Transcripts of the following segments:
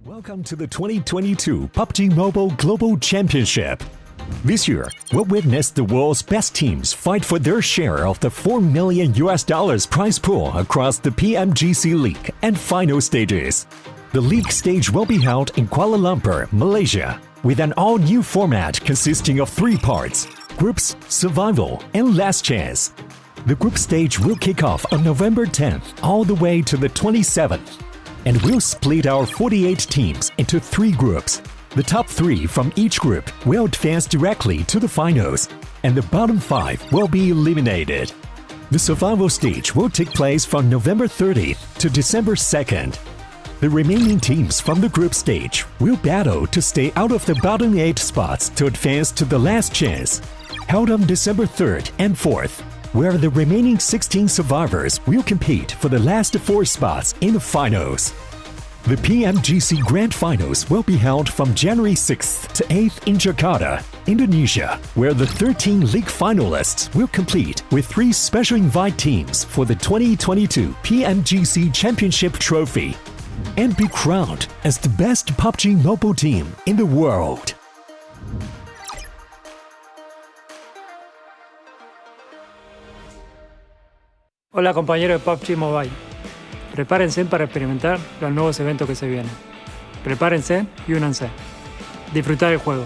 Welcome to the 2022 PUBG Mobile Global Championship. This year, we'll witness the world's best teams fight for their share of the $4 million prize pool across the PMGC League and final stages. The league stage will be held in Kuala Lumpur, Malaysia, with an all-new format consisting of 3 parts: groups, survival, and last chance. The group stage will kick off on November 10th all the way to the 27th, and we'll split our 48 teams into 3 groups. The top 3 from each group will advance directly to the finals, and the bottom 5 will be eliminated. The survival stage will take place from November 30th to December 2nd. The remaining teams from the group stage will battle to stay out of the bottom 8 spots to advance to the last chance, held on December 3rd and 4th, where the remaining 16 survivors will compete for the last 4 spots in the finals. The PMGC Grand Finals will be held from January 6th to 8th in Jakarta, Indonesia, where the 13 league finalists will compete with 3 special invite teams for the 2022 PMGC Championship Trophy and be crowned as the best PUBG Mobile team in the world. Hola compañeros de PUBG Mobile. Prepárense para experimentar los nuevos eventos que se vienen. Prepárense y únanse. Disfrutar el juego.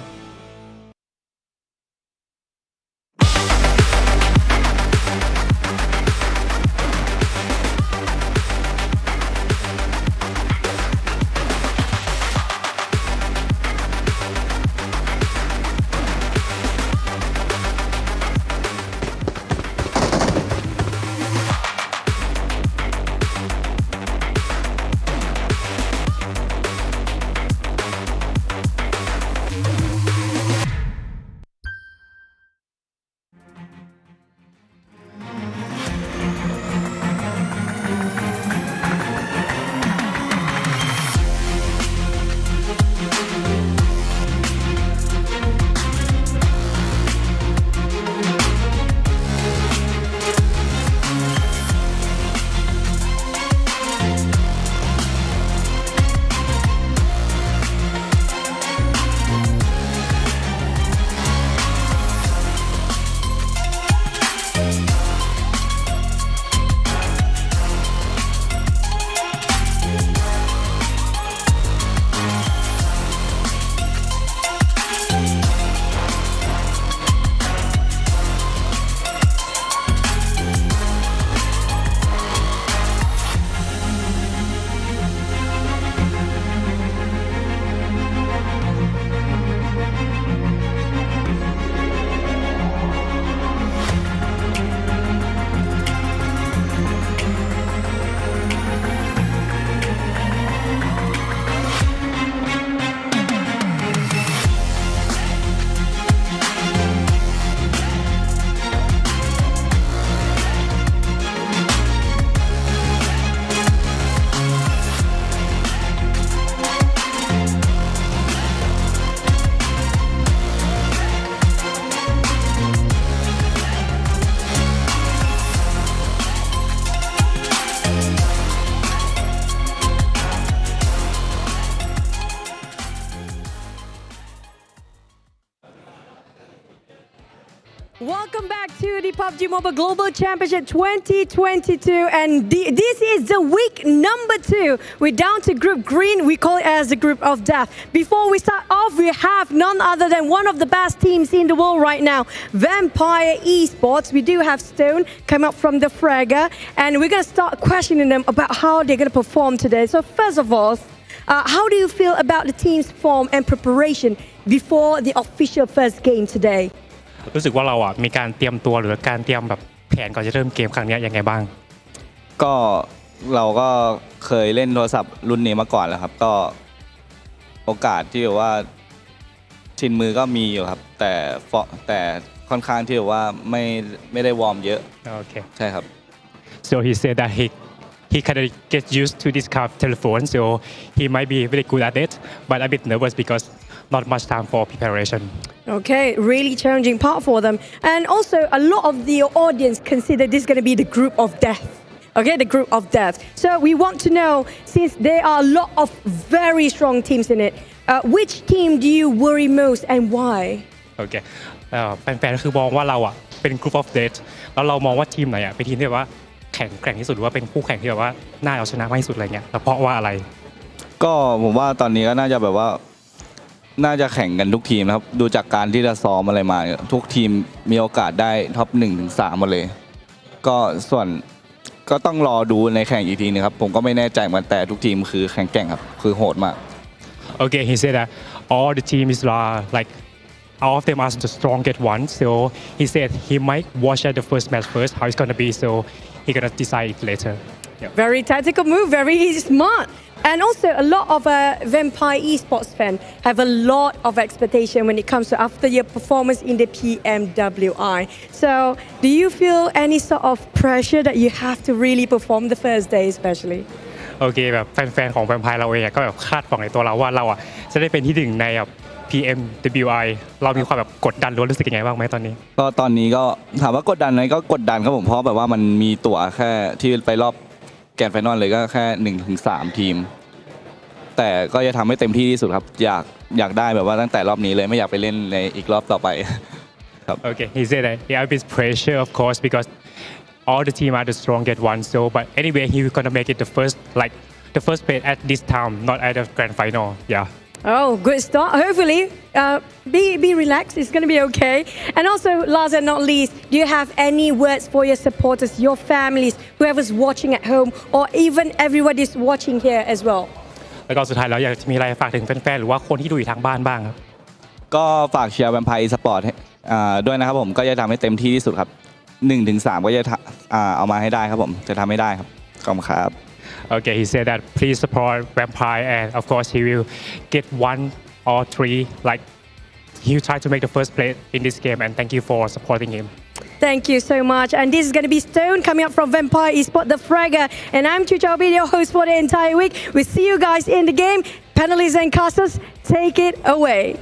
Welcome back to the PUBG Mobile Global Championship 2022, and this is the week number 2. We're down to Group Green. We call it as the Group of Death. Before we start off, we have none other than one of the best teams in the world right now, Vampire Esports. We do have Stone come up from the Fragger, and we're going to start questioning them about how they're going to perform today. So first of all, how do you feel about the team's form and preparation before the official first game today? รู้สึกว่าเราอ่ะมีการเตรียมตัวหรือการเตรียมแบบแผนก่อนจะเริ่มเกมครั้งนี้ยังไงบ้างก็เราก็เคยเล่นโทรศัพท์รุ่นนี้มาก่อนแล้วครับก็โอกาสที่แบบว่าชินมือก็มีอยู่ครับแต่ค่อนข้างที่แบบว่าไม่ได้วอร์มเยอะโอเคใช่ครับ so he said that he kind of gets used to this kind of telephone so he might be very good at it but a bit nervous because not much time for preparation Okay, really challenging part for them. And also, a lot of the audience consider this going to be the group of death. Okay, the group of death. So we want to know, since there are a lot of very strong teams in it, which team do you worry most and why? Okay, แฟนๆคือมองว่าเราอ่ะเป็น group of death แล้วเรามองว่าทีมไหนอ่ะเป็นทีมที่แบบว่าแข็งแกร่งที่สุดหรือว่าเป็นคู่แข่งที่แบบว่าน่าเอาชนะมากที่สุดอะไรเงี้ยแล้วเพราะว่าอะไรก็ผมว่าตอนนี้ก็น่าจะแบบว่าน่าจะแข่งกันทุกทีมนะครับดูจากการที่เราซ้อมอะไรมาทุกทีมมีโอกาสได้ท็อป 1-3 มาเลยก็ส่วนก็ต้องรอดูในแข่งอีกทีนึงครับผมก็ไม่แน่ใจเหมือนแต่ทุกทีมคือแข็งแกร่งครับคือโหดมาก Okay, he said that all the teams are like all of them are the strongest ones so he said he might watch at the first match first how it's gonna be so he gonna decide it later Very tactical move, very smart. And also, a lot of Vampire Esports fans have a lot of expectation when it comes to after your performance in the PMWI. So, do you feel any sort of pressure that you have to really perform the first day, especially? โอเคแบบแฟนๆของแวมไพร์เราเองก็แบบคาดหวังในตัวเราว่าเราอ่ะจะได้เป็นที่หนึ่งในแบบ PMWI เรามีความแบบกดดันหรือรู้สึกยังไงบ้างไหมตอนนี้ก็ตอนนี้ก็ถามว่ากดดันไหมก็กดดันครับผมเพราะแบบว่ามันมีตั๋วแค่ที่ไปรอบแกรนด์ไฟนอลเลยก็แค่ 1-3 ทีมแต่ก็จะทำให้เต็มที่ที่สุดครับอยากได้แบบว่าตั้งแต่รอบนี้เลยไม่อยากไปเล่นในอีกรอบต่อไปครับ Okay he said that yeah it's pressure of course because all the team are the strongest ones. So, but anyway, he's gonna make it the first place at this time, not at the grand final. Yeah. Oh, good start. Hopefully, be relaxed. It's going to be okay. And also, last but not least, do you have any words for your supporters, your families, whoever's watching at home, or even everybody's watching here as well? แล้วก็สุดท้ายแล้วอยากจะมีอะไรฝากถึงแฟนๆหรือว่าคนที่ดูอยู่ทางบ้านบ้างครับ ก็ฝากเชียร์แวมไพร์สปอร์ตด้วยนะครับผมก็จะทำให้เต็มที่ที่สุดครับ1-3ก็จะเอามาให้ได้ครับผมจะทำให้ได้ครับขอบคุณครับ Okay, he said that please support Vampire and of course he will get 1 or 3. Like he'll try to make the first play in this game and thank you for supporting him. Thank you so much. And this is going to be Stone coming up from Vampire Esports, the Fragger. And I'm Chu Chao, your host for the entire week. We'll see you guys in the game. Panelists and casters, take it away.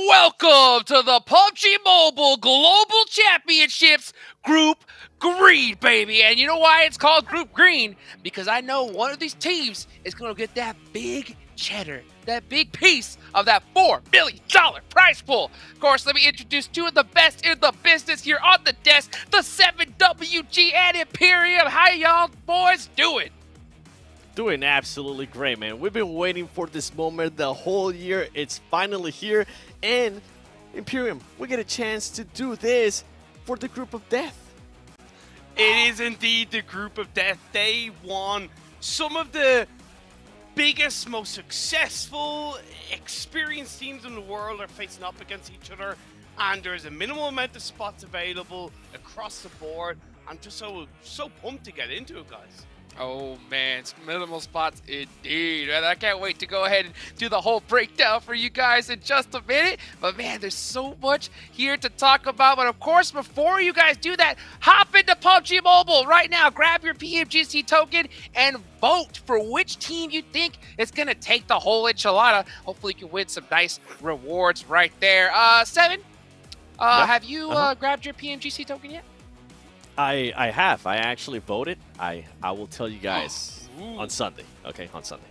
Welcome to the PUBG Mobile Global Championships Group Green, baby. And you know why it's called Group Green? Because I know one of these teams is going to get that big cheddar, that big piece of that $4 million prize pool. Of course, let me introduce two of the best in the business here on the desk, the 7WG and Imperium. How y'all boys doing? Doing absolutely great, man. We've been waiting for this moment the whole year. It's finally here. And Imperium, we get a chance to do this for the Group of Death. It is indeed the Group of Death. They won some of the biggest, most successful, experienced teams in the world are facing up against each other. And there's a minimal amount of spots available across the board. I'm just so pumped to get into it, guys. Oh man, it's minimal spots indeed. And I can't wait to go ahead and do the whole breakdown for you guys in just a minute. But man, there's so much here to talk about. But of course, before you guys do that, hop into PUBG Mobile right now. Grab your PMGC token and vote for which team you think is going to take the whole enchilada. Hopefully you can win some nice rewards right there. Seven, have you grabbed your PMGC token yet? I have. I actually voted. I will tell you guys on Sunday. Okay, on Sunday.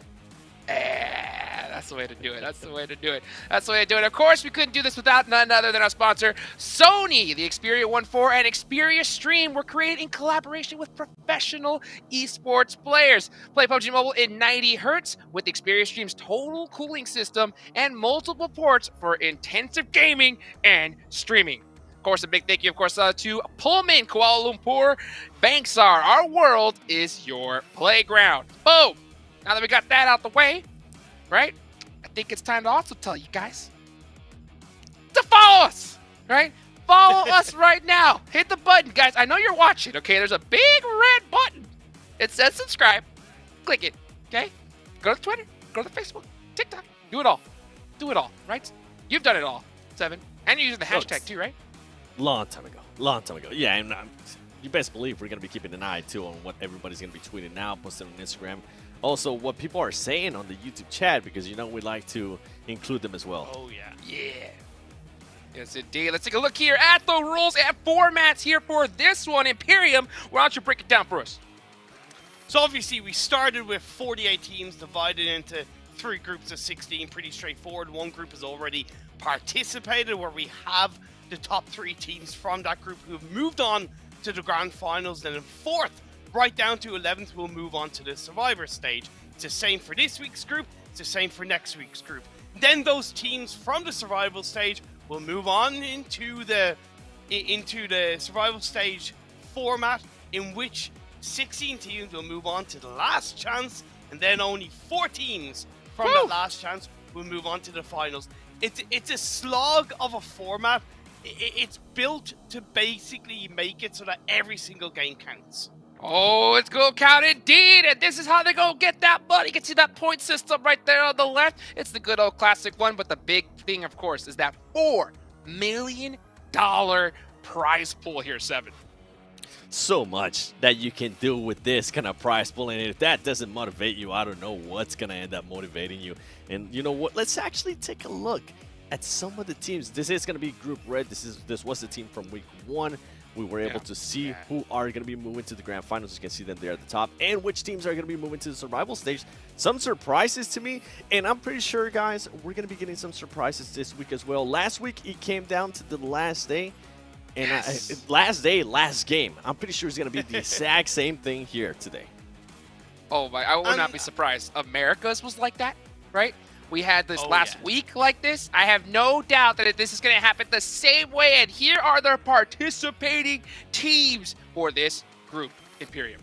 That's the way to do it. That's the way to do it. That's the way to do it. Of course, we couldn't do this without none other than our sponsor, Sony. The Xperia 1.4 and Xperia Stream were created in collaboration with professional esports players. Play PUBG Mobile in 90 hertz with Xperia Stream's total cooling system and multiple ports for intensive gaming and streaming. Of course, a big thank you, of course, to Pullman, Kuala Lumpur, Banksar. Our world is your playground. Boom! Now that we got that out the way, right? I think it's time to also tell you guys to follow us, right? Follow us right now. Hit the button, guys. I know you're watching, okay? There's a big red button. It says subscribe. Click it, okay? Go to Twitter, go to Facebook, TikTok. Do it all. Do it all, right? You've done it all, Seven. And you're using the hashtag too, right? Long time ago. Yeah, and you best believe we're going to be keeping an eye, too, on what everybody's going to be tweeting now, posting on Instagram. Also, what people are saying on the YouTube chat, because, you know, we like to include them as well. Oh, yeah. Yeah. Yes, indeed. Let's take a look here at the rules and formats here for this one. Imperium, why don't you break it down for us? So, obviously, we started with 48 teams divided into 3 groups of 16. Pretty straightforward. One group has already participated, where we have the top 3 teams from that group who have moved on to the grand finals. Then in 4th, right down to 11th, we'll move on to the survivor stage. It's the same for this week's group, It's the same for next week's group. Then those teams from the survival stage will move on into the survival stage format, in which 16 teams will move on to the last chance, and then only 4 teams from the last chance will move on to the finals. It's a slog of a format. It's built to basically make it so that every single game counts. Oh, it's going to count indeed, and this is how they're going to get that money. You can see that point system right there on the left. It's the good old classic one, but the big thing, of course, is that $4 million prize pool here, Seven. So much that you can do with this kind of prize pool, and if that doesn't motivate you, I don't know what's going to end up motivating you. And you know what? Let's actually take a look at some of the teams. This is going to be Group Red. This was the team from week 1. We were able to see who are going to be moving to the grand finals. You can see them there at the top, and which teams are going to be moving to the survival stage. Some surprises to me, and I'm pretty sure, guys, we're going to be getting some surprises this week as well. Last week, it came down to the last day, and last day, last game. I'm pretty sure it's going to be the exact same thing here today. Oh my, I would not be surprised. America's was like that, right? We had this last week like this. I have no doubt that this is going to happen the same way. And here are the participating teams for this group, Imperium.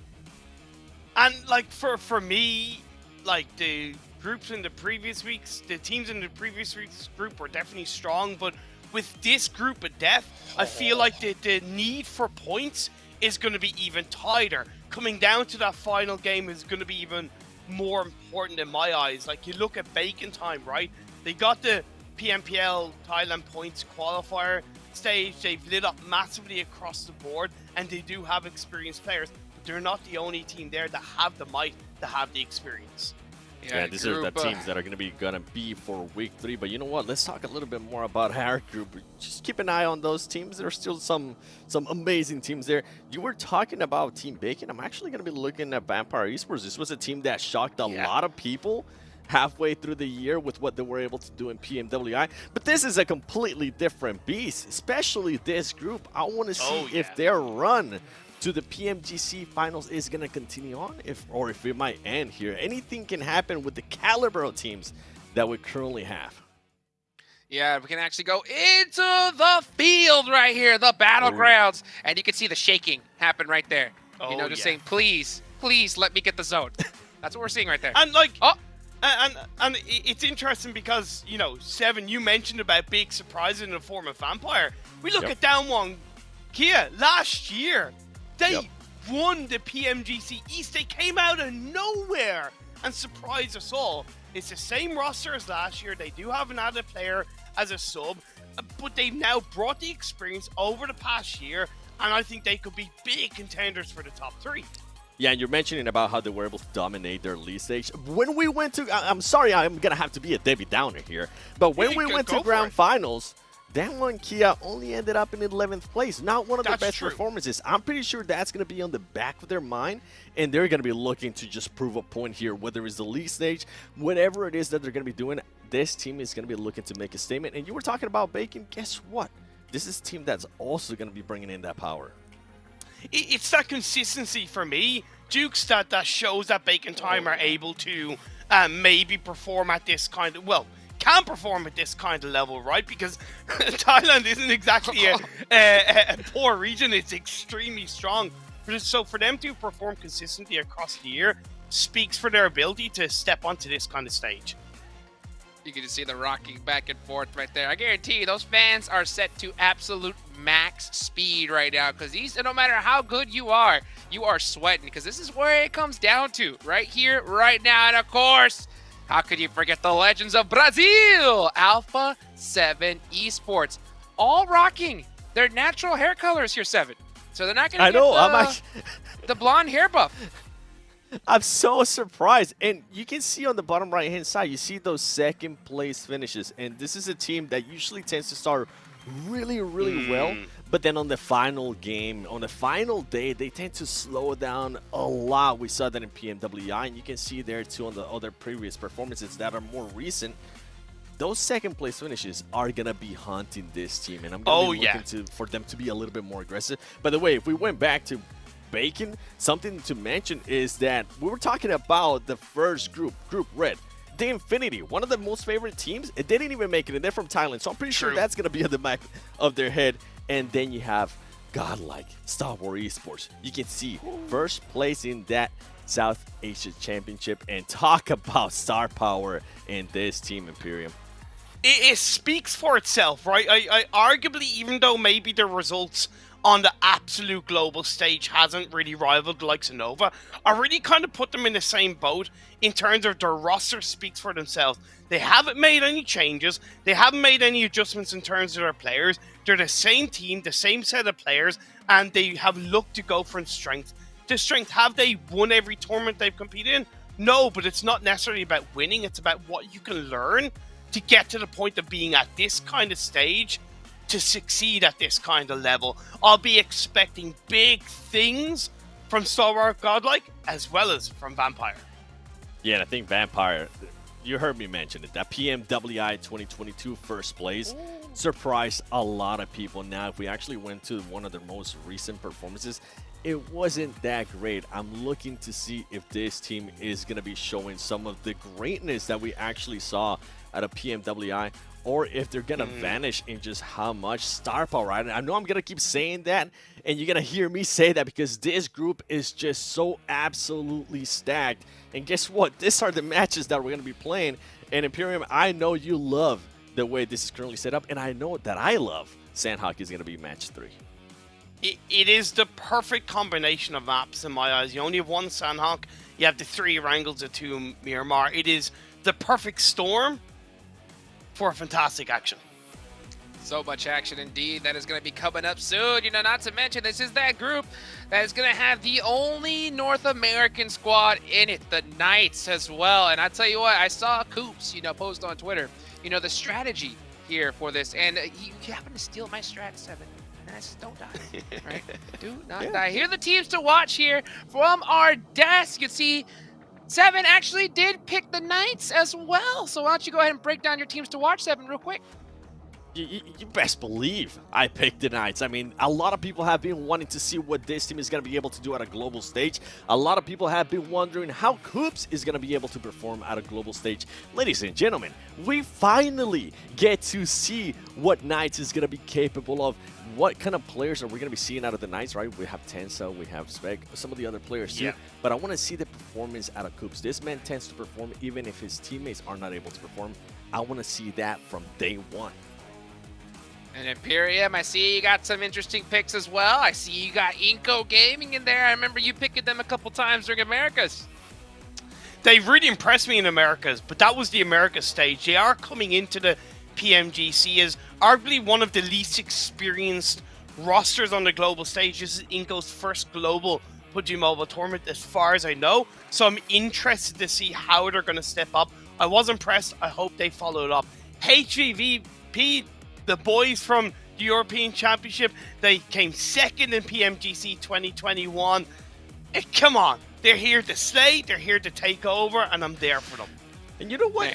And like for me, like the groups in the previous weeks, the teams in the previous week's group were definitely strong. But with this group of death, I feel like the need for points is going to be even tighter. Coming down to that final game is going to be even more important in my eyes. Like, you look at Bacon Time, right? They got the PMPL Thailand points qualifier stage. They've lit up massively across the board, and they do have experienced players, but they're not the only team there that have the might to have the experience. Yeah, these are the teams that are going to be for week 3. But you know what? Let's talk a little bit more about our group. Just keep an eye on those teams. There are still some amazing teams there. You were talking about Team Bacon. I'm actually going to be looking at Vampire Esports. This was a team that shocked a lot of people halfway through the year with what they were able to do in PMWI. But this is a completely different beast, especially this group. I want to see if their run to the PMGC Finals is going to continue on, or if it might end here. Anything can happen with the caliber of teams that we currently have. Yeah, we can actually go into the field right here, the battlegrounds, and you can see the shaking happen right there. You know, just saying, please, please let me get the zone. That's what we're seeing right there. And like, and it's interesting because, you know, Seven, you mentioned about big surprises in the form of Vampire. We look at Downwon Kia last year. They won the PMGC East. They came out of nowhere and surprised us all. It's the same roster as last year. They do have an added player as a sub, but they've now brought the experience over the past year, and I think they could be big contenders for the top 3. Yeah, and you're mentioning about how they were able to dominate their league stage. When we went to, I'm sorry, I'm going to have to be a Debbie Downer here, but when we went to grand finals, Downwon Kia only ended up in 11th place. Not one of the best performances. I'm pretty sure that's going to be on the back of their mind, and they're going to be looking to just prove a point here, whether it's the league stage, whatever it is that they're going to be doing. This team is going to be looking to make a statement. And you were talking about Bacon. Guess what? This is a team that's also going to be bringing in that power. It's that consistency for me, Dukes, that shows that Bacon Time are able to maybe perform at this kind of, well, can perform at this kind of level, right? Because Thailand isn't exactly a poor region. It's extremely strong. So for them to perform consistently across the year speaks for their ability to step onto this kind of stage. You can just see the rocking back and forth right there. I guarantee you, those fans are set to absolute max speed right now, because these, no matter how good you are sweating, because this is where it comes down to, right here, right now. And of course, how could you forget the legends of Brazil? Alpha 7 Esports, all rocking their natural hair colors here, Seven. So they're not going to get the blonde hair buff. I'm so surprised. And you can see on the bottom right-hand side, you see those second place finishes. And this is a team that usually tends to start really, really well. But then on the final game, on the final day, they tend to slow down a lot. We saw that in PMWI, and you can see there too on the other previous performances that are more recent. Those second place finishes are going to be haunting this team. And I'm going to be looking for them to be a little bit more aggressive. By the way, if we went back to Bacon, something to mention is that we were talking about the first group, Group Red. the Infinity, one of the most favorite teams, it didn't even make it, and they're from Thailand, so I'm pretty sure that's going to be on the back of their head. And then you have godlike Star Wars Esports. You can see first place in that South Asia Championship, and talk about star power in this team, Imperium. It speaks for itself, right? I arguably, even though maybe the results on the absolute global stage hasn't really rivaled the likes of Nova, I really kind of put them in the same boat in terms of their roster speaks for themselves. They haven't made any changes. They haven't made any adjustments in terms of their players. They're the same team, the same set of players, and they have looked to go from strength to strength. Have they won every tournament they've competed in? No, but it's not necessarily about winning. It's about what you can learn to get to the point of being at this kind of stage, to succeed at this kind of level. I'll be expecting big things from Star Wars Godlike as well as from Vampire. Yeah, and I think Vampire, you heard me mention it, that PMWI 2022 first place surprised a lot of people. Now, if we actually went to one of their most recent performances, it wasn't that great. I'm looking to see if this team is going to be showing some of the greatness that we actually saw at a PMWI, or if they're going to vanish in just how much star power. I know I'm going to keep saying that, and you're going to hear me say that because this group is just so absolutely stacked. And guess what? These are the matches that we're going to be playing. And Imperium, I know you love the way this is currently set up, and I know that I love Sandhawk is going to be match 3. It is the perfect combination of maps in my eyes. You only have one Sandhawk, you have the 3 Wrangles, the 2 Miramar. It is the perfect storm for fantastic action. So much action indeed that is going to be coming up soon. You know, not to mention, this is that group that is going to have the only North American squad in it, the Knights as well. And I tell you what, I saw Coops, post on Twitter, the strategy here for this. And you happen to steal my strat, 7. And I said, don't die, right? Do not die. Here are the teams to watch here from our desk. You can see 7 actually did pick the Knights as well. So why don't you go ahead and break down your teams to watch, 7, real quick. You best believe I picked the Knights. I mean, a lot of people have been wanting to see what this team is going to be able to do at a global stage. A lot of people have been wondering how Coops is going to be able to perform at a global stage. Ladies and gentlemen, we finally get to see what Knights is going to be capable of. What kind of players are we going to be seeing out of the Knights, right? We have Tensa, we have Spec, some of the other players too. Yeah. But I want to see the performance out of Coops. This man tends to perform even if his teammates are not able to perform. I want to see that from day one. And Imperium, I see you got some interesting picks as well. I see you got Inco Gaming in there. I remember you picking them a couple times during Americas. They really impressed me in Americas, but that was the Americas stage. They are coming into the PMGC as arguably one of the least experienced rosters on the global stage. This is Inco's first global PUBG Mobile tournament as far as I know. So I'm interested to see how they're going to step up. I was impressed. I hope they follow it up. HVVP, the boys from the European Championship, they came second in PMGC 2021. Come on. They're here to slay, they're here to take over, and I'm there for them. And you know what?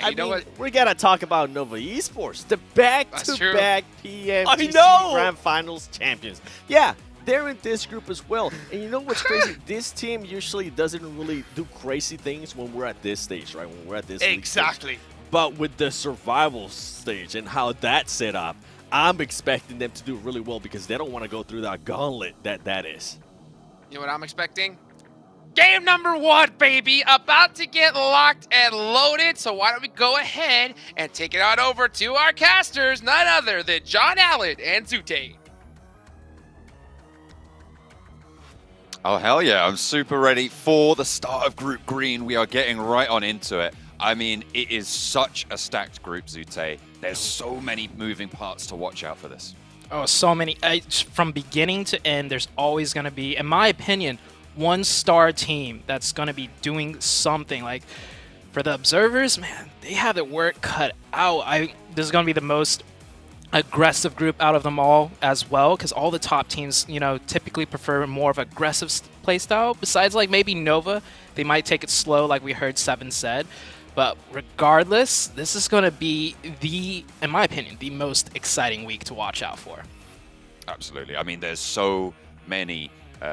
We got to talk about Nova Esports, the back-to-back PMGC Grand Finals champions. Yeah, they're in this group as well. And you know what's crazy? This team usually doesn't really do crazy things when we're at this stage, right? When we're at this exactly. Stage. But with the survival stage and how that's set up, I'm expecting them to do really well because they don't want to go through that gauntlet that is. You know what I'm expecting? Game number 1, baby, about to get locked and loaded. So why don't we go ahead and take it on over to our casters, none other than John Allen and Zute. Oh, hell yeah. I'm super ready for the start of Group Green. We are getting right on into it. I mean, it is such a stacked group, Zute. There's so many moving parts to watch out for this. Oh, so many. From beginning to end, there's always going to be, in my opinion, one star team that's going to be doing something. Like, for the observers, man, they have their work cut out. This is going to be the most aggressive group out of them all as well, because all the top teams, typically prefer more of aggressive play style. Besides, like, maybe Nova, they might take it slow, like we heard Seven said. But regardless, this is going to be in my opinion, the most exciting week to watch out for. Absolutely. I mean, there's so many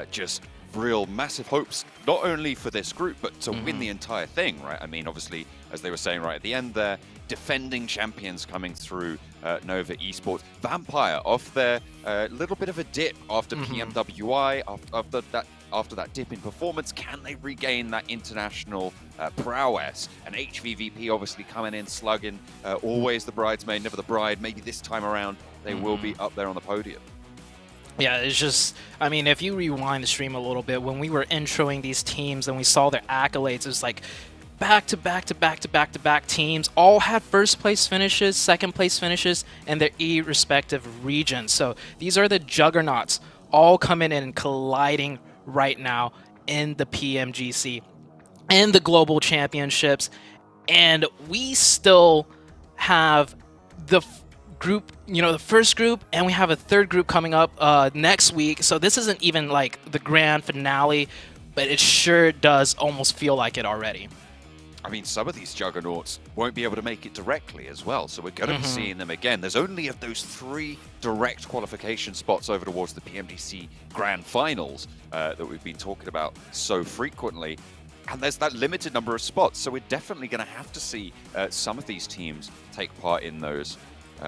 just real massive hopes, not only for this group, but to win the entire thing, right? I mean, obviously, as they were saying right at the end there, defending champions coming through Nova Esports. Vampire off their little bit of a dip after PMWI, after that dip in performance. Can they regain that international prowess? And HVVP obviously coming in, slugging, always the bridesmaid, never the bride. Maybe this time around they will be up there on the podium. Yeah, it's just, I mean, if you rewind the stream a little bit, when we were introing these teams and we saw their accolades, it was like back-to-back teams all had first place finishes, second place finishes, and their respective regions. So these are the juggernauts all coming in and colliding right now in the PMGC and the global championships. And we still have the group, you know, the first group, and we have a third group coming up next week. So this isn't even like the grand finale, but it sure does almost feel like it already. I mean, some of these juggernauts won't be able to make it directly as well, so we're going to be seeing them again. There's only of those 3 direct qualification spots over towards the PMGC Grand Finals that we've been talking about so frequently, and there's that limited number of spots, so we're definitely going to have to see some of these teams take part in those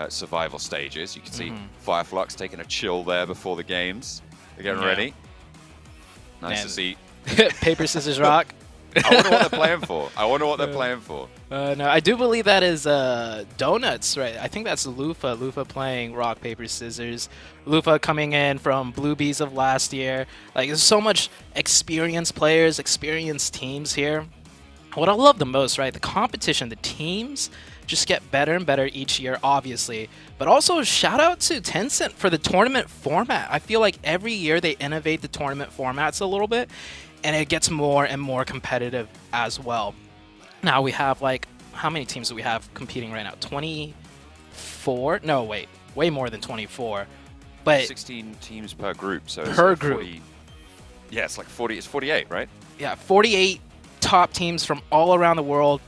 survival stages. You can see Fireflux taking a chill there before the games. They're getting ready. Nice to see. Paper, scissors, rock. I wonder what they're playing for. No, I do believe that is Donuts, right? I think that's Lufa. Lufa playing rock, paper, scissors. Lufa coming in from Blue Bees of last year. Like, there's so much experienced players, experienced teams here. What I love the most, right? The competition, the teams just get better and better each year, obviously. But also, shout out to Tencent for the tournament format. I feel like every year they innovate the tournament formats a little bit, and it gets more and more competitive as well. Now we have, like, how many teams do we have competing right now? 24? No, wait. Way more than 24. But 16 teams per group, so it's per like group. 40, yeah, it's like 40. It's 48, right? Yeah, 48 top teams from all around the world.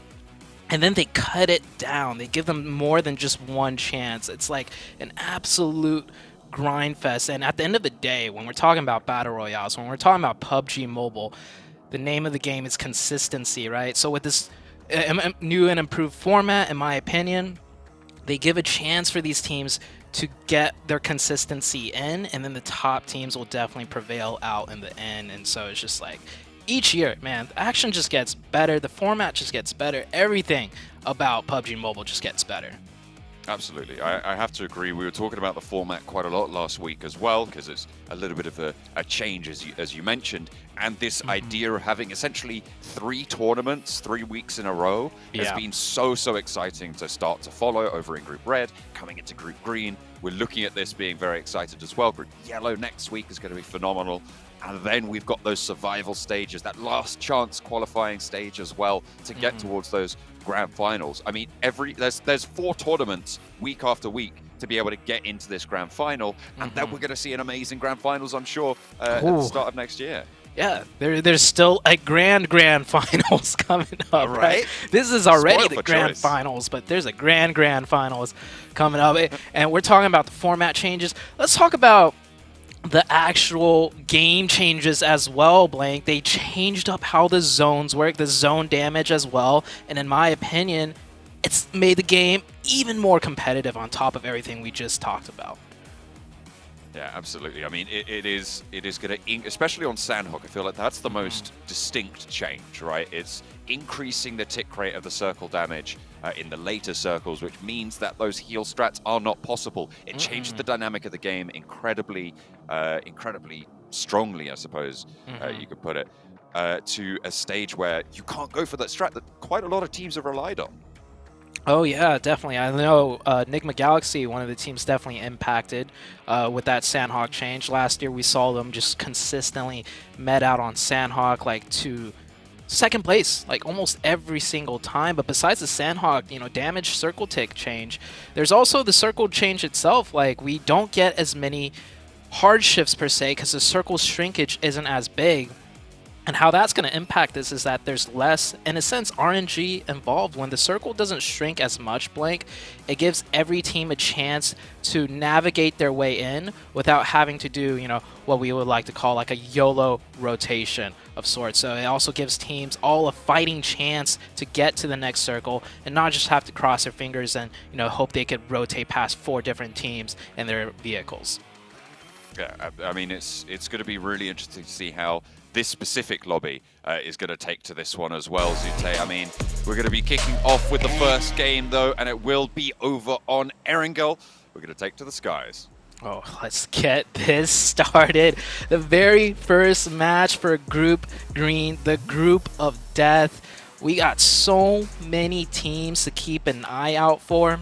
And then they cut it down. They give them more than just one chance. It's like an absolute grind fest. And at the end of the day, when we're talking about battle royales, when we're talking about PUBG Mobile, the name of the game is consistency, right? So with this new and improved format, in my opinion, they give a chance for these teams to get their consistency in, and then the top teams will definitely prevail out in the end. And so it's just like, each year, man, the action just gets better, the format just gets better, everything about PUBG Mobile just gets better. Absolutely. I have to agree. We were talking about the format quite a lot last week as well, because it's a little bit of a change, as you mentioned. And this idea of having essentially 3 tournaments, 3 weeks in a row, has been so exciting to start to follow over in Group Red, coming into Group Green. We're looking at this being very excited as well. Group Yellow next week is going to be phenomenal. And then we've got those survival stages, that last chance qualifying stage as well, to get towards those grand finals. I mean, there's 4 tournaments week after week to be able to get into this grand final, and then we're going to see an amazing grand finals, I'm sure, at the start of next year. Yeah, there's still a grand finals coming up, right? This is already the grand finals, but there's a grand finals coming up. And we're talking about the format changes. Let's talk about the actual game changes as well, Blank. They changed up how the zones work, the zone damage as well. And in my opinion, it's made the game even more competitive on top of everything we just talked about. Yeah, absolutely. I mean, it is going to, especially on Sandhawk, I feel like that's the most distinct change, right? It's increasing the tick rate of the circle damage in the later circles, which means that those heal strats are not possible. It changes the dynamic of the game incredibly strongly, I suppose you could put it, to a stage where you can't go for that strat that quite a lot of teams have relied on. Oh yeah, definitely. I know Enigma Galaxy, one of the teams definitely impacted with that Sandhawk change. Last year we saw them just consistently med out on Sandhawk, like to second place, like almost every single time. But besides the Sandhawk, you know, damage circle tick change, there's also the circle change itself. Like, we don't get as many hard shifts per se because the circle shrinkage isn't as big. And how that's going to impact this is that there's less, in a sense, RNG involved. When the circle doesn't shrink as much, Blank, it gives every team a chance to navigate their way in without having to do, what we would like to call like a YOLO rotation of sorts. So it also gives teams all a fighting chance to get to the next circle and not just have to cross their fingers and, hope they could rotate past 4 different teams in their vehicles. Yeah, I mean, it's going to be really interesting to see how this specific lobby is going to take to this one as well, Zute. I mean, we're going to be kicking off with the first game, though, and it will be over on Erangel. We're going to take to the skies. Oh, let's get this started. The very first match for Group Green, the Group of Death. We got so many teams to keep an eye out for.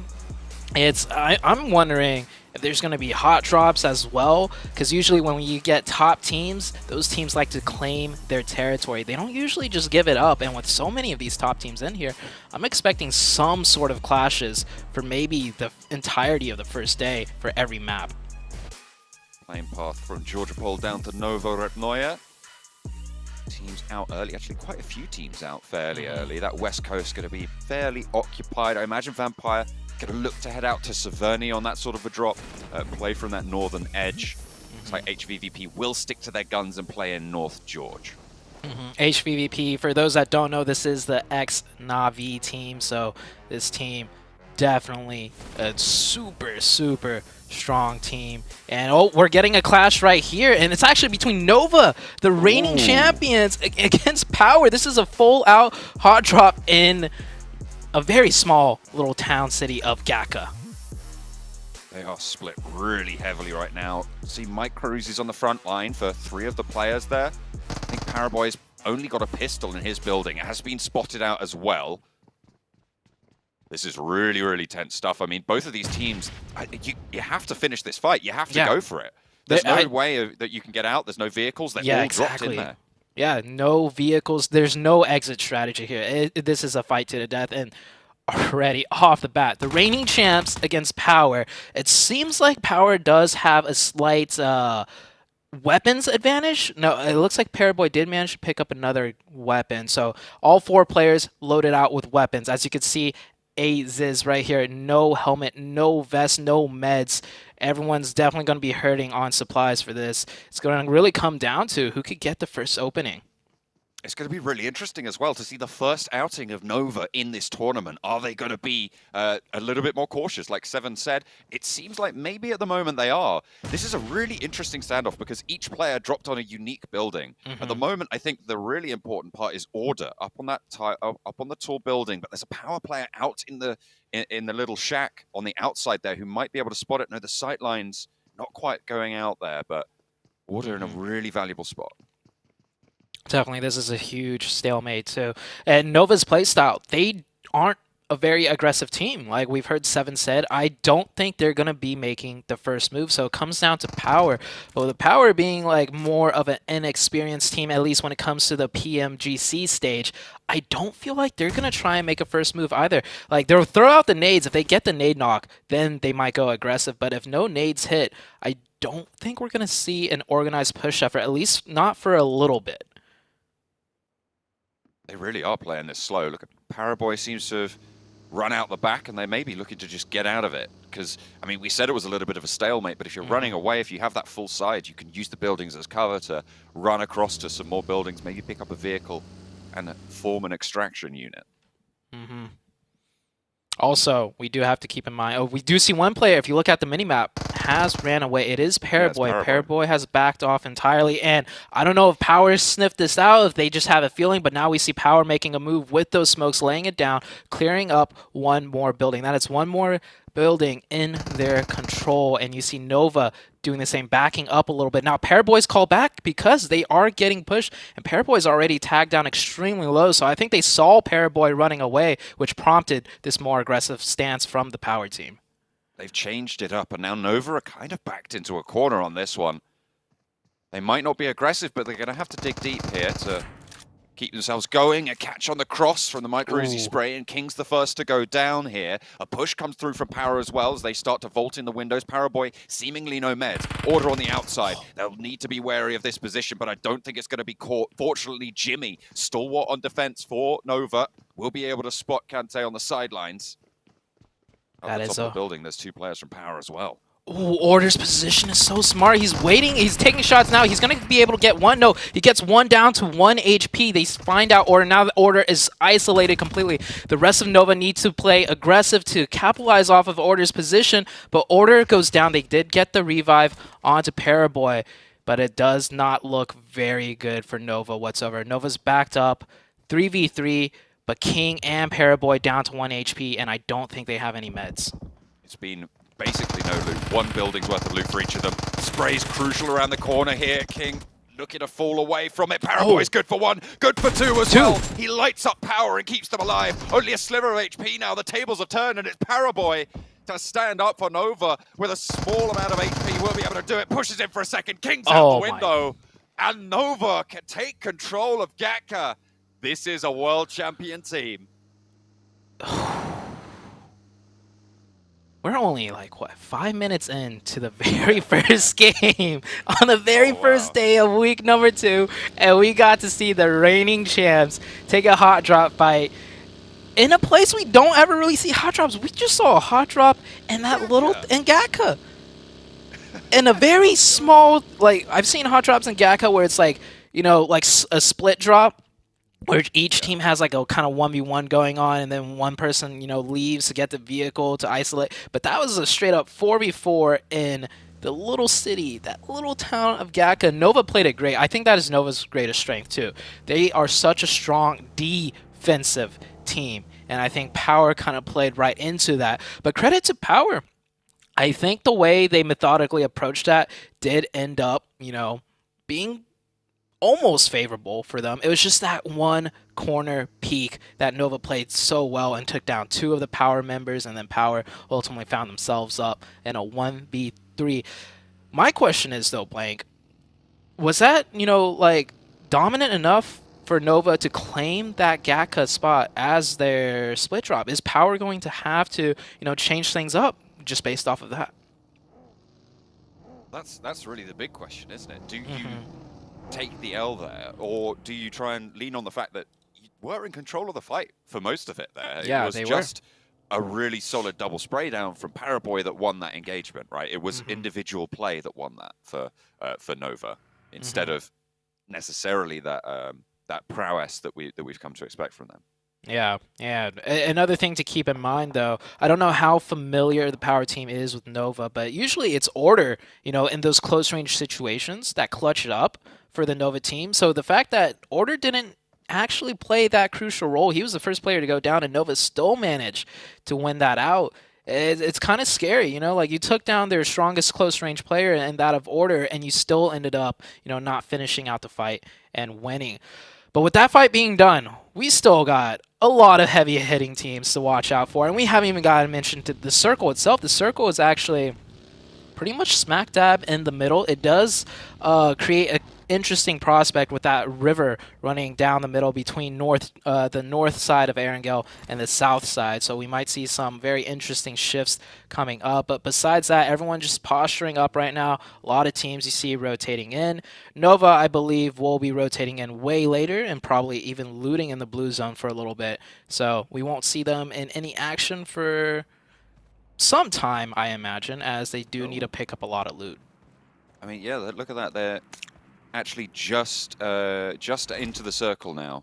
I'm wondering if there's going to be hot drops as well, because usually when you get top teams, those teams like to claim their territory. They don't usually just give it up, and with so many of these top teams in here, I'm expecting some sort of clashes for maybe the entirety of the first day for every map. Playing path from Georgia Pole down to Novo Repnoya. Teams out early, actually quite a few teams out fairly early. That west coast going to be fairly occupied. I imagine Vampire going to look to head out to Severny on that sort of a drop, play from that northern edge. Looks like HVVP will stick to their guns and play in North George. HVVP, for those that don't know, this is the ex-Na'Vi team, so this team definitely a super, super strong team. And we're getting a clash right here, and it's actually between Nova, the reigning champions, against Power. This is a full-out hot drop in a very small little town city of Gaka. They are split really heavily right now. See, Mike Cruz is on the front line for 3 of the players there. I think Paraboy's only got a pistol in his building. It has been spotted out as well. This is really, really tense stuff. I mean, both of these teams, you have to finish this fight. You have to go for it. There's no way that you can get out. There's no vehicles. They're all dropped in there. Yeah, no vehicles. There's no exit strategy here. This is a fight to the death. And already off the bat, the reigning champs against Power. It seems like Power does have a slight weapons advantage. No, it looks like Paraboy did manage to pick up another weapon. So all 4 players loaded out with weapons. As you can see, Ziz right here, no helmet, no vest, no meds. Everyone's definitely going to be hurting on supplies for this. It's going to really come down to who could get the first opening. It's going to be really interesting as well to see the first outing of Nova in this tournament. Are they going to be a little bit more cautious? Like Seven said, it seems like maybe at the moment they are. This is a really interesting standoff because each player dropped on a unique building. At the moment, I think the really important part is order up on that up on the tall building. But there's a Power player out in the little shack on the outside there who might be able to spot it. No, the sight line's not quite going out there, but order in a really valuable spot. Definitely, this is a huge stalemate too. And Nova's playstyle, they aren't a very aggressive team. Like we've heard Seven said, I don't think they're going to be making the first move. So it comes down to Power. But the Power being like more of an inexperienced team, at least when it comes to the PMGC stage, I don't feel like they're going to try and make a first move either. Like they'll throw out the nades. If they get the nade knock, then they might go aggressive. But if no nades hit, I don't think we're going to see an organized push effort, at least not for a little bit. They really are playing this slow. Look, Paraboy seems to have run out the back, and they may be looking to just get out of it. Because, I mean, we said it was a little bit of a stalemate, but if you're running away, if you have that full side, you can use the buildings as cover to run across to some more buildings, maybe pick up a vehicle and form an extraction unit. Also, we do have to keep in mind, we do see one player, if you look at the minimap, has ran away. It is Paraboy. Yeah, Paraboy has backed off entirely, and I don't know if Power sniffed this out, if they just have a feeling, but now we see Power making a move with those smokes, laying it down, clearing up one more building. That is one more building in their control, and you see Nova doing the same, backing up a little bit. Now Paraboy's called back because they are getting pushed, and Paraboy's already tagged down extremely low, so I think they saw Paraboy running away, which prompted this more aggressive stance from the Power team. They've changed it up, and now Nova are kind of backed into a corner on this one. They might not be aggressive, but they're going to have to dig deep here to keep themselves going. A catch on the cross from the Micro Uzi spray, and King's the first to go down here. A push comes through from Power as well as they start to vault in the windows. Paraboy seemingly no meds. Order on the outside. They'll need to be wary of this position, but I don't think it's going to be caught. Fortunately, Jimmy, stalwart on defense for Nova, will be able to spot Kante on the sidelines. At the top of the building, there's 2 players from Power as well. Ooh, Order's position is so smart. He's waiting. He's taking shots now. He's going to be able to get one. No, he gets one down to 1 HP. They find out Order. Now the Order is isolated completely. The rest of Nova need to play aggressive to capitalize off of Order's position, but Order goes down. They did get the revive onto Paraboy, but it does not look very good for Nova whatsoever. Nova's backed up 3v3, but King and Paraboy down to 1 HP, and I don't think they have any meds. It's been basically no loot. 1 building's worth of loot for each of them. Spray's crucial around the corner here. King looking to fall away from it. Paraboy's good for 1, good for 2 as well. He lights up Power and keeps them alive. Only a sliver of HP now. The tables have turned, and it's Paraboy to stand up for Nova with a small amount of HP. Will be able to do it. Pushes in for a second. King's out the window. And Nova can take control of Gatka. This is a world champion team. We're only like, what, 5 minutes into the very first game on the very first day of week number 2, and we got to see the reigning champs take a hot drop fight in a place we don't ever really see hot drops. We just saw a hot drop in that little in Gatka. In a very small, like, I've seen hot drops in Gatka where it's like, you know, like a split drop, where each team has like a kind of 1v1 going on, and then one person, you know, leaves to get the vehicle to isolate. But that was a straight up 4v4 in the little city, that little town of Gatka. Nova played it great. I think that is Nova's greatest strength too. They are such a strong defensive team, and I think Power kind of played right into that. But credit to Power. I think the way they methodically approached that did end up, you know, being almost favorable for them. It was just that one corner peak that Nova played so well and took down 2 of the Power members, and then Power ultimately found themselves up in a 1v3. My question is though, Blank, was that, you know, like dominant enough for Nova to claim that Gatka spot as their split drop? Is Power going to have to, you know, change things up just based off of that? That's really the big question, isn't it? Do you take the L there, or do you try and lean on the fact that you were in control of the fight for most of it there? Yeah, it was just a really solid double spray down from Paraboy that won that engagement, right? It was individual play that won that for Nova, instead of necessarily that that prowess that we've come to expect from them. Yeah. Another thing to keep in mind, though, I don't know how familiar the Power team is with Nova, but usually it's Order, you know, in those close-range situations that clutch it up for the Nova team. So the fact that Order didn't actually play that crucial role, he was the first player to go down, and Nova still managed to win that out. It's kind of scary, you know, like you took down their strongest close-range player and that of Order, and you still ended up, you know, not finishing out the fight and winning. But with that fight being done, we still got a lot of heavy-hitting teams to watch out for, and we haven't even gotten mentioned to the Circle itself. The Circle is actually pretty much smack dab in the middle. It does create an interesting prospect with that river running down the middle between the north side of Erangel and the south side. So we might see some very interesting shifts coming up. But besides that, everyone just posturing up right now. A lot of teams you see rotating in. Nova, I believe, will be rotating in way later and probably even looting in the blue zone for a little bit. So we won't see them in any action for some time, I imagine, as they do need to pick up a lot of loot. I mean, yeah, look at that. They're actually just into the circle now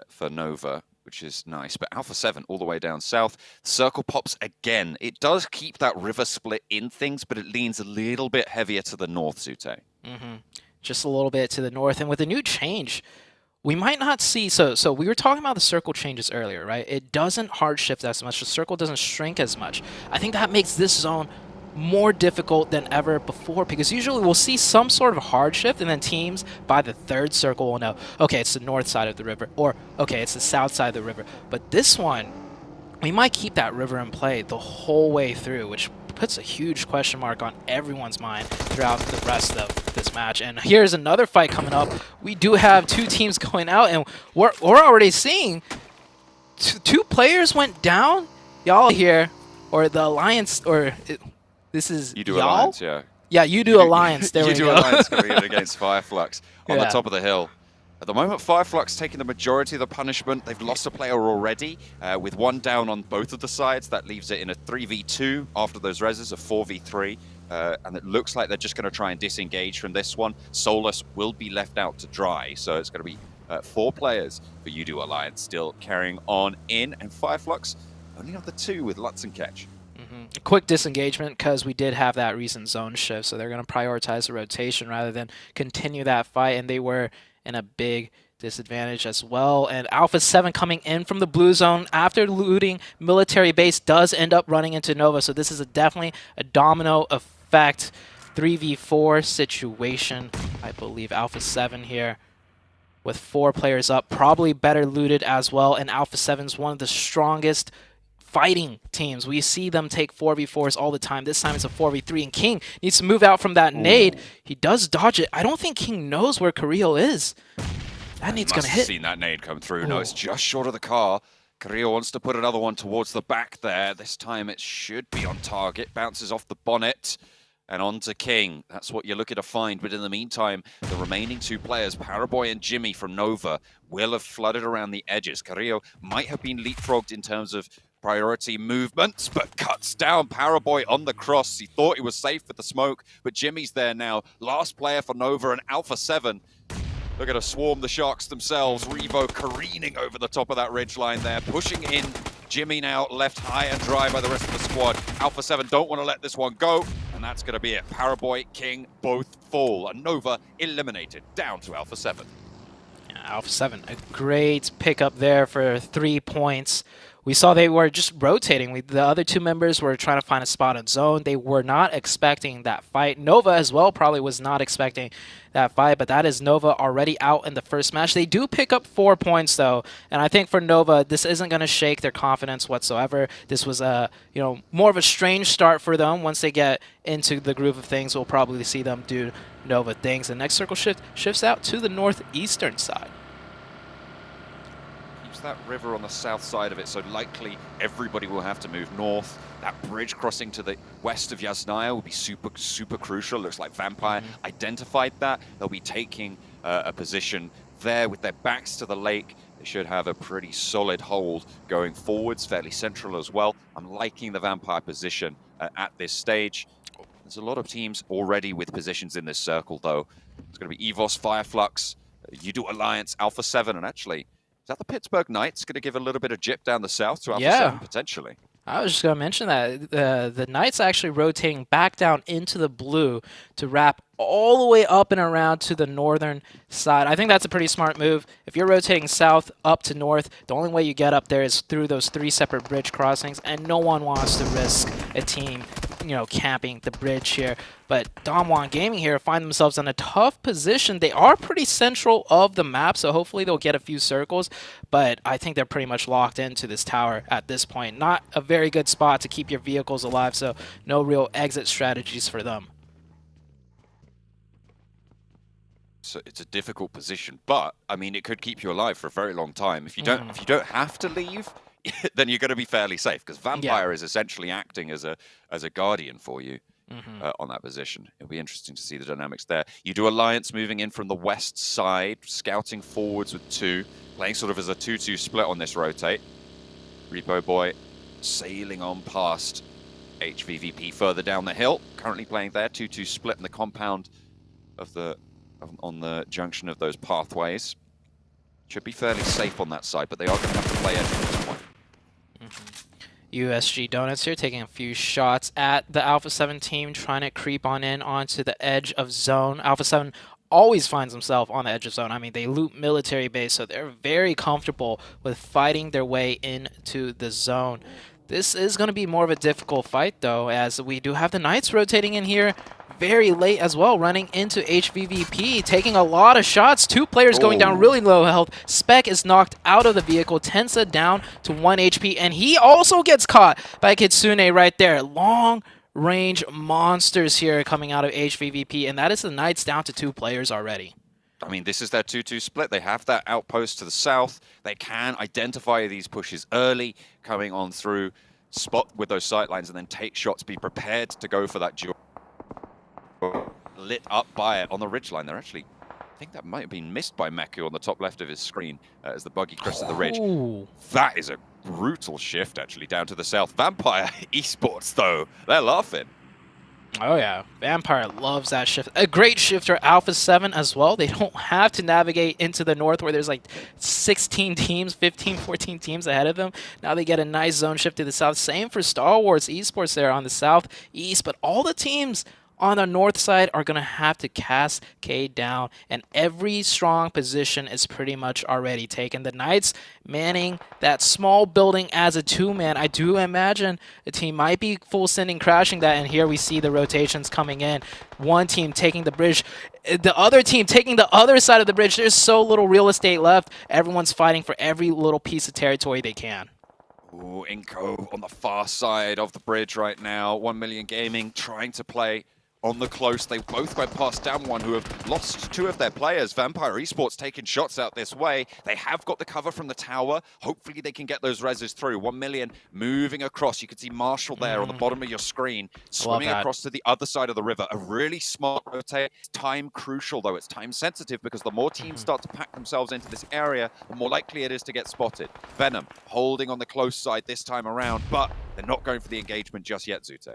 for Nova, which is nice. But Alpha 7 all the way down south. Circle pops again. It does keep that river split in things, but it leans a little bit heavier to the north, Zute. Just a little bit to the north. And with a new change, we might not see... So we were talking about the circle changes earlier, right? It doesn't hard shift as much. The circle doesn't shrink as much. I think that makes this zone more difficult than ever before, because usually we'll see some sort of hard shift, and then teams by the third circle will know, okay, it's the north side of the river, or okay, it's the south side of the river. But this one, we might keep that river in play the whole way through, which puts a huge question mark on everyone's mind throughout the rest of this match. And here's another fight coming up. We do have two teams going out, and we're already seeing two players went down. Y'all here, or the Alliance, or this is You do y'all? Alliance, yeah. Yeah, you do Alliance. There you we do go. Alliance coming in against Fireflux on the Yeah. top of the hill. At the moment, Fireflux taking the majority of the punishment. They've lost a player already, with one down on both of the sides. That leaves it in a 3v2 after those reses, a 4v3. And it looks like they're just going to try and disengage from this one. Solus will be left out to dry, so it's going to be 4 players for Udo Alliance still carrying on in. And Fireflux only on the 2 with Lutz and Ketch. Quick disengagement because we did have that recent zone shift, so they're going to prioritize the rotation rather than continue that fight, and they were in a big disadvantage as well. And Alpha 7 coming in from the blue zone after looting military base does end up running into Nova, so this is definitely a domino effect 3v4 situation. I believe Alpha 7 here with 4 players up, probably better looted as well, and Alpha 7's one of the strongest fighting teams. We see them take 4v4s all the time. This time it's a 4v3, and King needs to move out from that nade. He does dodge it. I don't think King knows where Carrillo is. That nade's going to hit. Seen that nade come through. No, it's just short of the car. Carrillo wants to put another one towards the back there. This time it should be on target. Bounces off the bonnet and on to King. That's what you're looking to find. But in the meantime, the remaining 2 players, Paraboy and Jimmy from Nova, will have flooded around the edges. Carrillo might have been leapfrogged in terms of priority movements, but cuts down Paraboy on the cross. He thought he was safe with the smoke, but Jimmy's there now. Last player for Nova and Alpha 7. They're going to swarm the Sharks themselves. Revo careening over the top of that ridgeline there, pushing in. Jimmy now left high and dry by the rest of the squad. Alpha 7 don't want to let this one go, and that's going to be it. Paraboy, King, both fall. And Nova eliminated, down to Alpha 7. Yeah, Alpha 7, a great pickup there for 3 points. We saw they were just rotating. The other 2 members were trying to find a spot in zone. They were not expecting that fight. Nova as well probably was not expecting that fight, but that is Nova already out in the first match. They do pick up 4 points though, and I think for Nova, this isn't going to shake their confidence whatsoever. This was a more of a strange start for them. Once they get into the groove of things, we'll probably see them do Nova things. The next circle shifts out to the northeastern side. That river on the south side of it, so likely everybody will have to move north. That bridge crossing to the west of Yasnaya will be super crucial. Looks like Vampire identified that. They'll be taking a position there with their backs to the lake. They should have a pretty solid hold going forwards, fairly central as well. I'm liking the Vampire position at this stage. There's a lot of teams already with positions in this circle though. It's going to be EVOS, Fireflux, Udo Alliance, Alpha 7, and actually, is that the Pittsburgh Knights going to give a little bit of jip down the south to Alpha 7, potentially? I was just going to mention that. The Knights actually rotating back down into the blue to wrap all the way up and around to the northern side. I think that's a pretty smart move. If you're rotating south up to north, the only way you get up there is through those 3 separate bridge crossings, and no one wants to risk a team camping the bridge here. But Damwon Gaming here find themselves in a tough position. They are pretty central of the map, so hopefully they'll get a few circles, but I think they're pretty much locked into this tower at this point. Not a very good spot to keep your vehicles alive, so no real exit strategies for them. So it's a difficult position, but I mean, it could keep you alive for a very long time. If you don't have to leave, then you're going to be fairly safe, because Vampire is essentially acting as a guardian for you on that position. It'll be interesting to see the dynamics there. You do Alliance moving in from the west side, scouting forwards with 2, playing sort of as a 2-2 split on this rotate. Repo Boy sailing on past HVVP further down the hill, currently playing there, 2-2 split in the compound of on the junction of those pathways. Should be fairly safe on that side, but they are going to have to play edge at this point. USG Donuts here taking a few shots at the Alpha 7 team, trying to creep on in onto the edge of zone. Alpha 7 always finds himself on the edge of zone. I mean, they loot military base, so they're very comfortable with fighting their way into the zone. This is going to be more of a difficult fight, though, as we do have the Knights rotating in here very late as well, running into HVVP, taking a lot of shots. 2 players going down really low health. Spec is knocked out of the vehicle. Tensa down to 1 HP, and he also gets caught by Kitsune right there. Long range monsters here coming out of HVVP, and that is the Knights down to 2 players already. I mean, this is their 2-2 split. They have that outpost to the south. They can identify these pushes early, coming on through, spot with those sightlines, and then take shots, be prepared to go for that duel. Lit up by it on the ridgeline. They're actually, I think that might have been missed by Meku on the top left of his screen as the buggy crested the ridge. That is a brutal shift, actually, down to the south. Vampire Esports, though, they're laughing. Oh yeah, Vampire loves that shift. A great shift for Alpha 7 as well. They don't have to navigate into the north where there's like 16 teams, 15, 14 teams ahead of them. Now they get a nice zone shift to the south. Same for Star Wars Esports there on the southeast, but all the teams on the north side are going to have to cascade down, and every strong position is pretty much already taken. The Knights manning that small building as a 2-man. I do imagine the team might be full sending crashing that, and here we see the rotations coming in. One team taking the bridge, the other team taking the other side of the bridge. There's so little real estate left. Everyone's fighting for every little piece of territory they can. Ooh, Inko on the far side of the bridge right now. 1 Million Gaming trying to play on the close. They both went past down one, who have lost 2 of their players. Vampire Esports taking shots out this way. They have got the cover from the tower. Hopefully they can get those reses through. 1 Million moving across. You can see Marshall there on the bottom of your screen, swimming across to the other side of the river. A really smart rotate. It's time crucial, though. It's time sensitive, because the more teams start to pack themselves into this area, the more likely it is to get spotted. Venom holding on the close side this time around, but they're not going for the engagement just yet, Zute.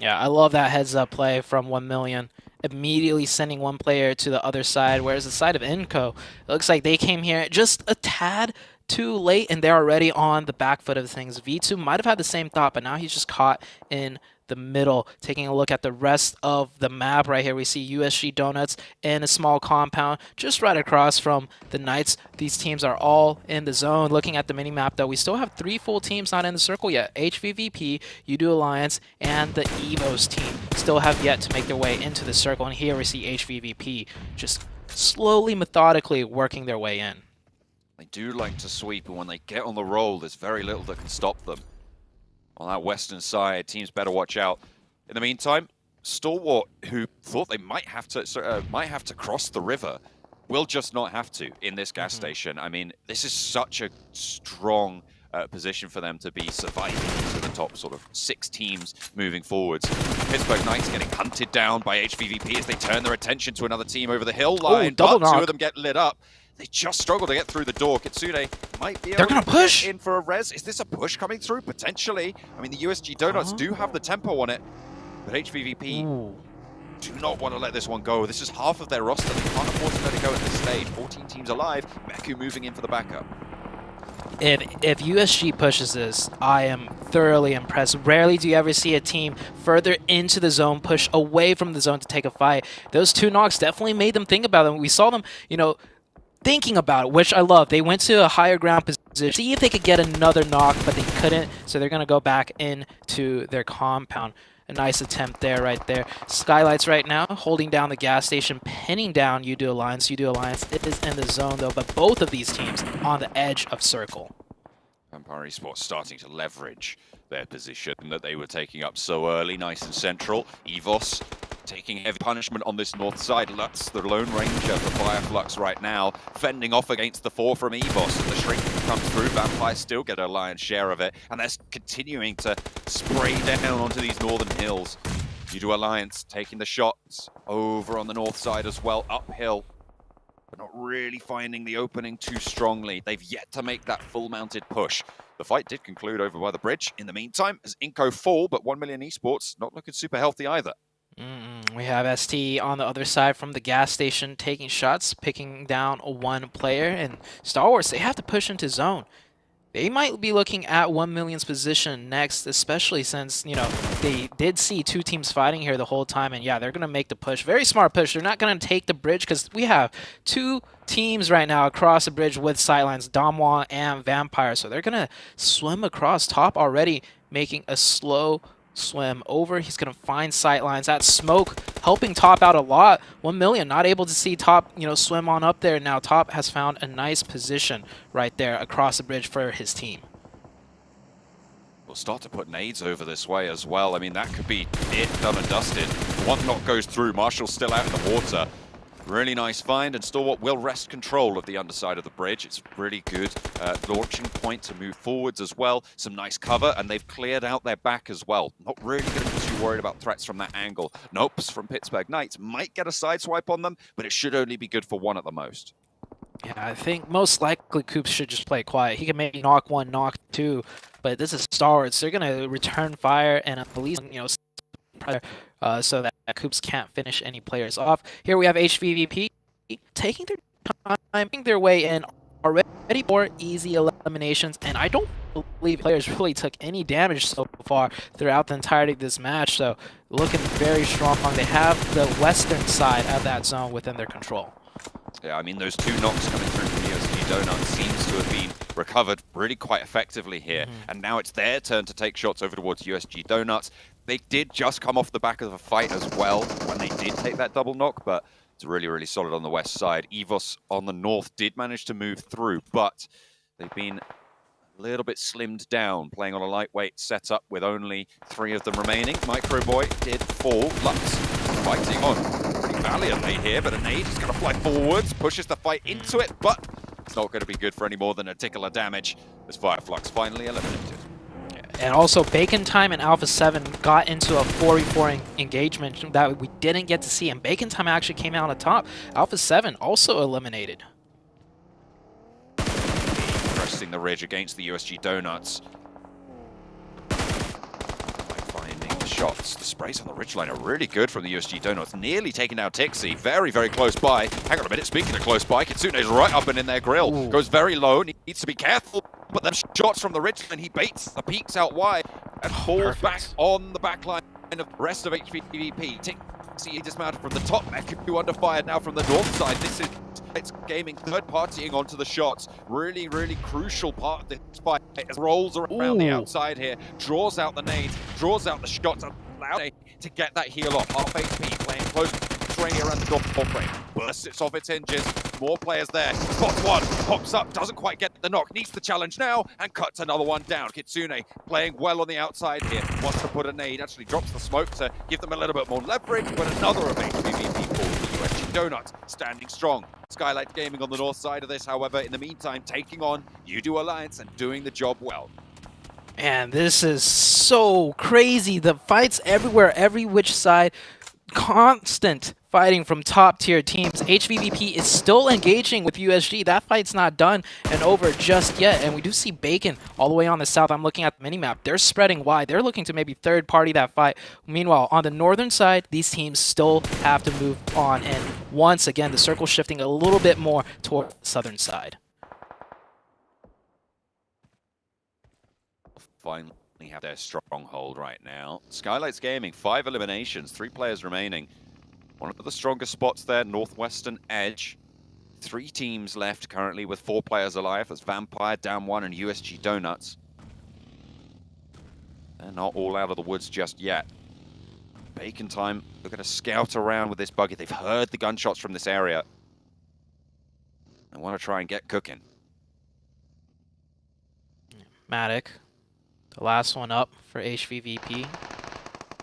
Yeah, I love that heads-up play from 1 Million. Immediately sending one player to the other side, whereas the side of Inco, it looks like they came here just a tad too late, and they're already on the back foot of things. V2 might have had the same thought, but now he's just caught in the middle. Taking a look at the rest of the map right here, we see USG Donuts in a small compound just right across from the Knights. These teams are all in the zone. Looking at the mini-map, though, we still have 3 full teams not in the circle yet. HVVP, UDO Alliance, and the EVOS team still have yet to make their way into the circle. And here we see HVVP just slowly, methodically working their way in. They do like to sweep, and when they get on the roll, there's very little that can stop them. On that western side, teams better watch out. In the meantime, Stalwart, who thought they might have to cross the river, will just not have to in this gas station. I mean, this is such a strong position for them to be surviving into the top sort of 6 teams moving forwards. Pittsburgh Knights getting hunted down by HVVP as they turn their attention to another team over the hill line. Double knock. 2 of them get lit up. They just struggle to get through the door. Kitsune might be able They're gonna to push get in for a res. Is this a push coming through? Potentially. I mean, the USG Donuts do have the tempo on it, but HVVP do not want to let this one go. This is half of their roster. They can't afford to let it go at this stage. 14 teams alive. Meku moving in for the backup. If USG pushes this, I am thoroughly impressed. Rarely do you ever see a team further into the zone push away from the zone to take a fight. Those 2 knocks definitely made them think about it. We saw them, you know, thinking about it, which I love. They went to a higher ground position, see if they could get another knock, but they couldn't, so they're going to go back into their compound. A nice attempt there, right there. Skylights right now, holding down the gas station, pinning down UDO Alliance. UDO Alliance is in the zone, though, but both of these teams on the edge of circle. Vampire Esports starting to leverage their position that they were taking up so early, nice and central. EVOS taking heavy punishment on this north side. Lutz, the Lone Ranger for Fireflux right now, fending off against the 4 from EVOS. As the shrink comes through, Vampire still get a lion's share of it, and they're continuing to spray down onto these northern hills. UDO Alliance taking the shots over on the north side as well, uphill, but not really finding the opening too strongly. They've yet to make that full-mounted push. The fight did conclude over by the bridge. In the meantime, as Inco fall, but 1 Million Esports not looking super healthy either. We have ST on the other side from the gas station taking shots, picking down 1 player. And Star Wars, they have to push into zone. they might be looking at 1 million's position next, especially since, you know, they did see two teams fighting here the whole time. And yeah, they're going to make the push. Very smart push. They're not going to take the bridge because we have two teams right now across the bridge with sidelines, Damwon and Vampire. So they're going to swim across top already, making a slow swim over. He's going to find sightlines. That smoke helping Top out a lot. 1 million not able to see Top, you know, swim on up there. Now Top has found a nice position right there across the bridge for his team. We'll start to put nades over this way as well. I mean, that could be it, done and dusted. One knock goes through. Marshall's still out in the water. Really nice find, and Stalwart will wrest control of the underside of the bridge. It's really good launching point to move forwards as well. Some nice cover, and they've cleared out their back as well. Not really going to be too worried about threats from that angle. Nopes from Pittsburgh Knights might get a sideswipe on them, but it should only be good for one at the most. Yeah, I think most likely Coops should just play quiet. He can maybe knock one, knock two, but this is Stalwarts. They're going to return fire and at least, you know, so that Coops can't finish any players off. Here we have HVVP taking their time, making their way in already for easy eliminations, and I don't believe players really took any damage so far throughout the entirety of this match, so looking very strong. They have the western side of that zone within their control. Yeah, I mean, those two knocks coming through from USG Donuts seems to have been recovered really quite effectively here. And now it's their turn to take shots over towards USG Donuts. They did just come off the back of a fight as well when they did take that double knock, but it's really, really solid on the west side. EVOS on the north did manage to move through, but they've been a little bit slimmed down, playing on a lightweight setup with only 3 of them remaining. Microboy did fall. Lux fighting on pretty valiantly here, but a nade is going to fly forwards, pushes the fight into it, but it's not going to be good for any more than a tickle of damage as Fireflux finally eliminated. And also, Bacon Time and Alpha 7 got into a 4v4 engagement that we didn't get to see, and Bacon Time actually came out on top. Alpha 7 also eliminated. Pressing the ridge against the USG Donuts. Finding the shots. The sprays on the ridgeline are really good from the USG Donuts. Nearly taking out Tixie. Very, very close by. Hang on a minute. Speaking of close by, Kitsune's right up and in their grill. Ooh. Goes very low and he needs to be careful. But then shots from the ridgeline, he baits the peaks out wide and falls back on the back line of the rest of HVVP. Tixie dismounted from the top, Meku under fire now from the north side. This is it's gaming third partying onto the shots. Really, really crucial part of this fight. It rolls around the outside here, draws out the nades, draws out the shots, allowed to get that heal off. Half HP playing close training around the door frame. Bursts it off its hinges. More players there. Spots one, pops up, doesn't quite get the knock. Needs the challenge now and cuts another one down. Kitsune playing well on the outside here. Wants to put a nade, actually drops the smoke to give them a little bit more leverage, but another of HVVP falls. USG Donuts standing strong. Skylight Gaming on the north side of this, however, in the meantime, taking on Udo Alliance and doing the job well. And this is so crazy. The fights everywhere, every which side. Constant fighting from top tier teams. HVVP is still engaging with USG. That fight's not done and over just yet. And we do see Bacon all the way on the south. I'm looking at the minimap. They're spreading wide. They're looking to maybe third party that fight. Meanwhile, on the northern side, these teams still have to move on. And once again, the circle shifting a little bit more toward the southern side. Finally have their stronghold right now. Skylights Gaming, 5 eliminations, 3 players remaining. One of the strongest spots there, northwestern edge. 3 teams left currently with 4 players alive. That's Vampire, Damwon, and USG Donuts. They're not all out of the woods just yet. Bacon Time, they're going to scout around with this buggy. They've heard the gunshots from this area. They want to try and get cooking. Matic. The last one up for HVVP.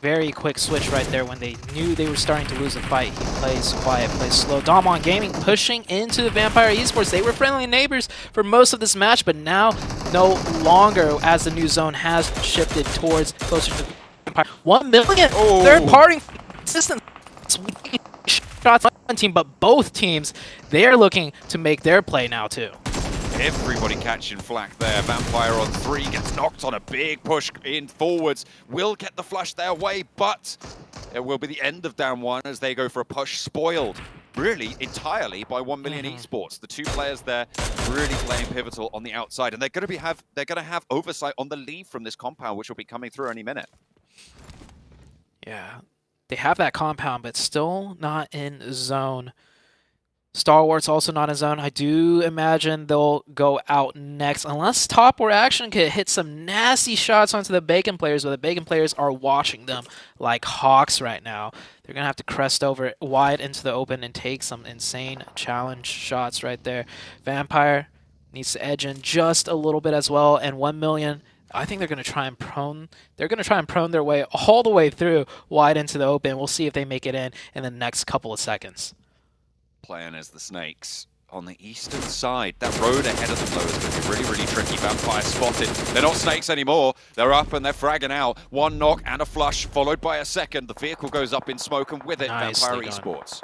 Very quick switch right there when they knew they were starting to lose a fight. He plays quiet, plays slow. Damwon Gaming pushing into the Vampire Esports. They were friendly neighbors for most of this match, but now no longer as the new zone has shifted towards closer to the Vampire. 1 million! Oh. Third party assistance. Shots on one team, but both teams, they're looking to make their play now too. Everybody catching flack there. Vampire on 3, gets knocked on a big push in forwards. Will get the flush their way, but it will be the end of down 1 as they go for a push spoiled really entirely by 1 Million Esports. The two players there really playing pivotal on the outside, and they're going to have oversight on the lead from this compound, which will be coming through any minute. Yeah, they have that compound, but still not in zone. Star Wars also not in zone. I do imagine they'll go out next, unless Top or Action can hit some nasty shots onto the Bacon players, but the Bacon players are watching them like hawks right now. They're going to have to crest over wide into the open and take some insane challenge shots right there. Vampire needs to edge in just a little bit as well, and 1 million... I think they're going to try and prone. They're going to try and prone their way all the way through wide into the open. We'll see if they make it in the next couple of seconds. Playing as the Snakes on the eastern side. That road ahead of them, though, is going to be really, really tricky. Vampire spotted. They're not Snakes anymore. They're up and they're fragging out. One knock and a flush, followed by a second. The vehicle goes up in smoke, and with it, Vampire Esports.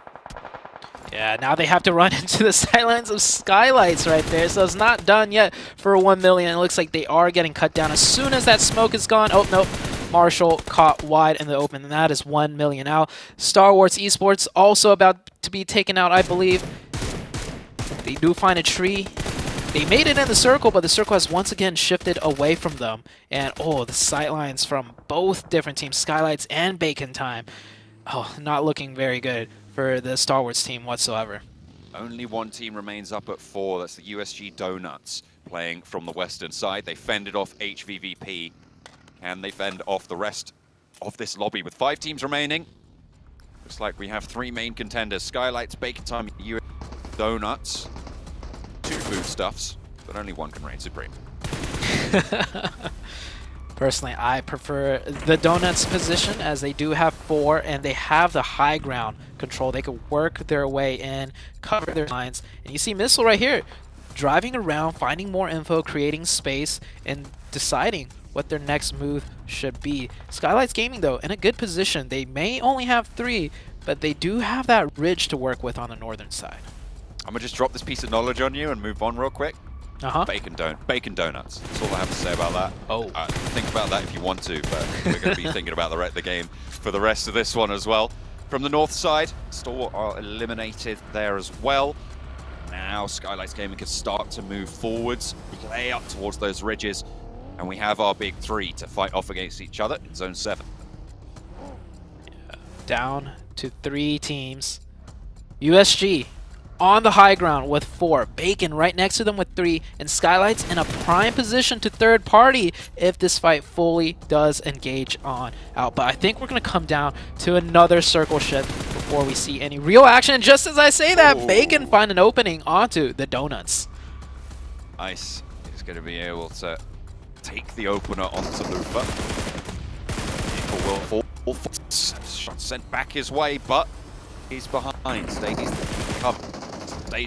Yeah, now they have to run into the sidelines of Skylights right there, so it's not done yet for 1 million. It looks like they are getting cut down as soon as that smoke is gone. Oh, no. Marshall caught wide in the open, and that is 1 million out. Star Wars Esports also about to be taken out, I believe. They do find a tree. They made it in the circle, but the circle has once again shifted away from them. And, oh, the sightlines from both different teams, Skylights and Bacon Time. Oh, not looking very good for the Star Wars team whatsoever. Only one team remains up at 4. That's the USG Donuts playing from the western side. They fended off HVVP. And they fend off the rest of this lobby with 5 teams remaining. Looks like we have 3 main contenders: Skylights, Bacon Time, Donuts, 2 foodstuffs, but only one can reign supreme. Personally, I prefer the Donuts position, as they do have 4 and they have the high ground control. They could work their way in, cover their lines. And you see Missile right here, driving around, finding more info, creating space, and deciding what their next move should be. Skylights Gaming, though, in a good position. They may only have 3, but they do have that ridge to work with on the northern side. I'm going to just drop this piece of knowledge on you and move on real quick. Bacon Donuts. That's all I have to say about that. Oh. Think about that if you want to, but we're going to be thinking about the game for the rest of this one as well. From the north side, Store are eliminated there as well. Now Skylights Gaming can start to move forwards, play up towards those ridges. And we have our big 3 to fight off against each other in Zone 7. Yeah, down to 3 teams. USG on the high ground with 4. Bacon right next to them with 3. And Skylights in a prime position to third party if this fight fully does engage on out. But I think we're going to come down to another circle shift before we see any real action. And just as I say that, Bacon find an opening onto the Donuts. Ice is going to be able to take the opener onto Lufa. Vehicle will fall. Shot sent back his way, but he's behind. Stays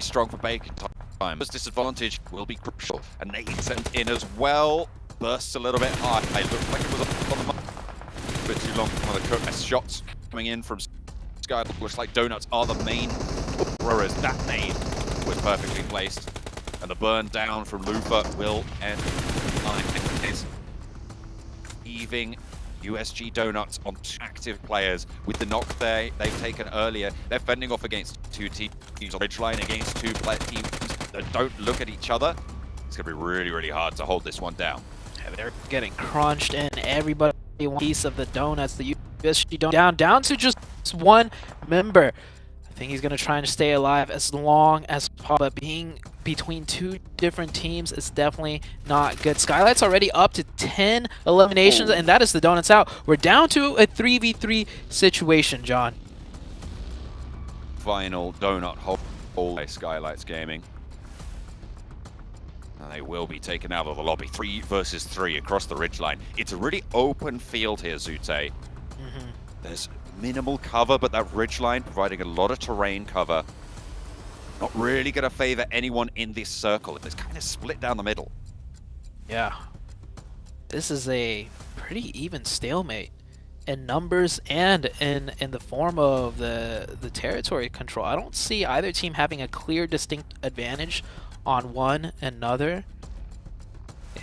strong for Bacon Time. This disadvantage will be crucial. And Nate sent in as well. Bursts a little bit high. It looked like it was on the mark. A bit too long for the cook. Shots coming in from Sky. Looks like Donuts are the main. Whereas that nade was perfectly placed. And the burn down from Lufa will end. Heaving USG Donuts on active players with the knock they've taken earlier. They're fending off against 2 teams on ridgeline, against 2 teams that don't look at each other. It's going to be really, really hard to hold this one down. Yeah, they're getting crunched in. Everybody wants a piece of the Donuts. The USG down to just 1 member. I think he's going to try and stay alive as long as possible, but being between 2 different teams is definitely not good. Skylight's already up to 10 eliminations, and that is the Donuts out. We're down to a 3v3 situation, John. Final donut hole by Skylights Gaming. And they will be taken out of the lobby. 3 versus 3 across the ridgeline. It's a really open field here, Zute. There's minimal cover, but that ridgeline providing a lot of terrain cover. Not really going to favor anyone in this circle. It's kind of split down the middle. Yeah. This is a pretty even stalemate in numbers and in the form of the territory control. I don't see either team having a clear, distinct advantage on one another.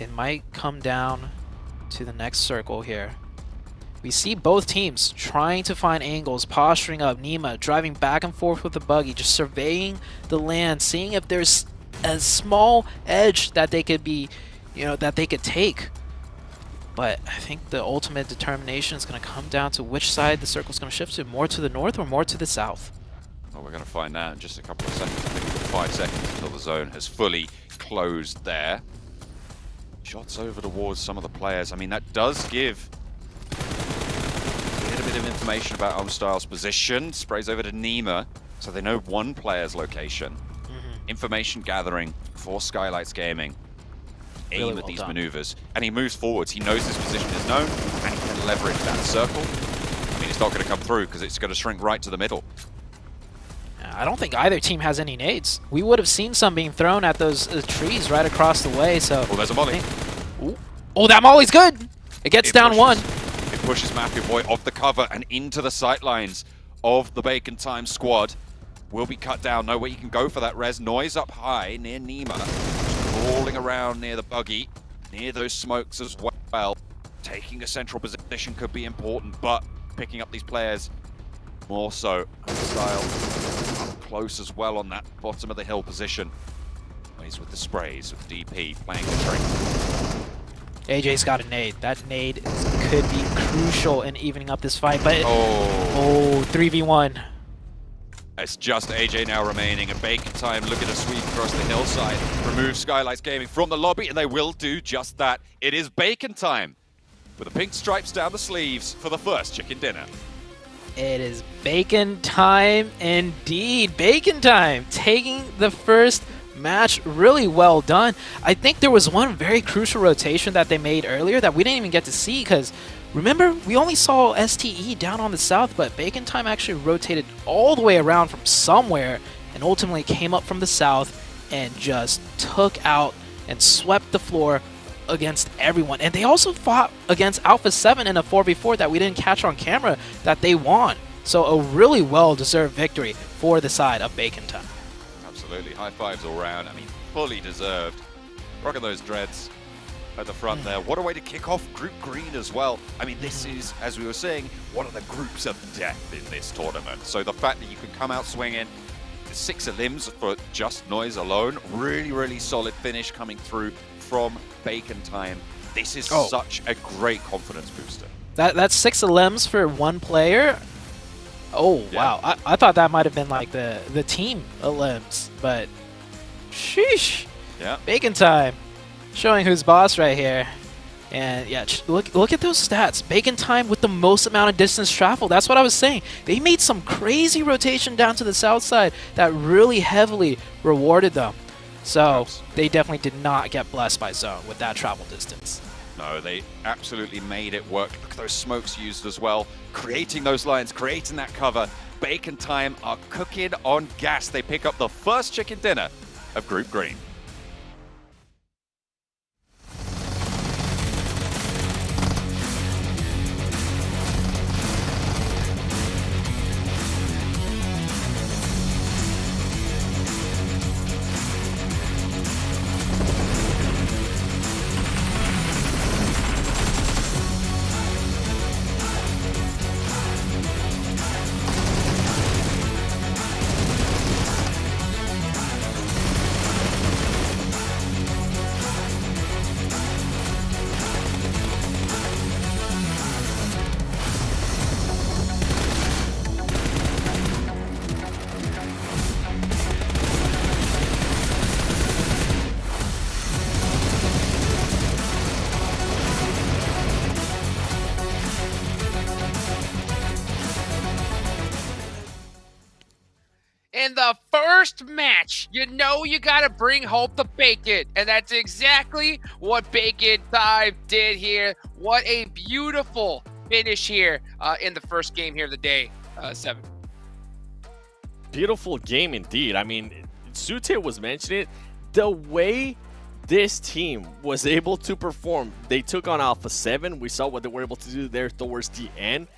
It might come down to the next circle here. we see both teams trying to find angles, posturing up. Nima driving back and forth with the buggy, just surveying the land, seeing if there's a small edge that they could be, that they could take. But I think the ultimate determination is going to come down to which side the circle's going to shift to, more to the north or more to the south. Well, we're going to find out in just a couple of seconds. I think we've got 5 seconds until the zone has fully closed there. Shots over towards some of the players. I mean, that does give a little bit of information about Homestyle's position. Sprays over to Nima, so they know one player's location. Information gathering for Skylights Gaming. Aim Really at well these done. maneuvers, and he moves forwards. He knows his position is known, and he can leverage that circle. I mean, it's not going to come through because it's going to shrink right to the middle. I don't think either team has any nades. We would have seen some being thrown at those trees right across the way, so... Oh, there's a molly. Ooh. Oh, that molly's good! It gets down one. It pushes Mafia Boy off the cover and into the sightlines of the Bacon Time squad. Will be cut down. Nowhere you can go for that res. Noise up high near Nima. Crawling around near the buggy, near those smokes as well. Taking a central position could be important, but picking up these players more so. Style up close as well on that bottom of the hill position. He's with the sprays, with DP playing the trick. AJ's got a nade. That nade could be crucial in evening up this fight, but... Oh, 3v1. It's just AJ now remaining, and Bacon Time looking to sweep across the hillside, remove Skylights Gaming from the lobby, and they will do just that. It is Bacon Time, with the pink stripes down the sleeves for the first chicken dinner. It is Bacon Time indeed. Bacon Time taking the first match really well done. I think there was one very crucial rotation that they made earlier that we didn't even get to see, because remember, we only saw STE down on the south, but Bacon Time actually rotated all the way around from somewhere and ultimately came up from the south and just took out and swept the floor against everyone. And they also fought against Alpha 7 in a 4v4 that we didn't catch on camera that they won. So a really well-deserved victory for the side of Bacon Time. Absolutely, high fives all round. I mean, fully deserved. Rocking those dreads at the front there. What a way to kick off Group Green as well. I mean, this is, as we were saying, one of the groups of death in this tournament. So the fact that you can come out swinging, 6 elims for just Noise alone, really, really solid finish coming through from Bacon Time. This is such a great confidence booster. That's 6 elims for one player. Oh, yeah. Wow. I thought that might have been like the team elims, but sheesh. Yeah. Bacon Time. Showing who's boss right here. And yeah, look at those stats. Bacon Time with the most amount of distance travel. That's what I was saying. They made some crazy rotation down to the south side that really heavily rewarded them. So they definitely did not get blessed by zone with that travel distance. No, they absolutely made it work. Look at those smokes used as well. Creating those lines, creating that cover. Bacon Time are cooking on gas. They pick up the first chicken dinner of Group Green. In the first match, you know you gotta bring home the bacon, and that's exactly what Bacon Time did here. What a beautiful finish here in the first game here of the day, 7. Beautiful game indeed. I mean, Sute was mentioning it. The way this team was able to perform, they took on Alpha 7. We saw what they were able to do there towards the end.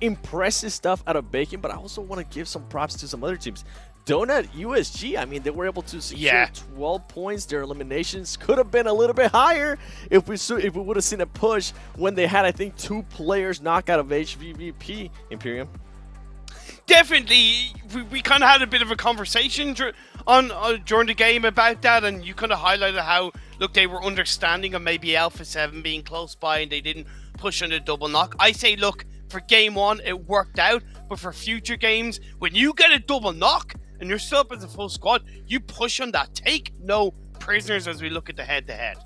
Impressive stuff out of Bacon, but I also want to give some props to some other teams. Donut USG, I mean, they were able to secure 12 points. Their eliminations could have been a little bit higher if we would have seen a push when they had, I think, 2 players knock out of HVVP, Imperium. Definitely, we kind of had a bit of a conversation during the game about that, and you kind of highlighted how, look, they were understanding of maybe Alpha 7 being close by and they didn't push on the double knock. I say, look, for game 1, it worked out, but for future games, when you get a double knock and you're still up as a full squad, you push on that. Take no prisoners as we look at the head-to-head.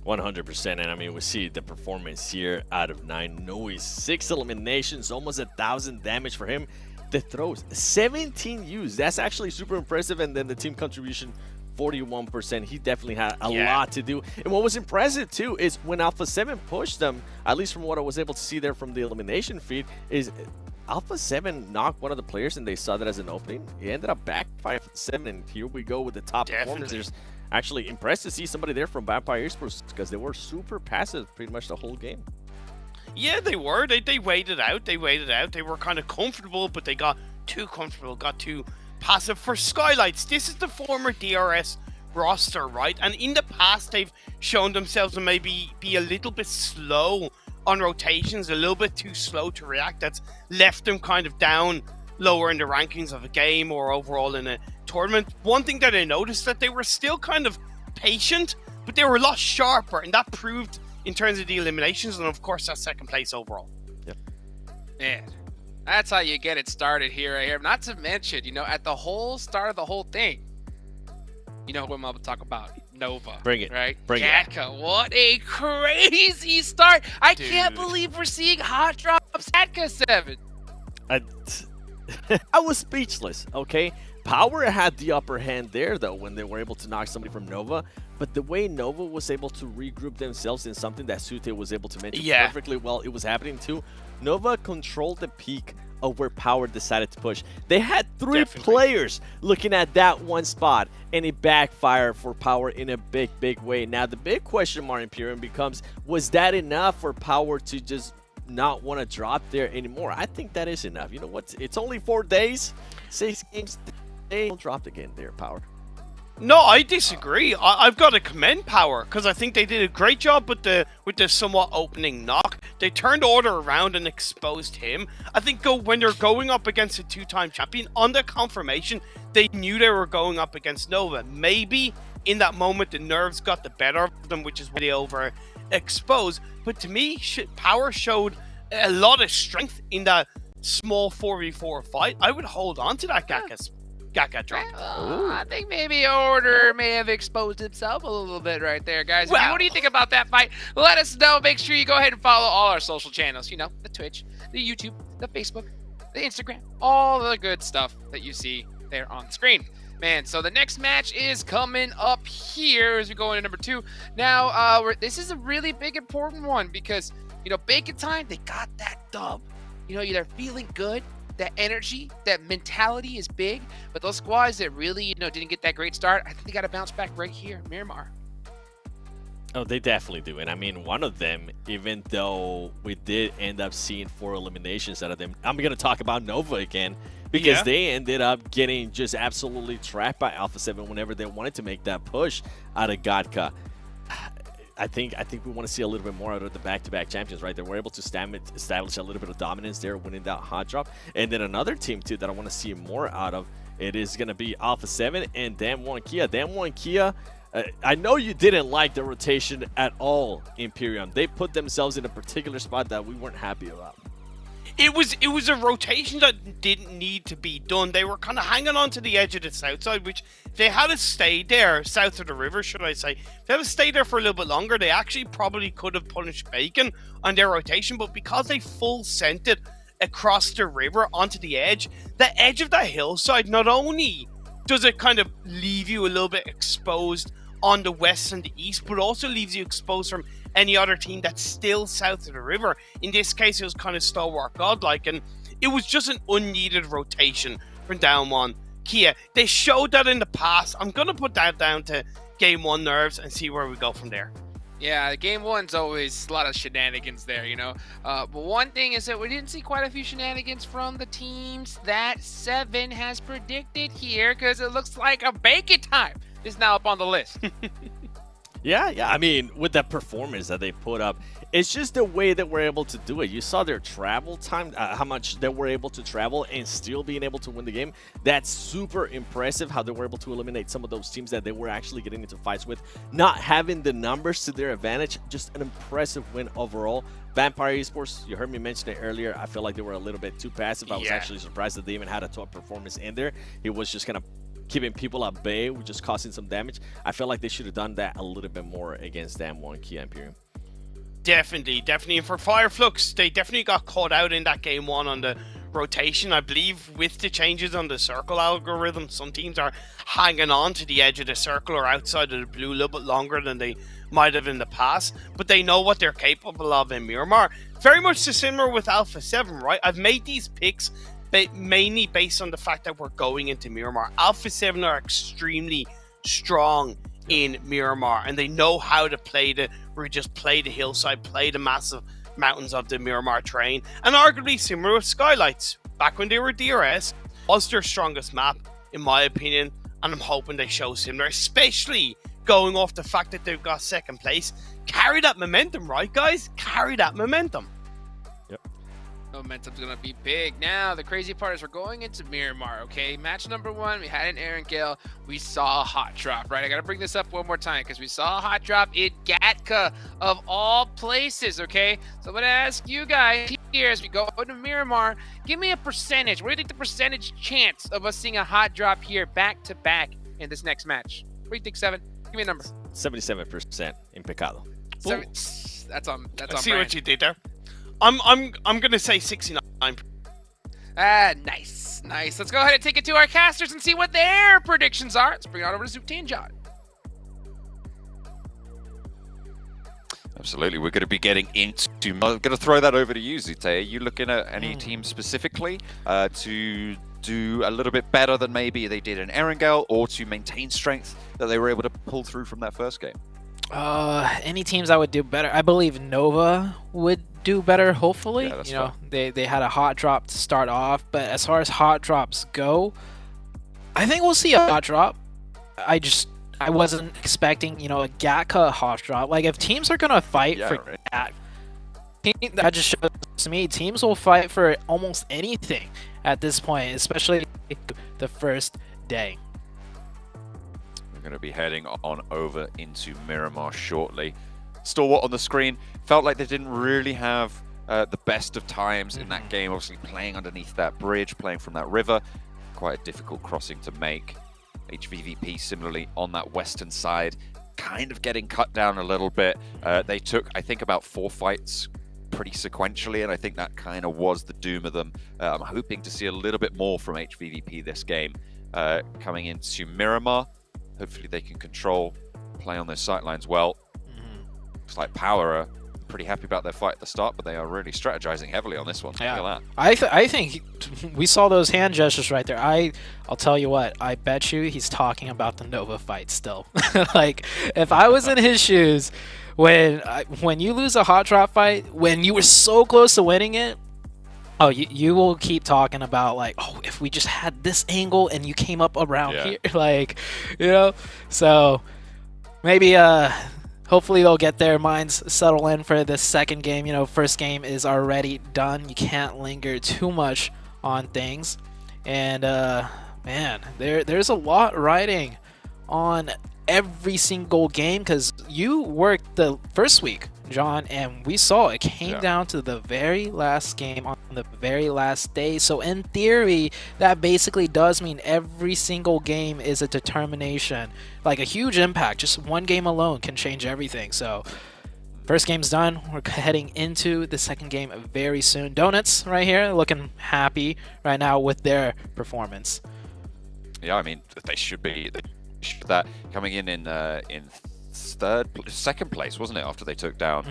100%, and I mean, we see the performance here out of 9. Noise, 6 eliminations, almost 1,000 damage for him. The throws, 17 use. That's actually super impressive, and then the team contribution, 41%. He definitely had a lot to do. And what was impressive, too, is when Alpha 7 pushed them, at least from what I was able to see there from the elimination feed, is Alpha 7 knocked one of the players, and they saw that as an opening. He ended up back 5-7, and here we go with the top performers. Actually impressed to see somebody there from Vampire Esports because they were super passive pretty much the whole game. Yeah, they were. They waited out. They were kind of comfortable, but they got too comfortable, got too passive. For Skylights, this is the former DRS roster, right? And in the past, they've shown themselves to maybe be a little bit slow on rotations, a little bit too slow to react. That's left them kind of down lower in the rankings of a game or overall in a tournament. One thing that I noticed that they were still kind of patient, but they were a lot sharper, and that proved in terms of the eliminations, and of course that second place overall. Yep. Man, that's how you get it started here. Not to mention, you know, at the whole start of the whole thing, you know what I'm about to talk about? Nova. Bring it. Right? Bring Gatka, what a crazy start. I can't believe we're seeing hot drops at Gatka 7. I was speechless, okay? Power had the upper hand there, though, when they were able to knock somebody from Nova. But the way Nova was able to regroup themselves in something that Sute was able to mention perfectly well, it was happening too. Nova controlled the peak of where Power decided to push. They had 3 players looking at that one spot, and it backfired for Power in a big, big way. Now, the big question mark, Imperium, becomes, was that enough for Power to just not want to drop there anymore? I think that is enough. You know what? It's only 4 days, 6 games. They don't drop again there, Power. No, I disagree. I've got to commend Power because I think they did a great job with the somewhat opening knock. They turned order around and exposed him. I think when they're going up against a 2-time champion on the confirmation, they knew they were going up against Nova. Maybe in that moment the nerves got the better of them, which is why they overexposed. But to me, Power showed a lot of strength in that small 4v4 fight. I would hold on to that Gatka drop. I think maybe Order may have exposed himself a little bit right there, guys. Well, what do you think about that fight? Let us know. Make sure you go ahead and follow all our social channels. You know, the Twitch, the YouTube, the Facebook, the Instagram, all the good stuff that you see there on the screen. Man, so the next match is coming up here as we go into number 2. Now, this is a really big, important one because, you know, Bacon Time, they got that dub. You know, they're feeling good. That energy, that mentality is big, but those squads that really, you know, didn't get that great start, I think they got to bounce back right here, Miramar. Oh, they definitely do. And I mean, one of them, even though we did end up seeing 4 eliminations out of them, I'm going to talk about Nova again because they ended up getting just absolutely trapped by Alpha 7 whenever they wanted to make that push out of Gatka. I think we want to see a little bit more out of the back-to-back champions, right? They were able to establish a little bit of dominance there, winning that hot drop. And then another team, too, that I want to see more out of, it is going to be Alpha 7 and Damwon Kia. Damwon Kia, I know you didn't like the rotation at all, Imperium. They put themselves in a particular spot that we weren't happy about. It was a rotation that didn't need to be done. They were kind of hanging on to the edge of the south side, which they had to stay there, south of the river, should I say. If they had to stay there for a little bit longer, they actually probably could have punished Bacon on their rotation, but because they full sent it across the river onto the edge of that hillside, not only does it kind of leave you a little bit exposed on the west and the east, but also leaves you exposed from any other team that's still south of the river. In this case, it was kind of Stalwart Godlike, and it was just an unneeded rotation from Damwon Kia. They showed that in the past. I'm going to put that down to Game 1 nerves and see where we go from there. Yeah, game one's always a lot of shenanigans there, you know. But one thing is that we didn't see quite a few shenanigans from the teams that Seven has predicted here, because it looks like a bacon time is now up on the list. Yeah. I mean, with that performance that they put up, it's just the way that we're able to do it. You saw their travel time, how much they were able to travel and still being able to win the game. That's super impressive how they were able to eliminate some of those teams that they were actually getting into fights with, not having the numbers to their advantage. Just an impressive win overall. Vampire Esports, you heard me mention it earlier. I feel like they were a little bit too passive. I was actually surprised that they even had a top performance in there. It was just kind of keeping people at bay, just causing some damage. I feel like they should have done that a little bit more against them one Kia Imperium. Definitely. And for Fireflux, they definitely got caught out in that game one on the rotation. I believe with the changes on the circle algorithm, some teams are hanging on to the edge of the circle or outside of the blue a little bit longer than they might have in the past, but they know what they're capable of in Miramar. Very much similar with Alpha 7, right? I've made these picks mainly based on the fact that we're going into Miramar. Alpha 7 are extremely strong in Miramar, and they know how to play the hillside, play the massive mountains of the Miramar terrain, and arguably similar with Skylights. Back when they were DRS, was their strongest map, in my opinion, and I'm hoping they show similar, especially going off the fact that they've got second place. Carry that momentum, right, guys? Carry that momentum. Momentum's gonna be big. Now, the crazy part is we're going into Miramar, okay? Match number 1, we had an Aaron Gale. We saw a hot drop, right? I gotta bring this up one more time because we saw a hot drop in Gatka, of all places, okay? So I'm gonna ask you guys here as we go to Miramar, give me a percentage. What do you think the percentage chance of us seeing a hot drop here back to back in this next match? What do you think, Seven? Give me a number. 77% in Pecado. That's on I see brand. what you did there. I'm gonna say 69. Nice. Let's go ahead and take it to our casters and see what their predictions are. Let's bring it on over to Zupti and John. Absolutely, we're going to be getting into. I'm going to throw that over to you, Zute. Are you looking at any team specifically to do a little bit better than maybe they did in Erangel, or to maintain strength that they were able to pull through from that first game? Any teams that would do better? I believe Nova would do better, hopefully. Yeah, that's you know, they had a hot drop to start off, but as far as hot drops go, I think we'll see a hot drop. I wasn't expecting, you know, a Gatka hot drop. Like, if teams are gonna fight for Gat, that just shows to me teams will fight for almost anything at this point, especially the first day. We're going to be heading on over into Miramar shortly. Stalwart on the screen. Felt like they didn't really have the best of times in that game. Obviously playing underneath that bridge, playing from that river. Quite a difficult crossing to make. HVVP similarly on that western side, kind of getting cut down a little bit. They took, I think, about 4 fights pretty sequentially, and I think that kind of was the doom of them. I'm hoping to see a little bit more from HVVP this game. Coming into Miramar, hopefully they can control, play on their sightlines well. Looks like Power are pretty happy about their fight at the start, but they are really strategizing heavily on this one. Yeah. Look at that. I think we saw those hand gestures right there. I'll tell you what, I bet you he's talking about the Nova fight still. Like, if I was in his shoes, when you lose a hot drop fight, when you were so close to winning it, oh, you will keep talking about, like, oh, if we just had this angle and you came up around here, like, you know. So maybe hopefully they'll get their minds settle in for this second game. You know, first game is already done. You can't linger too much on things. And man, there's a lot riding on every single game, because you worked the first week, John, and we saw it came down to the very last game on the very last day. So in theory, that basically does mean every single game is a determination, like a huge impact. Just one game alone can change everything. So first game's done. We're heading into the second game very soon. Donuts right here looking happy right now with their performance. Yeah, I mean, they should be. That coming in second place, wasn't it, after they took down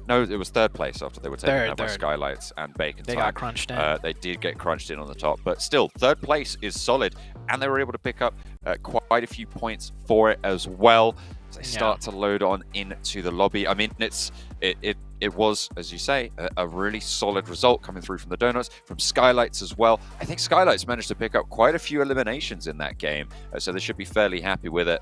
no, it was third place after they were taken down by Skylights and Bacon. They got crunched in. They did get crunched in on the top, but still third place is solid. and they were able to pick up quite a few points for it as well. As they start to load on into the lobby. I mean, it was, as you say, a really solid result coming through from the Donuts, from Skylights as well. I think Skylights managed to pick up quite a few eliminations in that game, so they should be fairly happy with it.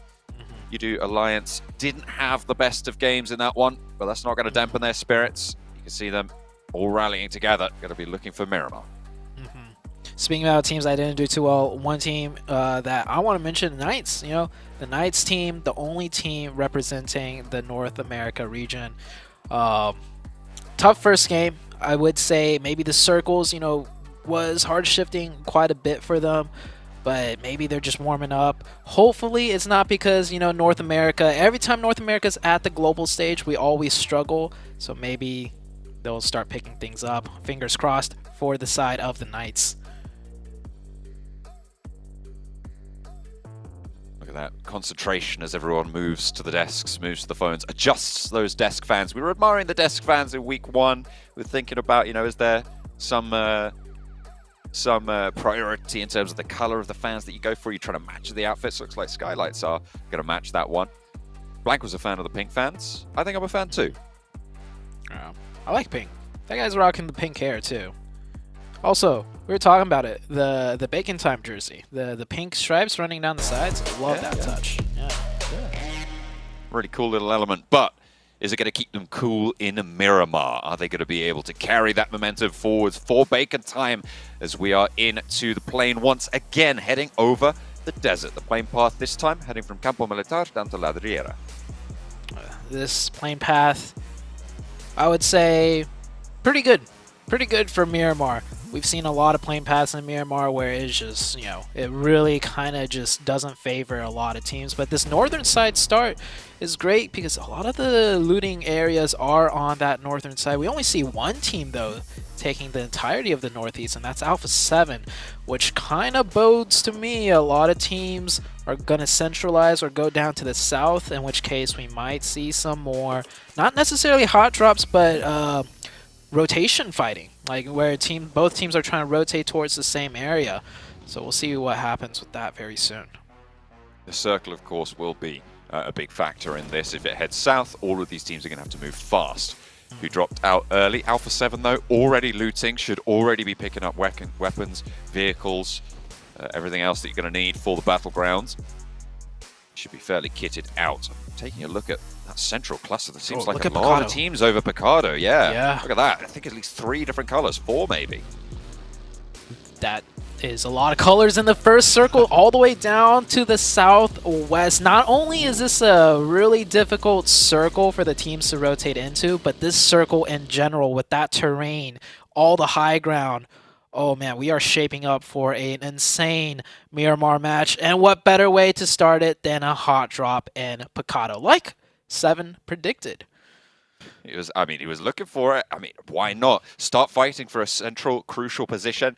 You do Alliance didn't have the best of games in that one, but that's not going to dampen their spirits. You can see them all rallying together. Going to be looking for Miramar. Speaking about teams that didn't do too well, one team that I want to mention, the Knights. You know, the Knights team, the only team representing the North America region. Tough first game, I would say. Maybe the circles, you know, was hard shifting quite a bit for them, but maybe they're just warming up. Hopefully, it's not because, you know, North America. Every time North America's at the global stage, we always struggle. So maybe they'll start picking things up. Fingers crossed for the side of the Knights. Look at that concentration as everyone moves to the desks, moves to the phones, adjusts those desk fans. We were admiring the desk fans in week 1. We're thinking about, you know, is there some priority in terms of the color of the fans that you go for? You're trying to match the outfits. Looks like Skylights are going to match that one. Blank was a fan of the pink fans. I think I'm a fan too. I like pink. That guy's rocking the pink hair too. Also, we were talking about it, the Bacon Time jersey, the pink stripes running down the sides. I love that touch. Really cool little element, but is it going to keep them cool in Miramar? Are they going to be able to carry that momentum forwards for Bacon Time as we are into the plane once again, heading over the desert? The plane path this time heading from Campo Militar down to Ladriera. This plane path, I would say, pretty good. Pretty good for Miramar. We've seen a lot of plane paths in Miramar where it's just, you know, it really kind of just doesn't favor a lot of teams. But this northern side start is great because a lot of the looting areas are on that northern side. We only see one team, though, taking the entirety of the northeast, and that's Alpha 7, which kind of bodes to me a lot of teams are going to centralize or go down to the south, in which case we might see some more, not necessarily hot drops, but rotation fighting, like where both teams are trying to rotate towards the same area. So we'll see what happens with that very soon. The circle, of course, will be a big factor in this. If it heads south, all of these teams are going to have to move fast. Who dropped out early? Alpha 7, though, already looting, should already be picking up weapons, vehicles, everything else that you're going to need for the battlegrounds. Should be fairly kitted out. Taking a look at that central cluster, there seems like a lot of teams over Picado. Yeah, look at that. I think at least 3 different colors, 4 maybe. That is a lot of colors in the first circle, all the way down to the southwest. Not only is this a really difficult circle for the teams to rotate into, but this circle in general with that terrain, all the high ground. Oh man, we are shaping up for an insane Miramar match. And what better way to start it than a hot drop in Picado, like 7 predicted. He was looking for it. I mean, why not? Start fighting for a central, crucial position.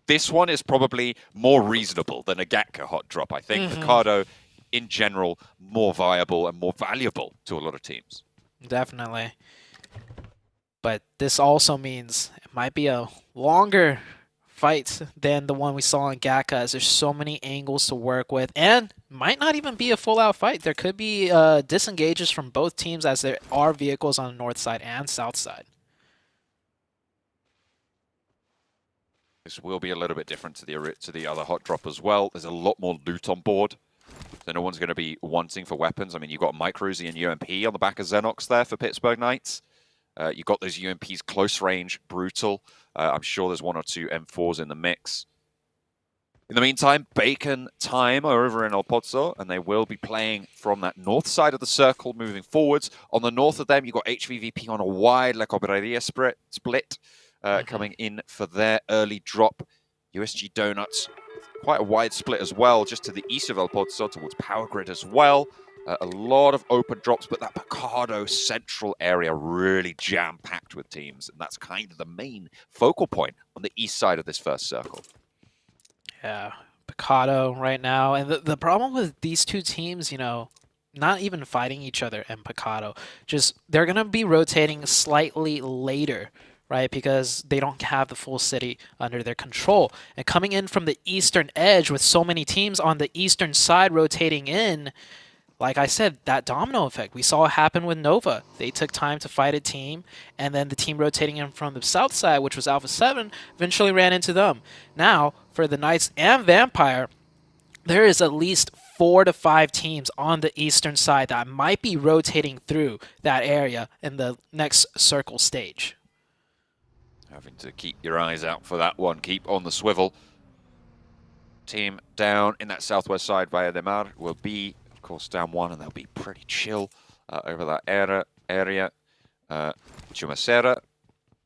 This one is probably more reasonable than a Gatka hot drop, I think. Picado, in general, more viable and more valuable to a lot of teams. Definitely. But this also means it might be a longer fight than the one we saw in Gatka, as there's so many angles to work with, and might not even be a full-out fight. There could be disengages from both teams, as there are vehicles on the north side and south side. This will be a little bit different to the other hot drop as well. There's a lot more loot on board, so no one's going to be wanting for weapons. I mean, you've got Microzy and UMP on the back of Xenox there for Pittsburgh Knights. You've got those UMPs close range, brutal. I'm sure there's 1 or 2 M4s in the mix. In the meantime, Bacon Time are over in El Pozo, and they will be playing from that north side of the circle moving forwards. On the north of them, you've got HVVP on a wide La Cobreria split coming in for their early drop. USG Donuts, quite a wide split as well, just to the east of El Pozo towards Power Grid as well. A lot of open drops, but that Picado central area really jam-packed with teams, and that's kind of the main focal point on the east side of this first circle. Yeah, Picado right now, and the problem with these two teams, you know, not even fighting each other in Picado, just they're going to be rotating slightly later right? Because they don't have the full city under their control. And coming in from the eastern edge with so many teams on the eastern side rotating in, like I said, that domino effect. We saw it happen with Nova. They took time to fight a team, and then the team rotating in from the south side, which was Alpha 7, eventually ran into them. Now, for the Knights and Vampire, there is at least 4 to 5 teams on the eastern side that might be rotating through that area in the next circle stage. Having to keep your eyes out for that one. Keep on the swivel. Team down in that southwest side via the Mar will be, of course, down 1, and they'll be pretty chill over that area. Chumacera,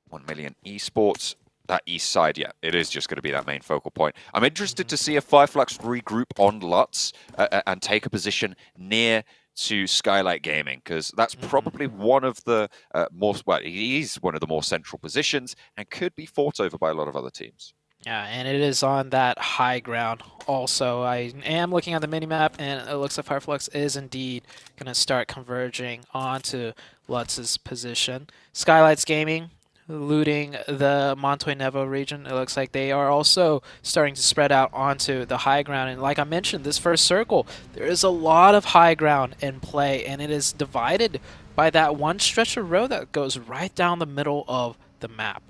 1 million esports. That east side, yeah, it is just going to be that main focal point. I'm interested to see if Fireflux regroup on Lutz and take a position near to Skylight Gaming, because that's probably one of the it is one of the more central positions and could be fought over by a lot of other teams. Yeah, and it is on that high ground also. I am looking at the minimap, and it looks like Fireflux is indeed going to start converging onto Lutz's position. Skylights Gaming looting the Montoy Nevo region. It looks like they are also starting to spread out onto the high ground. And like I mentioned, this first circle, there is a lot of high ground in play, and it is divided by that one stretch of road that goes right down the middle of the map.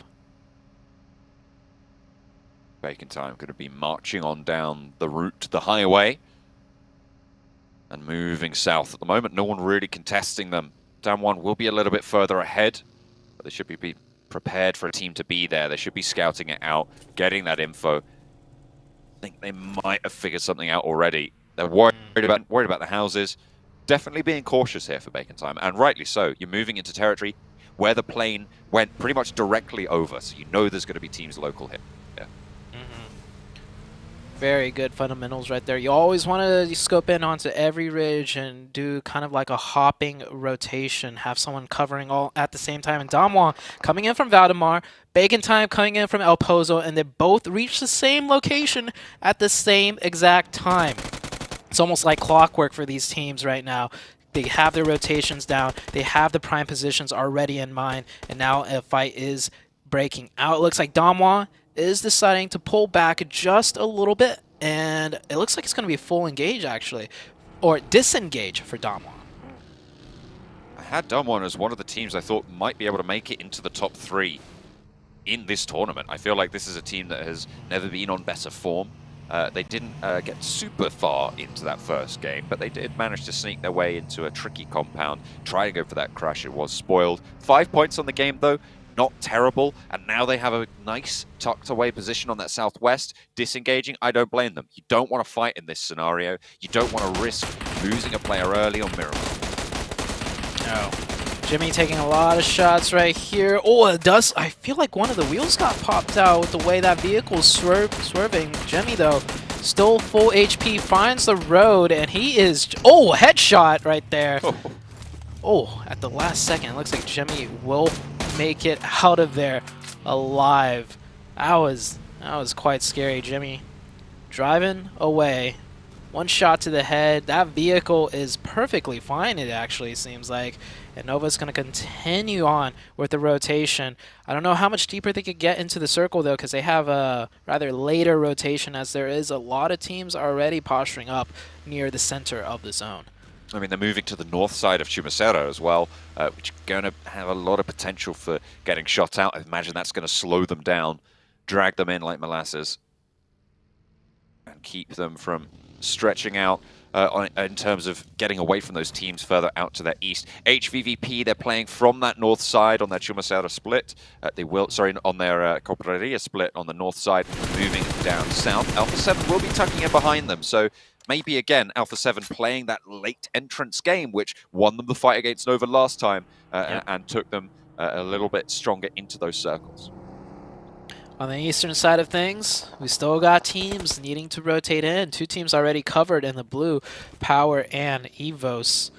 Bacon Time going to be marching on down the route to the highway and moving south at the moment. No one really contesting them. Down 1 will be a little bit further ahead, but they should be prepared for a team to be there. They should be scouting it out, getting that info. I think they might have figured something out already. They're worried about the houses. Definitely being cautious here for Bacon Time, and rightly so. You're moving into territory where the plane went pretty much directly over, so you know there's going to be teams local here. Yeah. Very good fundamentals right there. You always want to scope in onto every ridge and do kind of like a hopping rotation, have someone covering all at the same time. And Damwon coming in from Valdemar, Bacon Time coming in from El Pozo, and they both reach the same location at the same exact time. It's almost like clockwork for these teams right now. They have their rotations down, they have the prime positions already in mind, and now a fight is breaking out. It looks like Damwon is deciding to pull back just a little bit, and it looks like it's going to be full engage, actually, or disengage for Damwon. I had Damwon as one of the teams I thought might be able to make it into the top 3 in this tournament. I feel like this is a team that has never been on better form. They didn't get super far into that first game, but they did manage to sneak their way into a tricky compound, try to go for that crash. It was spoiled. 5 points on the game, though. Not terrible, and now they have a nice tucked away position on that southwest. Disengaging, I don't blame them. You don't want to fight in this scenario. You don't want to risk losing a player early on Miracle. No. Jimmy taking a lot of shots right here. Oh, it does. I feel like one of the wheels got popped out with the way that vehicle's swerving. Jimmy, though, still full HP, finds the road, and he is... Oh, headshot right there. Oh, at the last second, it looks like Jimmy will make it out of there alive. That was quite scary. Jimmy driving away. One shot to the head. That vehicle is perfectly fine, it actually seems like. And Nova's going to continue on with the rotation. I don't know how much deeper they could get into the circle, though, because they have a rather later rotation, as there is a lot of teams already posturing up near the center of the zone. I mean, they're moving to the north side of Chumacera as well, which is going to have a lot of potential for getting shot out. I imagine that's going to slow them down, drag them in like molasses, and keep them from stretching out in terms of getting away from those teams further out to their east. HVVP, they're playing from that north side on their Chumacera split. On their Corporeria split on the north side, moving down south. Alpha 7 will be tucking in behind them, so maybe again Alpha 7 playing that late entrance game, which won them the fight against Nova last time and took them a little bit stronger into those circles. On the eastern side of things, we still got teams needing to rotate in. 2 teams already covered in the blue, Power and Evos.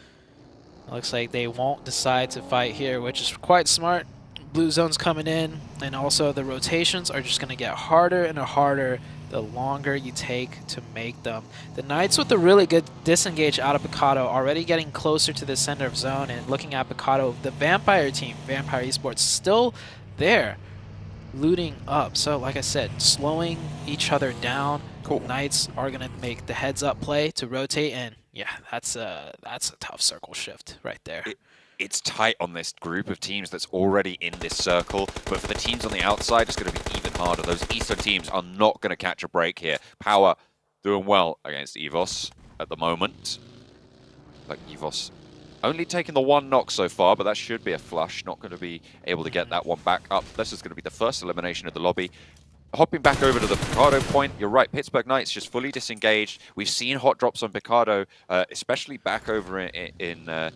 Looks like they won't decide to fight here, which is quite smart. Blue zone's coming in, and also the rotations are just going to get harder and harder the longer you take to make them. The Knights with a really good disengage out of Picado, already getting closer to the center of zone, and looking at Picado, the Vampire team, Vampire Esports, still there, looting up. So like I said, slowing each other down. Cool. Knights are gonna make the heads-up play to rotate, and yeah, that's a tough circle shift right there. It's tight on this group of teams that's already in this circle, but for the teams on the outside, it's going to be even harder. Those Eastern teams are not going to catch a break here. Power doing well against EVOS at the moment. Like EVOS only taking the 1 knock so far, but that should be a flush. Not going to be able to get that one back up. This is going to be the first elimination of the lobby. Hopping back over to the Picardo point, you're right, Pittsburgh Knights just fully disengaged. We've seen hot drops on Picardo, especially back over in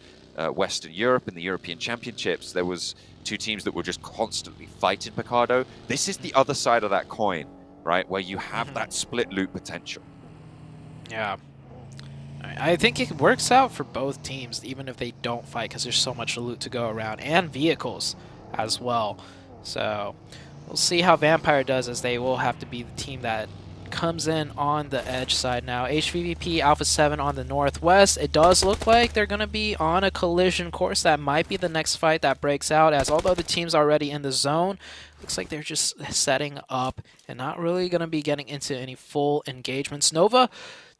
Western Europe in the European Championships. There was 2 teams that were just constantly fighting Picardo. This is the other side of that coin, right, where you have that split loot potential. Yeah. I think it works out for both teams, even if they don't fight, because there's so much loot to go around, and vehicles as well. So we'll see how Vampire does, as they will have to be the team that comes in on the edge side now. HVVP Alpha 7 on the northwest. It does look like they're going to be on a collision course. That might be the next fight that breaks out, as although the team's already in the zone, looks like they're just setting up and not really going to be getting into any full engagements. Nova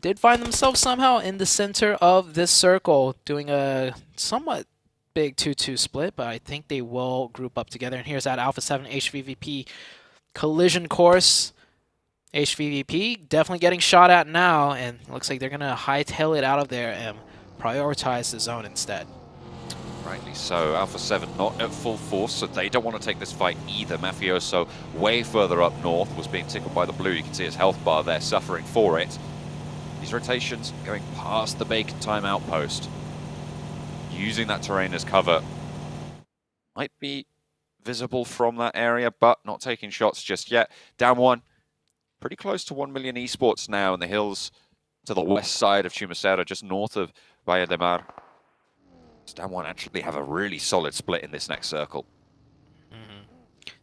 did find themselves somehow in the center of this circle, doing a somewhat big 2-2 split, but I think they will group up together. And here's that Alpha 7 HVVP collision course. HVVP definitely getting shot at now, and looks like they're going to hightail it out of there and prioritize the zone instead. Rightly so. Alpha 7 not at full force, so they don't want to take this fight either. Mafioso, way further up north, was being tickled by the blue. You can see his health bar there, suffering for it. These rotations going past the Bacon Time outpost, using that terrain as cover. Might be visible from that area, but not taking shots just yet. Down 1. Pretty close to 1 million esports now in the hills to the west side of Chumacera, just north of Valle de Mar. Down 1 actually have a really solid split in this next circle.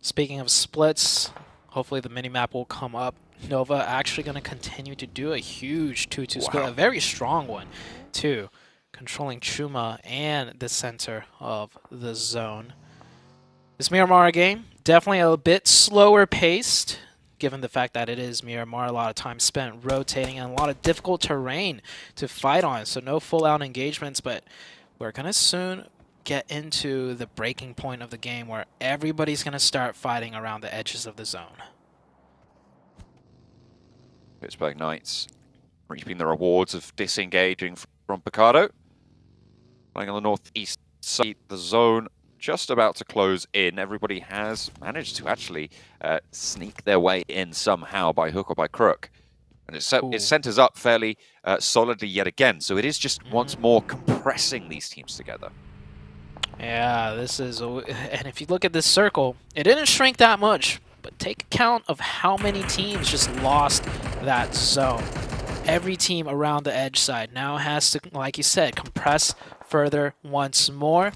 Speaking of splits, hopefully the minimap will come up. Nova actually going to continue to do a huge 2-2 split, a very strong one too, controlling Chuma and the center of the zone. This Miramar game, definitely a bit slower paced, given the fact that it is Miramar. A lot of time spent rotating and a lot of difficult terrain to fight on, so no full-out engagements, but we're going to soon get into the breaking point of the game where everybody's going to start fighting around the edges of the zone. Pittsburgh Knights reaping the rewards of disengaging from Picardo. Playing on the northeast side, the zone just about to close in. Everybody has managed to actually sneak their way in somehow by hook or by crook. And it centers up fairly solidly yet again. So it is just once more compressing these teams together. Yeah, this is... And if you look at this circle, it didn't shrink that much. But take account of how many teams just lost that zone. Every team around the edge side now has to, like you said, compress further once more.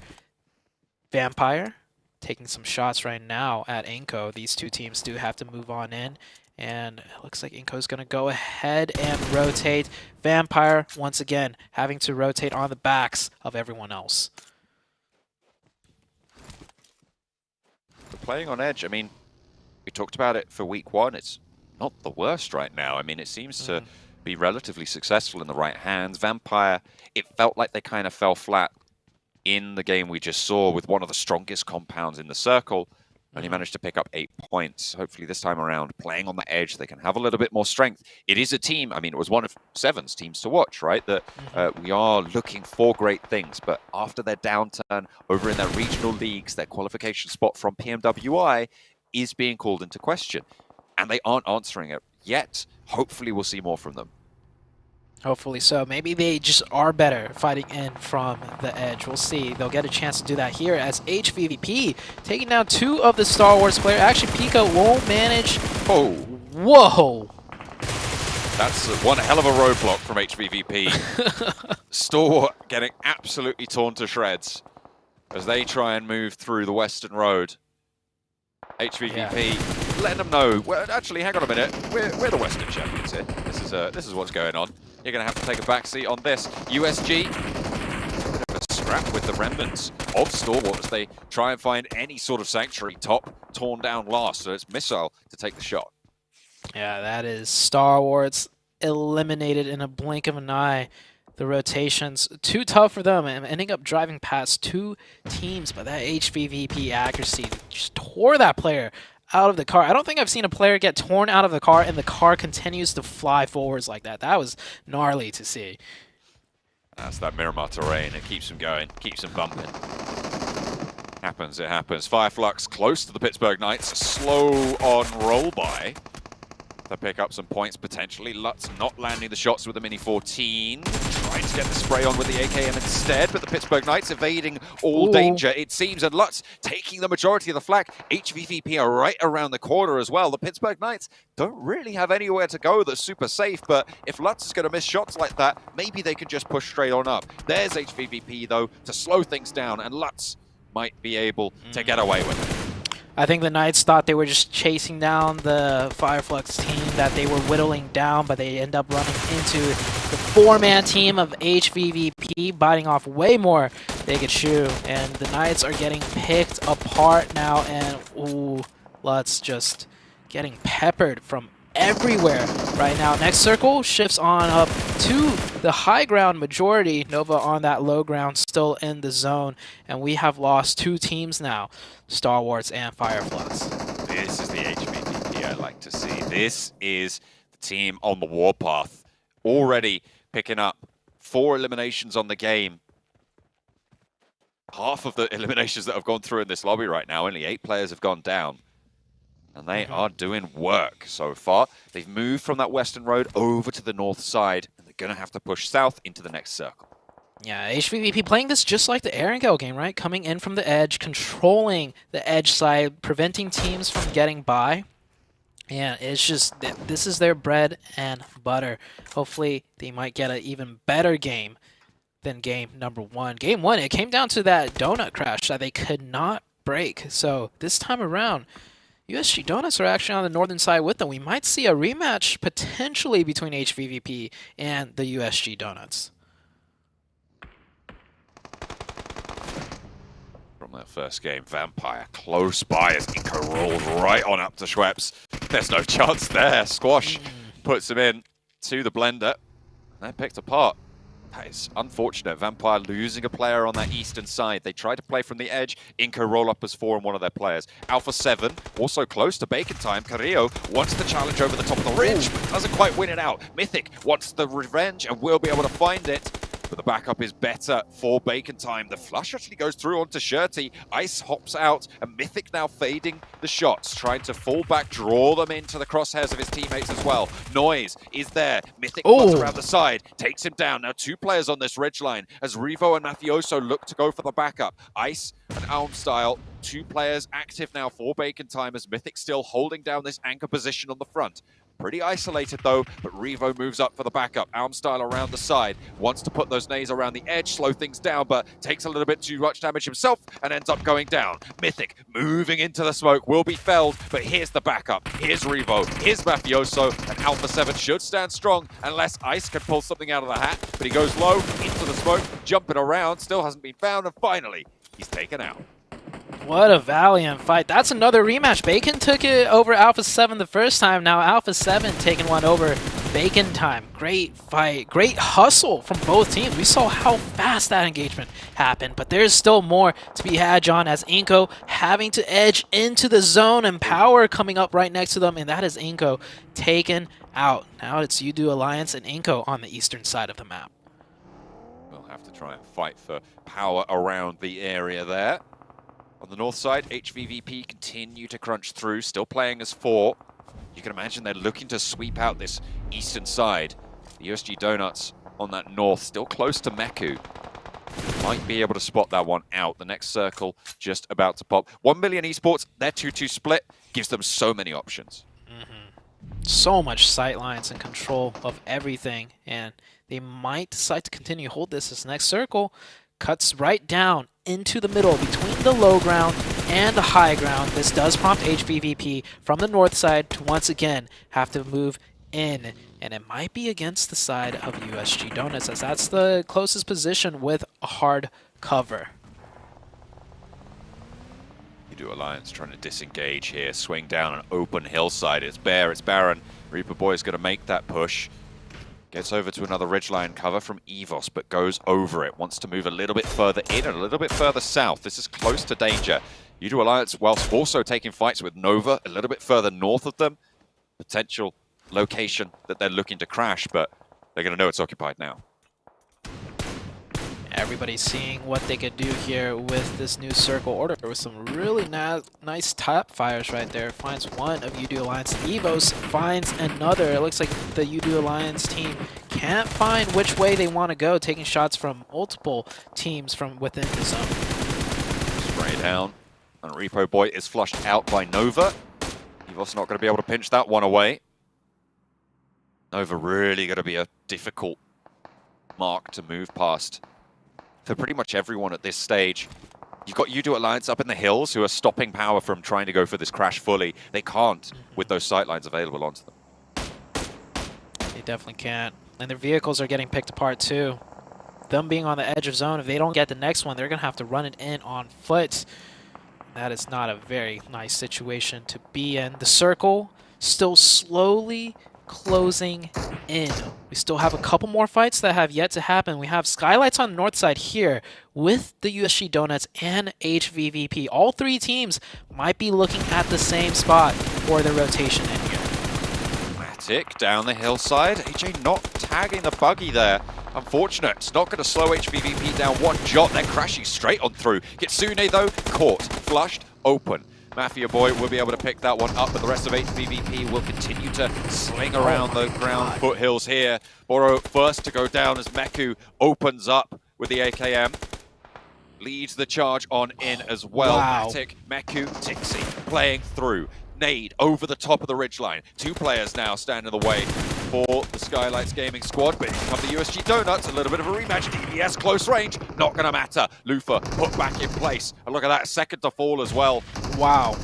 Vampire taking some shots right now at Inco. These 2 teams do have to move on in. And it looks like Inco's going to go ahead and rotate. Vampire, once again, having to rotate on the backs of everyone else. Playing on edge, I mean, we talked about it for week 1. It's not the worst right now. I mean, it seems to be relatively successful in the right hands. Vampire, it felt like they kind of fell flat in the game we just saw with one of the strongest compounds in the circle. And he managed to pick up 8 points. Hopefully this time around, playing on the edge, they can have a little bit more strength. It is a team, I mean, it was one of 7's teams to watch, right? That we are looking for great things. But after their downturn over in their regional leagues, their qualification spot from PMWI is being called into question. And they aren't answering it yet. Hopefully we'll see more from them. Hopefully so. Maybe they just are better fighting in from the edge. We'll see. They'll get a chance to do that here as HVVP taking down 2 of the Star Wars players. Actually, Pika won't manage. Oh. Whoa. That's one hell of a roadblock from HVVP. Store getting absolutely torn to shreds as they try and move through the Western Road. HVVP letting them know, well, actually, hang on a minute, we're the Western champions here. This is what's going on. You're going to have to take a backseat on this. USG, trapped with the remnants of Stalwart as they try and find any sort of sanctuary. Top torn down last, so it's Missile to take the shot. Yeah, that is Star Wars eliminated in a blink of an eye. The rotations too tough for them and ending up driving past 2 teams, but that HVVP accuracy just tore that player out of the car. I don't think I've seen a player get torn out of the car and the car continues to fly forwards like that. That was gnarly to see. That's that Miramar terrain. It keeps him going, keeps him bumping. Happens, it happens. Fireflux close to the Pittsburgh Knights. Slow on roll by. They pick up some points potentially. Lutz not landing the shots with the Mini 14. Trying to get the spray on with the AKM instead, but the Pittsburgh Knights evading all danger, it seems, and Lutz taking the majority of the flak. HVVP are right around the corner as well. The Pittsburgh Knights don't really have anywhere to go that's super safe, but if Lutz is going to miss shots like that, maybe they can just push straight on up. There's HVVP, though, to slow things down, and Lutz might be able to get away with it. I think the Knights thought they were just chasing down the Fireflux team that they were whittling down, but they end up running into the 4-man team of HVVP, biting off way more they could chew. And the Knights are getting picked apart now, and ooh, Lutz just getting peppered from everywhere right now. Next circle shifts on up to the high ground majority. Nova on that low ground, still in the zone, and we have lost 2 teams now, Star Wars and Fireflux. This is the HVVP I like to see. This is the team on the warpath, already picking up 4 eliminations on the game. Half of the eliminations that have gone through in this lobby right now, only 8 players have gone down. And they are doing work so far. They've moved from that western road over to the north side, and they're going to have to push south into the next circle. Yeah, HVVP playing this just like the Erangel game, right? Coming in from the edge, controlling the edge side, preventing teams from getting by. And it's just, this is their bread and butter. Hopefully, they might get an even better game than game number 1. Game 1, it came down to that donut crash that they could not break. So this time around, USG Donuts are actually on the northern side with them. We might see a rematch potentially between HVVP and the USG Donuts. From that first game, Vampire close by as Inko rolls right on up to Schweppes. There's no chance there. Squash puts him in to the blender. They're picked apart. That is unfortunate. Vampire losing a player on that eastern side. They tried to play from the edge. Inko roll up as 4 on one of their players. Alpha 7, also close to Bacon time. Carrillo wants the challenge over the top of the ridge, but doesn't quite win it out. Mythic wants the revenge and will be able to find it. But the backup is better for Bacon time. The flush actually goes through onto Shirty. Ice hops out, and Mythic now fading the shots, trying to fall back, draw them into the crosshairs of his teammates as well. Noise is there. Mythic runs around the side, takes him down. Now 2 players on this ridge line as Revo and Mafioso look to go for the backup. Ice and Almstyle, 2 players active now for Bacon time as Mythic still holding down this anchor position on the front. Pretty isolated though, but Revo moves up for the backup. Almstyle around the side, wants to put those nades around the edge, slow things down, but takes a little bit too much damage himself and ends up going down. Mythic moving into the smoke, will be felled, but here's the backup. Here's Revo, here's Mafioso, and Alpha 7 should stand strong unless Ice can pull something out of the hat, but he goes low, into the smoke, jumping around, still hasn't been found, and finally, he's taken out. What a valiant fight. That's another rematch. Bacon took it over Alpha 7 the first time. Now Alpha 7 taking one over Bacon time. Great fight. Great hustle from both teams. We saw how fast that engagement happened, but there's still more to be had, John, as Inko having to edge into the zone and Power coming up right next to them, and that is Inko taken out. Now it's Udo Alliance and Inko on the eastern side of the map. We'll have to try and fight for Power around the area there. On the north side, HVVP continue to crunch through, still playing as 4. You can imagine they're looking to sweep out this eastern side. The USG Donuts on that north, still close to Meku. Might be able to spot that one out. The next circle just about to pop. 1 million esports, their 2-2 split gives them so many options. So much sight lines and control of everything, and they might decide to continue to hold this next circle. Cuts right down into the middle between the low ground and the high ground. This does prompt HVVP from the north side to once again have to move in, and it might be against the side of USG Donuts, as that's the closest position with a hard cover. Udo Alliance trying to disengage here, swing down an open hillside. It's bare, it's barren. Reaper Boy's going to make that push. Gets over to another ridgeline cover from Evos, but goes over it. Wants to move a little bit further in and a little bit further south. This is close to danger. Udo Alliance, whilst also taking fights with Nova, a little bit further north of them. Potential location that they're looking to crash, but they're going to know it's occupied now. Everybody's seeing what they could do here with this new circle order with some really nice tap fires right there. Finds one of UD Alliance. Evos finds another. It looks like the UD Alliance team can't find which way they want to go, taking shots from multiple teams from within the zone. Spray down, and Repo Boy is flushed out by Nova. Evos not going to be able to pinch that one away. Nova really going to be a difficult mark to move past for pretty much everyone at this stage. You've got UDO Alliance up in the hills who are stopping Power from trying to go for this crash fully. They can't with those sightlines available onto them. They definitely can't. And their vehicles are getting picked apart too. Them being on the edge of zone, if they don't get the next one, they're going to have to run it in on foot. That is not a very nice situation to be in. The circle still slowly closing in. We still have a couple more fights that have yet to happen. We have Skylights on the north side here with the USG Donuts and HVVP. All three teams might be looking at the same spot for the rotation in here. Matic down the hillside. AJ not tagging the buggy there. Unfortunate. It's not going to slow HVVP down one jot. They're crashing straight on through. Kitsune though, caught, flushed, open. Mafia Boy will be able to pick that one up, but the rest of HVVP will continue to sling around the ground foothills here. Boro first to go down as Meku opens up with the AKM. Leads the charge on in as well. Wow. Matic, Meku, Tixi playing through. Nade over the top of the ridgeline. Two players now stand in the way for the Skylights Gaming squad, but here come the USG Donuts, a little bit of a rematch. DBS close range, not gonna matter. Lufa put back in place, and look at that, second to fall as well. Wow.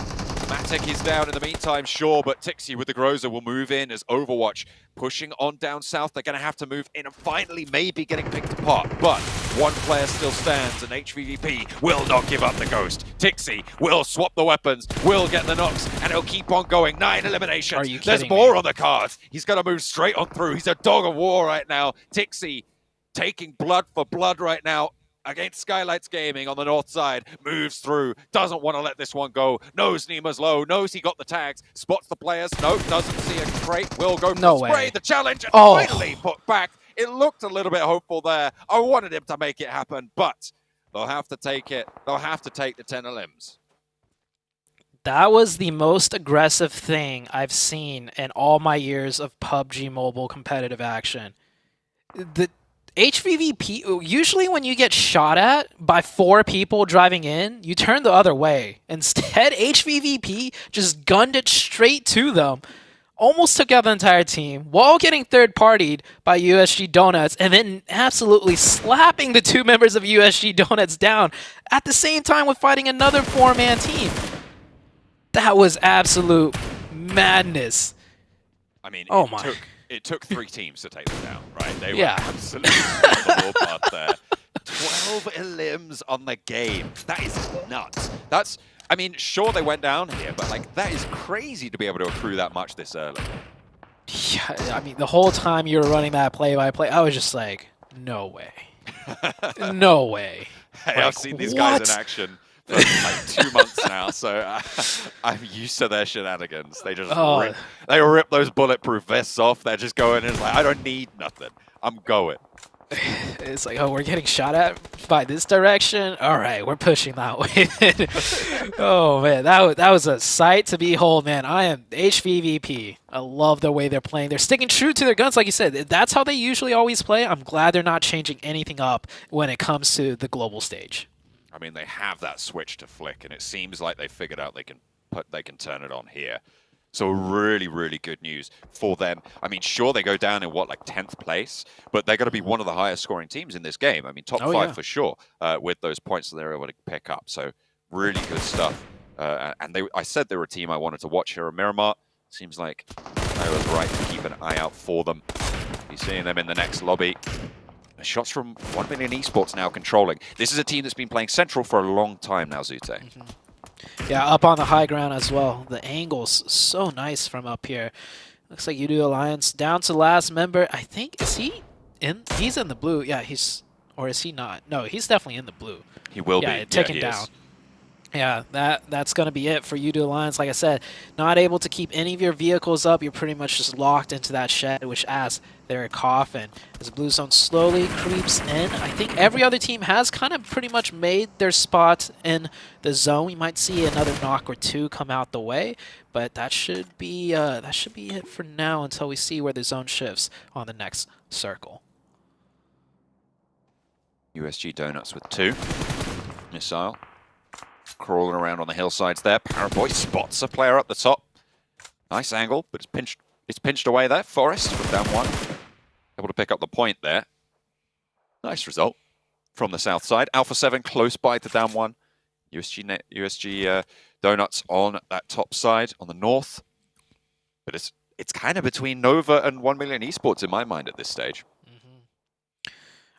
Matic is down in the meantime, sure, but Tixi with the Groza will move in as Overwatch pushing on down south. They're going to have to move in and finally maybe getting picked apart, but one player still stands and HVVP will not give up the ghost. Tixi will swap the weapons, will get the knocks, and he'll keep on going. 9 eliminations. Are you There's kidding more me? on the cards. He's going to move straight on through. He's a dog of war right now. Tixi taking blood for blood right now against Skylights Gaming on the north side, moves through, doesn't want to let this one go, knows Nima's low, knows he got the tags, spots the players, no, doesn't see a crate, will go for No the spray, way. the challenge, and Oh. finally put back. It looked a little bit hopeful there. I wanted him to make it happen, but they'll have to take it. They'll have to take the 10 limbs. That was the most aggressive thing I've seen in all my years of PUBG Mobile competitive action. The HVVP, usually when you get shot at by 4 people driving in, you turn the other way. Instead, HVVP just gunned it straight to them, almost took out the entire team, while getting third-partied by USG Donuts, and then absolutely slapping the 2 members of USG Donuts down at the same time with fighting another 4-man team. That was absolute madness. I mean, Oh my. It took 3 teams to take them down, right? They Yeah. were absolutely on the warpath there. 12 limbs on the game. That is nuts. That's, I mean, sure they went down here, but like that is crazy to be able to accrue that much this early. Yeah, I mean, the whole time you were running that play-by-play, I was just like, no way. No way. Hey, Like, I've seen these guys what? in action for like 2 months now, so I'm used to their shenanigans. They just rip those bulletproof vests off. They're just going in like, I don't need nothing. I'm going. It's like, oh, we're getting shot at by this direction. All right, we're pushing that way. Oh man, that was a sight to behold, man. I am HVVP. I love the way they're playing. They're sticking true to their guns, like you said. That's how they usually always play. I'm glad they're not changing anything up when it comes to the global stage. I mean, they have that switch to flick, and it seems like they figured out they can turn it on here. So really, really good news for them. I mean, sure, they go down in what, like 10th place, but they're going to be one of the highest scoring teams in this game. I mean, top 5 for sure with those points that they're able to pick up. So really good stuff. And I said they were a team I wanted to watch here at Miramar. Seems like I was right to keep an eye out for them. You're seeing them in the next lobby. shots from 1 Million Esports now controlling. This is a team that's been playing Central for a long time now, Zute. Yeah, up on the high ground as well. The angle's so nice from up here. Looks like UD Alliance down to last member. I think, is he in? He's in the blue. Yeah, or is he not? No, he's definitely in the blue. He will be. Yeah, taken down. Is. Yeah, that's going to be it for UD Alliance. Like I said, not able to keep any of your vehicles up. You're pretty much just locked into that shed, which adds their coffin. As Blue Zone slowly creeps in, I think every other team has kind of pretty much made their spot in the zone. We might see another knock or two come out the way, but that should be it for now until we see where the zone shifts on the next circle. USG Donuts with 2. Missile. Crawling around on the hillsides there. Paraboy spots a player up the top. Nice angle, but it's pinched away there. Forest with down 1. Able to pick up the point there. Nice result from the south side. Alpha 7 close by to down 1. USG Donuts on that top side on the north. But it's kind of between Nova and 1 Million Esports in my mind at this stage.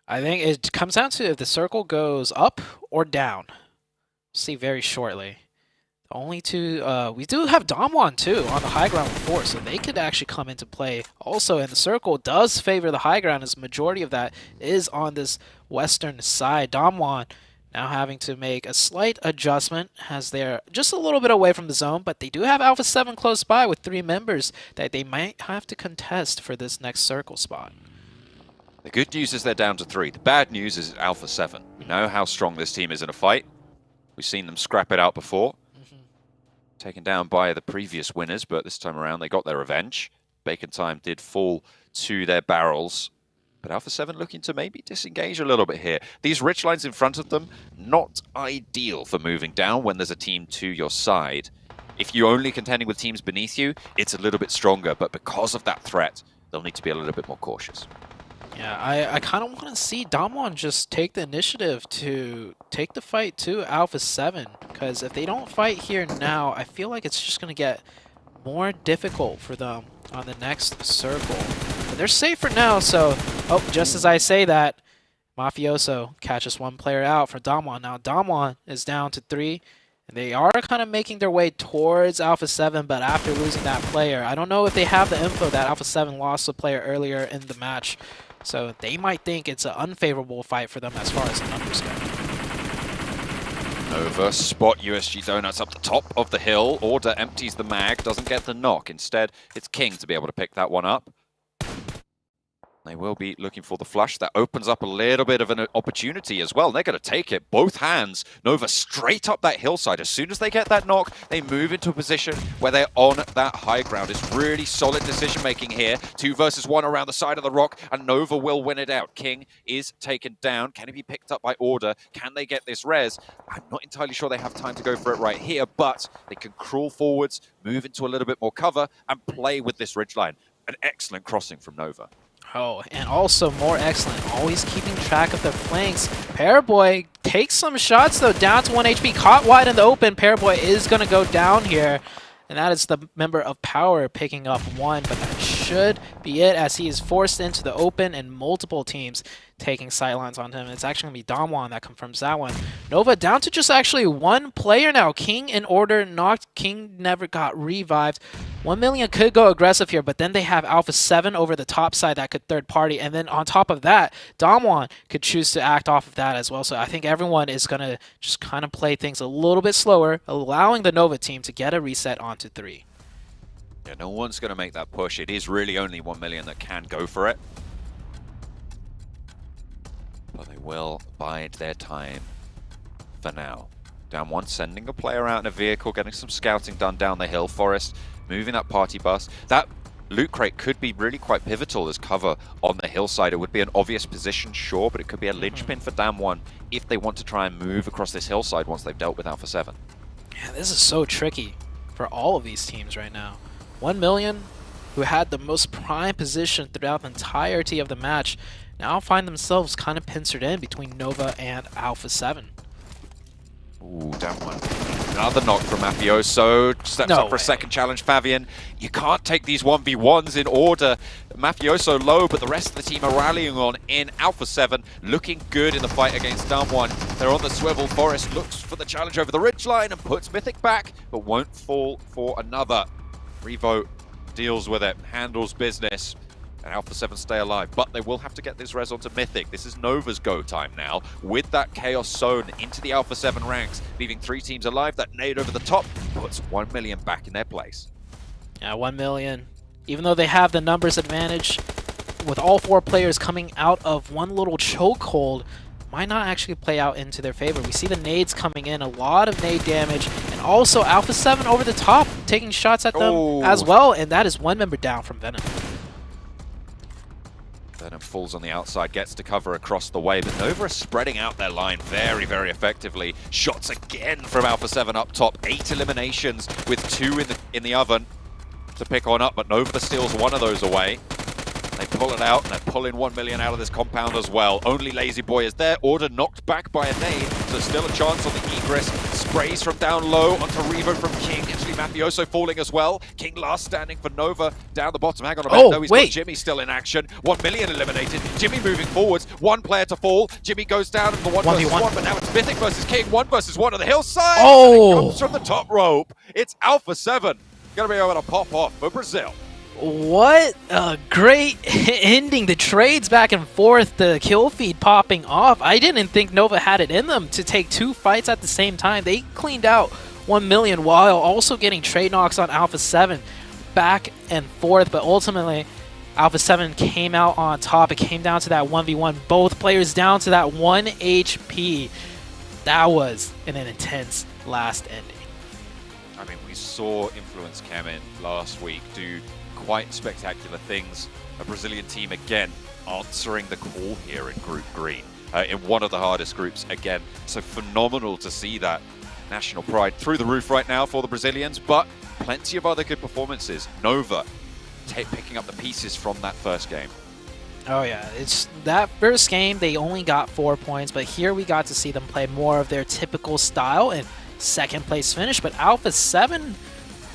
I think it comes down to if the circle goes up or down. See very shortly. The only two, we do have Damwon too on the high ground with 4, so they could actually come into play also. And the circle does favor the high ground, as majority of that is on this western side. Damwon now having to make a slight adjustment as they're just a little bit away from the zone, but they do have Alpha 7 close by with 3 members that they might have to contest for this next circle spot. The good news is they're down to 3. The bad news is Alpha 7. We know how strong this team is in a fight. We've seen them scrap it out before. Taken down by the previous winners, but this time around they got their revenge. Bacon Time did fall to their barrels. But Alpha 7 looking to maybe disengage a little bit here. These ridge lines in front of them, not ideal for moving down when there's a team to your side. If you're only contending with teams beneath you, it's a little bit stronger, but because of that threat, they'll need to be a little bit more cautious. Yeah, I kind of want to see Damwon just take the initiative to take the fight to Alpha 7, because if they don't fight here now, I feel like it's just going to get more difficult for them on the next circle. But they're safe for now, so, oh, just as I say that, Mafioso catches 1 player out for Damwon. Now Damwon is down to 3, and they are kind of making their way towards Alpha 7, but after losing that player, I don't know if they have the info that Alpha 7 lost a player earlier in the match. So they might think it's an unfavorable fight for them as far as the numbers go. Nova spot USG Donuts up the top of the hill. Order empties the mag, doesn't get the knock. Instead, it's King to be able to pick that one up. They will be looking for the flush. That opens up a little bit of an opportunity as well. They're going to take it. Both hands. Nova straight up that hillside. As soon as they get that knock, they move into a position where they're on that high ground. It's really solid decision-making here. 2 versus 1 around the side of the rock, and Nova will win it out. King is taken down. Can he be picked up by Order? Can they get this res? I'm not entirely sure they have time to go for it right here, but they can crawl forwards, move into a little bit more cover, and play with this ridgeline. An excellent crossing from Nova. Oh, and also more excellent, always keeping track of the flanks. Paraboy takes some shots, though, down to 1 HP. Caught wide in the open. Paraboy is going to go down here. And that is the member of Power picking up 1, but that should be it as he is forced into the open and multiple teams taking sightlines on him. It's actually going to be Damwon that confirms that one. Nova down to just actually 1 player now. King in Order knocked. King never got revived. 1 Million could go aggressive here, but then they have Alpha 7 over the top side that could third party. And then on top of that, Damwon could choose to act off of that as well. So I think everyone is going to just kind of play things a little bit slower, allowing the Nova team to get a reset onto 3. Yeah, no one's going to make that push. It is really only 1 Million that can go for it. But they will bide their time for now. Down 1, sending a player out in a vehicle, getting some scouting done down the hill. Forest moving that party bus. That loot crate could be really quite pivotal as cover on the hillside. It would be an obvious position, sure, but it could be a linchpin for Dam 1 if they want to try and move across this hillside once they've dealt with Alpha 7. Yeah, this is so tricky for all of these teams right now. 1 Million, who had the most prime position throughout the entirety of the match, now find themselves kind of pincered in between Nova and Alpha 7. Ooh, down one. Another knock from Mafioso. Steps up for a second challenge, Fabian. You can't take these 1v1s in order. Mafioso low, but the rest of the team are rallying on in Alpha 7. Looking good in the fight against down one. They're on the swivel. Forest looks for the challenge over the ridgeline and puts Mythic back, but won't fall for another. Revo deals with it, handles business. And Alpha 7 stay alive, but they will have to get this res onto Mythic. This is Nova's go time now, with that Chaos Zone into the Alpha 7 ranks, leaving 3 teams alive. That nade over the top puts 1 million back in their place. Yeah, 1 million. Even though they have the numbers advantage, with all 4 players coming out of one little chokehold, might not actually play out into their favor. We see the nades coming in, a lot of nade damage, and also Alpha 7 over the top, taking shots at them as well, and that is 1 member down from Venom. Venom falls on the outside, gets to cover across the way, but Nova are spreading out their line very, very effectively. Shots again from Alpha 7 up top. 8 eliminations with 2 in the oven to pick on up, but Nova steals one of those away. They pull it out, and they're pulling 1 million out of this compound as well. Only Lazy Boy is there. Order knocked back by a nade, so still a chance on the egress. Sprays from down low onto Revo from King. Actually, Mafioso falling as well. King last standing for Nova down the bottom. Hang on a minute. No, he's got Jimmy still in action. 1 million eliminated. Jimmy moving forwards. 1 player to fall. Jimmy goes down in the 1 versus 1, but now it's Mythic versus King. 1 versus 1 on the hillside. And it comes from the top rope. It's Alpha 7. Gonna be able to pop off for Brazil. What a great ending. The trades back and forth, the kill feed popping off. I didn't think Nova had it in them to take 2 fights at the same time. They cleaned out 1 million while also getting trade knocks on Alpha 7 back and forth, but ultimately Alpha 7 came out on top. It came down to that 1v1. Both players down to that 1 HP. That was an intense last ending. I mean, we saw Influence Kemin last week do quite spectacular things. A Brazilian team again answering the call here in Group Green in one of the hardest groups again. So phenomenal to see that. National pride through the roof right now for the Brazilians, but plenty of other good performances. Nova picking up the pieces from that first game. Oh yeah, it's that first game they only got 4 points, but here we got to see them play more of their typical style and second place finish. But Alpha 7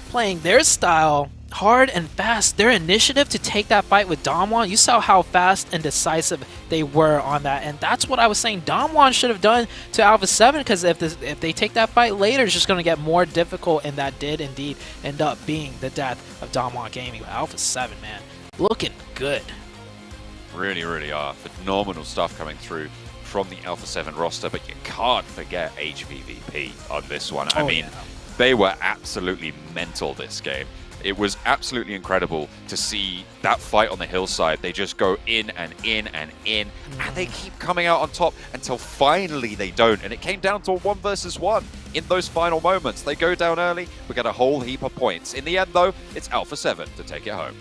playing their style hard and fast. Their initiative to take that fight with Damwon, you saw how fast and decisive they were on that, and that's what I was saying Damwon should have done to Alpha 7, because if they take that fight later, it's just going to get more difficult, and that did indeed end up being the death of Damwon Gaming. But Alpha 7, man, looking good. Really, really are. Phenomenal stuff coming through from the Alpha 7 roster, but you can't forget HVVP on this one. I mean, they were absolutely mental this game. It was absolutely incredible to see that fight on the hillside. They just go in and in and in, and they keep coming out on top until finally they don't. And it came down to a 1 versus 1 in those final moments. They go down early, we get a whole heap of points. In the end, though, it's Alpha 7 to take it home.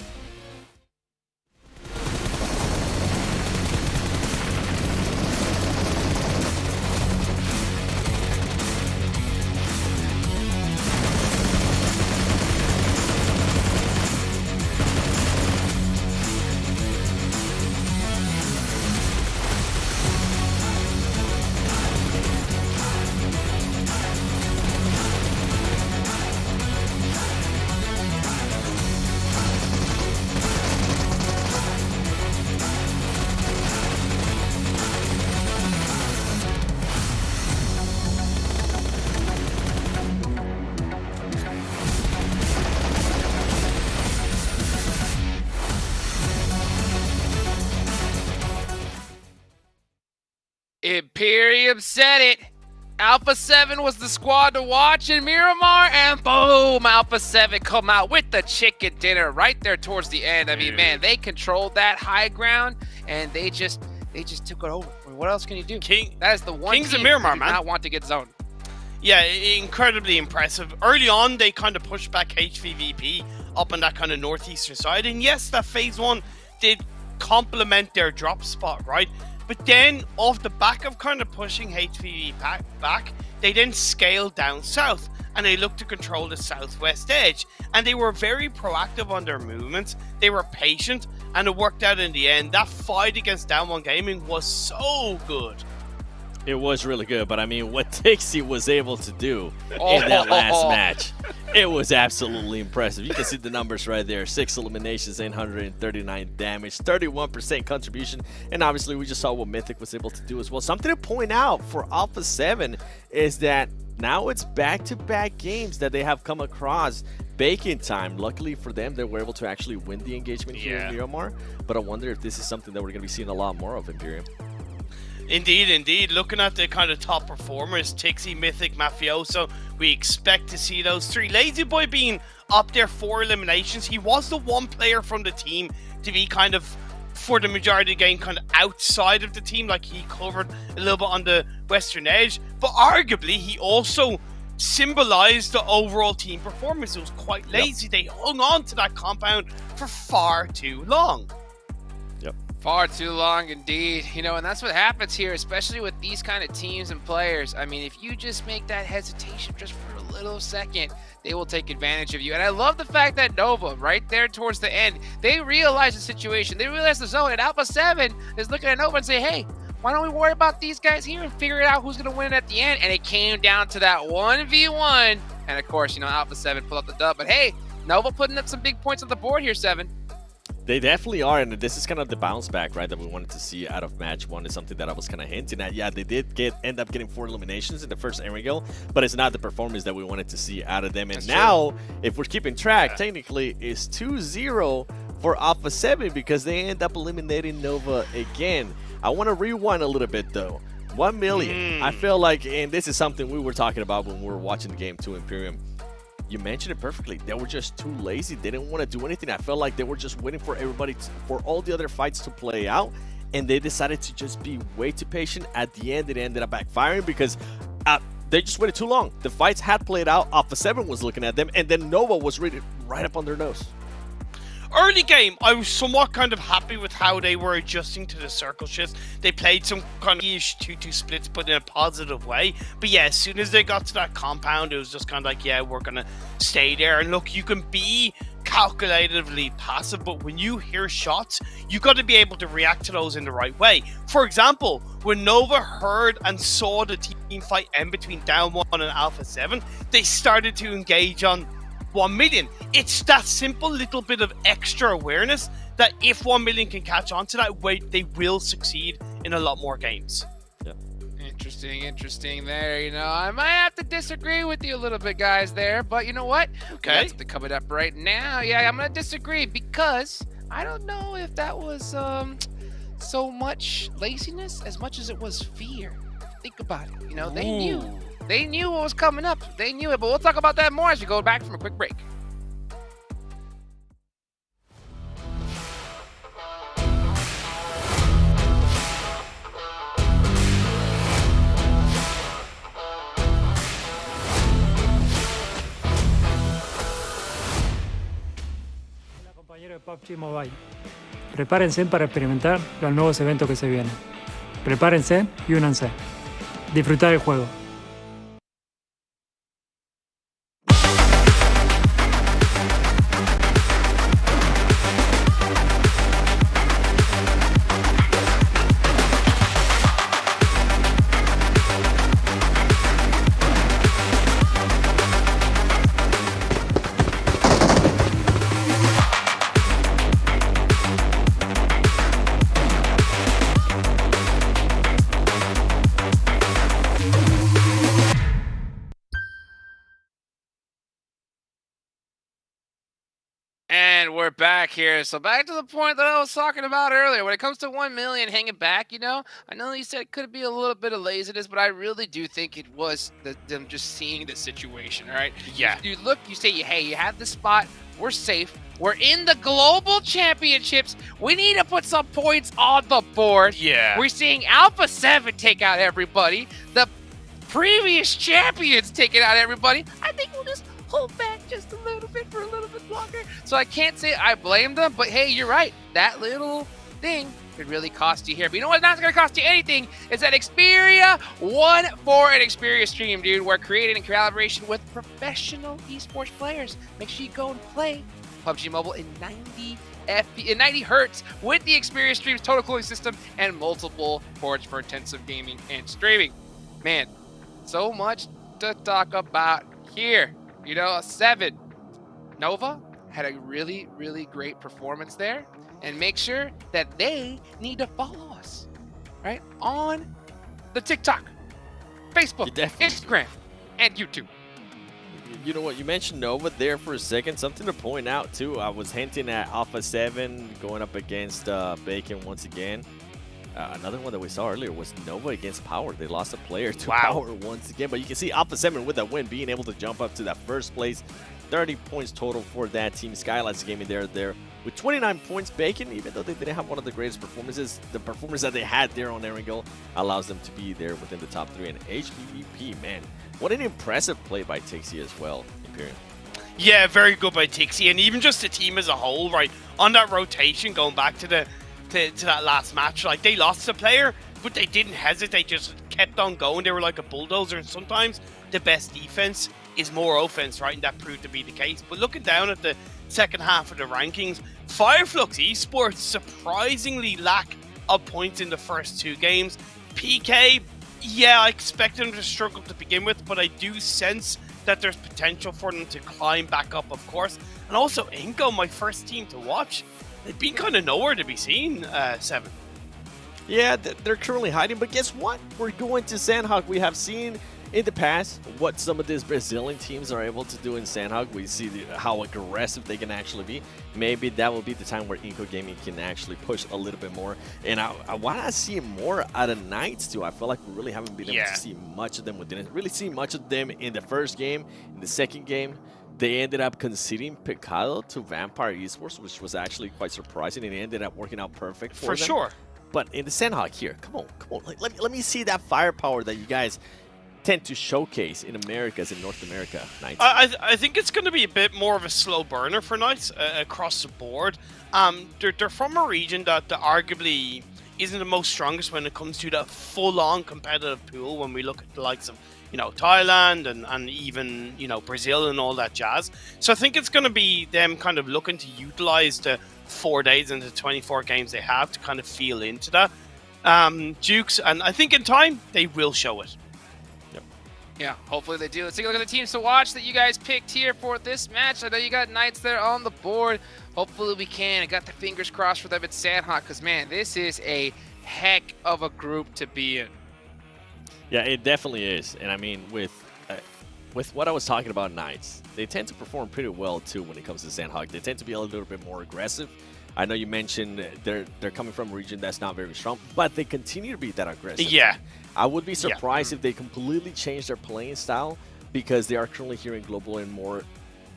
Imperium said it. Alpha 7 was the squad to watch in Miramar, and boom, Alpha 7 come out with the chicken dinner right there towards the end. I mean, man, they controlled that high ground, and they just took it over. I mean, what else can you do? That is the one Kings team of Miramar, man. Not want to get zoned. Yeah, incredibly impressive. Early on, they kind of pushed back HVVP up on that kind of northeastern side, and yes, that phase 1 did complement their drop spot, right? But then, off the back of kind of pushing HVV back, they then scaled down south, and they looked to control the southwest edge. And they were very proactive on their movements. They were patient, and it worked out in the end. That fight against Damwon Gaming was so good. It was really good, but I mean, what Dixie was able to do in that last match, it was absolutely impressive. You can see the numbers right there. 6 eliminations, 839 damage, 31% contribution, and obviously we just saw what Mythic was able to do as well. Something to point out for Alpha 7 is that now it's back-to-back games that they have come across Bacon time. Luckily for them, they were able to actually win the engagement here in Miramar, but I wonder if this is something that we're going to be seeing a lot more of, Imperium. Indeed, indeed. Looking at the kind of top performers, Tixie, Mythic, Mafioso, we expect to see those three. Lazy Boy being up there 4 eliminations. He was the one player from the team to be kind of, for the majority of the game, kind of outside of the team. Like, he covered a little bit on the western edge. But arguably, he also symbolized the overall team performance. It was quite lazy. They hung on to that compound for far too long. Far too long indeed. You know, and that's what happens here, especially with these kind of teams and players. I mean, if you just make that hesitation just for a little second, they will take advantage of you. And I love the fact that Nova, right there towards the end, they realize the situation. They realize the zone, and Alpha 7 is looking at Nova and say, hey, why don't we worry about these guys here and figure it out who's going to win at the end? And it came down to that 1v1. And of course, you know, Alpha 7 pulled up the dub. But hey, Nova putting up some big points on the board here, 7. They definitely are, and this is kind of the bounce back, right, that we wanted to see out of match 1. Is something that I was kind of hinting at. Yeah, they did end up getting 4 eliminations in the first Erangel, but it's not the performance that we wanted to see out of them. And now, if we're keeping track, technically, it's 2-0 for Alpha 7 because they end up eliminating Nova again. I want to rewind a little bit, though. 1 million. I feel like, and this is something we were talking about when we were watching the game too, Imperium. You mentioned it perfectly. They were just too lazy. They didn't want to do anything. I felt like they were just waiting for everybody, for all the other fights to play out, and they decided to just be way too patient. At the end, it ended up backfiring because they just waited too long. The fights had played out. Alpha 7 was looking at them, and then Nova was really right up on their nose. Early game, I was somewhat kind of happy with how they were adjusting to the circle shifts. They played some kind of 2-2 splits, but in a positive way. But yeah, as soon as they got to that compound, it was just kind of like, yeah, we're going to stay there. And look, you can be calculatively passive, but when you hear shots, you got to be able to react to those in the right way. For example, when Nova heard and saw the team fight end between Down 1 and Alpha 7, they started to engage on 1 million. It's that simple little bit of extra awareness that if 1 million can catch on to that, they will succeed in a lot more games. Yeah. Interesting there. You know, I might have to disagree with you a little bit, guys, there, but you know what? Okay. That's something coming up right now. Yeah, I'm going to disagree because I don't know if that was so much laziness as much as it was fear. Think about it. You know, they knew. They knew what was coming up. They knew it, but we'll talk about that more as we go back from a quick break. Hola, compañeros de PUBG Mobile. Prepárense para experimentar los nuevos eventos que se vienen. Prepárense y únanse. Disfrutar el juego. And we're back here. So back to the point that I was talking about earlier. When it comes to 1 million hanging back, you know, I know you said it could be a little bit of laziness, but I really do think it was them just seeing the situation, all right? Yeah. You look, you say, hey, you have the spot. We're safe. We're in the global championships. We need to put some points on the board. Yeah. We're seeing Alpha 7 take out everybody. The previous champions taking out everybody. I think we'll just hold back just a little bit for a little bit longer. So I can't say I blame them, but hey, you're right. That little thing could really cost you here. But you know what's not going to cost you anything? Is that Xperia 1 for an Xperia stream, dude. We're created in collaboration with professional esports players. Make sure you go and play PUBG Mobile in 90 90 hertz with the Xperia Stream's total cooling system and multiple ports for intensive gaming and streaming. Man, so much to talk about here. 7. Nova had a really, really great performance there, and make sure that they need to follow us, right? On the TikTok, Facebook, Instagram, and YouTube. You know what? You mentioned Nova there for a second. Something to point out, too. I was hinting at Alpha 7 going up against Bacon once again. Another one that we saw earlier was Nova against Power. They lost a player to Power once again. But you can see Alpha 7 with that win being able to jump up to that first place. 30 points total for that team. Skylights gaming there with 29 points. Bacon, even though they didn't have one of the greatest performances, the performance that they had there on Erangel allows them to be there within the top 3. And HBVP, man, what an impressive play by Tixie as well, Imperium. Yeah, very good by Tixie, and even just the team as a whole, right? On that rotation, going back to that last match, like, they lost a player, but they didn't hesitate, just kept on going. They were like a bulldozer, and sometimes the best defense is more offense, right? And that proved to be the case. But looking down at the second half of the rankings, Fireflux Esports surprisingly lack of points in the first 2 games. PK, yeah, I expected them to struggle to begin with, but I do sense that there's potential for them to climb back up, of course. And also Inco, my first team to watch, they've been kind of nowhere to be seen, 7. Yeah, they're currently hiding, but guess what? We're going to Sandhawk. We have seen in the past what some of these Brazilian teams are able to do in Sandhawk. We see how aggressive they can actually be. Maybe that will be the time where Inco Gaming can actually push a little bit more. And I want to see more out of Knights too. I feel like we really haven't been able to see much of them. We didn't really see much of them in the first game. In the second game, they ended up conceding Picado to Vampire Esports, which was actually quite surprising, and it ended up working out perfect for them. Sure. But in the Sandhawk here, come on. Let me see that firepower that you guys tend to showcase in Americas and North America. Knights. I think it's going to be a bit more of a slow burner for Knights across the board. They're from a region that arguably isn't the most strongest when it comes to the full-on competitive pool. When we look at the likes of Thailand and even Brazil and all that jazz. So I think it's going to be them kind of looking to utilize the 4 days and the 24 games they have to kind of feel into that. Dukes, and I think in time they will show it. Yeah, hopefully they do. Let's take a look at the teams to watch that you guys picked here for this match. I know you got Knights there on the board. Hopefully we can. I got the fingers crossed for them at Sandhawk because, man, this is a heck of a group to be in. Yeah, it definitely is. And I mean, with what I was talking about Knights, they tend to perform pretty well too when it comes to Sandhawk. They tend to be a little bit more aggressive. I know you mentioned they're coming from a region that's not very strong, but they continue to be that aggressive. Yeah. I would be surprised if they completely change their playing style because they are currently here in Global and more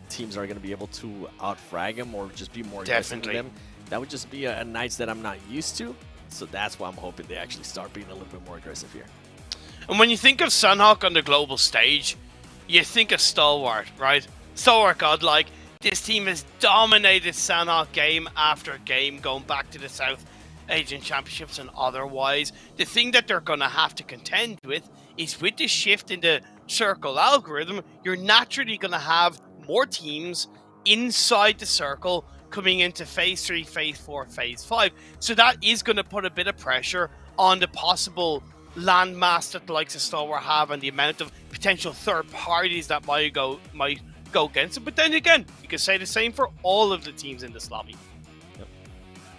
teams are going to be able to out-frag them or just be more aggressive with them. That would just be a Knights that I'm not used to. So that's why I'm hoping they actually start being a little bit more aggressive here. And when you think of Sandhawk on the global stage, you think of Stalwart, right? Stalwart godlike. This team has dominated Sandhawk game after game, going back to the South Asian Championships and otherwise. The thing that they're going to have to contend with is with the shift in the circle algorithm, you're naturally going to have more teams inside the circle coming into Phase 3, Phase 4, Phase 5. So that is going to put a bit of pressure on the possible landmass that the likes of Stalwart have and the amount of potential third parties that might go against it. But then again, you can say the same for all of the teams in this lobby.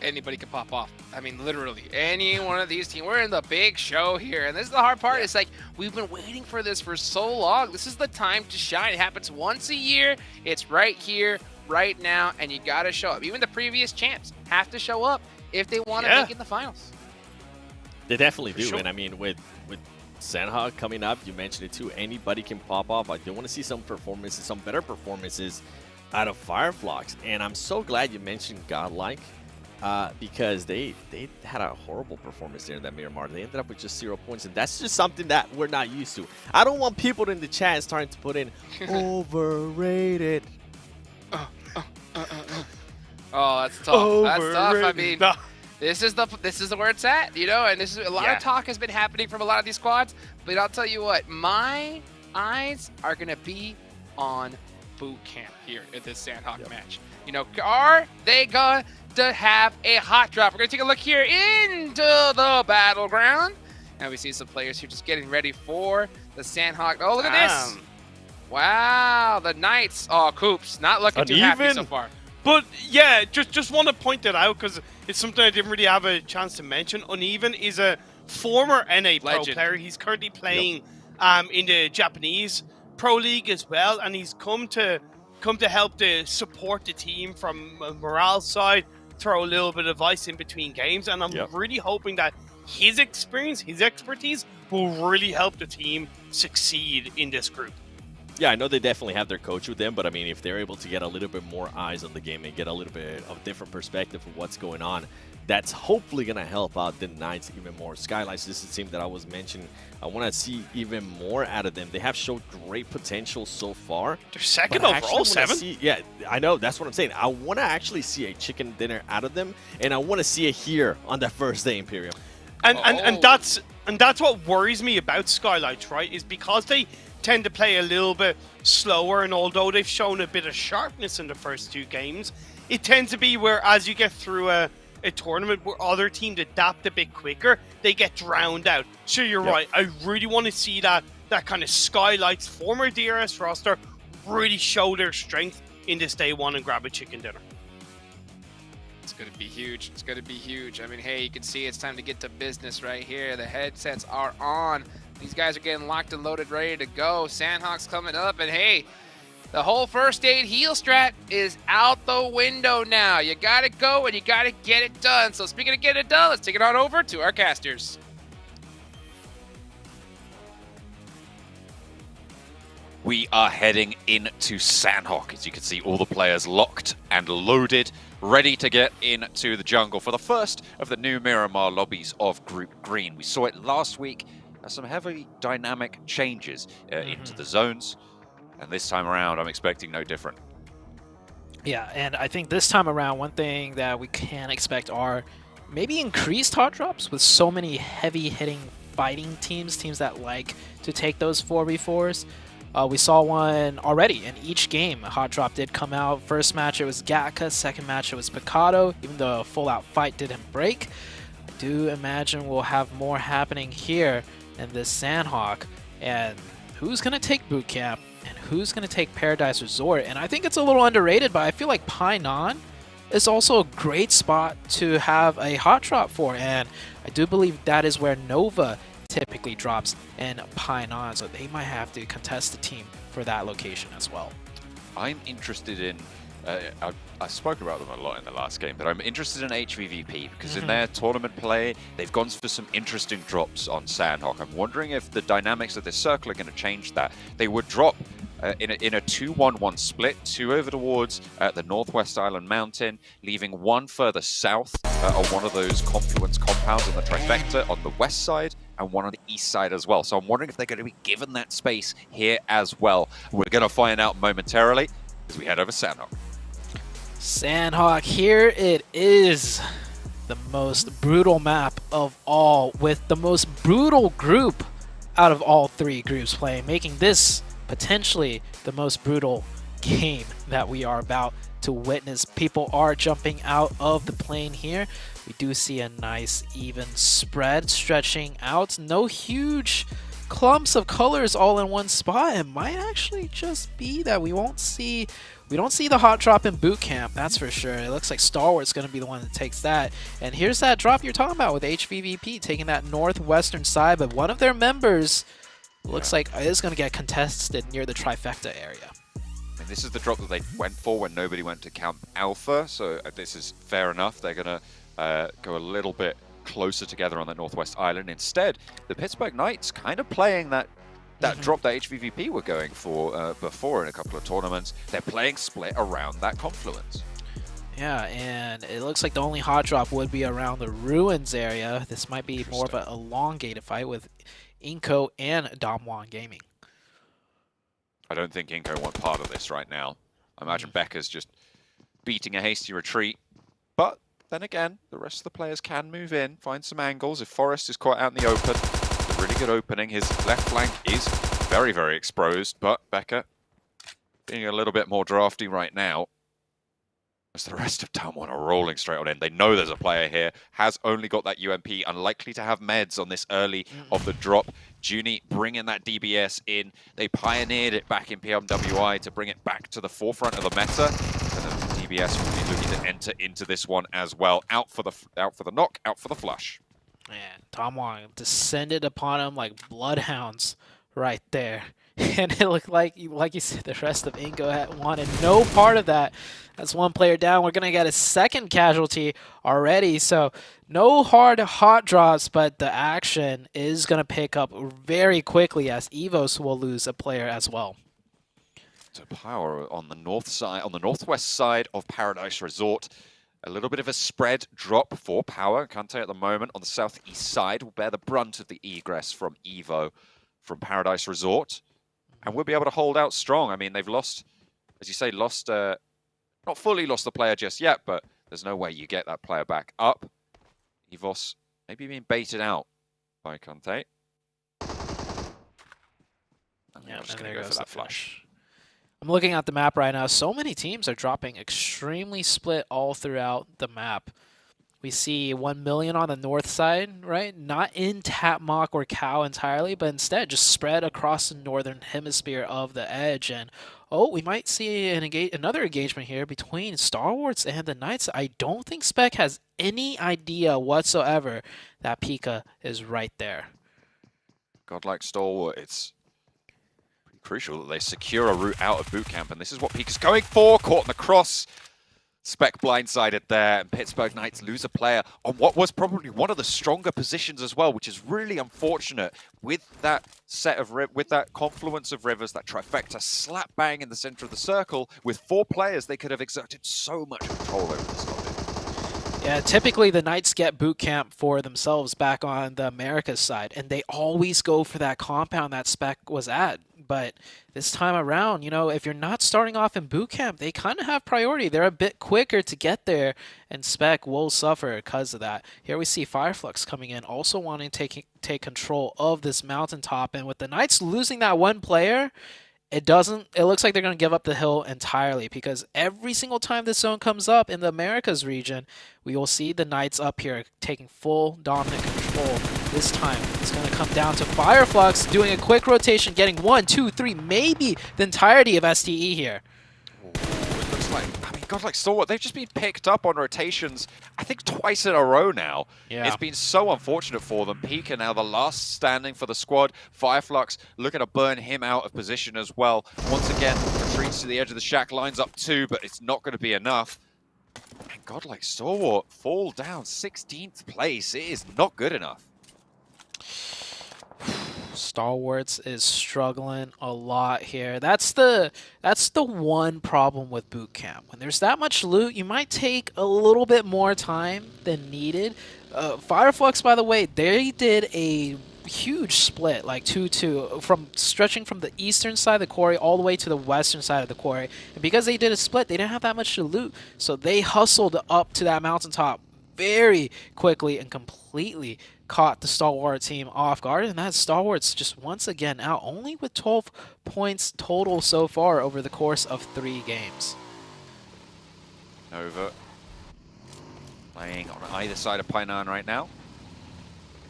Anybody can pop off. I mean, literally, any one of these teams. We're in the big show here, and this is the hard part. It's like, we've been waiting for this for so long. This is the time to shine. It happens once a year. It's right here, right now, and you got to show up. Even the previous champs have to show up if they want to make it in the finals. They definitely do, and I mean, with Sandhawk coming up, you mentioned it too, anybody can pop off. I do want to see some performances, some better performances out of Fireflux, and I'm so glad you mentioned Godlike. Because they had a horrible performance there in that Miramar. They ended up with just 0 points, and that's just something that we're not used to. I don't want people in the chat starting to put in overrated. Oh, that's tough. Overrated. That's tough. I mean, this is where it's at, and this is a lot of talk has been happening from a lot of these squads. But I'll tell you what, my eyes are gonna be on boot camp here at this Sandhawk match. Are they gonna to have a hot drop. We're going to take a look here into the battleground. And we see some players here just getting ready for the Sandhawk. Oh, look at this. Wow, the Knights. Oh, Coops, not looking too happy so far. But yeah, just want to point that out because it's something I didn't really have a chance to mention. Uneven is a former NA Pro player. He's currently playing in the Japanese Pro League as well, and he's come to help to support the team from a morale side, throw a little bit of advice in between games, and I'm really hoping that his experience, his expertise will really help the team succeed in this group. Yeah, I know they definitely have their coach with them, but I mean, if they're able to get a little bit more eyes on the game and get a little bit of a different perspective of what's going on, that's hopefully going to help out the Knights even more. Skylights, this is the team that I was mentioning. I want to see even more out of them. They have showed great potential so far. They're second overall, 7. Yeah, I know. That's what I'm saying. I want to actually see a chicken dinner out of them, and I want to see it here on that first day, Imperium. And that's what worries me about Skylights, right? Is because they tend to play a little bit slower, and although they've shown a bit of sharpness in the first 2 games, it tends to be where as you get through a tournament where other teams adapt a bit quicker, they get drowned out. So you're right. I really want to see that kind of Skylights former DRS roster really show their strength in this day 1 and grab a chicken dinner. It's going to be huge. It's going to be huge. I mean, hey, you can see it's time to get to business right here. The headsets are on. These guys are getting locked and loaded, ready to go. Sandhawk's coming up, and hey, the whole first aid heal strat is out the window now. You got to go, and you got to get it done. So speaking of getting it done, let's take it on over to our casters. We are heading into Sandhawk. As you can see, all the players locked and loaded, ready to get into the jungle for the first of the new Miramar lobbies of Group Green. We saw it last week. Some heavy dynamic changes into the zones, and this time around I'm expecting no different. Yeah, and I think this time around one thing that we can expect are maybe increased hot drops with so many heavy hitting fighting teams that like to take those 4v4s. We saw one already in each game. A hot drop did come out. First match it was Gatka, second match it was Picado, even though a full out fight didn't break. I do imagine we'll have more happening here in this Sandhawk, and who's going to take Boot Camp and who's going to take Paradise Resort. And I think it's a little underrated, but I feel like Painan is also a great spot to have a hot drop for, and I do believe that is where Nova typically drops in Painan, so they might have to contest the team for that location as well. I'm interested in I spoke about them a lot in the last game, but I'm interested in HVVP because in their tournament play, they've gone for some interesting drops on Sandhawk. I'm wondering if the dynamics of this circle are going to change that. They would drop in a 2-1-1 split, 2 over towards the Northwest Island Mountain, leaving 1 further south on one of those confluence compounds on the trifecta on the west side, and 1 on the east side as well. So I'm wondering if they're going to be given that space here as well. We're going to find out momentarily as we head over Sandhawk. Sandhawk, here it is. The most brutal map of all, with the most brutal group out of all 3 groups playing, making this potentially the most brutal game that we are about to witness. People are jumping out of the plane here. We do see a nice even spread stretching out. No huge clumps of colors all in one spot. It might actually just be that we don't see the hot drop in Boot Camp, that's for sure. It looks like Star Wars is going to be the one that takes that. And here's that drop you're talking about with HVVP taking that northwestern side, but one of their members looks like is going to get contested near the trifecta area. And this is the drop that they went for when nobody went to Camp Alpha, so this is fair enough. They're going to go a little bit closer together on the Northwest Island. Instead, the Pittsburgh Knights kind of playing that drop that HVVP were going for before in a couple of tournaments. They're playing split around that confluence. Yeah, and it looks like the only hot drop would be around the Ruins area. This might be more of an elongated fight with Inko and Damwon Gaming. I don't think Inko want part of this right now. I imagine Becca's just beating a hasty retreat. But then again, the rest of the players can move in, find some angles. If Forrest is caught out in the open, it's a really good opening. His left flank is very, very exposed, but Becca being a little bit more drafty right now. As the rest of Taiwan are rolling straight on in. They know there's a player here. Has only got that UMP. Unlikely to have meds on this early of the drop. Junie bringing that DBS in. They pioneered it back in PMWI to bring it back to the forefront of the meta. And then DBS will be looking to enter into this one as well. Out for the knock, out for the flush. Man, Taiwan descended upon him like bloodhounds right there. And it looked like you said, the rest of Ingo had wanted no part of that. That's one player down. We're going to get a second casualty already. So no hard hot drops, but the action is going to pick up very quickly as EVOS will lose a player as well. So Power on the north side, on the northwest side of Paradise Resort. A little bit of a spread drop for Power. Kante at the moment on the southeast side will bear the brunt of the egress from Evo from Paradise Resort. And we'll be able to hold out strong. I mean, they've lost, as you say, not fully lost the player just yet, but there's no way you get that player back up. EVOS maybe being baited out by Kante. And Yeah, they're just going to go for that flush. I'm looking at the map right now. So many teams are dropping extremely split all throughout the map. We see 1 million on the north side, right? Not in Tapmock or Cow entirely, but instead just spread across the northern hemisphere of the edge. And oh, we might see another engagement here between Star Wars and the Knights. I don't think Spec has any idea whatsoever that Pika is right there. Godlike Stalwart, it's pretty crucial that they secure a route out of boot camp, and this is what Pika's going for. Caught in the cross. Spec blindsided there, and Pittsburgh Knights lose a player on what was probably one of the stronger positions as well, which is really unfortunate with that with that confluence of rivers, that trifecta slap bang in the center of the circle. With 4 players, they could have exerted so much control over this topic. Yeah, typically the Knights get boot camp for themselves back on the Americas side, and they always go for that compound that Spec was at. But this time around, you know, if you're not starting off in boot camp, they kind of have priority. They're a bit quicker to get there, and Spec will suffer because of that. Here we see Fireflux coming in, also wanting to take control of this mountaintop. And with the Knights losing that one player, it looks like they're going to give up the hill entirely, because every single time this zone comes up in the Americas region, we will see the Knights up here taking full dominant control. This time, it's going to come down to Fireflux doing a quick rotation, getting 1, 2, 3, maybe the entirety of STE here. Ooh, it looks like, I mean, Godlike Stalwart, they've just been picked up on rotations, I think twice in a row now. Yeah. It's been so unfortunate for them. Pika now the last standing for the squad. Fireflux looking to burn him out of position as well. Once again, retreats to the edge of the shack, lines up 2, but it's not going to be enough. And Godlike Stalwart fall down 16th place. It is not good enough. Stalwarts is struggling a lot here. That's the one problem with boot camp. When there's that much loot, you might take a little bit more time than needed. Fireflux, by the way, they did a huge split, like 2-2, from stretching from the eastern side of the quarry all the way to the western side of the quarry. And because they did a split, they didn't have that much to loot, so they hustled up to that mountaintop very quickly and completely caught the Stalwart team off guard, and that Stalwart's just once again out, only with 12 points total so far over the course of 3 games. Nova playing on either side of Painan right now,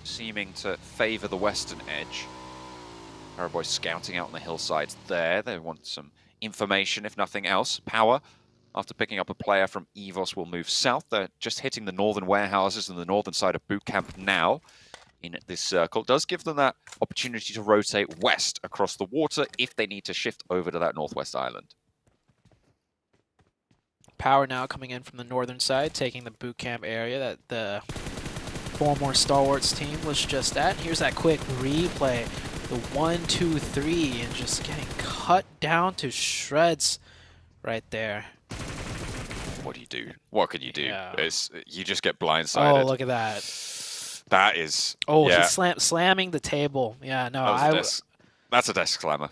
seeming to favor the western edge. Paraboy scouting out on the hillsides there. They want some information, if nothing else. Power, after picking up a player from EVOS, will move south. They're just hitting the northern warehouses and the northern side of boot camp now in this circle. Does give them that opportunity to rotate west across the water if they need to shift over to that northwest island. Power now coming in from the northern side, taking the boot camp area that the former Stalwarts team was just at. Here's that quick replay. The 1, 2, 3, and just getting cut down to shreds right there. What do you do? What can you do? Yeah. You just get blindsided. Oh, look at that. That is... Oh, yeah. he's slamming the table. Yeah, no, that's a desk slammer.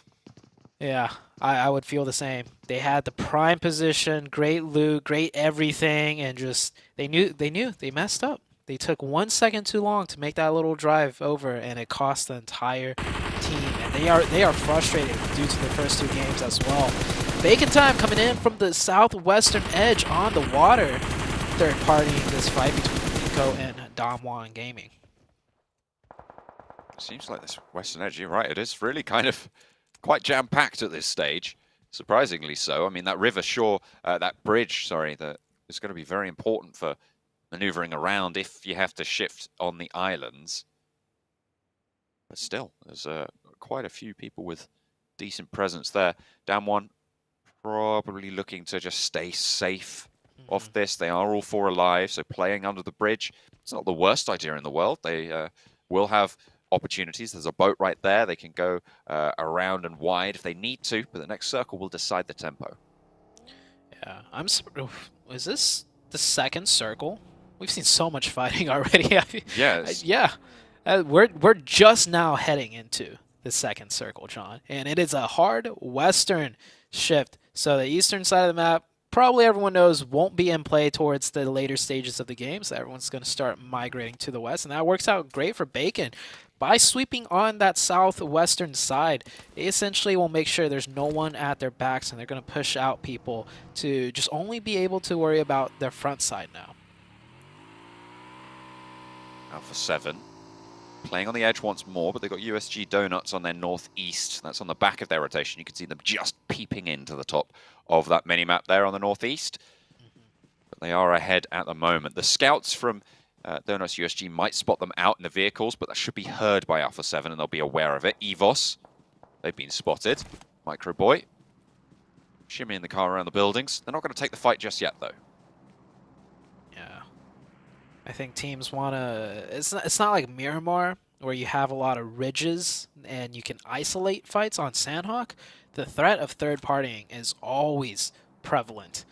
Yeah, I would feel the same. They had the prime position, great loot, great everything, and just they knew they messed up. They took 1 second too long to make that little drive over, and it cost the entire team, and they are frustrated due to the first 2 games as well. Bacon Time coming in from the southwestern edge on the water. Third party in this fight between Inco and Damwon Gaming. Seems like this western edge, you're right, it is really kind of quite jam-packed at this stage. Surprisingly so. I mean, that river shore, that bridge, sorry, that is going to be very important for maneuvering around if you have to shift on the islands. But still, there's quite a few people with decent presence there. Damwon probably looking to just stay safe off this. They are all 4 alive, so playing under the bridge, it's not the worst idea in the world. They will have opportunities. There's a boat right there. They can go around and wide if they need to, but the next circle will decide the tempo. Yeah, is this the second circle? We've seen so much fighting already. Yes. Yeah. We're just now heading into the second circle, John, and it is a hard western shift. So the eastern side of the map, probably everyone knows, won't be in play towards the later stages of the game, so everyone's going to start migrating to the west, and that works out great for Bacon. By sweeping on that southwestern side, they essentially will make sure there's no one at their backs, and they're going to push out people to just only be able to worry about their front side now. Alpha 7 playing on the edge once more, but they've got USG Donuts on their northeast. That's on the back of their rotation. You can see them just peeping into the top of that mini-map there on the northeast. But they are ahead at the moment. The scouts from Donuts USG might spot them out in the vehicles, but that should be heard by Alpha 7 and they'll be aware of it. EVOS, they've been spotted. Micro Boy, shimmying the car around the buildings. They're not going to take the fight just yet, though. Yeah. I think teams want to... It's not like Miramar, where you have a lot of ridges and you can isolate fights on Sandhawk. The threat of third partying is always prevalent.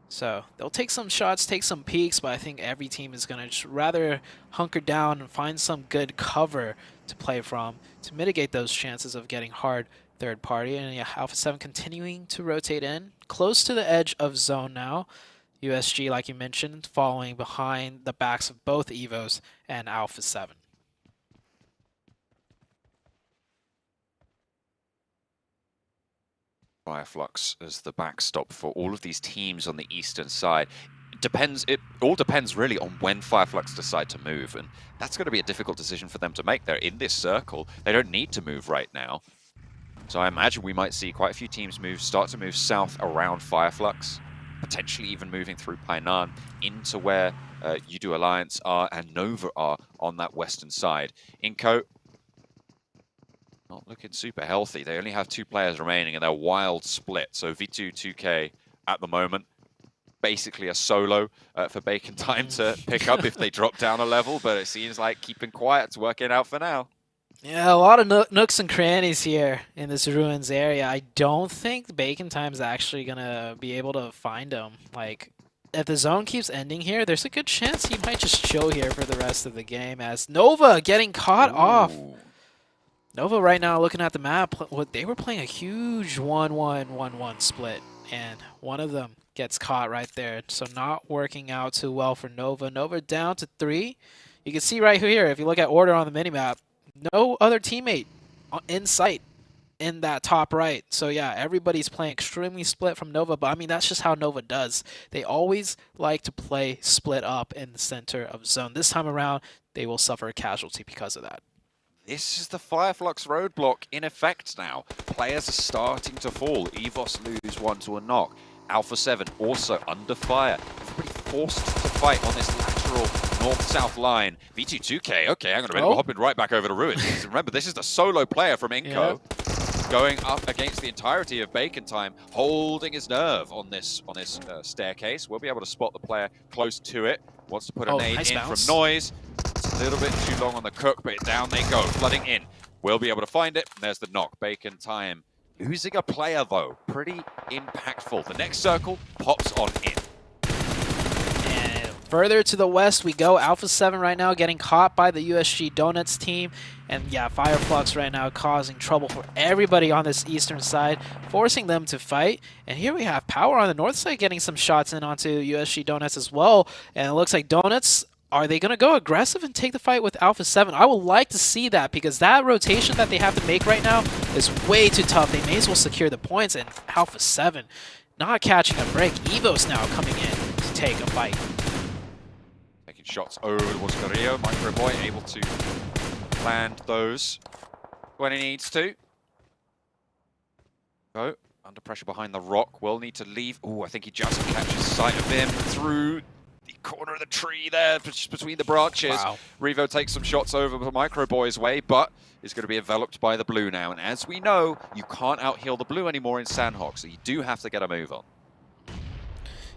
So they'll take some shots, take some peeks, but I think every team is going to just rather hunker down and find some good cover to play from to mitigate those chances of getting hard third party. And yeah, Alpha 7 continuing to rotate in, close to the edge of zone now. USG, like you mentioned, following behind the backs of both Evos and Alpha 7. Fireflux as the backstop for all of these teams on the eastern side. It all depends really on when Fireflux decide to move, and that's going to be a difficult decision for them to make. They're in this circle. They don't need to move right now. So I imagine we might see quite a few teams start to move south around Fireflux, potentially even moving through Painan into where Udo Alliance are and Nova are on that western side. Inco, not looking super healthy. They only have 2 players remaining and they're wild split. So V2 2K at the moment, basically a solo for Bacon Time to pick up if they drop down a level, but it seems like keeping quiet's working out for now. Yeah, a lot of nooks and crannies here in this ruins area. I don't think Bacon Time's actually going to be able to find him. Like, if the zone keeps ending here, there's a good chance he might just chill here for the rest of the game, as Nova getting caught off. Nova right now, looking at the map, they were playing a huge 1-1-1-1 split, and one of them gets caught right there. So not working out too well for Nova. Nova down to 3. You can see right here, if you look at order on the minimap, no other teammate in sight in that top right. So yeah, everybody's playing extremely split from Nova, but I mean, that's just how Nova does. They always like to play split up in the center of zone. This time around, they will suffer a casualty because of that. This is the Fireflux roadblock in effect now. Players are starting to fall. EVOS lose 1 to a knock. Alpha 7 also under fire. Everybody forced to fight on this lateral north-south line. V2 2K, okay, hang on a minute, we're hopping right back over to Ruins. Remember, this is the solo player from Inco. Going up against the entirety of Bacon Time, holding his nerve on this staircase. We'll be able to spot the player close to it. Wants to put a nade in from Noise. It's a little bit too long on the cook, but down they go, flooding in. We'll be able to find it. There's the knock. Bacon Time losing a player, though. Pretty impactful. The next circle pops on in. And further to the west we go. Alpha 7 right now getting caught by the USG Donuts team. And yeah, Fireflux right now causing trouble for everybody on this eastern side, forcing them to fight. And here we have Power on the north side getting some shots in onto USG Donuts as well. And it looks like Donuts are they going to go aggressive and take the fight with Alpha 7? I would like to see that because that rotation that they have to make right now is way too tough. They may as well secure the points, and Alpha 7 not catching a break. Evo's now coming in to take a fight. Taking shots over towards Carrillo. Micro Boy able to land those when he needs to. Go under pressure behind the rock. Will need to leave. Oh, I think he just catches sight of him through the corner of the tree there, just between the branches. Wow. Revo takes some shots over the Micro Boy's way, but is going to be enveloped by the blue now. And as we know, you can't out-heal the blue anymore in Sandhawk, so you do have to get a move on.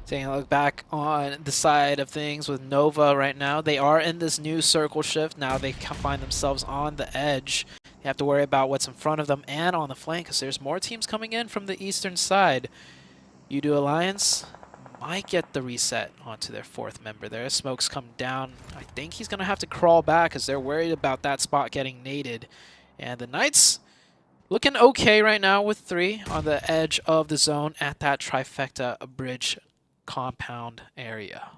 Taking a look back on the side of things with Nova right now, they are in this new circle shift. Now they can find themselves on the edge. They have to worry about what's in front of them and on the flank because there's more teams coming in from the eastern side. U2 Alliance might get the reset onto their fourth member there. Smoke's come down. I think he's going to have to crawl back because they're worried about that spot getting naded. And the Knights looking okay right now with 3 on the edge of the zone at that trifecta bridge compound area.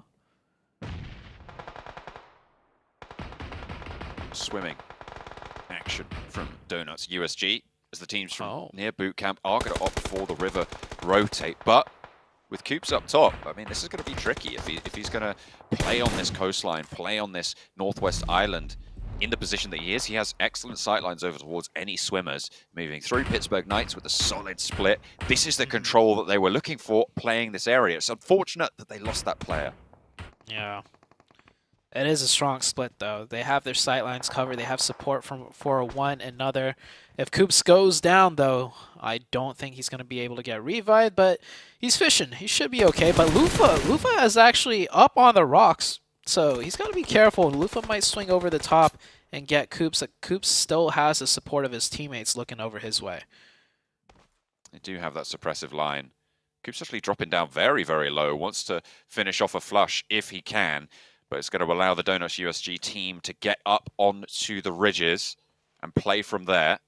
Swimming action from Donuts USG as the teams from near boot camp are going to opt for the river rotate, but with Coops up top, I mean, this is going to be tricky if he's going to play on this coastline, play on this northwest island in the position that he is. He has excellent sightlines over towards any swimmers, moving through Pittsburgh Knights with a solid split. This is the control that they were looking for playing this area. It's unfortunate that they lost that player. Yeah. It is a strong split, though. They have their sightlines covered. They have support from for one another. If Coops goes down, though, I don't think he's going to be able to get revived, but he's fishing. He should be okay. But Lufa is actually up on the rocks, so he's got to be careful. Lufa might swing over the top and get Coops. Coops still has the support of his teammates looking over his way. They do have that suppressive line. Coops actually dropping down very, very low. Wants to finish off a flush if he can, but it's going to allow the Donuts USG team to get up onto the ridges and play from there.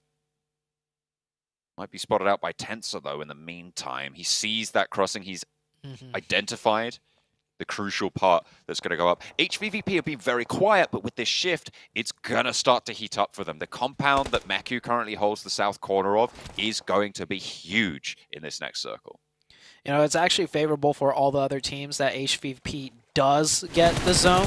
Might be spotted out by Tensor, though, in the meantime. He sees that crossing. He's identified the crucial part that's going to go up. HVVP have been very quiet, but with this shift, it's going to start to heat up for them. The compound that Meku currently holds the south corner of is going to be huge in this next circle. You know, it's actually favorable for all the other teams that HVP does get the zone,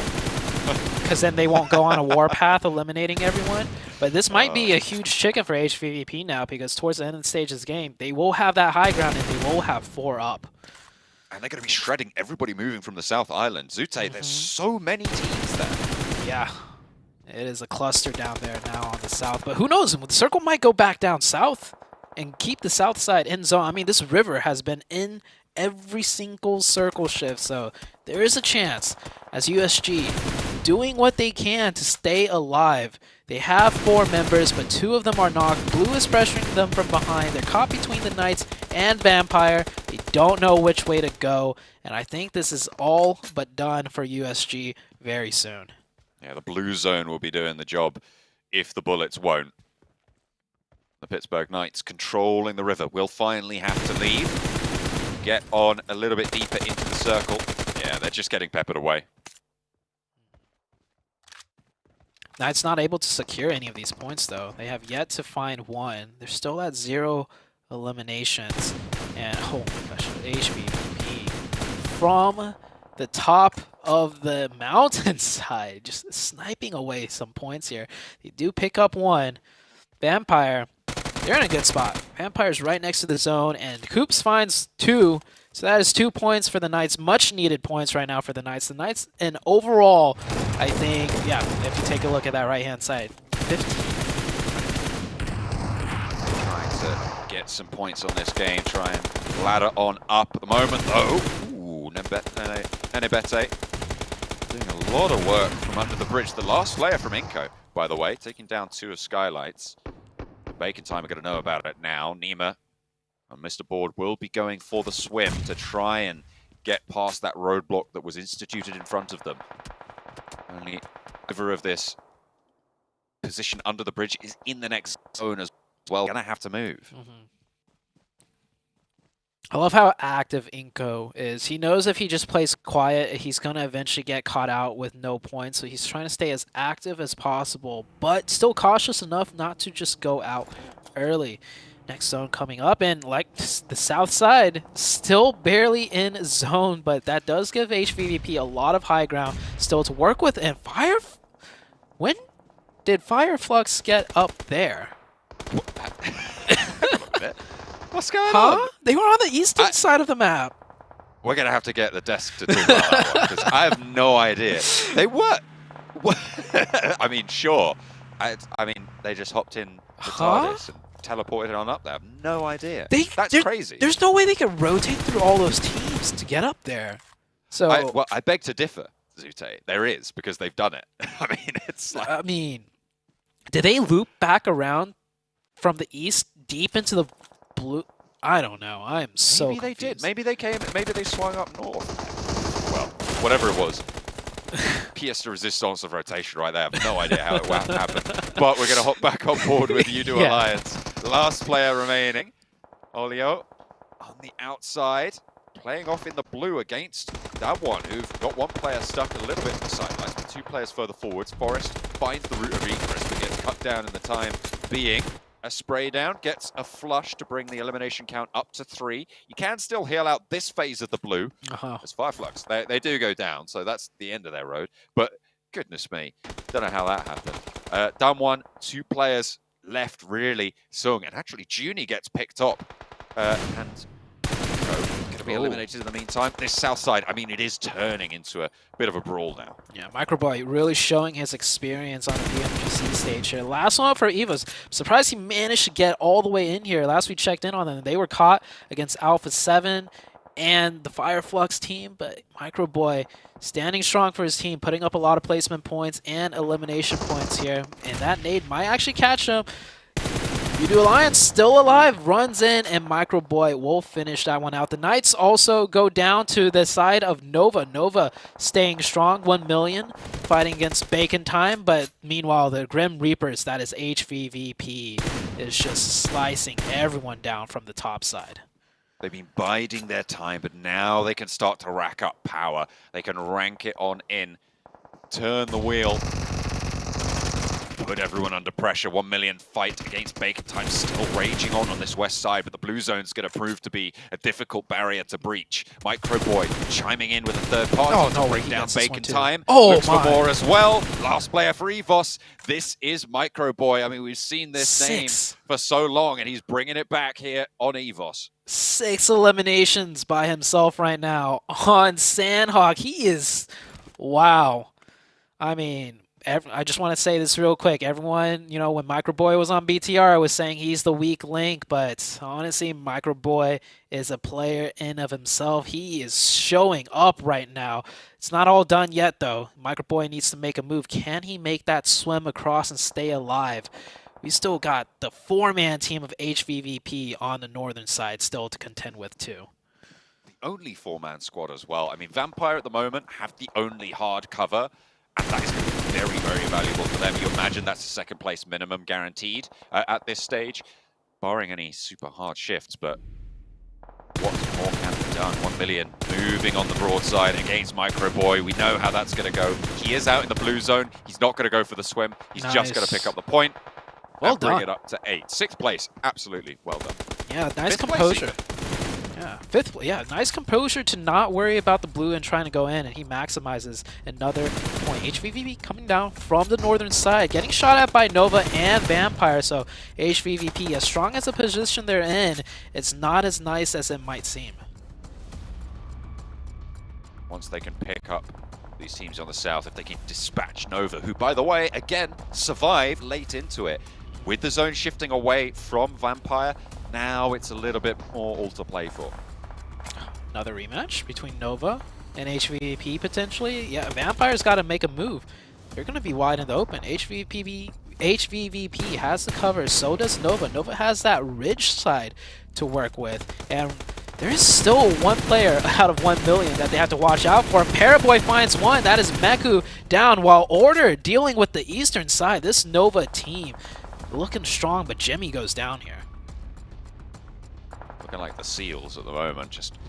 because then they won't go on a warpath eliminating everyone. But this might be a huge chicken for HVP now, because towards the end of the stage of this game, they will have that high ground and they will have 4 up. And they're going to be shredding everybody moving from the South Island. Zute, there's so many teams there. Yeah, it is a cluster down there now on the south. But who knows? The circle might go back down south and keep the south side in zone. I mean, this river has been in every single circle shift, so there is a chance as USG doing what they can to stay alive. They have 4 members, but 2 of them are knocked. Blue is pressuring them from behind. They're caught between the Knights and Vampire. They don't know which way to go, and I think this is all but done for USG very soon. Yeah, the blue zone will be doing the job if the bullets won't. The Pittsburgh Knights controlling the river will finally have to leave. Get on a little bit deeper into the circle. Yeah, they're just getting peppered away. Knights not able to secure any of these points, though. They have yet to find one. They're still at 0 eliminations. And, oh my gosh, HVP from the top of the mountainside, just sniping away some points here. They do pick up 1. Vampire, they're in a good spot. Vampire's right next to the zone, and Coops finds 2. So that is 2 points for the Knights. Much needed points right now for the Knights. The Knights, and overall, I think, yeah, if you take a look at that right-hand side, 15. Trying to get some points on this game, try and ladder on up at the moment, though. Ooh, Nenebete doing a lot of work from under the bridge. The last player from Inco, by the way, taking down 2 of Skylights. Bacon Time are going to know about it now. Nima and Mr. Board will be going for the swim to try and get past that roadblock that was instituted in front of them. Only over of this position under the bridge is in the next zone as well. Gonna have to move. I love how active Inko is. He knows if he just plays quiet, he's going to eventually get caught out with no points. So he's trying to stay as active as possible, but still cautious enough not to just go out early. Next zone coming up, and like the south side, still barely in zone, but that does give HVVP a lot of high ground still to work with. And when did Fireflux get up there? What's going on? They were on the eastern side of the map. We're going to have to get the desk to talk about that one, because I have no idea. They were... I mean, sure. I mean, they just hopped in the TARDIS and teleported on up there. I have no idea. That's crazy. There's no way they could rotate through all those teams to get up there. So well, I beg to differ, Zute. There is, because they've done it. I mean, it's like... I mean, did they loop back around from the east deep into the blue? I don't know. I'm so Maybe they confused. did. Maybe they came. Maybe they swung up north. Well, whatever it was. Pièce de resistance of rotation right there. I have no idea how it happened. But we're going to hop back on board with Udo Alliance. Last player remaining. Olio on the outside. Playing off in the blue against that one, who've got one player stuck a little bit in the sidelines, but two players further forwards. Forest finds the route of egress, but gets cut down in the time being. A spray down, gets a flush to bring the elimination count up to 3. You can still heal out this phase of the blue. As Fireflux, they do go down, so that's the end of their road. But goodness me, don't know how that happened. Down one, 2 players left really. Sung, and actually Junie gets picked up. And going to be eliminated in the meantime. This south side, I mean, it is turning into a bit of a brawl now. Yeah, Microboy really showing his experience on the PMGC stage here. Last one for Evos. Surprised he managed to get all the way in here. Last we checked in on them, they were caught against Alpha 7 and the Fireflux team, but Microboy standing strong for his team, putting up a lot of placement points and elimination points here. And that nade might actually catch him. Udo Alliance still alive, runs in, and Microboy will finish that one out. The Knights also go down to the side of Nova. Nova staying strong, 1 million, fighting against Bacon Time, but meanwhile, the Grim Reapers, that is HVVP, is just slicing everyone down from the top side. They've been biding their time, but now they can start to rack up power. They can rank it on in, turn the wheel, put everyone under pressure. 1 million fight against Bacon Time still raging on this west side, but the blue zone's going to prove to be a difficult barrier to breach. Microboy chiming in with a third party to bring down Bacon Time. Looks for more as well. Last player for Evos. This is Microboy. I mean, we've seen this name for so long, and he's bringing it back here on Evos. 6 eliminations by himself right now on Sandhawk. He is, wow. I mean, I just want to say this real quick. Everyone, you know, when Microboy was on BTR, I was saying he's the weak link, but honestly, Microboy is a player in of himself. He is showing up right now. It's not all done yet, though. Microboy needs to make a move. Can he make that swim across and stay alive? We still got the 4-man team of HVVP on the northern side still to contend with, too. The only 4-man squad as well. I mean, Vampire at the moment have the only hard cover, and that is going to be very, very valuable for them. You imagine that's a second place minimum guaranteed at this stage, barring any super hard shifts, but what more can be done? 1 million moving on the broadside against Microboy. We know how that's going to go. He is out in the blue zone. He's not going to go for the swim. He's just going to pick up the point. Well done. Bring it up to 8. 6th place. Absolutely well done. Yeah, nice composure. Yeah, 5th. Yeah, nice composure to not worry about the blue and trying to go in, and he maximizes another point. HVVP coming down from the northern side, getting shot at by Nova and Vampire. So HVVP, as strong as the position they're in, it's not as nice as it might seem. Once they can pick up these teams on the south, if they can dispatch Nova, who, by the way, again, survived late into it. With the zone shifting away from Vampire, now it's a little bit more all to play for. Another rematch between Nova and HVVP potentially. Yeah, Vampire's got to make a move. They're going to be wide in the open. HVVP has the cover, so does Nova. Nova has that ridge side to work with, and there is still one player out of 1 million that they have to watch out for. Paraboy finds one. That is Meku down, while Order dealing with the eastern side. This Nova team looking strong, but Jimmy goes down here. Looking like the seals at the moment, just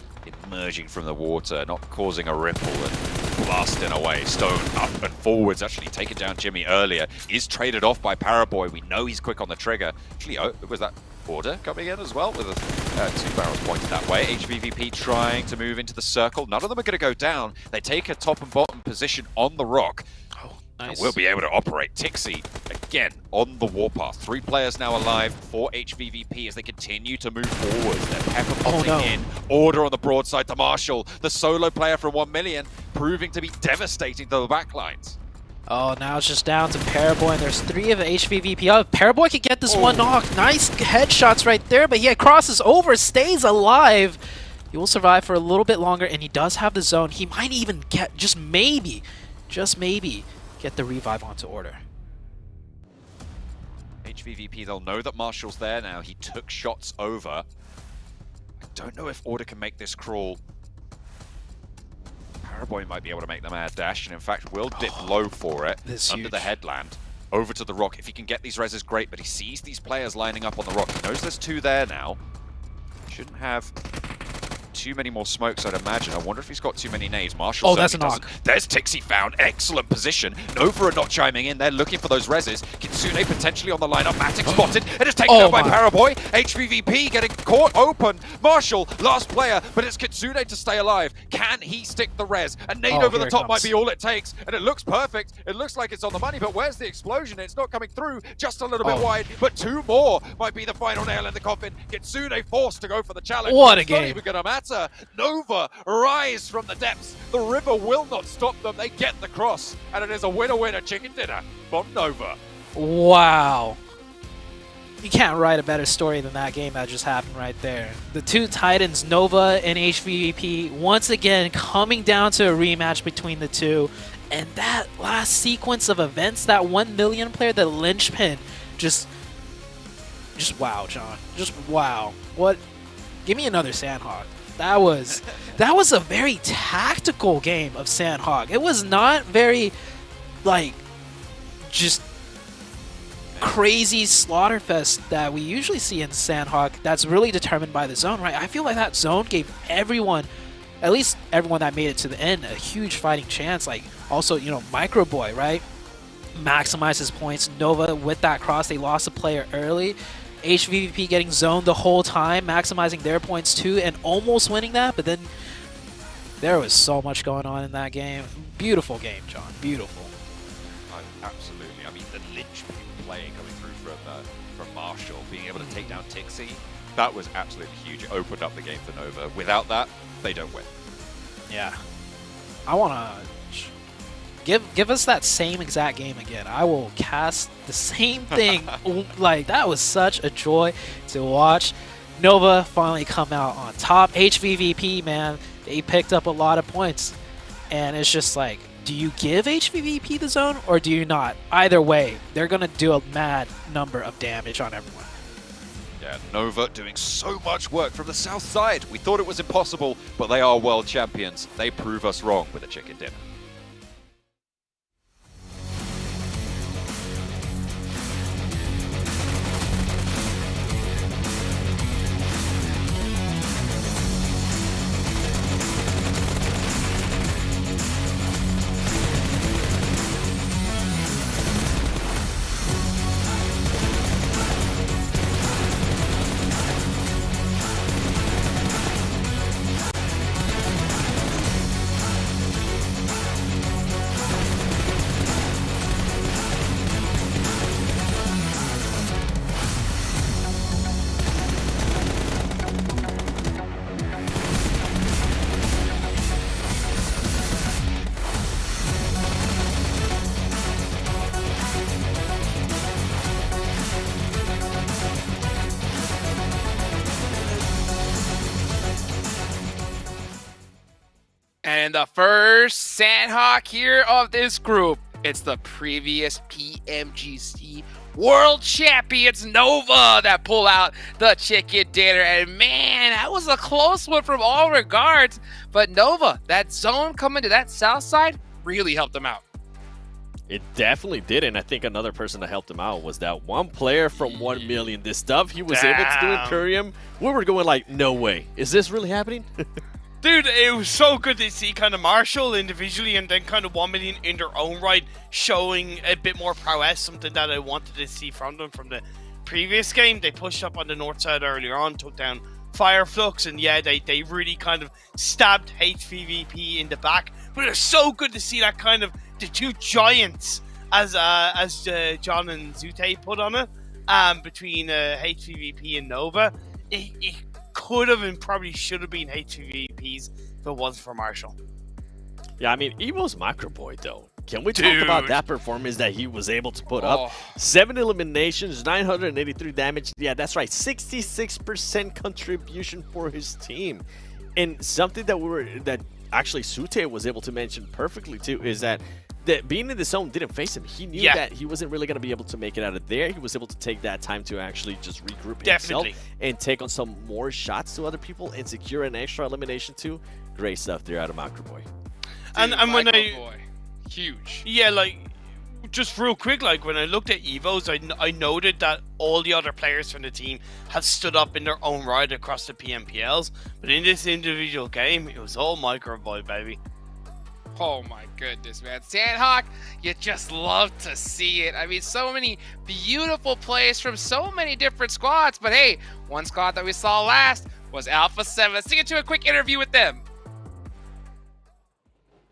emerging from the water, not causing a ripple and blasting away. Stone up and forwards, actually taken down Jimmy earlier. Is traded off by Paraboy. We know he's quick on the trigger. Actually, was that Order coming in as well with 2 barrels pointed that way. HVVP trying to move into the circle. None of them are going to go down. They take a top and bottom position on the rock. Nice. And we'll be able to operate. Tixie, again, on the warpath. 3 players now alive for HVVP as they continue to move forward. They're pepper potting in. Order on the broadside to Marshall. The solo player from 1 million, proving to be devastating to the backlines. Oh, now it's just down to Paraboy, and there's 3 of the HVVP up. Paraboy could get this one knock. Nice headshots right there, but he crosses over, stays alive. He will survive for a little bit longer, and he does have the zone. He might even get, just maybe, get the revive onto Order. HVVP, they'll know that Marshall's there now. He took shots over. I don't know if Order can make this crawl. Paraboy might be able to make the mad dash, and in fact will dip low for it under the headland. Over to the rock. If he can get these reses, great, but he sees these players lining up on the rock. He knows there's 2 there now. Shouldn't have too many more smokes, I'd imagine. I wonder if he's got too many nades. Marshall that's a knock. doesn't. There's Tixie found. Excellent position. Nova are not chiming in. They're looking for those reses. Kitsune potentially on the lineup. Matic spotted. It is taken out by Paraboy. HVVP getting caught open. Marshall, last player, but it's Kitsune to stay alive. Can he stick the res? A nade over the top might be all it takes, and it looks perfect. It looks like it's on the money, but where's the explosion? It's not coming through. Just a little bit wide, but 2 more might be the final nail in the coffin. Kitsune forced to go for the challenge. What a It's game. not even gonna matter. Nova rise from the depths. The river will not stop them. They get the cross, and it is a winner-winner chicken dinner from Nova. Wow. You can't write a better story than that game that just happened right there. The 2 Titans, Nova and HVVP, once again coming down to a rematch between the 2. And that last sequence of events, that 1 million player, the linchpin, just wow, John. Just wow. What? Give me another Sandhawk. That was a very tactical game of Sandhawk. It was not very, like, just crazy slaughterfest that we usually see in Sandhawk that's really determined by the zone, right? I feel like that zone gave everyone, at least everyone that made it to the end, a huge fighting chance. Like, also, you know, Microboy, right? Maximize his points. Nova, with that cross, they lost a player early. HVVP getting zoned the whole time, maximizing their points too, and almost winning that, but then there was so much going on in that game. Beautiful game, John. Beautiful. Absolutely. I mean, the linchpin play coming through from Marshall, being able to take down Tixie, that was absolutely huge. It opened up the game for Nova. Without that, they don't win. Yeah. I want to give us that same exact game again. I will cast the same thing. Like, that was such a joy to watch. Nova finally come out on top. HVVP, man, they picked up a lot of points. And it's just like, do you give HVVP the zone or do you not? Either way, they're going to do a mad number of damage on everyone. Yeah, Nova doing so much work from the south side. We thought it was impossible, but they are world champions. They prove us wrong with a chicken dinner. And the first Sandhawk here of this group, it's the previous PMGC World Champions Nova that pull out the chicken dinner. And man, that was a close one from all regards. But Nova, that zone coming to that south side really helped them out. It definitely did, and I think another person that helped him out was that one player from 1 million. The stuff he was able to do in Imperium, we were going like, no way. Is this really happening? Dude, it was so good to see kind of Marshall individually and then kind of 1 million in their own right, showing a bit more prowess, something that I wanted to see from them from the previous game. They pushed up on the north side earlier on, took down Fireflux, and yeah, they really kind of stabbed HVVP in the back. But it was so good to see that kind of the two giants, as John and Zute put on it, between HVVP and Nova. It could have and probably should have been HVVP's if it wasn't for Marshall. Yeah, I mean, Evo's Macro Boy, though. Can we talk about that performance that he was able to put up? 7 eliminations, 983 damage. Yeah, that's right. 66% contribution for his team. And something that actually Sute was able to mention perfectly too is that being in the zone didn't face him. He knew that he wasn't really going to be able to make it out of there. He was able to take that time to actually just regroup himself and take on some more shots to other people and secure an extra elimination too. Great stuff there out of Macro Boy. And when huge. Yeah, like, just real quick, like, when I looked at Evos, I noted that all the other players from the team have stood up in their own right across the PMPLs, but in this individual game, it was all Micro Boy, baby. Oh my goodness, man. Sandhawk, you just love to see it. I mean, so many beautiful plays from so many different squads, but hey, one squad that we saw last was Alpha 7. Let's get into a quick interview with them.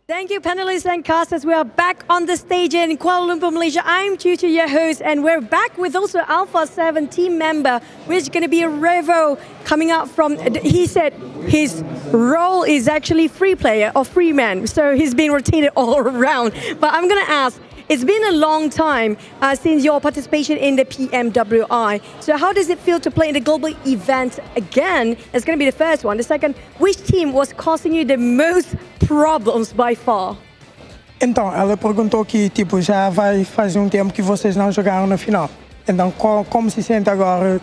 Thank you, panelists and casters. We are back on the stage in Kuala Lumpur, Malaysia. I'm Tutu, your host, and we're back with also Alpha 7 team member, which is going to be Revo coming up from, he said his role is actually free player or free man, so he's been rotated all around. But I'm going to ask, it's been a long time since your participation in the PMWI. So how does it feel to play in the global event again? It's going to be the first one. The second, which team was causing you the most problems by far? Então, ela perguntou que tipo já vai fazer tempo que vocês não jogaram na final. Então, como se sente agora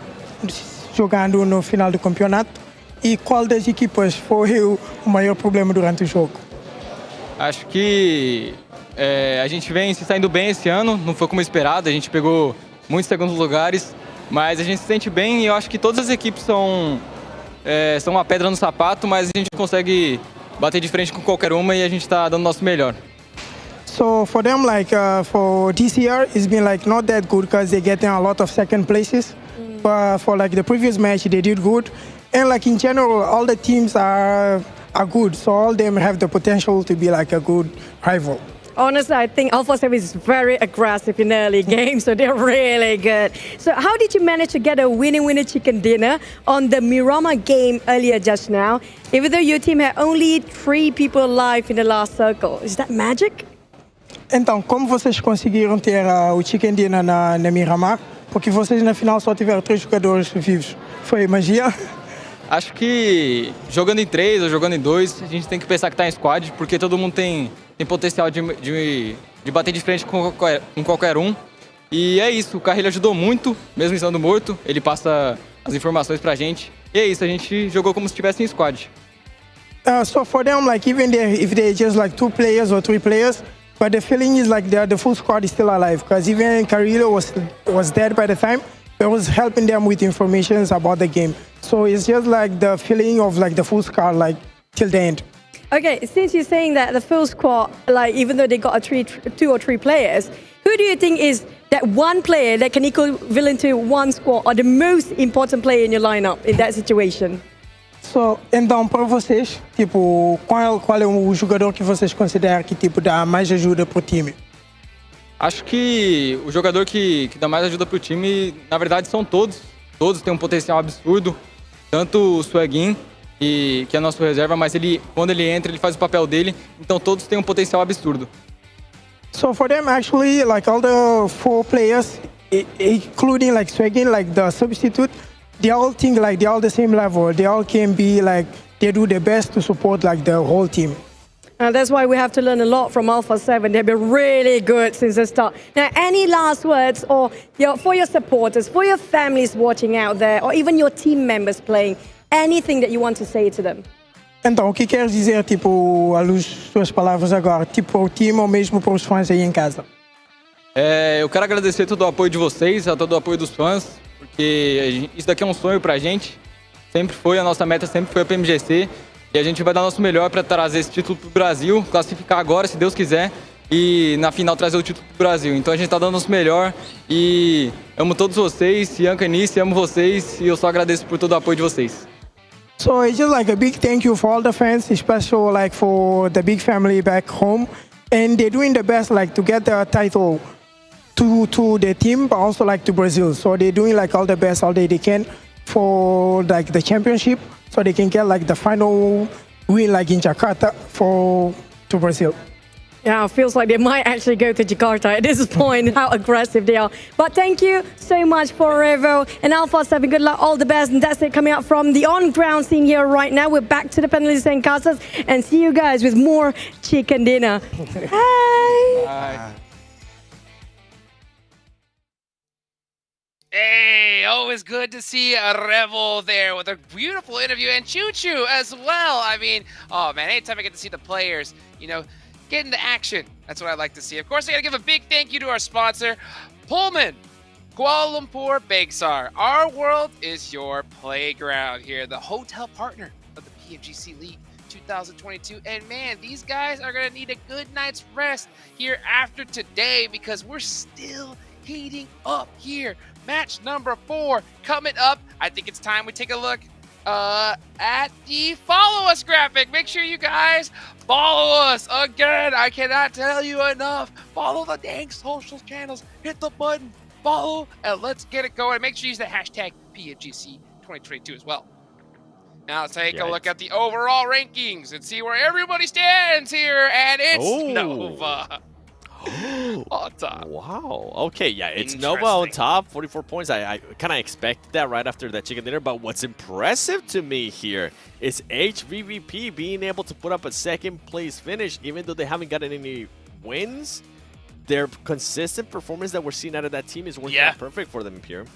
jogando no final do campeonato? E qual das equipas foi o maior problema durante o jogo? Acho que a gente vem se saindo bem esse ano, não foi como esperado, a gente pegou muitos segundos lugares, mas a gente se sente bem e eu acho que todas as equipes são uma pedra no sapato, mas a gente consegue bater de frente com qualquer uma e a gente está dando o nosso melhor. So for them, like for this year, it's been like not that good because they're getting a lot of second places. But for like the previous match, they did good, and like in general, all the teams are good. So all of them have the potential to be like a good rival. Honestly, I think Alpha 7 is very aggressive in early games, so they're really good. So how did you manage to get a winner chicken dinner on the Miramar game earlier just now, even though your team had only 3 people alive in the last circle? Is that magic? Então, como vocês conseguiram ter o chicken dinner na Miramar? Porque vocês na final só tiveram 3 jogadores vivos. Foi magia? Acho que jogando em 3 ou jogando em 2, a gente tem que pensar que está em squad, porque todo mundo tem potencial de bater de frente com qualquer um. E é isso, o Carrilho ajudou muito, mesmo estando morto, ele passa as informações pra gente. E é isso, a gente jogou como se estivesse em squad. So for them, like even if they're just like 2 players or 3 players, but the feeling is like the full squad is still alive, because even Carrillo was dead by the time, but was helping them with information about the game. So it's just like the feeling of like the full squad, like till the end. Okay, since you're saying that the full squad, like even though they got 2 or 3 players, who do you think is that one player that can equivalent to one squad or the most important player in your lineup in that situation? So, então, para vocês, tipo, qual é o jogador que vocês consideram que tipo dá mais ajuda pro time? Acho que o jogador que dá mais ajuda pro time, na verdade, são todos. Todos têm um potencial absurdo. Tanto o Swaggin, que é nosso reserva, mas quando ele entra, ele faz o papel dele. Então todos têm um potencial absurdo. So for them, actually, like all the 4 players, including like Swaggin, like the substitute, they all think like they're all the same level. They all can be like, they do their best to support like the whole team. And that's why we have to learn a lot from Alpha 7. They've been really good since the start. Now, any last words for your supporters, for your families watching out there, or even your team members playing, anything that you want to say to them? Então, o que queres dizer, tipo, à luz das suas palavras agora, tipo, ao time ou mesmo para os fãs aí em casa? Eu quero agradecer todo o apoio de vocês, a todo o apoio dos fãs, porque isso daqui é um sonho pra gente. Sempre foi, a nossa meta sempre foi a PMGC. E a gente vai dar o nosso melhor para trazer esse título pro Brasil, classificar agora, se Deus quiser, e na final trazer o título pro Brasil. Então a gente tá dando o nosso melhor e amo todos vocês, Ianca e Nice, amo vocês e eu só agradeço por todo o apoio de vocês. So it's just like a big thank you for all the fans, especially like for the big family back home. And they're doing the best like to get the title to the team, but also like to Brazil. So they're doing like all the best all they can for like the championship, so they can get like the final win like in Jakarta to Brazil. Yeah, it feels like they might actually go to Jakarta at this point, how aggressive they are. But thank you so much for Revo and Alpha 7. Good luck, all the best. And that's it coming up from the on-ground scene here right now. We're back to the penalties and casas and see you guys with more chicken dinner. Bye. Bye. Hey, always good to see a Revel there with a beautiful interview, and Choo Choo as well. I mean, oh man, anytime I get to see the players, you know, get into action, that's what I like to see. Of course, I gotta give a big thank you to our sponsor, Pullman, Kuala Lumpur, Bagsar. Our world is your playground here, the hotel partner of the PMGC League 2022. And man, these guys are gonna need a good night's rest here after today because we're still heating up here. Match number 4 coming up. I think it's time we take a look at the follow us graphic. Make sure you guys follow us. Again, I cannot tell you enough. Follow the dang social channels. Hit the button. Follow and let's get it going. Make sure you use the hashtag PMGC 2022 as well. Now let's take a look at the overall rankings and see where everybody stands here. And it's Nova on top. Wow. Okay, yeah, it's Nova on top, 44 points. I kind of expected that right after that chicken dinner, but what's impressive to me here is HVVP being able to put up a second place finish, even though they haven't gotten any wins. Their consistent performance that we're seeing out of that team is working out perfect for them, Imperium.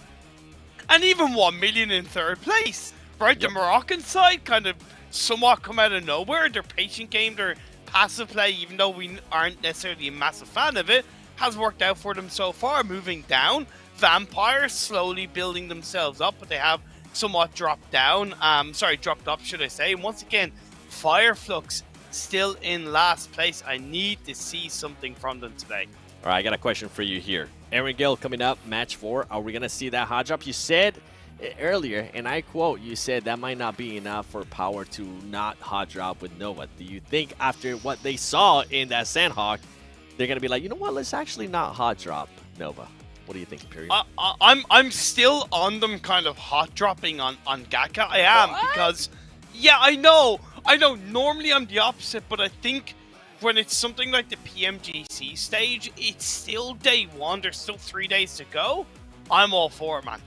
And even 1 million in 3rd place, right? The Moroccan side kind of somewhat come out of nowhere. Their patient game, their passive play, even though we aren't necessarily a massive fan of it, has worked out for them so far. Moving down, Vampires slowly building themselves up, but they have somewhat dropped up, should I say. And once again, Fireflux still in last place. I need to see something from them today. All right, I got a question for you here. Aaron Gill coming up, match 4. Are we going to see that hot drop? You said earlier, and I quote, you said that might not be enough for Power to not hot drop with Nova. Do you think after what they saw in that Sandhawk, they're going to be like, you know what, let's actually not hot drop Nova? What do you think, Imperium? I'm still on them kind of hot dropping on Gaka. I am, because, yeah, I know, normally I'm the opposite, but I think when it's something like the PMGC stage, it's still day 1, there's still 3 days to go. I'm all for it, man.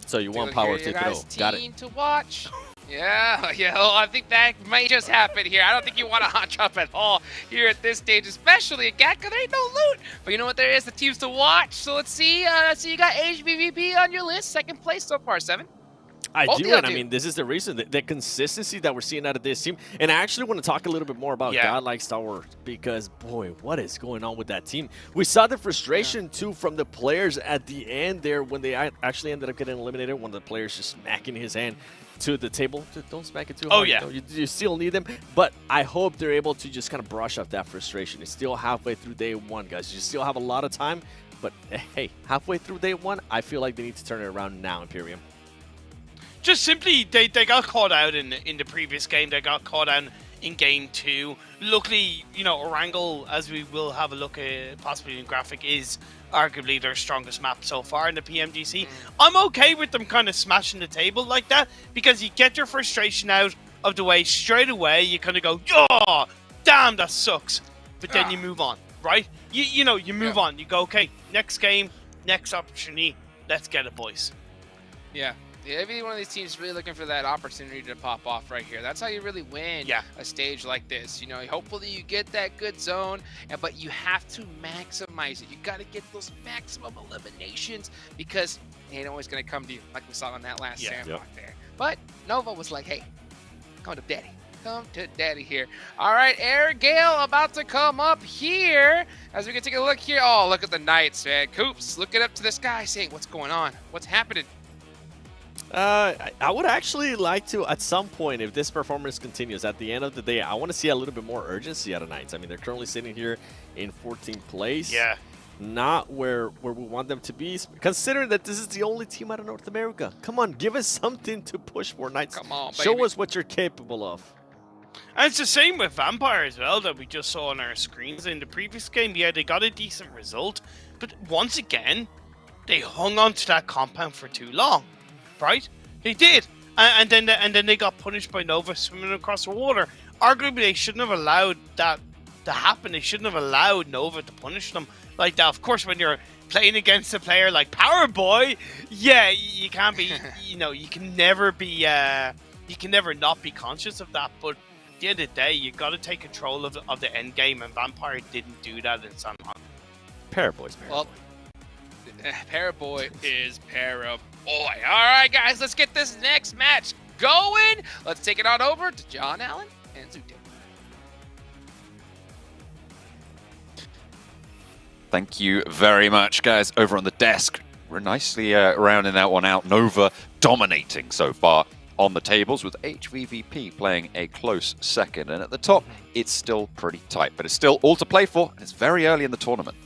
So you want Power to throw. Got it. To watch. Yeah, well, I think that might just happen here. I don't think you want a hot drop at all here at this stage, especially at Gatka. There ain't no loot. But you know what there is? The teams to watch. So let's see. So you got HBVP on your list. 2nd place so far, 7. I do, and I mean, this is the reason, the consistency that we're seeing out of this team. And I actually want to talk a little bit more about Godlike Star Wars, because, boy, what is going on with that team? We saw the frustration, too, from the players at the end there when they actually ended up getting eliminated, one of the players just smacking his hand to the table. Just don't smack it too hard. Yeah. You still need them, but I hope they're able to just kind of brush off that frustration. It's still halfway through day 1, guys. You still have a lot of time, but, hey, halfway through day 1, I feel like they need to turn it around now, Imperium. Just simply, they got caught out in the previous game. They got caught out in game 2. Luckily, you know, Orangel, as we will have a look at possibly in graphic, is arguably their strongest map so far in the PMGC. I'm okay with them kind of smashing the table like that, because you get your frustration out of the way straight away. You kind of go, oh, damn, that sucks. But then you move on, right? You know, you move on. You go, okay, next game, next opportunity. Let's get it, boys. Yeah. Every one of these teams is really looking for that opportunity to pop off right here. That's how you really win a stage like this. You know, hopefully you get that good zone, but you have to maximize it. You got to get those maximum eliminations, because it ain't always going to come to you, like we saw in that last sandbox there. But Nova was like, hey, come to daddy. Come to daddy here. All right, Air Gale about to come up here as we can take a look here. Oh, look at the Knights, man. Coops looking up to the sky saying, what's going on? What's happening? I would actually like to, at some point, if this performance continues, at the end of the day, I want to see a little bit more urgency out of Knights. I mean, they're currently sitting here in 14th place. Yeah. Not where we want them to be, considering that this is the only team out of North America. Come on, give us something to push for, Knights. Come on, baby. Show us what you're capable of. And it's the same with Vampire as well that we just saw on our screens in the previous game. Yeah, they got a decent result, but once again, they hung on to that compound for too long, right? They did, and then they got punished by Nova swimming across the water. Arguably, they shouldn't have allowed that to happen. They shouldn't have allowed Nova to punish them like that. Of course, when you're playing against a player like Power Boy, yeah, you can't be, you can never be, you can never not be conscious of that. But at the end of the day, you got to take control of the end game, and Vampire didn't do that in San Juan. Paraboy's Well, Paraboy is Paraboy. All right, guys, let's get this next match going. Let's take it on over to John Allen and Zute. Thank you very much, guys. Over on the desk, we're nicely rounding that one out. Nova dominating so far on the tables, with HVVP playing a close second. And at the top, it's still pretty tight, but it's still all to play for, and it's very early in the tournament.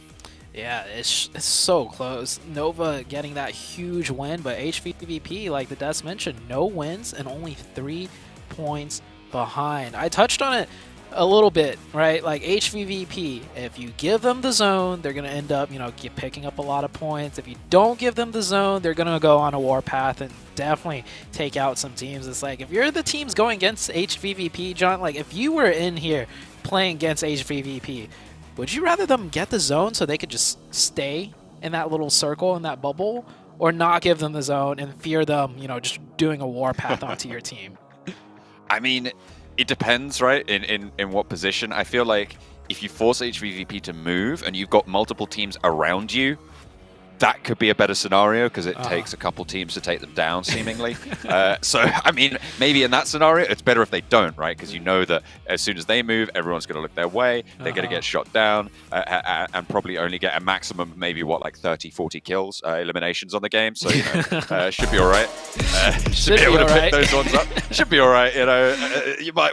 Yeah, it's so close. Nova getting that huge win, but HVVP, like the Des mentioned, no wins and only 3 points behind. I touched on it a little bit, right? Like HVVP, if you give them the zone, they're going to end up, picking up a lot of points. If you don't give them the zone, they're going to go on a warpath and definitely take out some teams. It's like, if you're the teams going against HVVP, John, like if you were in here playing against HVVP, would you rather them get the zone so they could just stay in that little circle, in that bubble, or not give them the zone and fear them, just doing a warpath onto your team? I mean, it depends, right, in what position. I feel like if you force HVVP to move and you've got multiple teams around you, that could be a better scenario because it takes a couple teams to take them down, seemingly. So, I mean, maybe in that scenario, it's better if they don't, right? Because you know that as soon as they move, everyone's going to look their way. They're going to get shot down and probably only get a maximum, maybe, like 30, 40 kills, eliminations on the game. So, should be all right. Should be able to pick those ones up. Should be all right.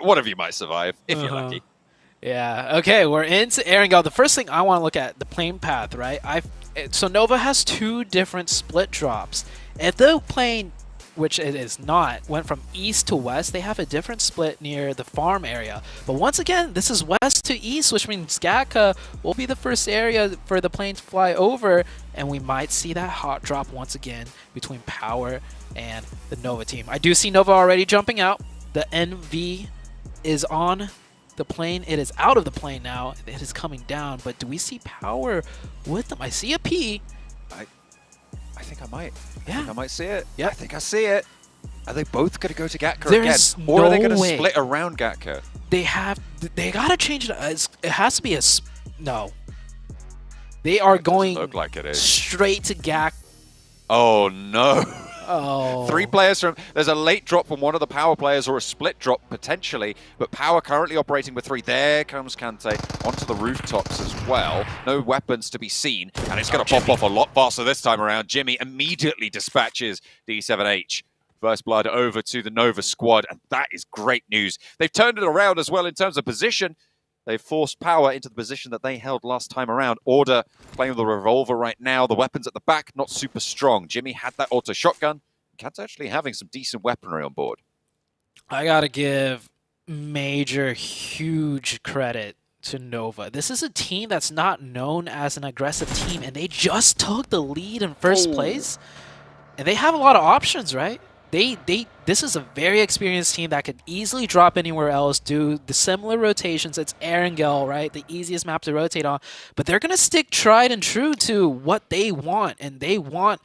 One of you might survive if you're lucky. Yeah. Okay, we're into Erangel. The first thing I want to look at, the plane path, right? So Nova has 2 different split drops. If the plane, which it is not, went from east to west, they have a different split near the farm area. But once again, this is west to east, which means Gatka will be the first area for the plane to fly over, and we might see that hot drop once again between Power and the Nova team. I do see Nova already jumping out. The NV is on the plane. It is out of the plane now. It is coming down, but do we see Power with them? I see a P. I think I might. Yeah. I think I might see it. Yeah. I think I see it. Are they both going to go to Gatka There's again? Or are they going to no way. split around Gatka? They got to change it. It has to be no. They are going look like it is. straight to Gak. Oh, no. Oh. 3 players from... There's a late drop from one of the Power players or a split drop, potentially. But Power currently operating with 3. There comes Kante onto the rooftops as well. No weapons to be seen. And it's going to pop off a lot faster this time around. Jimmy immediately dispatches D7H. First blood over to the Nova squad. And that is great news. They've turned it around as well in terms of position. They've forced Power into the position that they held last time around. Order playing with the revolver right now. The weapons at the back, not super strong. Jimmy had that auto shotgun. Cat's actually having some decent weaponry on board. I got to give major, huge credit to Nova. This is a team that's not known as an aggressive team, and they just took the lead in first place. And they have a lot of options, right? This is a very experienced team that could easily drop anywhere else, do the similar rotations. It's Erangel, right? The easiest map to rotate on. But they're going to stick tried and true to what they want, and they want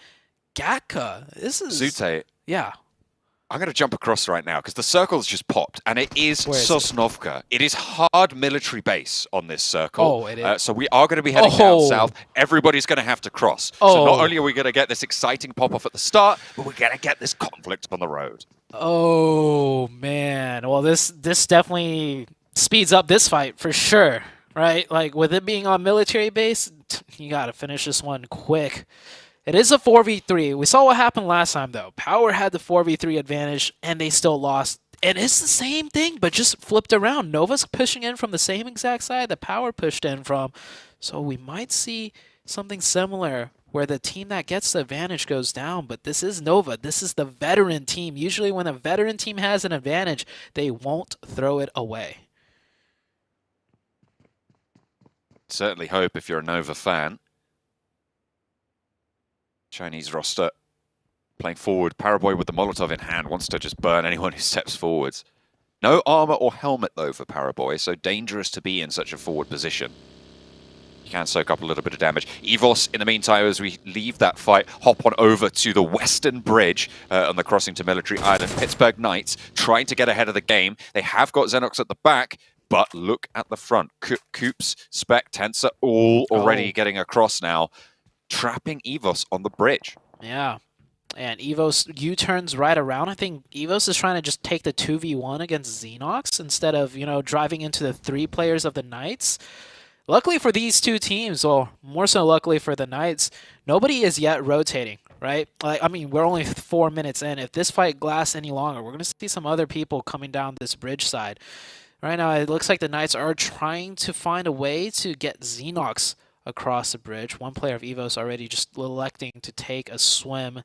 Gatka. This is... Zute. Yeah. I'm going to jump across right now because the circle's just popped, and it is Where is Sosnovka. It is hard military base on this circle. Oh, it is. So we are going to be heading down south. Everybody's going to have to cross. So not only are we going to get this exciting pop-off at the start, but we're going to get this conflict on the road. Oh, man. Well, this definitely speeds up this fight for sure, right? Like, with it being on military base, you got to finish this one quick. It is a 4v3. We saw what happened last time, though. Power had the 4v3 advantage, and they still lost. And it's the same thing, but just flipped around. Nova's pushing in from the same exact side that Power pushed in from. So we might see something similar where the team that gets the advantage goes down. But this is Nova. This is the veteran team. Usually when a veteran team has an advantage, they won't throw it away. Certainly hope if you're a Nova fan. Chinese roster playing forward. Paraboy with the Molotov in hand wants to just burn anyone who steps forwards. No armor or helmet though for Paraboy, so dangerous to be in such a forward position. You can soak up a little bit of damage. Evos, in the meantime, as we leave that fight, hop on over to the western bridge on the crossing to Military Island. Pittsburgh Knights trying to get ahead of the game. They have got Xenox at the back, but look at the front. Coops, Spec, Tensor, all already getting across now, trapping Evos on the bridge. Yeah. And Evos U-turns right around. I think Evos is trying to just take the 2v1 against Xenox instead of, driving into the 3 players of the Knights. Luckily for these two teams, or more so luckily for the Knights, nobody is yet rotating, right? We're only 4 minutes in. If this fight lasts any longer, we're going to see some other people coming down this bridge side. Right now, it looks like the Knights are trying to find a way to get Xenox across the bridge. One player of Evos already just electing to take a swim.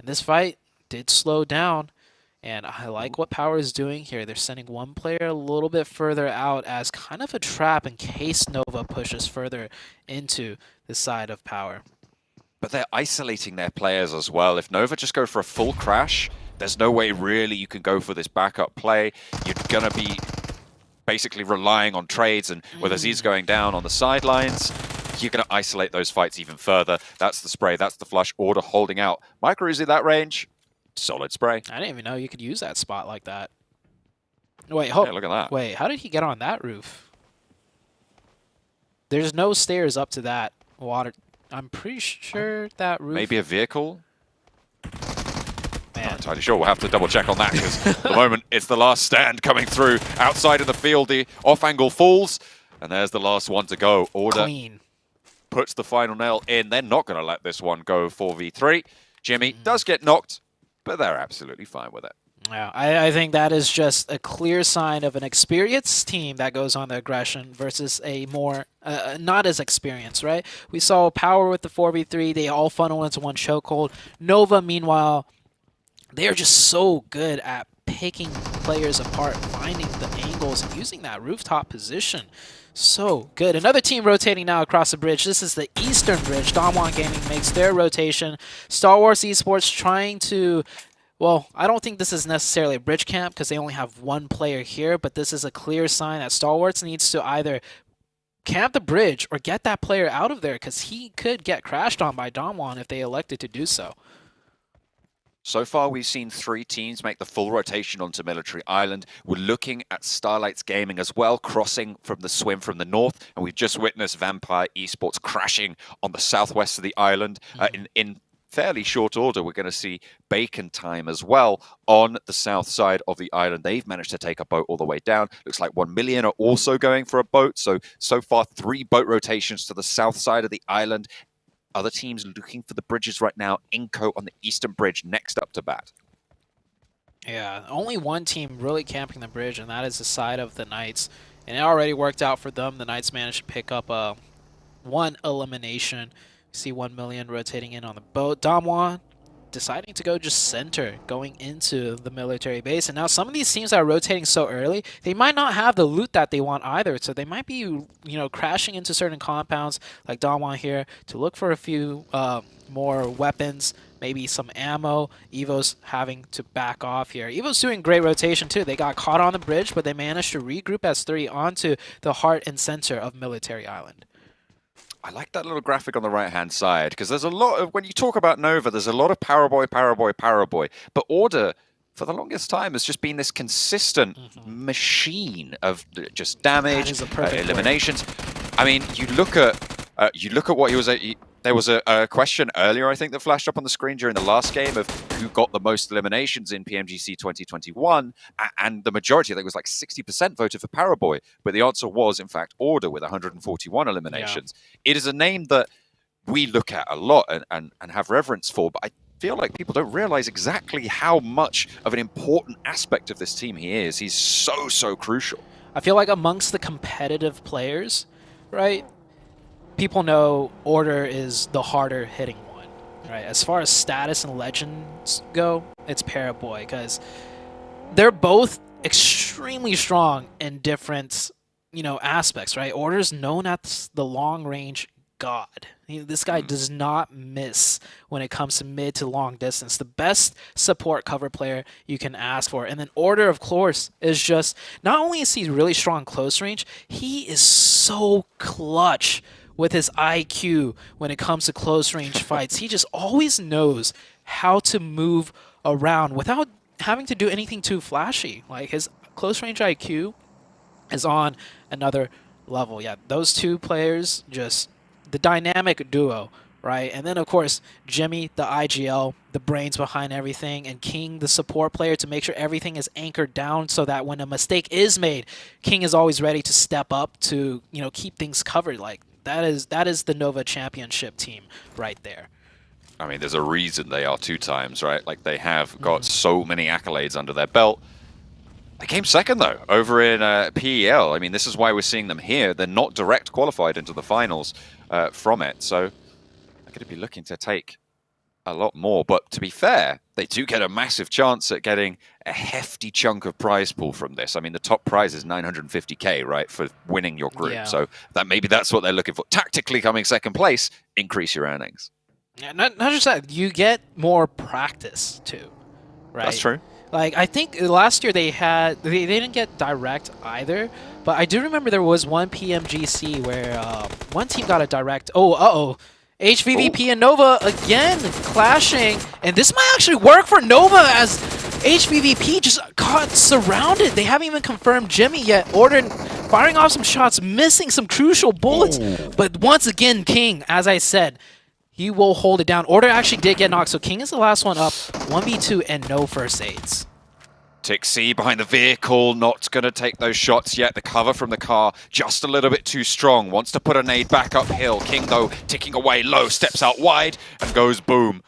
And this fight did slow down. And I like what Power is doing here. They're sending one player a little bit further out as kind of a trap in case Nova pushes further into the side of Power. But they're isolating their players as well. If Nova just go for a full crash, there's no way really you can go for this backup play. You're going to be basically relying on trades, and with Aziz going down on the sidelines, you're going to isolate those fights even further. That's the spray, that's the flush. Order holding out. Micro is in that range. Solid spray. I didn't even know you could use that spot like that. Wait, hold. Yeah, look at that. Wait, how did he get on that roof? There's no stairs up to that water. I'm pretty sure that roof. Maybe a vehicle? Not entirely sure. We'll have to double check on that because at the moment it's the last stand coming through. Outside in the field, the off angle falls, and there's the last one to go. Order Clean. Puts the final nail in. They're not going to let this one go 4v3. Jimmy does get knocked, but they're absolutely fine with it. Yeah, I think that is just a clear sign of an experienced team that goes on the aggression versus a more not as experienced, right? We saw Power with the 4v3. They all funnel into one chokehold. Nova, meanwhile, they are just so good at picking players apart, finding the angles, and using that rooftop position. So good. Another team rotating now across the bridge. This is the Eastern Bridge. Damwon Gaming makes their rotation. Star Wars Esports trying to... Well, I don't think this is necessarily a bridge camp because they only have one player here, but this is a clear sign that Star Wars needs to either camp the bridge or get that player out of there because he could get crashed on by Damwon if they elected to do so. So far, we've seen 3 teams make the full rotation onto Military Island. We're looking at Starlights Gaming as well, crossing from the swim from the north, and we've just witnessed Vampire Esports crashing on the southwest of the island. In fairly short order, we're going to see Bacon Time as well on the south side of the island. They've managed to take a boat all the way down. Looks like 1 million are also going for a boat. So far, 3 boat rotations to the south side of the island. Other teams looking for the bridges right now. Inco on the Eastern Bridge next up to bat. Yeah, only one team really camping the bridge, and that is the side of the Knights. And it already worked out for them. The Knights managed to pick up one elimination. See 1 million rotating in on the boat. Damwon deciding to go just center, going into the military base. And now some of these teams that are rotating so early, they might not have the loot that they want either. So they might be, crashing into certain compounds like Damwon here to look for a few more weapons, maybe some ammo. Evo's having to back off here. Evo's doing great rotation too. They got caught on the bridge, but they managed to regroup as 3 onto the heart and center of Military Island. I like that little graphic on the right-hand side, because there's a lot of, when you talk about Nova, there's a lot of Paraboy. But Order for the longest time has just been this consistent machine of just damage, eliminations. I mean, you look at what he was. There was a question earlier, I think, that flashed up on the screen during the last game of who got the most eliminations in PMGC 2021, and the majority, I think it was like 60% voted for Paraboy, but the answer was, in fact, Order with 141 eliminations. Yeah. It is a name that we look at a lot and have reverence for, but I feel like people don't realize exactly how much of an important aspect of this team he is. He's so crucial. I feel like amongst the competitive players, right, people know Order is the harder hitting one, right? As far as status and legends go, it's Paraboy, because they're both extremely strong in different, aspects, right? Order's known as the long-range god. This guy does not miss when it comes to mid to long distance. The best support cover player you can ask for. And then Order, of course, is just, not only is he really strong close range, he is so clutch with his IQ when it comes to close range fights. He just always knows how to move around without having to do anything too flashy. Like, his close range IQ is on another level. Yeah, those two players, just the dynamic duo, right? And then, of course, Jimmy, the IGL, the brains behind everything, and King, the support player, to make sure everything is anchored down so that when a mistake is made, King is always ready to step up to, keep things covered. Like, that is the Nova Championship team right there. I mean, there's a reason they are 2 times, right? Like, they have got so many accolades under their belt. They came second, though, over in PEL. I mean, this is why we're seeing them here. They're not direct qualified into the finals from it, so they're going to be looking to take a lot more. But to be fair, they do get a massive chance at getting a hefty chunk of prize pool from this. I mean, the top prize is 950k, right, for winning your group. Yeah. So maybe that's what they're looking for. Tactically, coming second place, increase your earnings. Yeah, not just that, you get more practice too, right? That's true. Like, I think last year they didn't get direct either, but I do remember there was one PMGC where one team got a direct. HVVP and Nova again clashing, and this might actually work for Nova as HVVP just got surrounded. They haven't even confirmed Jimmy yet. Order firing off some shots, missing some crucial bullets, but once again, King, as I said, he will hold it down. Order actually did get knocked, so King is the last one up. 1v2 and no first aids. Tixi behind the vehicle, not going to take those shots yet. The cover from the car just a little bit too strong. Wants to put a nade back uphill. King, though, ticking away low, steps out wide and goes boom.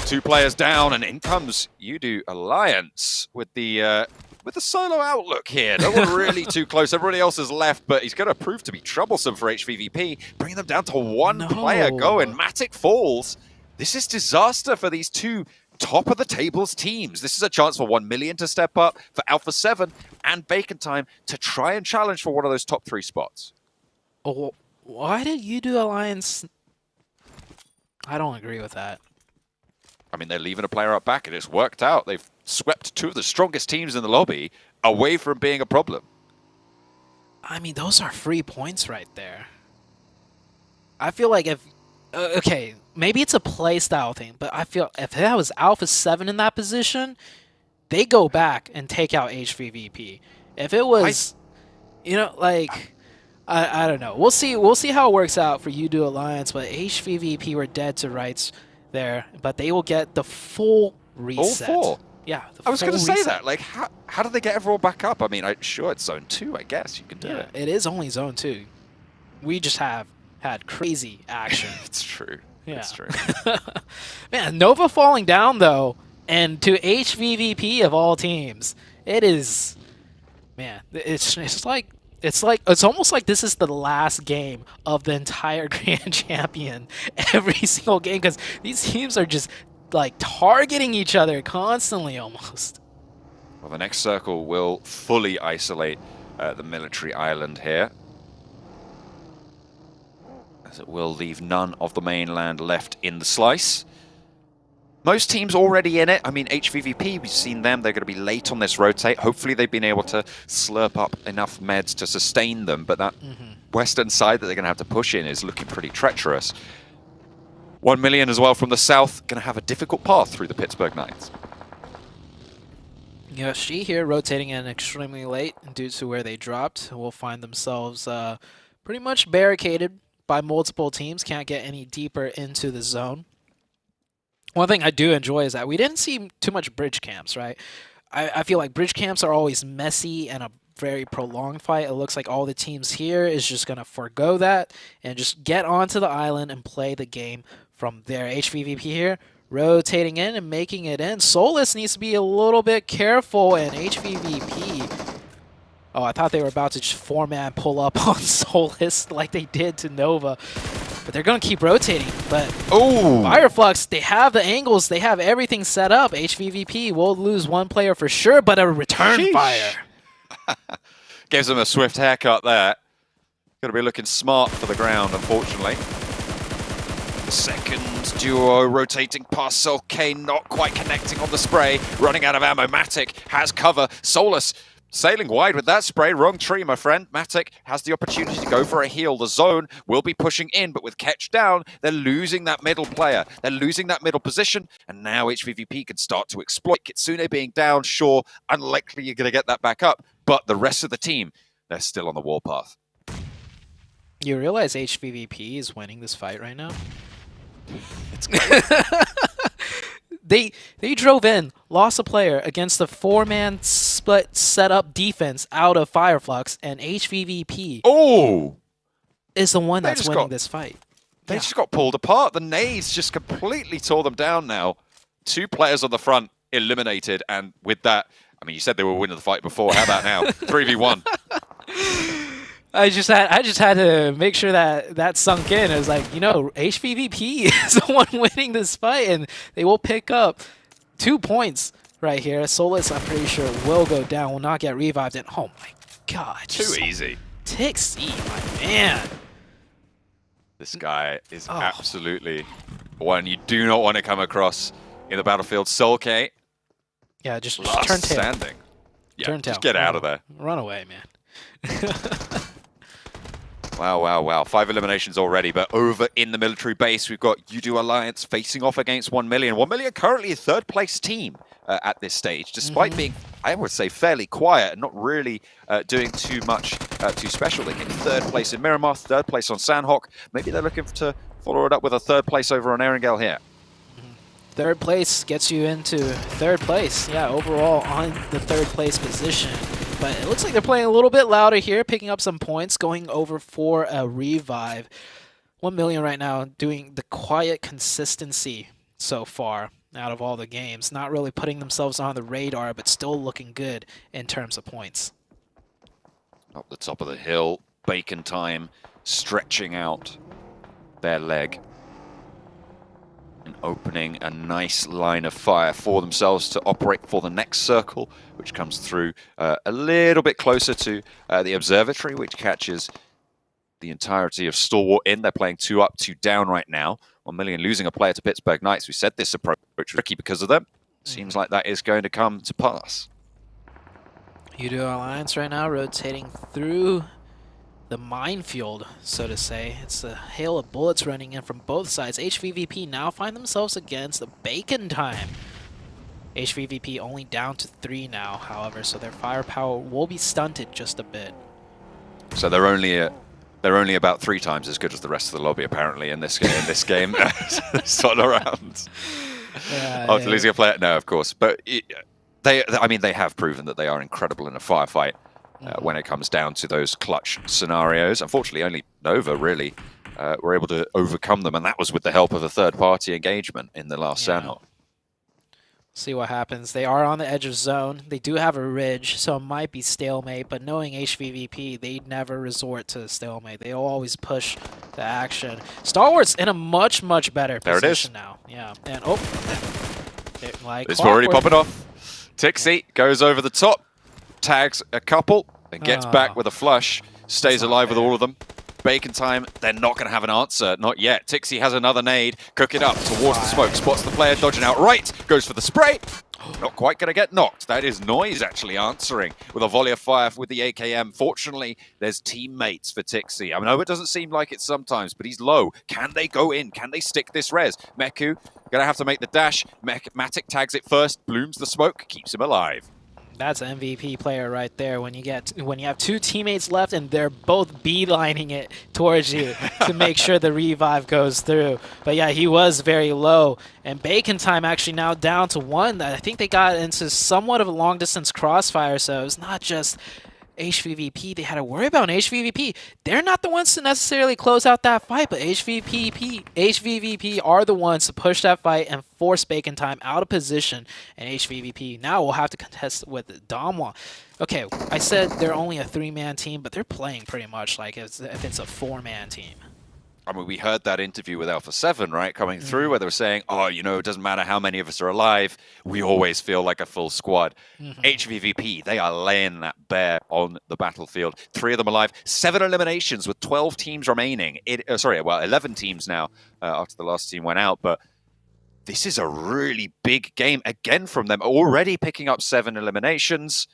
2 players down, and in comes Udo Alliance with the solo outlook here. No one really too close. Everybody else has left, but he's going to prove to be troublesome for HVVP, bringing them down to 1 player going. Matic falls. This is disaster for these 2 top-of-the-tables teams. This is a chance for 1 million to step up, for Alpha 7 and Bacon Time to try and challenge for one of those top 3 spots. Oh, why did Udo Alliance? I don't agree with that. I mean, they're leaving a player up back, and it's worked out. They've swept 2 of the strongest teams in the lobby away from being a problem. I mean, those are free points right there. I feel like if... okay, maybe it's a play style thing, but I feel if that was Alpha 7 in that position, they go back and take out HVVP. If it was, I don't know. We'll see how it works out for Udo Alliance, but HVVP were dead to rights there, but they will get the full reset. All 4? Yeah. I was going to say that. Like, how do they get everyone back up? I mean, sure, it's Zone 2, I guess. You can do it. It is only Zone 2. We just have had crazy action. It's true. Yeah. It's true. Man, Nova falling down, though, and to HVVP of all teams, it is... Man, it's almost like this is the last game of the entire Grand Champion every single game, because these teams are just like targeting each other constantly almost. Well, the next circle will fully isolate the military island here, as it will leave none of the mainland left in the slice. Most teams already in it. I mean, HVVP, we've seen them. They're going to be late on this rotate. Hopefully they've been able to slurp up enough meds to sustain them, but that western side that they're going to have to push in is looking pretty treacherous. 1 million as well from the south, going to have a difficult path through the Pittsburgh Knights. Yeah, she here rotating in extremely late due to where they dropped. Will find themselves pretty much barricaded by multiple teams. Can't get any deeper into the zone. One thing I do enjoy is that we didn't see too much bridge camps, right? I feel like bridge camps are always messy and a very prolonged fight. It looks like all the teams here is just going to forego that and just get onto the island and play the game from there. HVVP here rotating in and making it in. Solus needs to be a little bit careful, and HVVP... Oh, I thought they were about to just four-man pull up on Solus like they did to Nova. But they're going to keep rotating. But Fireflux, they have the angles. They have everything set up. HVVP will lose one player for sure, but a return fire. Gives them a swift haircut there. Going to be looking smart for the ground, unfortunately. The second duo rotating past Sol K, not quite connecting on the spray. Running out of ammo. Matic has cover. Solus sailing wide with that spray. Wrong tree, my friend. Matic has the opportunity to go for a heal. The zone will be pushing in, but with Ketch down, they're losing that middle player. They're losing that middle position, and now HVVP can start to exploit. Kitsune being down, sure, unlikely you're going to get that back up, but the rest of the team, they're still on the warpath. You realize HVVP is winning this fight right now? They drove in, lost a player against the four-man split setup defense out of Fireflux, and HVVP is the one that's winning this fight. They just got pulled apart. The nades just completely tore them down now. Two players on the front eliminated, and with that, I mean, you said they were winning the fight before. How about now? 3v1. I just had to make sure that sunk in. It was like, you know, HVVP is the one winning this fight, and they will pick up 2 points right here. Solus, I'm pretty sure, will go down, will not get revived. And oh my god. Too easy. Tixie, my man. This guy is absolutely one you do not want to come across in the battlefield. Sol K. Yeah, just last turn tail. standing. Yeah, turn tail. Just get out of there. Run away, man. Wow, wow, wow. 5 eliminations already, but over in the military base, we've got Udo Alliance facing off against 1 Million. 1 Million currently a third-place team at this stage, despite being, I would say, fairly quiet and not really doing too much too special. They get third place in Miramar, third place on Sandhawk. Maybe they're looking to follow it up with a third place over on Erangel here. Third place gets you into third place. Yeah, overall on the third place position. But it looks like they're playing a little bit louder here, picking up some points, going over for a revive. 1 Million right now doing the quiet consistency so far out of all the games. Not really putting themselves on the radar, but still looking good in terms of points. Up the top of the hill, Bacon Time stretching out their leg and opening a nice line of fire for themselves to operate for the next circle, which comes through a little bit closer to the observatory, which catches the entirety of Stalwart in. They're playing 2 up, 2 down right now. 1 Million losing a player to Pittsburgh Knights. We said this approach was tricky because of them. Seems like that is going to come to pass. Udo Alliance right now rotating through the minefield, so to say. It's a hail of bullets running in from both sides. HVVP now find themselves against the Bacon Time. HVVP only down to 3 now, however, so their firepower will be stunted just a bit. So they're only about 3 times as good as the rest of the lobby, apparently, in this game. Sort around. After losing a player, no, of course, but I mean, they have proven that they are incredible in a firefight. When it comes down to those clutch scenarios. Unfortunately, only Nova really were able to overcome them, and that was with the help of a third-party engagement in the last Sandhawk. See what happens. They are on the edge of zone. They do have a ridge, so it might be stalemate, but knowing HVVP, they never resort to stalemate. They always push the action. Star Wars in a much, much better position now. Yeah, and like it's already popping off. Tixie goes over the top. Tags a couple and gets back with a flush, stays alive with all of them. Bacon Time, they're not going to have an answer, not yet. Tixie has another nade, cook it up towards the smoke, spots the player dodging out right, goes for the spray. Not quite going to get knocked. That is Noise actually answering with a volley of fire with the AKM. Fortunately, there's teammates for Tixie. I know it doesn't seem like it sometimes, but he's low. Can they go in? Can they stick this res? Meku going to have to make the dash. Matic tags it first, blooms the smoke, keeps him alive. That's an MVP player right there. When you have two teammates left and they're both beelining it towards you to make sure the revive goes through. But yeah, he was very low. And Bacon Time actually now down to 1. I think they got into somewhat of a long distance crossfire, so it's not just HVVP they had to worry about. HVVP, they're not the ones to necessarily close out that fight, but HVVP are the ones to push that fight and force Bacon Time out of position. And HVVP now will have to contest with Damwon. Okay, I said they're only a 3-man team, but they're playing pretty much like if it's a 4-man team. I mean, we heard that interview with Alpha 7, right, coming through, where they were saying, oh, you know, it doesn't matter how many of us are alive, we always feel like a full squad. HVVP, they are laying that bare on the battlefield. 3 of them alive, 7 eliminations with 12 teams remaining. 11 teams now after the last team went out, but this is a really big game again from them, already picking up 7 eliminations.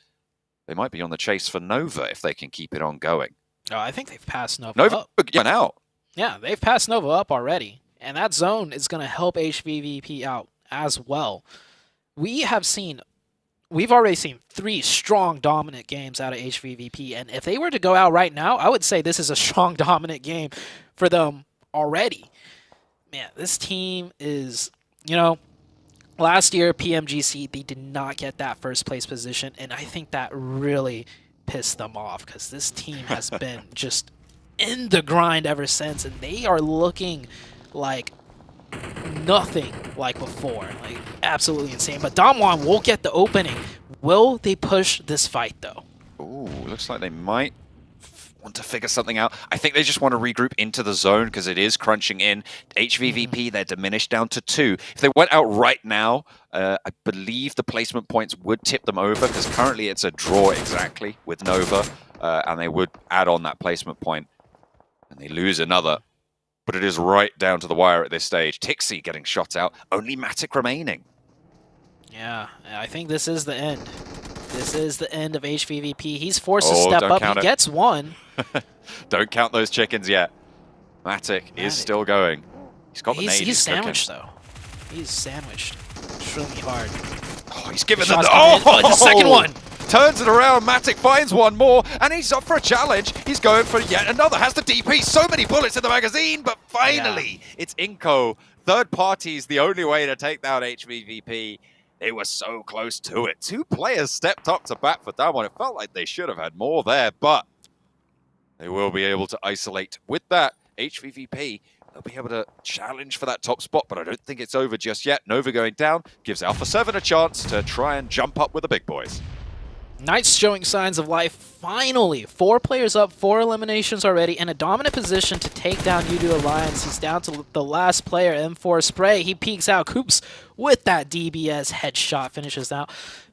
They might be on the chase for Nova if they can keep it on going. Oh, I think they've passed Nova Nova up. went out. Yeah, they've passed Nova up already, and that zone is going to help HVVP out as well. We've already seen 3 strong dominant games out of HVVP, and if they were to go out right now, I would say this is a strong dominant game for them already. Man, this team is, you know, last year PMGC, they did not get that first place position, and I think that really pissed them off because this team has been just in the grind ever since, and they are looking like nothing like before. Like, absolutely insane. But Damwon will get the opening. Will they push this fight, though? Ooh, looks like they might want to figure something out. I think they just want to regroup into the zone because it is crunching in. HVVP, they're diminished down to 2. If they went out right now, I believe the placement points would tip them over because currently it's a draw exactly with Nova, and they would add on that placement point. And they lose another, but it is right down to the wire at this stage. Tixie getting shot out, only Matic remaining. Yeah, I think this is the end. This is the end of HVVP. He's forced to step up. He gets 1. Don't count those chickens yet. Matic is still going. He's got the nade. He's sandwiched, though. He's sandwiched extremely hard. Oh, he's given the them the second one. Turns it around, Matic finds one more, and he's up for a challenge. He's going for yet another, has the DP, so many bullets in the magazine, but finally, it's Inco. Third party's the only way to take down HVVP. They were so close to it. 2 players stepped up to bat for Damwon. It felt like they should have had more there, but they will be able to isolate with that HVVP. They'll be able to challenge for that top spot, but I don't think it's over just yet. Nova going down gives Alpha 7 a chance to try and jump up with the big boys. Knights showing signs of life, finally. 4 players up, 4 eliminations already, in a dominant position to take down U2 Alliance. He's down to the last player, M4 Spray. He peeks out. Coops with that DBS headshot finishes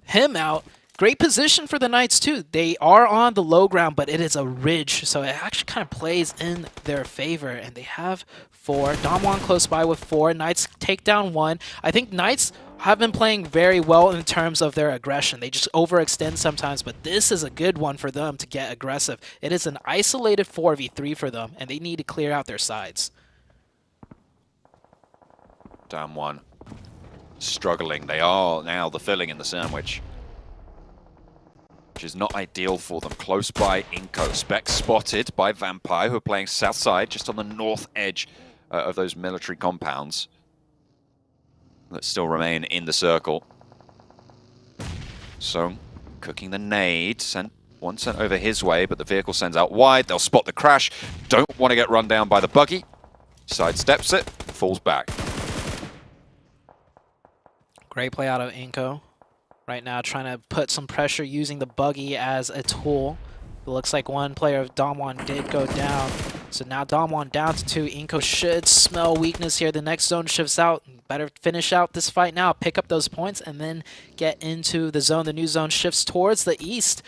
him out. Great position for the Knights, too. They are on the low ground, but it is a ridge, so it actually kind of plays in their favor, and they have 4. Damwon close by with 4. Knights take down 1. I think Knights have been playing very well in terms of their aggression. They just overextend sometimes, but this is a good one for them to get aggressive. It is an isolated 4v3 for them, and they need to clear out their sides. Damwon struggling. They are now the filling in the sandwich, which is not ideal for them. Close by Inco. Spec spotted by Vampire, who are playing south side, just on the north edge of those military compounds that still remain in the circle. So, cooking the nade. One sent over his way, but the vehicle sends out wide. They'll spot the crash. Don't want to get run down by the buggy. Sidesteps it, falls back. Great play out of Inco. Right now, trying to put some pressure using the buggy as a tool. It looks like one player of Damwon did go down. So now Damwon down to 2. Inco should smell weakness here. The next zone shifts out. Better finish out this fight now. Pick up those points and then get into the zone. The new zone shifts towards the east.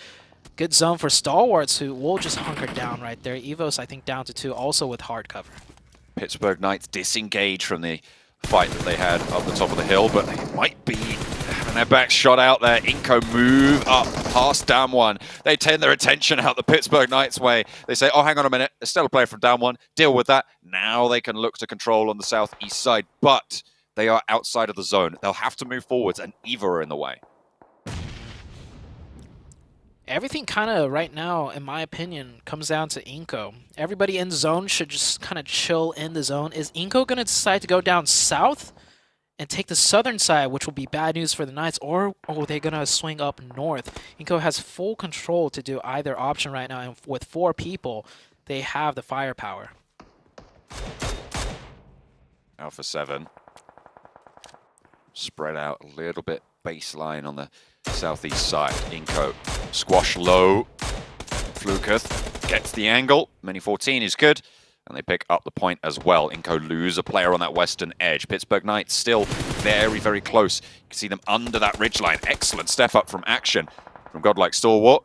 Good zone for Stalwarts, who will just hunker down right there. Evos, I think, down to 2, also with hard cover. Pittsburgh Knights disengage from the fight that they had up the top of the hill, but they might be having their backs shot out there. Inco move up past Damwon. They turn their attention out the Pittsburgh Knights way. They say, oh, hang on a minute, there's still a player from Damwon. Deal with that. Now they can look to control on the southeast side, but they are outside of the zone. They'll have to move forwards, and Eva are in the way. everything kind of right now, in my opinion, comes down to Inko. Everybody in zone should just kind of chill in the zone. Is Inko going to decide to go down south and take the southern side, which will be bad news for the Knights, or are they going to swing up north? Inko has full control to do either option right now, and with 4 people, they have the firepower. Alpha 7 spread out a little bit baseline on the southeast side. Inko squash low. Fluketh gets the angle. Mini 14 is good. And they pick up the point as well. Inko lose a player on that western edge. Pittsburgh Knights still very, very close. You can see them under that ridgeline. Excellent step up from action from Godlike Stalwart.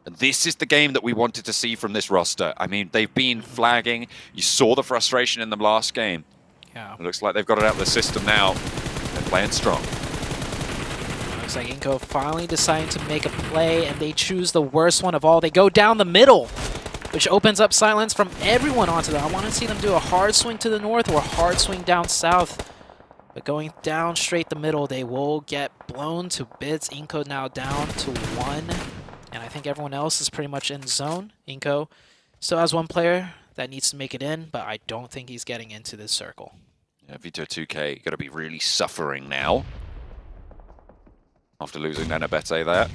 And this is the game that we wanted to see from this roster. I mean, they've been flagging. You saw the frustration in them last game. Yeah. It looks like they've got it out of the system now. They're playing strong. Looks like Inko finally deciding to make a play, and they choose the worst one of all. They go down the middle, which opens up silence from everyone onto them. I want to see them do a hard swing to the north or a hard swing down south. But going down straight the middle, they will get blown to bits. Inko now down to 1. And I think everyone else is pretty much in zone. Inko still has 1 player that needs to make it in, but I don't think he's getting into this circle. Yeah, Vito 2K going to be really suffering now after losing Nenabete there.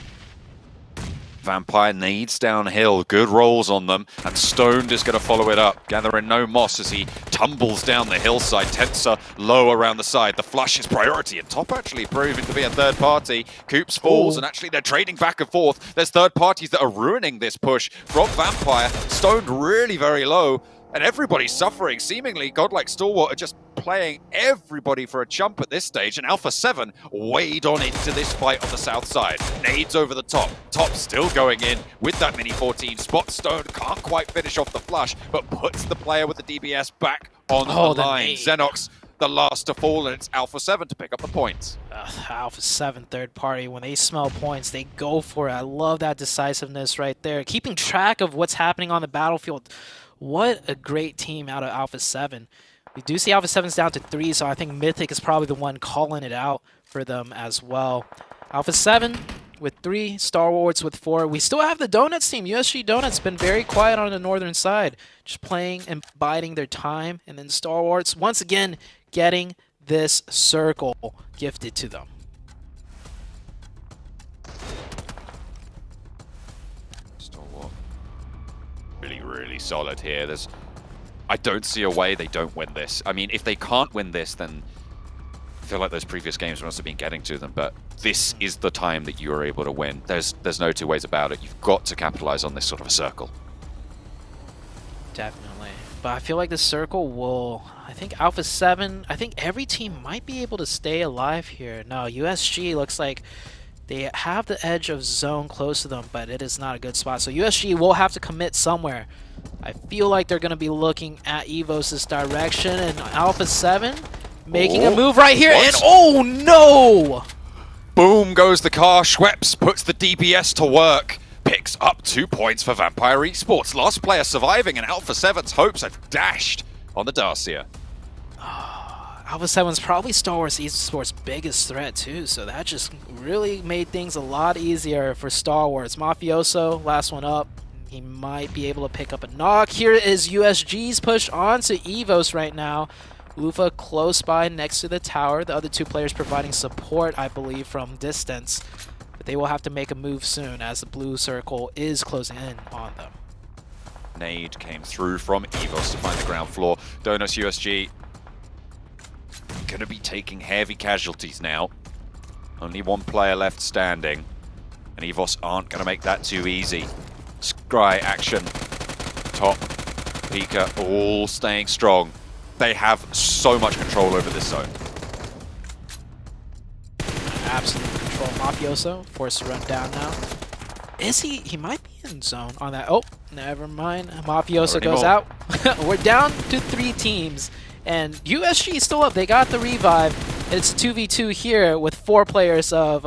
Vampire nades downhill, good rolls on them, and Stoned is going to follow it up, gathering no moss as he tumbles down the hillside. Tensa low around the side. The flush is priority, and top actually proving to be a third party. Coops falls, and actually they're trading back and forth. There's third parties that are ruining this push from Vampire. Stoned really very low, and everybody's suffering. Seemingly, Godlike Stalwart are just playing everybody for a jump at this stage, and Alpha 7 wade on into this fight on the south side. Nades over the top. Top still going in with that Mini 14. Spot Stone can't quite finish off the flush, but puts the player with the DBS back on the line. Xenox, the last to fall, and it's Alpha 7 to pick up the points. Alpha 7 third party, when they smell points, they go for it. I love that decisiveness right there. Keeping track of what's happening on the battlefield. What a great team out of Alpha 7. We do see Alpha 7's down to 3, so I think Mythic is probably the one calling it out for them as well. Alpha 7 with 3, Star Wars with 4. We still have the Donuts team. USG Donuts been very quiet on the northern side, just playing and biding their time. And then Star Wars, once again, getting this circle gifted to them. Stalwart really, really solid here. I don't see a way they don't win this. I mean, if they can't win this, then I feel like those previous games must have been getting to them, but this is the time that you are able to win. There's no 2 ways about it. You've got to capitalize on this sort of a circle. Definitely. But I feel like the circle will... I think Alpha 7... I think every team might be able to stay alive here. No, USG looks like they have the edge of zone close to them, but it is not a good spot. So USG will have to commit somewhere. I feel like they're going to be looking at Evos' direction, and Alpha 7 making a move right here, and oh no! Boom goes the car. Schweppes puts the DBS to work. Picks up 2 points for Vampire Esports. Last player surviving, and Alpha 7's hopes have dashed on the Darcia. Alpha 7's probably Star Wars Esports' biggest threat too, so that just really made things a lot easier for Star Wars. Mafioso, last one up. He might be able to pick up a knock. Here is USG's push onto Evos right now. Ufa close by next to the tower. The other 2 players providing support, I believe, from distance. But they will have to make a move soon as the blue circle is closing in on them. Nade came through from Evos to find the ground floor. Donuts USG going to be taking heavy casualties now. Only 1 player left standing. And Evos aren't going to make that too easy. Scry action. Top. Pika all staying strong. They have so much control over this zone. Absolute control. Mafioso forced to run down now. Is he? He might be in zone on that. Oh, never mind. Mafioso goes out. We're down to 3 teams. And USG is still up. They got the revive. It's 2v2 here with 4 players of...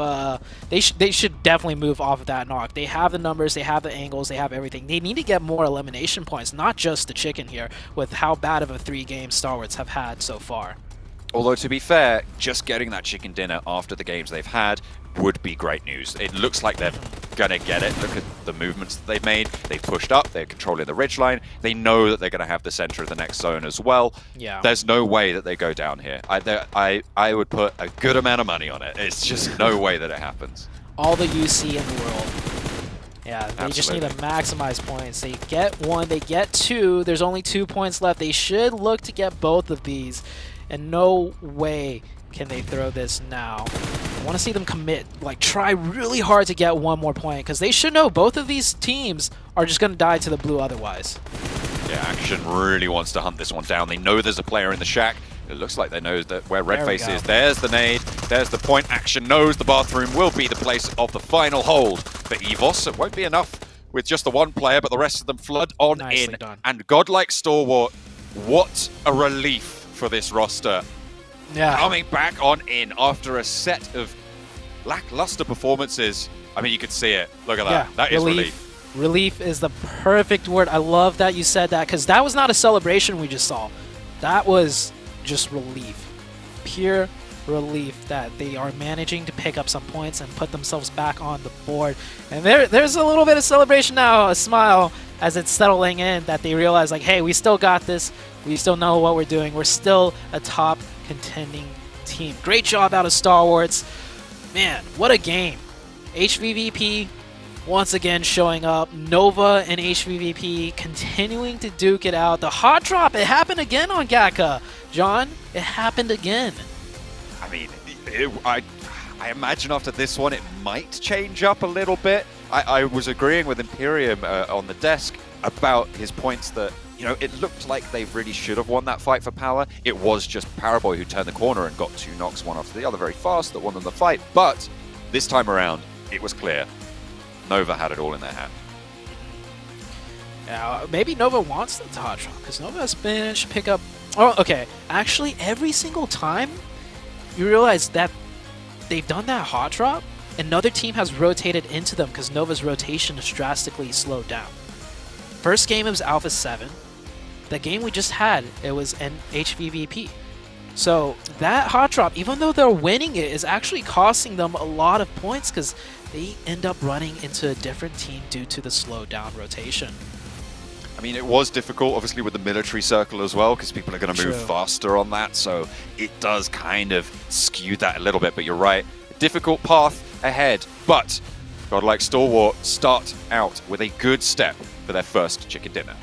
They should definitely move off of that knock. They have the numbers, they have the angles, they have everything. They need to get more elimination points, not just the chicken here, with how bad of a 3-game Star Wars have had so far. Although, to be fair, just getting that chicken dinner after the games they've had would be great news. It looks like they've gonna get it. Look at the movements that they've made. They've pushed up, they're controlling the ridgeline. They know that they're gonna have the center of the next zone as well. Yeah. There's no way that they go down here. I would put a good amount of money on it. It's just no way that it happens. All the UC in the world. Yeah, they Absolutely. just need to maximize points. They get 1, they get 2. There's only 2 points left. They should look to get both of these. And no way can they throw this now. I want to see them commit, like try really hard to get 1 more point, because they should know both of these teams are just going to die to the blue otherwise. Yeah, Action really wants to hunt this one down. They know there's a player in the shack. It looks like they know that where Redface is. There's the nade. There's the point. Action knows the bathroom will be the place of the final hold for EVOS. It won't be enough with just the 1 player, but the rest of them flood on Nicely in. done. And godlike Stalwart, what a relief for this roster. Yeah. Coming back on in after a set of lackluster performances. I mean, you could see it. Look at that. Yeah, That is relief. Relief is the perfect word. I love that you said that, because that was not a celebration we just saw. That was just relief. Pure relief that they are managing to pick up some points and put themselves back on the board. And there's a little bit of celebration now, a smile, as it's settling in, that they realize, like, hey, we still got this. We still know what we're doing. We're still a top contending team. Great job out of Stalwarts. Man, what a game. HVVP once again showing up. Nova and HVVP continuing to duke it out. The hot drop, it happened again on Gaka. John, it happened again. I mean, I imagine after this one it might change up a little bit. I was agreeing with Imperium on the desk about his points that, you know, it looked like they really should have won that fight for power. It was just Paraboy who turned the corner and got 2 knocks, one after the other, very fast, that won them the fight. But this time around, it was clear. Nova had it all in their hand. Maybe Nova wants them to hot drop, because Nova has managed to pick up... Oh, okay. Actually, every single time you realize that they've done that hot drop, another team has rotated into them, because Nova's rotation is drastically slowed down. First game, it was Alpha 7. The game we just had, it was an HVVP. So that hot drop, even though they're winning it, is actually costing them a lot of points, because they end up running into a different team due to the slowed down rotation. I mean, it was difficult, obviously, with the military circle as well, because people are going to move faster on that, so it does kind of skew that a little bit, but you're right. A difficult path ahead, but godlike Stalwart start out with a good step for their first chicken dinner.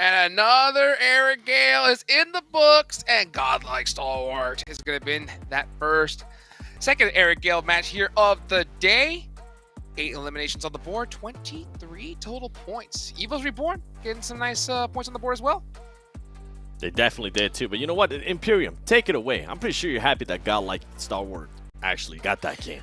And another Eric Gale is in the books, and godlike Stalwart is going to be that second Eric Gale match here of the day. 8 eliminations on the board, 23 total points. Evo's Reborn getting some nice points on the board as well. They definitely did too, but you know what? Imperium, take it away. I'm pretty sure you're happy that godlike Stalwart actually got that game.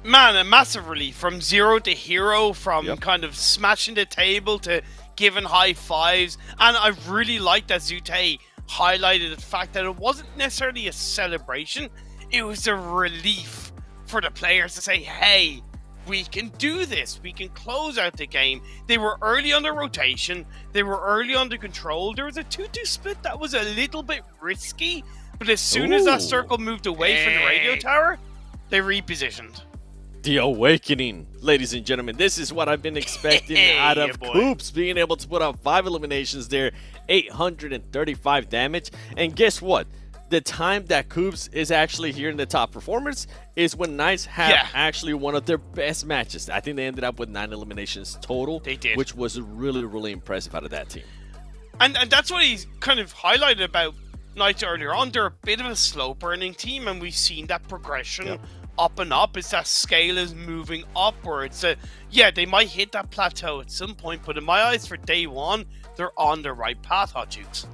Man, a massive relief from 0 to hero, from kind of smashing the table to giving high fives. And I really like that Zute highlighted the fact that it wasn't necessarily a celebration, it was a relief for the players to say, hey, we can do this, we can close out the game. They were early on the rotation, they were early on the control. There was a 2-2 split that was a little bit risky, but as soon as that circle moved away from the radio tower, they repositioned. The awakening, ladies and gentlemen. This is what I've been expecting out of Coops, being able to put out 5 eliminations there, 835 damage. And guess what? The time that Coops is actually here in the top performers is when Knights have actually one of their best matches. I think they ended up with 9 eliminations total. They did. Which was really, really impressive out of that team. And that's what he's kind of highlighted about Knights earlier on. They're a bit of a slow-burning team, and we've seen that progression up and up. It's that scale is moving upwards. Yeah, they might hit that plateau at some point, but in my eyes, for day one, they're on the right path, Hot Jukes.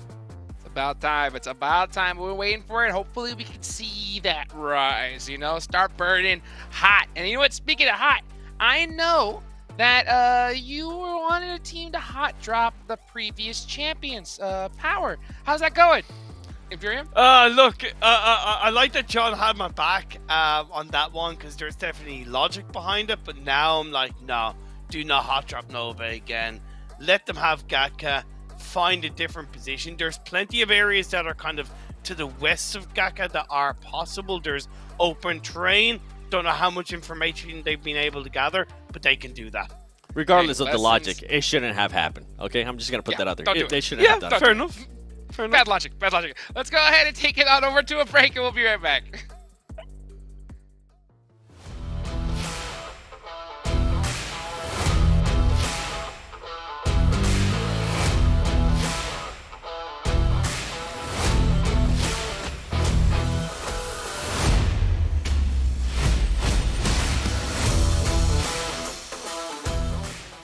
It's about time. It's about time. We're waiting for it. Hopefully, we can see that rise, you know, start burning hot. And you know what? Speaking of hot, I know that you were wanting a team to hot drop the previous champions, Power. How's that going, Imperium? Look, I like that John had my back on that one, because there's definitely logic behind it, but now I'm like, no, do not hot drop Nova again. Let them have Gatka, find a different position. There's plenty of areas that are kind of to the west of Gatka that are possible. There's open terrain. Don't know how much information they've been able to gather, but they can do that. Regardless of the logic, it shouldn't have happened. Okay, I'm just gonna put that out there. They shouldn't have done fair it. enough. Fair enough. Bad logic. Bad logic. Let's go ahead and take it on over to a break, and we'll be right back.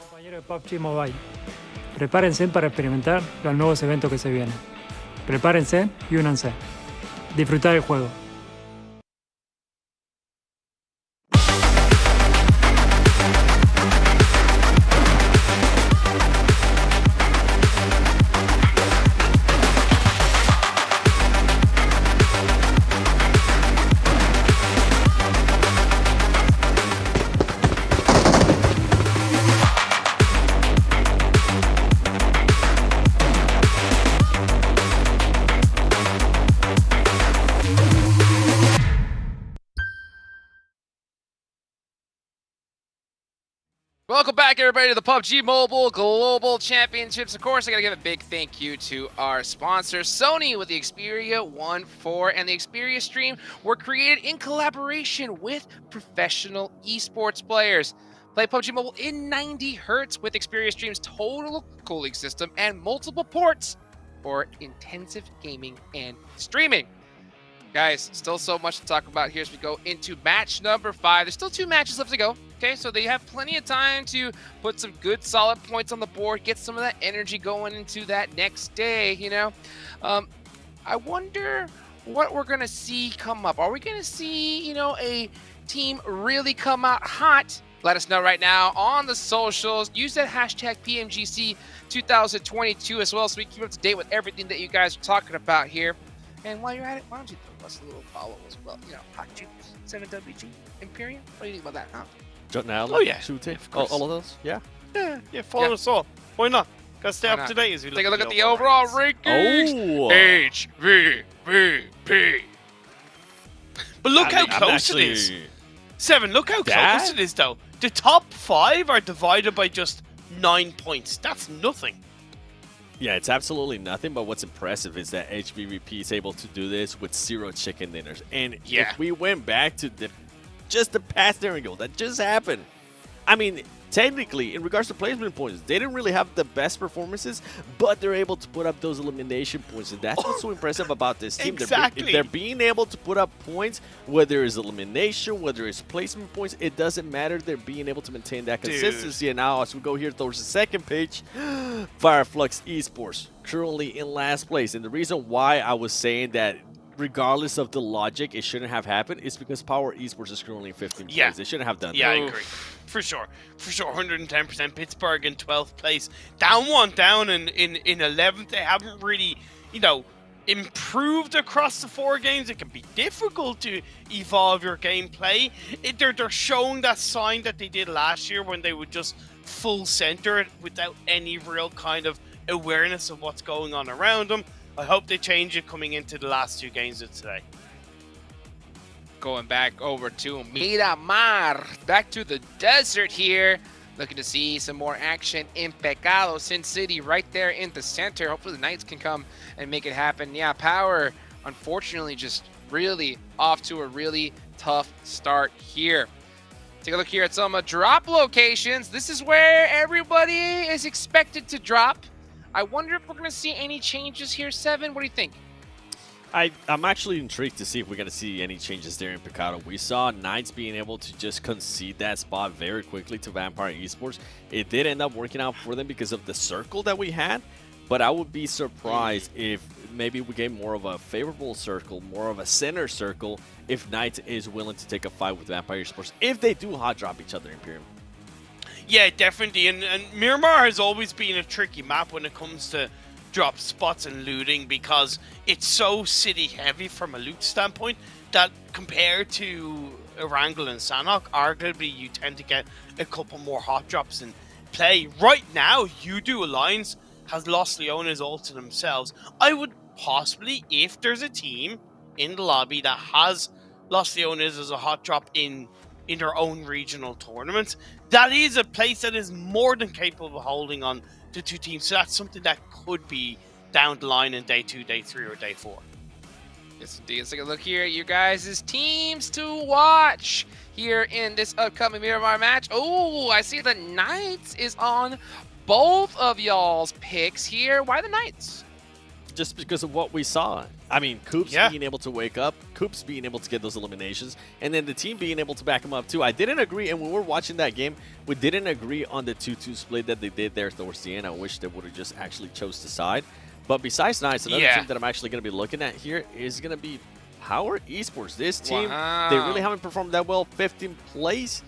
Compañeros de PUBG Mobile, prepárense para experimentar los nuevos eventos que se vienen. Prepárense y únanse. Disfrutar el juego. Welcome back, everybody, to the PUBG Mobile Global Championships. Of course, I got to give a big thank you to our sponsor, Sony, with the Xperia 1.4 and the Xperia Stream were created in collaboration with professional esports players. Play PUBG Mobile in 90 Hz with Xperia Stream's total cooling system and multiple ports for intensive gaming and streaming. Guys, still so much to talk about here as we go into match number 5. There's still 2 matches left to go. Okay, so they have plenty of time to put some good, solid points on the board, get some of that energy going into that next day, you know. I wonder what we're going to see come up. Are we going to see, you know, a team really come out hot? Let us know right now on the socials. Use that hashtag PMGC 2022 as well, so we can keep up to date with everything that you guys are talking about here. And while you're at it, why don't you throw us a little follow as well? You know, Hot Juice, 7WG, Imperium. What do you think about that, huh? Now, oh, yeah. All of those? Yeah. Yeah, follow us all. Why not? Gotta stay up to date as we take a look at the overall rankings. HVVP. But look how close it is. 7, look how close it is, though. The top 5 are divided by just 9 points. That's nothing. Yeah, it's absolutely nothing, but what's impressive is that HVVP is able to do this with 0 chicken dinners. And if we went back to just the past go that just happened, I mean, technically, in regards to placement points, they didn't really have the best performances, but they're able to put up those elimination points, and that's what's so impressive about this team. Exactly. They're being able to put up points, whether it's elimination, whether it's placement points, it doesn't matter. They're being able to maintain that consistency. And now, as we go here towards the second page, Fireflux Esports currently in last place. And the reason why I was saying that regardless of the logic, it shouldn't have happened is because Power Esports is currently in 15th place. They shouldn't have done that. Yeah, I agree. For sure. 110%. Pittsburgh in 12th place. Down in 11th. They haven't really, you know, improved across the 4 games. It can be difficult to evolve your gameplay. They're showing that sign that they did last year when they would just full center it without any real kind of awareness of what's going on around them. I hope they change it coming into the last 2 games of today. Going back over to Miramar, back to the desert here. Looking to see some more action in Pecado, Sin City right there in the center. Hopefully the Knights can come and make it happen. Yeah, Power, unfortunately, just really off to a really tough start here. Take a look here at some drop locations. This is where everybody is expected to drop. I wonder if we're going to see any changes here, Seven. What do you think? I'm actually intrigued to see if we're going to see any changes there in Picado. We saw Knights being able to just concede that spot very quickly to Vampire Esports. It did end up working out for them because of the circle that we had, but I would be surprised if maybe we get more of a favorable circle, more of a center circle, if Knights is willing to take a fight with Vampire Esports, if they do hot drop each other in Imperium. Yeah, definitely. And Miramar has always been a tricky map when it comes to drop spots and looting, because it's so city heavy from a loot standpoint that compared to Erangel and Sanhok, arguably you tend to get a couple more hot drops in play. Right now, Udo Alliance has lost Leona's all to themselves. I would possibly, if there's a team in the lobby that has lost Leona's as a hot drop in their own regional tournament, that is a place that is more than capable of holding on to two teams. So that's something that could be down the line in day 2, day 3, or day 4. Yes, indeed. Let's take a look here at you guys' teams to watch here in this upcoming Miramar match. Oh, I see the Knights is on both of y'all's picks here. Why the Knights? Just because of what we saw. I mean, Coops being able to wake up, Coops being able to get those eliminations, and then the team being able to back him up too. I didn't agree, and when we were watching that game, we didn't agree on the 2-2 split that they did there towards the end. I wish they would have just actually chose to side. But besides Knights, another team that I'm actually going to be looking at here is going to be Power Esports. This team, they really haven't performed that well, 15th place,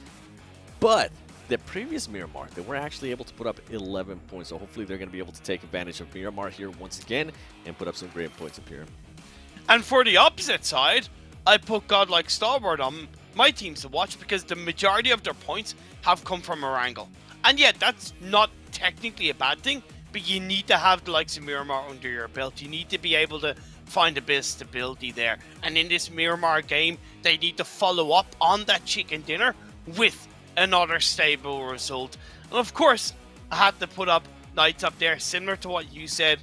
but the previous Miramar, they were actually able to put up 11 points. So hopefully they're going to be able to take advantage of Miramar here once again and put up some great points up here. And for the opposite side, I put Godlike Stalwart on my teams to watch because the majority of their points have come from Erangel. And yet, that's not technically a bad thing, but you need to have the likes of Miramar under your belt. You need to be able to find a bit of stability there. And in this Miramar game, they need to follow up on that chicken dinner with another stable result. And of course, I had to put up Knights up there, similar to what you said,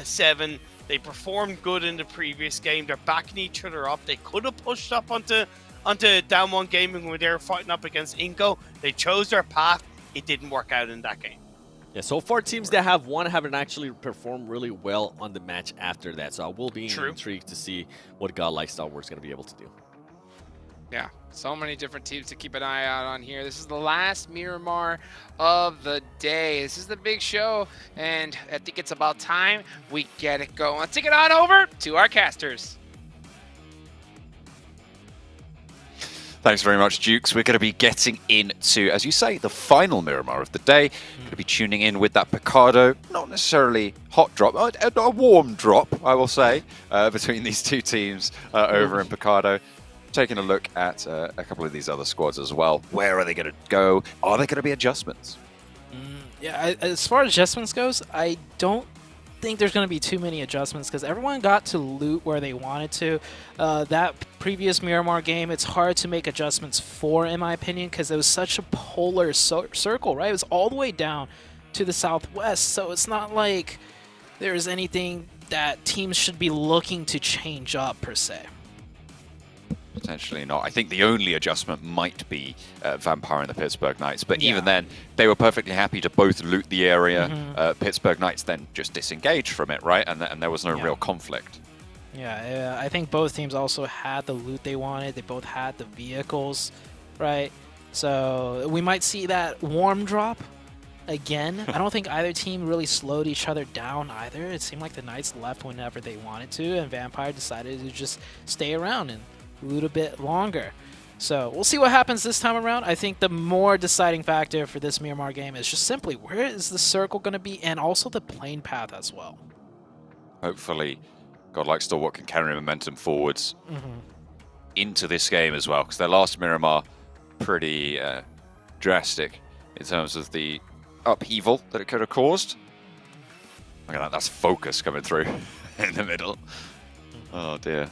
Seven. They performed good in the previous game. They're backing each other up. They could have pushed up onto Down 1 Gaming when they were fighting up against Inco. They chose their path. It didn't work out in that game. Yeah, so far teams that have won haven't actually performed really well on the match after that. So I will be intrigued to see what Godlike Stalwart's going to be able to do. Yeah, so many different teams to keep an eye out on here. This is the last Miramar of the day. This is the big show, and I think it's about time we get it going. Let's take it on over to our casters. Thanks very much, Dukes. We're going to be getting into, as you say, the final Miramar of the day. Going to be tuning in with that Picado, not necessarily hot drop, a warm drop, I will say, between these two teams over in Picado. Taking a look at a couple of these other squads as well. Where are they going to go? Are there going to be adjustments? Yeah, as far as adjustments goes, I don't think there's going to be too many adjustments because everyone got to loot where they wanted to. That previous Miramar game, it's hard to make adjustments for, in my opinion, because it was such a polar circle, right? It was all the way down to the southwest, so it's not like there's anything that teams should be looking to change up, per se. Potentially not. I think the only adjustment might be Vampire and the Pittsburgh Knights, but even then, they were perfectly happy to both loot the area. Pittsburgh Knights then just disengaged from it, right? And there was no real conflict. Yeah, I think both teams also had the loot they wanted. They both had the vehicles, right? So we might see that warm drop again. I don't think either team really slowed each other down either. It seemed like the Knights left whenever they wanted to, and Vampire decided to just stay around and loot a bit longer. So we'll see what happens this time around. I think the more deciding factor for this Miramar game is just simply where is the circle going to be, and also the plane path as well. Hopefully, Godlike Stalwart can carry momentum forwards into this game as well, because their last Miramar pretty drastic in terms of the upheaval that it could have caused. Look at that, that's focus coming through in the middle. Oh dear.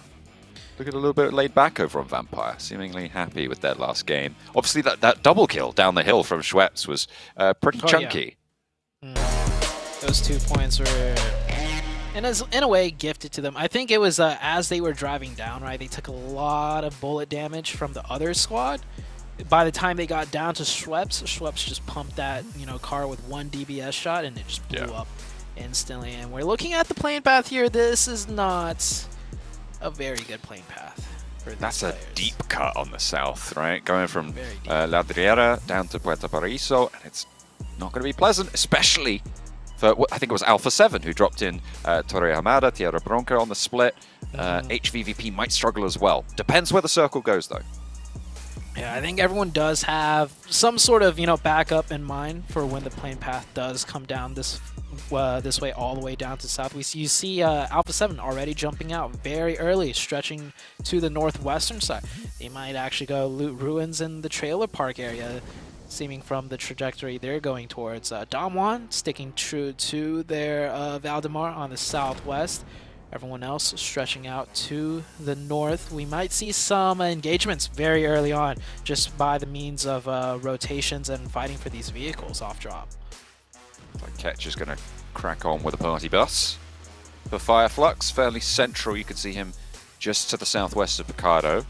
Looking a little bit laid back over on Vampire, seemingly happy with their last game. Obviously, that double kill down the hill from Schweppes was pretty chunky. Those 2 points were, in a way, gifted to them. I think it was as they were driving down, right? They took a lot of bullet damage from the other squad. By the time they got down to Schweppes just pumped that car with 1 DBS shot, and it just blew up. instantly. And we're looking at the plane path here. This is not a very good plane path. That's a deep cut on the south, right? Going from La Driera down to Puerto Paraíso, and it's not going to be pleasant, especially for, I think it was Alpha 7 who dropped in Torre Hamada, Tierra Bronca on the split. HVVP might struggle as well. Depends where the circle goes, though. Yeah, I think everyone does have some sort of, backup in mind for when the plane path does come down this way all the way down to south. You see Alpha 7 already jumping out very early, stretching to the northwestern side. They might actually go loot ruins in the trailer park area, seeming from the trajectory they're going towards. Damwon sticking true to their Valdemar on the southwest. Everyone else stretching out to the north. We might see some engagements very early on, just by the means of rotations and fighting for these vehicles off drop. Like Ketch is going to crack on with a party bus. For Fireflux, fairly central, you can see him just to the southwest of Picardo.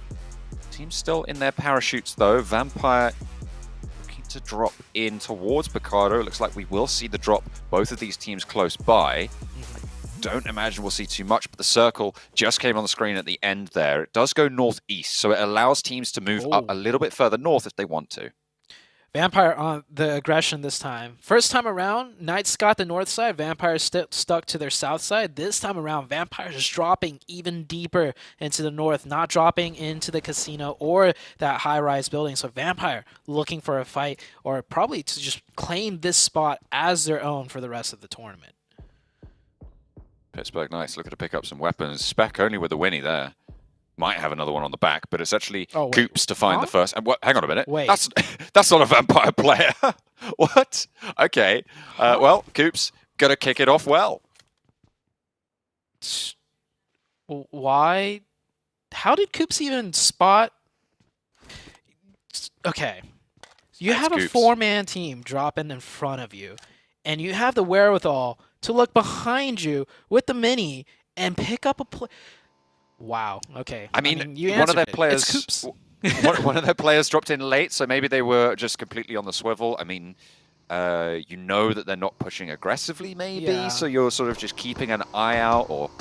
Team's still in their parachutes though. Vampire looking to drop in towards Picardo. Looks like we will see the drop, both of these teams close by. Don't imagine we'll see too much, but the circle just came on the screen at the end there. It does go northeast, so it allows teams to move up a little bit further north if they want to. Vampire on the aggression this time. First time around, Knights got the north side. Vampire stuck to their south side. This time around, Vampire is dropping even deeper into the north, not dropping into the casino or that high-rise building. So Vampire looking for a fight, or probably to just claim this spot as their own for the rest of the tournament. Pittsburgh Knights looking to pick up some weapons. Spec only with the Winnie there. Might have another one on the back, but it's actually Coops to find the first. And what? Hang on a minute. Wait. That's not a Vampire player. What? Okay. Well, Coops gonna kick it off well. Why? How did Coops even spot? Okay. You have a four-man team dropping in front of you, and you have the wherewithal to look behind you with the mini and pick up a play. Wow. Okay. I mean you one of their it. players, It's Coops. one of their players dropped in late, so maybe they were just completely on the swivel. I mean, you know that they're not pushing aggressively, maybe, so you're sort of just keeping an eye out or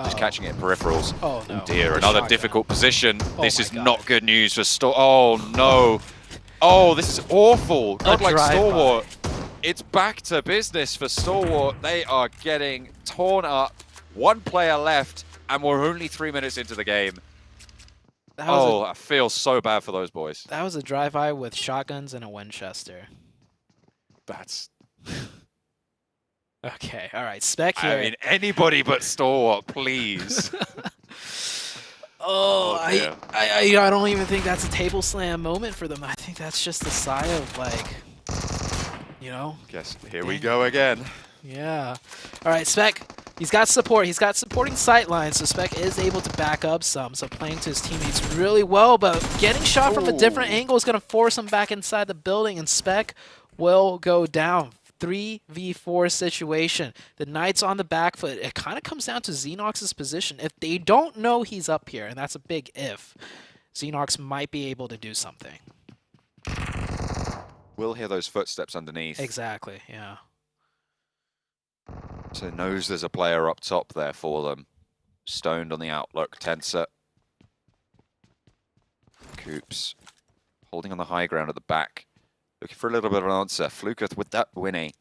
just catching it in peripherals. Oh no! Dear, another difficult position. This is not good news for Oh no! Oh, this is awful. Godlike Stalwart. It's back to business for Stalwart. They are getting torn up. One player left, and we're only 3 minutes into the game. I feel so bad for those boys. That was a drive-by with shotguns and a Winchester. That's... Okay, all right. Spec here. I mean, anybody but Stalwart, please. I don't even think that's a table slam moment for them. I think that's just a sigh of, like, Guess here we go again. Yeah. All right, Spec. He's got support. He's got supporting sight lines, so Spec is able to back up some. So playing to his teammates really well, but getting shot from a different angle is going to force him back inside the building, and Spec will go down. 3v4 situation. The Knights on the back foot. It kind of comes down to Xenox's position. If they don't know he's up here, and that's a big if, Xenox might be able to do something. We'll hear those footsteps underneath. Exactly, yeah. So knows there's a player up top there for them. Stoned on the outlook. Tensor. Coops holding on the high ground at the back. Looking for a little bit of an answer. Fluketh with that Winnie.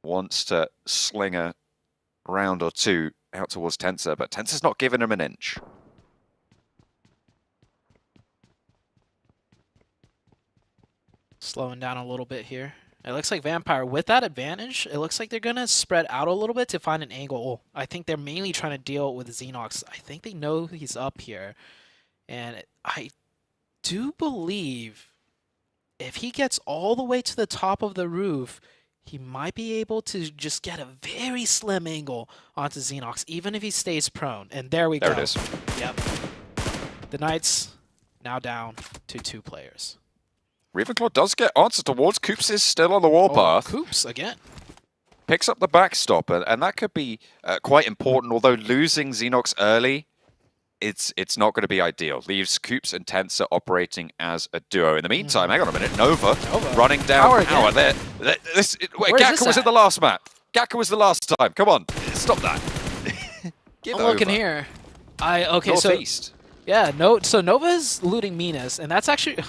Wants to sling a round or two out towards Tensor, but Tensor's not giving him an inch. Slowing down a little bit here. It looks like Vampire, with that advantage, it looks like they're going to spread out a little bit to find an angle. I think they're mainly trying to deal with Xenox. I think they know he's up here. And I do believe if he gets all the way to the top of the roof, he might be able to just get a very slim angle onto Xenox, even if he stays prone. And there we go. There it is. Yep. The Knights now down to 2 players. Ravenclaw does get answer towards Coops is still on the warpath. Coops again. Picks up the backstop, and that could be quite important, although losing Xenox early it's not going to be ideal. Leaves Coops and Tensor operating as a duo. In the meantime, hang on a minute, Nova running down power. Wait, Gakka was in the last map. Gakka was the last time. Come on, stop that. I'm looking here. Northeast. Yeah, so Nova's looting Minas, and that's actually...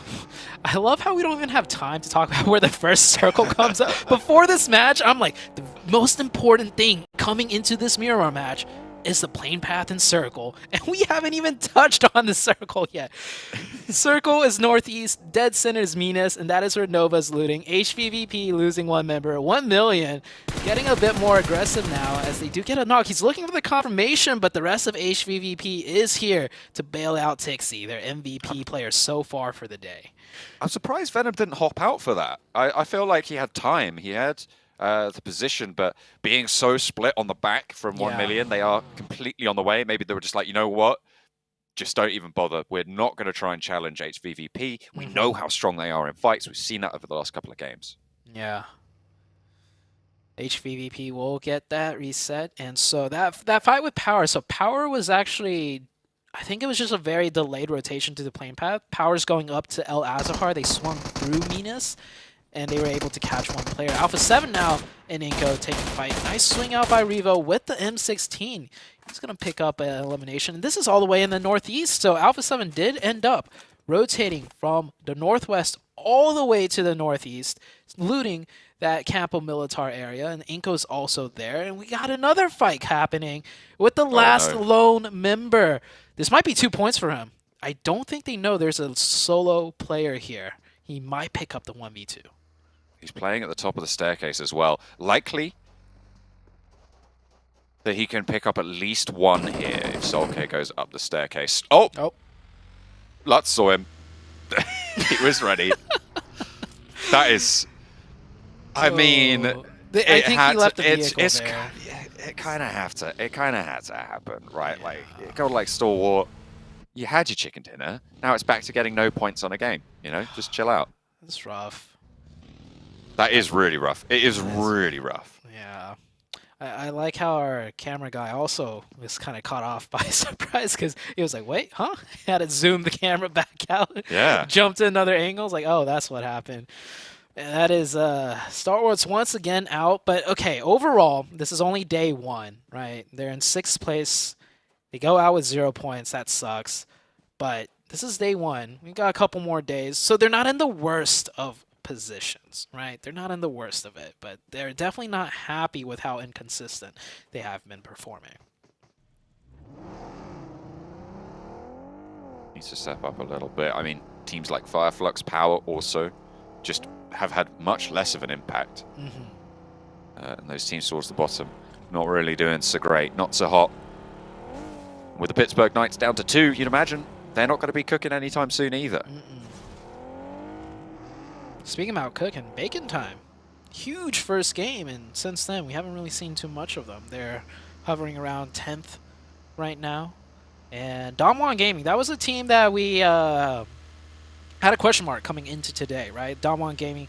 I love how we don't even have time to talk about where the first circle comes up. Before this match, I'm like, the most important thing coming into this Miramar match is the plane path and circle, and we haven't even touched on the circle yet. Circle is northeast, dead center is Minas, and that is where Nova's looting. HVVP losing one member, 1 million, getting a bit more aggressive now as they do get a knock. He's looking for the confirmation, but the rest of HVVP is here to bail out Tixie, their MVP player so far for the day. I'm surprised Venom didn't hop out for that. I feel like he had time. He had the position, but being so split on the back from 1 million, they are completely on the way. Maybe they were just like, you know what? Just don't even bother. We're not going to try and challenge HVVP. We know how strong they are in fights. We've seen that over the last couple of games. Yeah. HVVP will get that reset. And so that fight with Power. So Power was actually... I think it was just a very delayed rotation to the plane path. Power's going up to El Azahar. They swung through Minas, and they were able to catch one player. Alpha 7 now in Inko taking fight. Nice swing out by Revo with the M16. He's going to pick up an elimination. And this is all the way in the northeast, so Alpha 7 did end up rotating from the northwest all the way to the northeast, looting that Campo Militar area, and Inko's also there. And we got another fight happening with the last lone member. This might be 2 points for him. I don't think they know there's a solo player here. He might pick up the 1v2. He's playing at the top of the staircase as well. Likely that he can pick up at least one here if Solke goes up the staircase. Oh! Lutz saw him. He was ready. That is... I mean... I think he left the vehicle there. It kind of had to happen, right? Yeah. Like, it got like Stalwart. You had your chicken dinner. Now it's back to getting no points on a game. You know, just chill out. That's rough. That is really rough. It is really rough. Yeah. I like how our camera guy also was kind of caught off by surprise because he was like, wait, huh? Had to zoom the camera back out. Yeah. Jumped to another angle. Like, oh, that's what happened. And that is Star Wars once again out. But, okay, overall, this is only day one, right? They're in 6th place. They go out with 0 points. That sucks. But this is day one. We got a couple more days. So they're not in the worst of positions, right? They're not in the worst of it. But they're definitely not happy with how inconsistent they have been performing. Needs to step up a little bit. I mean, teams like Fireflux, Power also just have had much less of an impact. And those teams towards the bottom not really doing so great, not so hot. With the Pittsburgh Knights down to 2, you'd imagine they're not going to be cooking anytime soon either. Speaking about cooking, Bacon Time. Huge first game, and since then we haven't really seen too much of them. They're hovering around 10th right now. And Damwon Gaming, that was a team that we had a question mark coming into today, right? Damwon Gaming,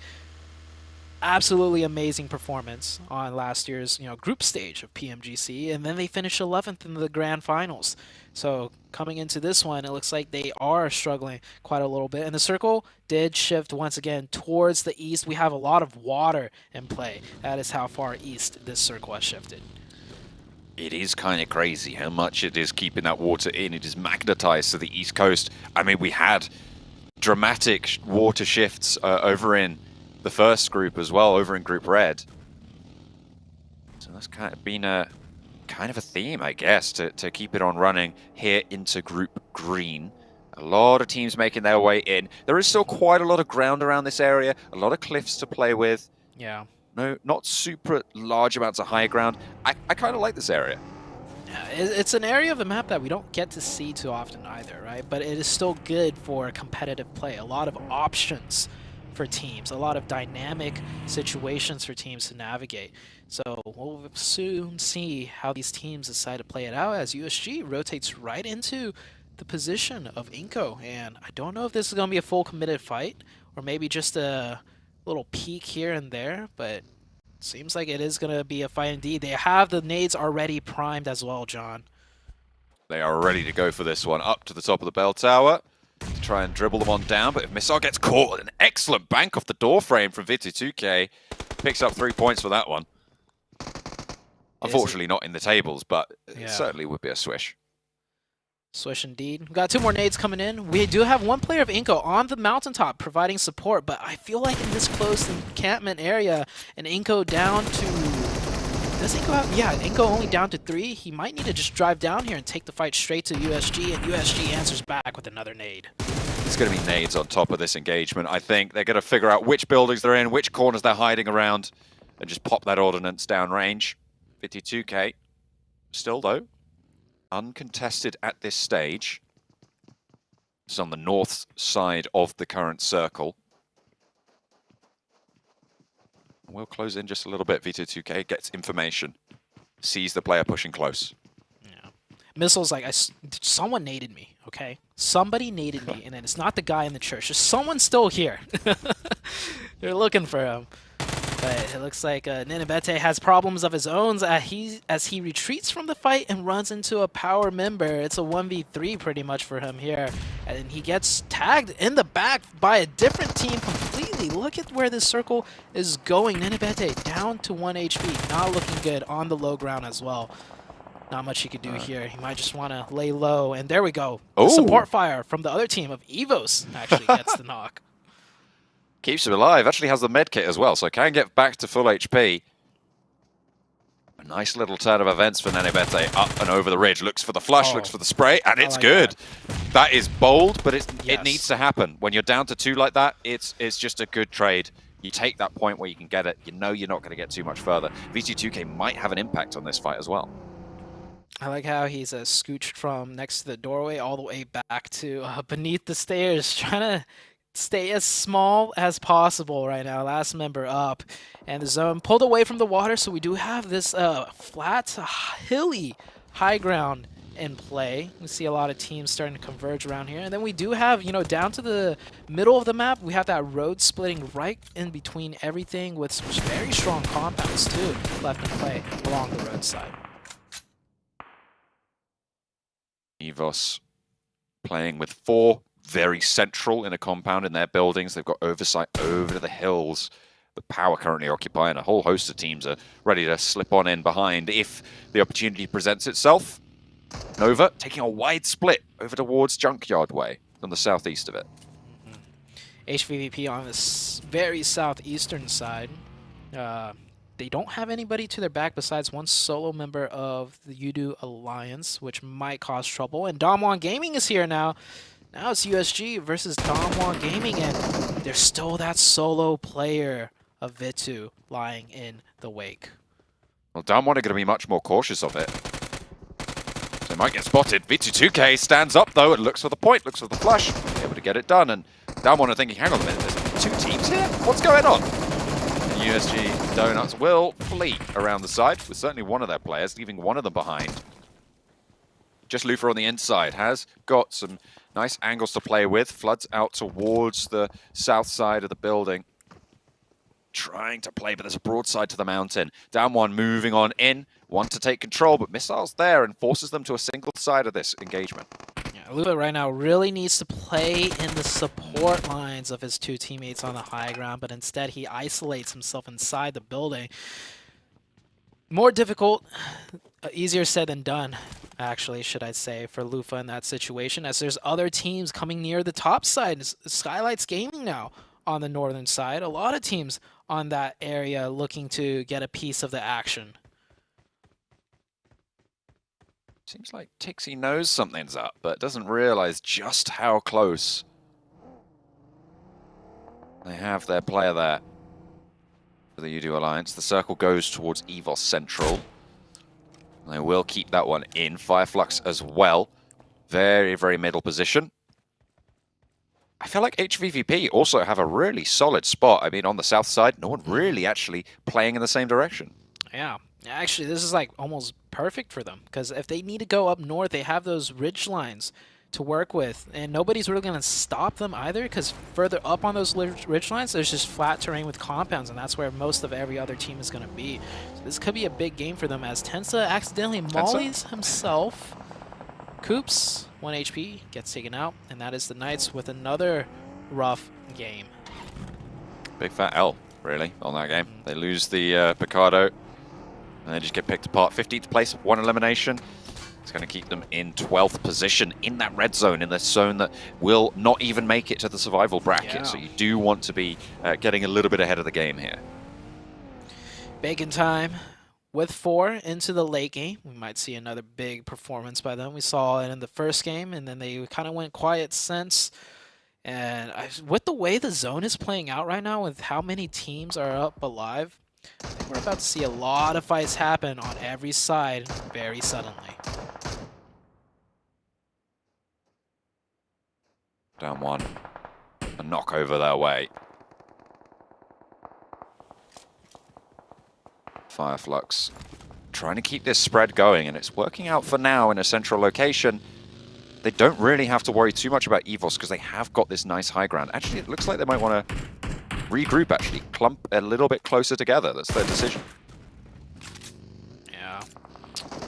absolutely amazing performance on last year's group stage of PMGC, and then they finished 11th in the grand finals. So coming into this one, it looks like they are struggling quite a little bit. And the circle did shift once again towards the east. We have a lot of water in play. That is how far east this circle has shifted. It is kind of crazy how much it is keeping that water in. It is magnetized to the east coast. I mean, we had dramatic water shifts over in the first group as well, over in Group Red. So that's kind of been a theme, I guess, to keep it on running here into Group Green. A lot of teams making their way in. There is still quite a lot of ground around this area, a lot of cliffs to play with. Yeah. No, not super large amounts of high ground. I kind of like this area. Yeah, it's an area of the map that we don't get to see too often either, right? But it is still good for competitive play. A lot of options for teams, a lot of dynamic situations for teams to navigate. So we'll soon see how these teams decide to play it out as USG rotates right into the position of Inko. And I don't know if this is going to be a full committed fight or maybe just a little peek here and there, but seems like it is going to be a fight indeed. They have the nades already primed as well, John. They are ready to go for this one. Up to the top of the bell tower to try and dribble them on down, but if Missile gets caught, an excellent bank off the door frame from Vitu2K. Picks up 3 points for that one. Unfortunately not in the tables, but it certainly would be a swish. Swish indeed. We've got 2 more nades coming in. We do have 1 player of Inko on the mountaintop providing support, but I feel like in this close encampment area, and Inko down to... Does Inko have... Yeah, Inko only down to 3. He might need to just drive down here and take the fight straight to USG, and USG answers back with another nade. There's going to be nades on top of this engagement. I think they're going to figure out which buildings they're in, which corners they're hiding around, and just pop that ordnance down range. 52K. Still, though, uncontested at this stage. It's on the north side of the current circle. We'll close in just a little bit. V22K gets information, sees the player pushing close. Yeah. Missile's like, someone naded me, okay? Somebody naded me, and then it's not the guy in the church. There's someone still here. They're looking for him. But it looks like Ninibete has problems of his own as he retreats from the fight and runs into a power member. It's a 1v3 pretty much for him here. And he gets tagged in the back by a different team completely. Look at where this circle is going. Ninibete down to 1 HP. Not looking good on the low ground as well. Not much he could do here. He might just want to lay low. And there we go. The support fire from the other team of Evos actually gets the knock. Keeps him alive, actually has the medkit as well, so can get back to full HP. A nice little turn of events for Ninibete, up and over the ridge. Looks for the flush, looks for the spray, and it's good. That is bold, but it needs to happen. When you're down to 2 like that, it's just a good trade. You take that point where you can get it. You know you're not going to get too much further. VT2K might have an impact on this fight as well. I like how he's scooched from next to the doorway all the way back to beneath the stairs, trying to stay as small as possible right now. Last member up, and the zone pulled away from the water, so we do have this flat, hilly high ground in play. We see a lot of teams starting to converge around here, and then we do have, you know, down to the middle of the map, we have that road splitting right in between everything with some very strong compounds too left in play along the roadside. Evos playing with 4 very central in a compound in their buildings. They've got oversight over to the hills. The power currently occupying a whole host of teams are ready to slip on in behind if the opportunity presents itself. Nova taking a wide split over towards Junkyard Way on the southeast of it. HVVP on this very southeastern side. They don't have anybody to their back besides 1 solo member of the Yudu Alliance, which might cause trouble. And Damwon Gaming is here now. Now it's USG versus Damwon Gaming, and there's still that solo player of Vitu lying in the wake. Well, Damwon are going to be much more cautious of it. So they might get spotted. Vitu2K stands up, though, and looks for the point, looks for the flush. Able to get it done, and Damwon are thinking, hang on a minute, there's 2 teams here? What's going on? And USG Donuts will flee around the side with certainly one of their players, leaving one of them behind. Just Lufa on the inside has got some nice angles to play with. Floods out towards the south side of the building. Trying to play, but there's a broadside to the mountain. Damwon moving on in. Want to take control, but Missile's there and forces them to a single side of this engagement. Yeah, Lufa right now really needs to play in the support lines of his 2 teammates on the high ground, but instead he isolates himself inside the building. More difficult, easier said than done, actually, should I say, for Lufa in that situation, as there's other teams coming near the top side. Skylights Gaming now on the northern side. A lot of teams on that area looking to get a piece of the action. Seems like Tixie knows something's up, but doesn't realize just how close they have their player there. For the Yudu Alliance, the circle goes towards Evos Central. They will keep that one in. Fireflux as well. Very, very middle position. I feel like HVVP also have a really solid spot. I mean, on the south side, no one really actually playing in the same direction. Yeah. Actually, this is like almost perfect for them, because if they need to go up north, they have those ridge lines to work with, and nobody's really going to stop them either, because further up on those ridge lines, there's just flat terrain with compounds, and that's where most of every other team is going to be. So this could be a big game for them, as Tensa accidentally mollies himself. Coops, 1 HP, gets taken out, and that is the Knights with another rough game. Big fat L, really, on that game. They lose the Picardo, and they just get picked apart. 15th place, 1 elimination. It's going to keep them in 12th position in that red zone, in the zone that will not even make it to the survival bracket. Yeah. So you do want to be getting a little bit ahead of the game here. Bacon Time with 4 into the late game. We might see another big performance by them. We saw it in the first game, and then they kind of went quiet since. And with the way the zone is playing out right now, with how many teams are up alive, I think we're about to see a lot of fights happen on every side very suddenly. Down 1. A knock over their way. Fireflux trying to keep this spread going, and it's working out for now in a central location. They don't really have to worry too much about EVOS because they have got this nice high ground. Actually, it looks like they might want to regroup, actually. Clump a little bit closer together. That's their decision. Yeah.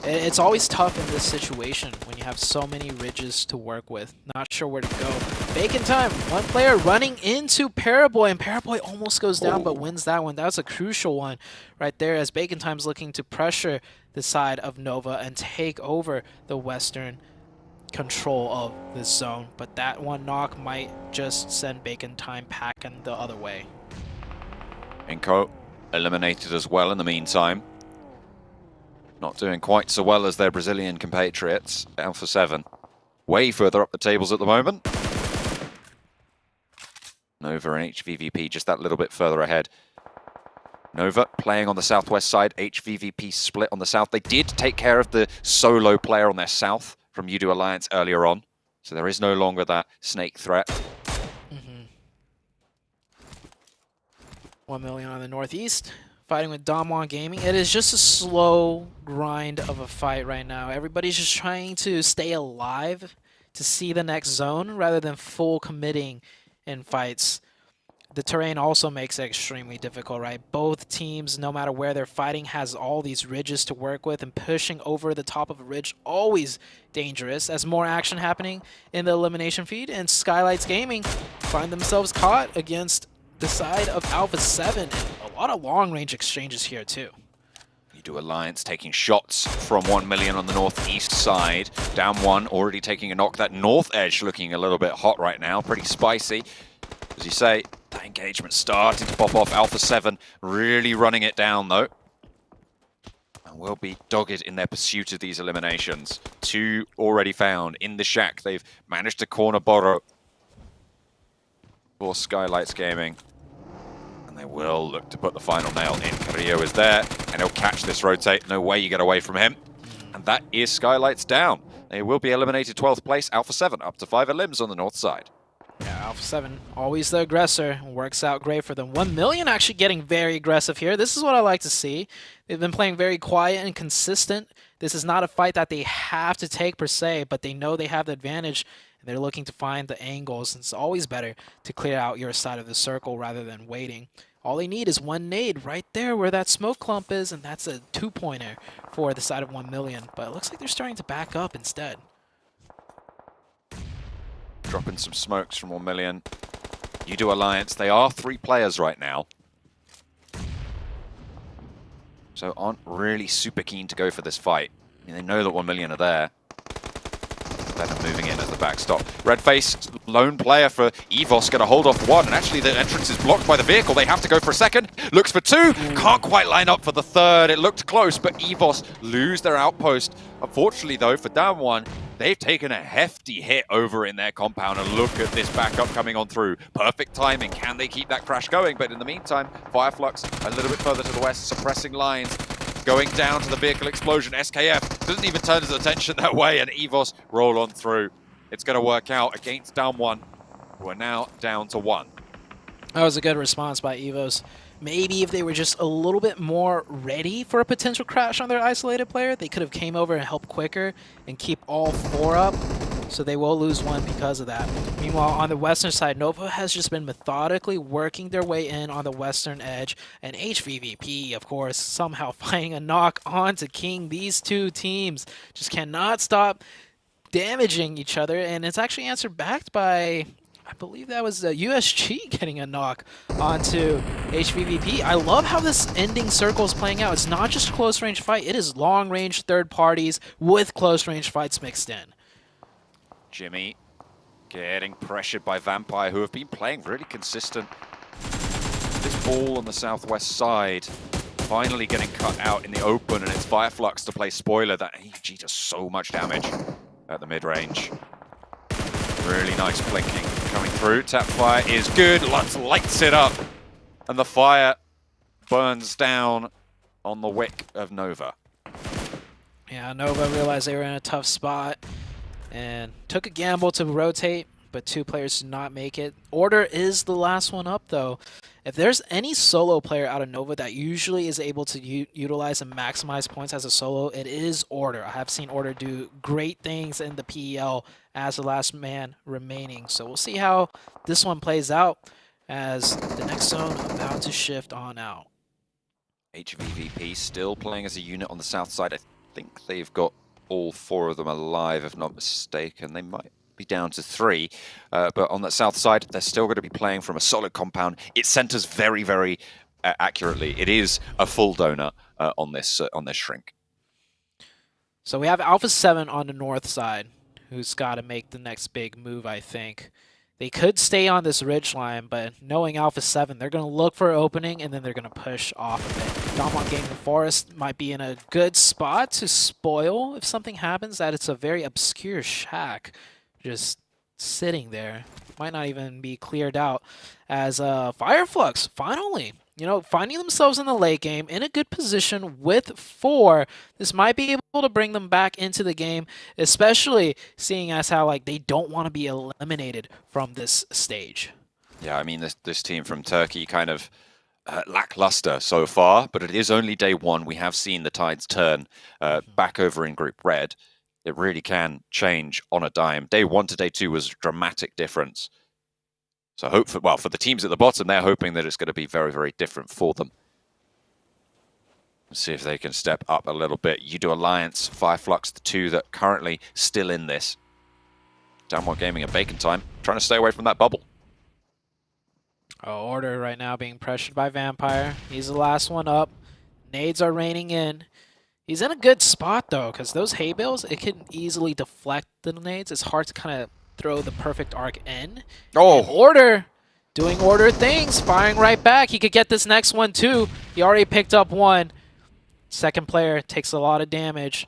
It's always tough in this situation when you have so many ridges to work with. Not sure where to go. Bacon Time, 1 player running into Paraboy, and Paraboy almost goes down but wins that one. That was a crucial one right there, as Bacon Time's looking to pressure the side of Nova and take over the Western control of this zone. But that one knock might just send Bacon Time packing the other way. Inco eliminated as well in the meantime. Not doing quite so well as their Brazilian compatriots. Alpha 7 way further up the tables at the moment. Nova and HVVP just that little bit further ahead. Nova playing on the southwest side, HVVP split on the south. They did take care of the solo player on their south from Udo Alliance earlier on, so there is no longer that snake threat. 1 million on the northeast, fighting with Damwon Gaming. It is just a slow grind of a fight right now. Everybody's just trying to stay alive to see the next zone rather than full committing in fights. The terrain also makes it extremely difficult, right? Both teams, no matter where they're fighting, has all these ridges to work with, and pushing over the top of a ridge always dangerous, as more action happening in the elimination feed, and Skylights Gaming find themselves caught against the side of Alpha 7. A lot of long-range exchanges here too. Udo Alliance taking shots from 1 million on the northeast side. Down 1, already taking a knock. That north edge looking a little bit hot right now, pretty spicy. As you say, that engagement starting to pop off. Alpha 7 really running it down, though. And will be dogged in their pursuit of these eliminations. 2 already found in the shack. They've managed to corner Boro for Skylights Gaming. And they will look to put the final nail in. Carrillo is there, and he'll catch this rotate. No way you get away from him. And that is Skylights down. They will be eliminated 12th place. Alpha 7 up to 5 elims on the north side. Yeah, Alpha 7, always the aggressor. Works out great for them. 1 million actually getting very aggressive here. This is what I like to see. They've been playing very quiet and consistent. This is not a fight that they have to take per se, but they know they have the advantage, and they're looking to find the angles. It's always better to clear out your side of the circle rather than waiting. All they need is 1 nade right there where that smoke clump is, and that's a 2-pointer for the side of 1 million. But it looks like they're starting to back up instead. Dropping some smokes from 1 million. Udo Alliance, they are 3 players right now. So aren't really super keen to go for this fight. I mean, they know that 1 million are there. Venom moving in as the backstop. Redface, lone player for EVOS, going to hold off 1. And actually the entrance is blocked by the vehicle. They have to go for a second. Looks for 2. Can't quite line up for the 3rd. It looked close, but EVOS lose their outpost. Unfortunately, though, for down 1, they've taken a hefty hit over in their compound, and look at this backup coming on through. Perfect timing. Can they keep that crash going? But in the meantime, Fireflux a little bit further to the west, suppressing lines. Going down to the vehicle explosion. SKF doesn't even turn his attention that way, and EVOS roll on through. It's going to work out against down 1. We're now down to 1. That was a good response by EVOS. Maybe if they were just a little bit more ready for a potential crash on their isolated player, they could have came over and helped quicker and keep all 4 up. So they will lose 1 because of that. Meanwhile, on the western side, Nova has just been methodically working their way in on the western edge. And HVVP, of course, somehow finding a knock onto King. These 2 teams just cannot stop damaging each other, and it's actually answered back by, I believe that was USG getting a knock onto HVVP. I love how this ending circle is playing out. It's not just a close range fight, it is long range third parties with close range fights mixed in. Jimmy getting pressured by Vampire, who have been playing really consistent. This ball on the southwest side finally getting cut out in the open, and it's Fireflux to play spoiler. That AG does so much damage at the mid-range. Really nice blinking coming through. Tap fire is good. Lutz lights it up, and the fire burns down on the wick of Nova. Yeah, Nova realized they were in a tough spot and took a gamble to rotate, but two players did not make it. Order is the last one up, though. If there's any solo player out of Nova that usually is able to utilize and maximize points as a solo, it is Order. I have seen Order do great things in the PEL as the last man remaining. So we'll see how this one plays out as the next zone about to shift on out. HVVP still playing as a unit on the south side. I think they've got all four of them alive, if not mistaken. They might be down to 3, but on that south side, they're still going to be playing from a solid compound. It centers very, very accurately. It is a full donut on this shrink. So we have Alpha 7 on the north side, who's got to make the next big move, I think. They could stay on this ridge line, but knowing Alpha 7, they're going to look for an opening, and then they're going to push off of it. Donmont Gaming Forest might be in a good spot to spoil if something happens, that it's a very obscure shack just sitting there. Might not even be cleared out, as Fireflux finally, finding themselves in the late game in a good position with 4. This might be able to bring them back into the game, especially seeing as how they don't want to be eliminated from this stage. Yeah, I mean, this team from Turkey kind of lackluster so far, but it is only day 1. We have seen the tides turn back over in Group Red. It really can change on a dime. Day 1 to day 2 was a dramatic difference. So for the teams at the bottom, they're hoping that it's going to be very, very different for them. Let's see if they can step up a little bit. Udo Alliance, Fireflux, the 2 that currently still in this. Downward Gaming and Bacon Time, trying to stay away from that bubble. Order right now being pressured by Vampire. He's the last one up. Nades are raining in. He's in a good spot, though, because those hay bales, it can easily deflect the nades. It's hard to kind of throw the perfect arc in. Oh! And Order doing Order things, firing right back. He could get this next one, too. He already picked up one. Second player takes a lot of damage.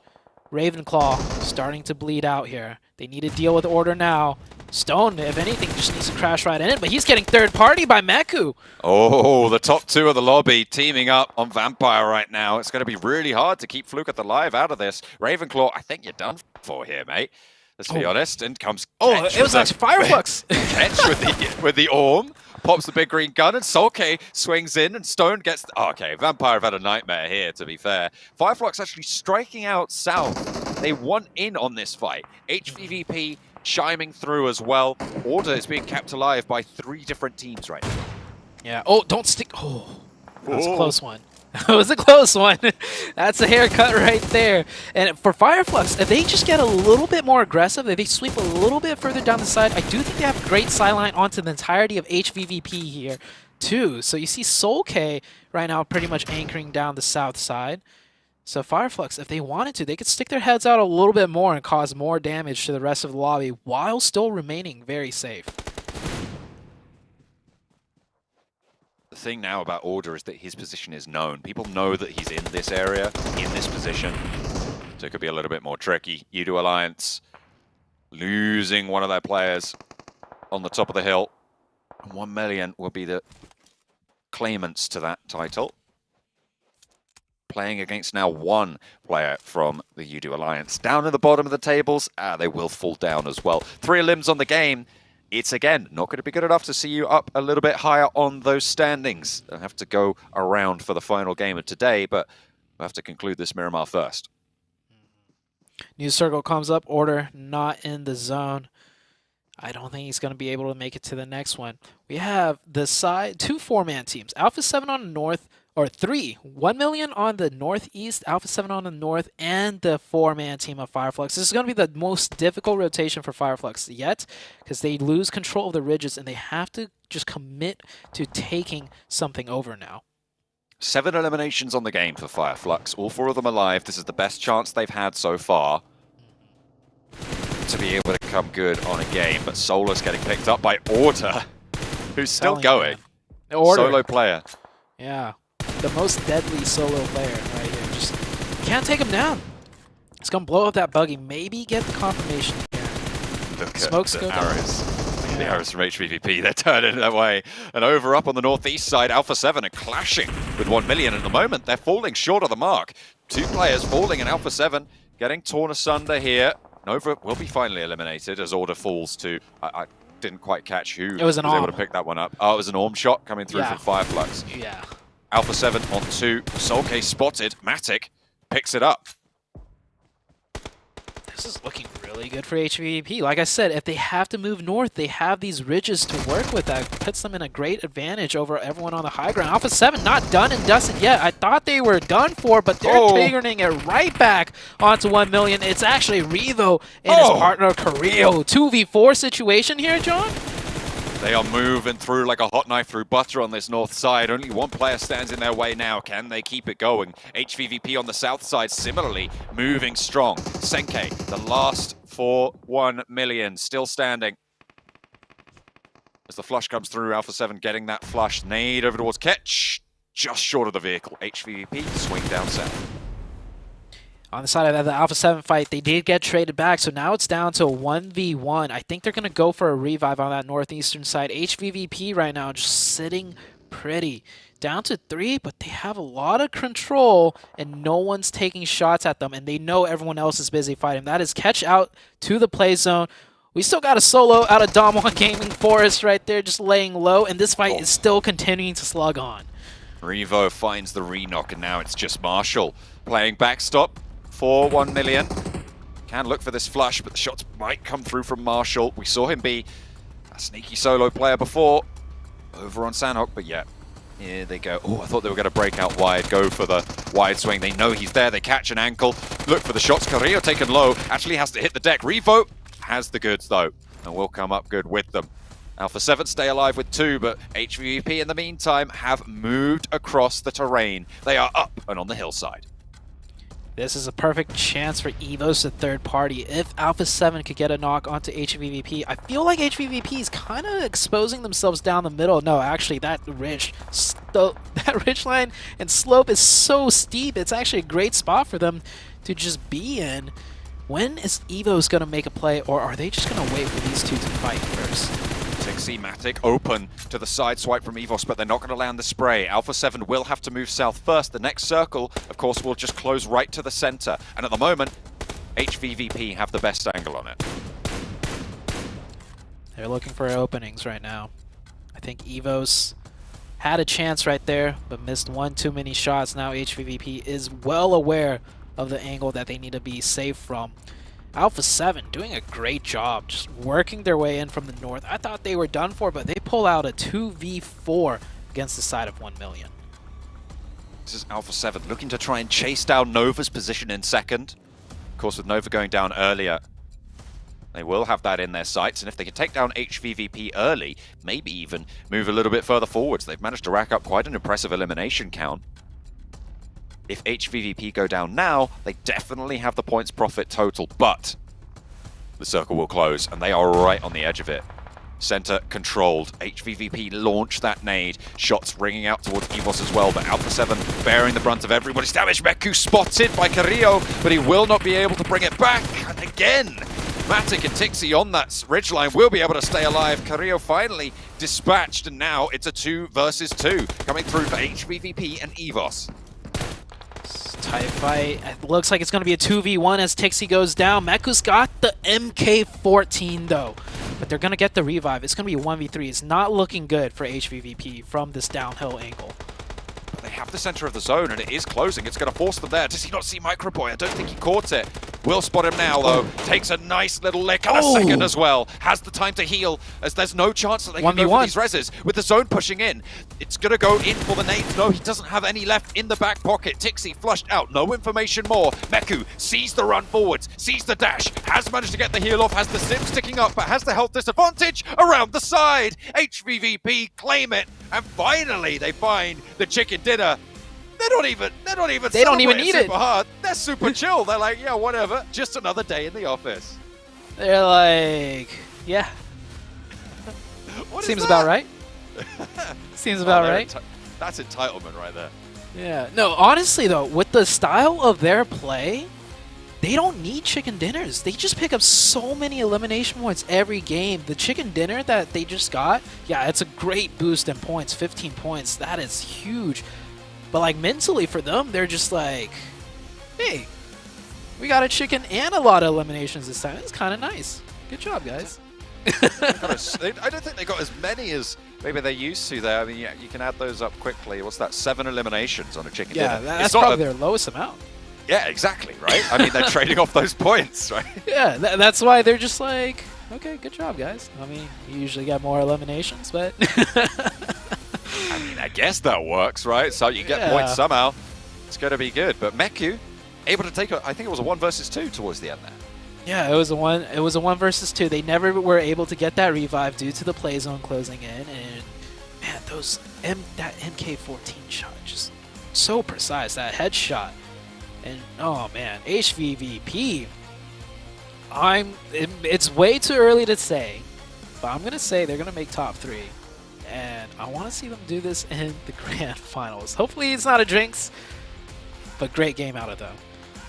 Ravenclaw starting to bleed out here. They need to deal with Order now. Stone, if anything, just needs to crash right in it, but he's getting third party by Meku. Oh, the top 2 of the lobby teaming up on Vampire right now. It's going to be really hard to keep Fluke at the live out of this. Ravenclaw, I think you're done for here, mate. Let's be honest. And comes it was actually Fireflux. Catch with the Orm. Pops the big green gun, and Solke swings in, and Stone gets... okay, Vampire have had a nightmare here, to be fair. Fireflux actually striking out south. They want in on this fight. HVVP chiming through as well. Order is being kept alive by 3 different teams right now. Yeah. Oh, don't stick. Oh, that was a close one. That was a close one. That's a haircut right there. And for Fireflux, if they just get a little bit more aggressive, if they sweep a little bit further down the side, I do think they have great sideline onto the entirety of HVVP here, too. So you see Solke right now pretty much anchoring down the south side. So Fireflux, if they wanted to, they could stick their heads out a little bit more and cause more damage to the rest of the lobby while still remaining very safe. The thing now about Order is that his position is known. People know that he's in this area, in this position. So it could be a little bit more tricky. Udo Alliance losing one of their players on the top of the hill. And 1 million will be the claimants to that title. Playing against now 1 player from the Udo Alliance. Down at the bottom of the tables, they will fall down as well. 3 limbs on the game. It's, again, not going to be good enough to see you up a little bit higher on those standings. They'll have to go around for the final game of today, but we'll have to conclude this Miramar first. New circle comes up. Order not in the zone. I don't think he's going to be able to make it to the next one. We have the side 2 4-man teams. Alpha 7 on the north, or 3. 1 million on the northeast, Alpha 7 on the north, and the 4-man team of Fireflux. This is going to be the most difficult rotation for Fireflux yet, because they lose control of the ridges and they have to just commit to taking something over now. 7 eliminations on the game for Fireflux. All 4 of them alive. This is the best chance they've had so far to be able to come good on a game. But Solo's getting picked up by Order, who's still going. Solo player. Yeah, the most deadly solo player right here. Just can't take him down. It's going to blow up that buggy. Maybe get the confirmation here. Look Smokes at the go arrows. down. The arrows from HVVP, they're turning that way. And over up on the northeast side, Alpha 7 are clashing with 1 million at the moment. They're falling short of the mark. 2 players falling, and Alpha 7 getting torn asunder here. Nova will be finally eliminated as Order falls to... I didn't quite catch who was able to pick that one up. Oh, it was an Orm shot coming through from Fireflux. Yeah. Alpha 7 on 2. Soulcase spotted. Matic picks it up. This is looking really good for HVVP. Like I said, if they have to move north, they have these ridges to work with. That puts them in a great advantage over everyone on the high ground. Alpha 7 not done and dusted yet. I thought they were done for, but they're turning it right back onto 1 million. It's actually Revo and his partner Carrillo. 2v4 situation here, John? They are moving through like a hot knife through butter on this north side. Only 1 player stands in their way now. Can they keep it going? HVVP on the south side similarly moving strong. Senke, the last for 1 million, still standing. As the flush comes through, Alpha 7 getting that flush. Nade over towards Ketch, just short of the vehicle. HVVP swing down south. On the side of the Alpha 7 fight, they did get traded back, so now it's down to 1v1. I think they're going to go for a revive on that northeastern side. HVVP right now just sitting pretty. Down to 3, but they have a lot of control, and no one's taking shots at them, and they know everyone else is busy fighting. That is Catch out to the play zone. We still got a solo out of Damwon Gaming Forest right there, just laying low, and this fight is still continuing to slug on. Revo finds the re-knock, and now it's just Marshall playing backstop for 1 million. Can look for this flush, but the shots might come through from Marshall. We saw him be a sneaky solo player before over on Sanhok, but yeah, here they go. Oh, I thought they were going to break out wide, go for the wide swing. They know he's there. They catch an ankle, look for the shots. Carrillo taken low, actually has to hit the deck. Revo has the goods though, and will come up good with them. Alpha 7 stay alive with 2, but HVVP in the meantime have moved across the terrain. They are up and on the hillside. This is a perfect chance for Evos, the third party. If Alpha 7 could get a knock onto HVVP, I feel like HVVP is kind of exposing themselves down the middle. No, actually, that ridge line and slope is so steep. It's actually a great spot for them to just be in. When is Evos going to make a play, or are they just going to wait for these two to fight first? Tixie Matic open to the side swipe from Evos, but they're not going to land the spray. Alpha 7 will have to move south first. The next circle, of course, will just close right to the center. And at the moment, HVVP have the best angle on it. They're looking for openings right now. I think Evos had a chance right there, but missed one too many shots. Now HVVP is well aware of the angle that they need to be safe from. Alpha 7 doing a great job, just working their way in from the north. I thought they were done for, but they pull out a 2v4 against the side of 1 million. This is Alpha 7 looking to try and chase down Nova's position in second. Of course, with Nova going down earlier, they will have that in their sights, and if they can take down HVVP early, maybe even move a little bit further forwards. They've managed to rack up quite an impressive elimination count. If HVVP go down now, they definitely have the points profit total, but the circle will close, and they are right on the edge of it. Center controlled. HVVP launched that nade. Shots ringing out towards Evos as well, but Alpha 7 bearing the brunt of everybody's damage. Meku spotted by Carrillo, but he will not be able to bring it back. And again, Matic and Tixie on that ridgeline will be able to stay alive. Carrillo finally dispatched, and now it's a 2 versus 2 coming through for HVVP and Evos. Tight fight. It looks like it's going to be a 2v1 as Tixie goes down. Meku's got the MK14 though, but they're going to get the revive. It's going to be a 1v3. It's not looking good for HVVP from this downhill angle. But they have the center of the zone, and it is closing. It's going to force them there. Does he not see Microboy? I don't think he caught it. Will spot him now, though. Takes a nice little lick and a second as well. Has the time to heal, as there's no chance that they can go for these reses. With the zone pushing in, it's going to go in for the nades. No, he doesn't have any left in the back pocket. Tixi flushed out, no information more. Meku sees the run forwards, sees the dash, has managed to get the heal off, has the sim sticking up, but has the health disadvantage around the side. HVVP claim it, and finally they find the chicken dinner. They don't even need it. Super hard. They're super chill. They're like, yeah, whatever. Just another day in the office. They're like, yeah. Seems about right. Seems about right. That's entitlement right there. Yeah. No, honestly though, with the style of their play, they don't need chicken dinners. They just pick up so many elimination points every game. The chicken dinner that they just got, yeah, it's a great boost in points. 15 points. That is huge. But like mentally for them, they're just like, hey, we got a chicken and a lot of eliminations this time. It's kind of nice. Good job, guys. I don't think they got as many as maybe they used to there. I mean, yeah, you can add those up quickly. What's that? 7 eliminations on a chicken dinner. Yeah, that's probably their lowest amount. Yeah, exactly, right? I mean, they're trading off those points, right? Yeah, that's why they're just like, okay, good job, guys. I mean, you usually get more eliminations, but... I mean, I guess that works, right? So you get points somehow. It's going to be good. But Meku able to take I think it was a 1 versus 2 towards the end there. Yeah, it was a 1 versus 2. They never were able to get that revive due to the play zone closing in, and man, that MK14 shot just so precise. That headshot, and oh man, HVVP. It's way too early to say, but I'm gonna say they're gonna make top 3. And I want to see them do this in the grand finals. Hopefully it's not a Jinx, but great game out of them.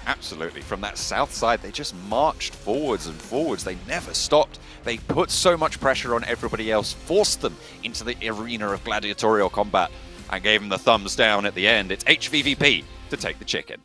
Absolutely. From that south side, they just marched forwards and forwards. They never stopped. They put so much pressure on everybody else, forced them into the arena of gladiatorial combat, and gave them the thumbs down at the end. It's HVVP to take the chicken.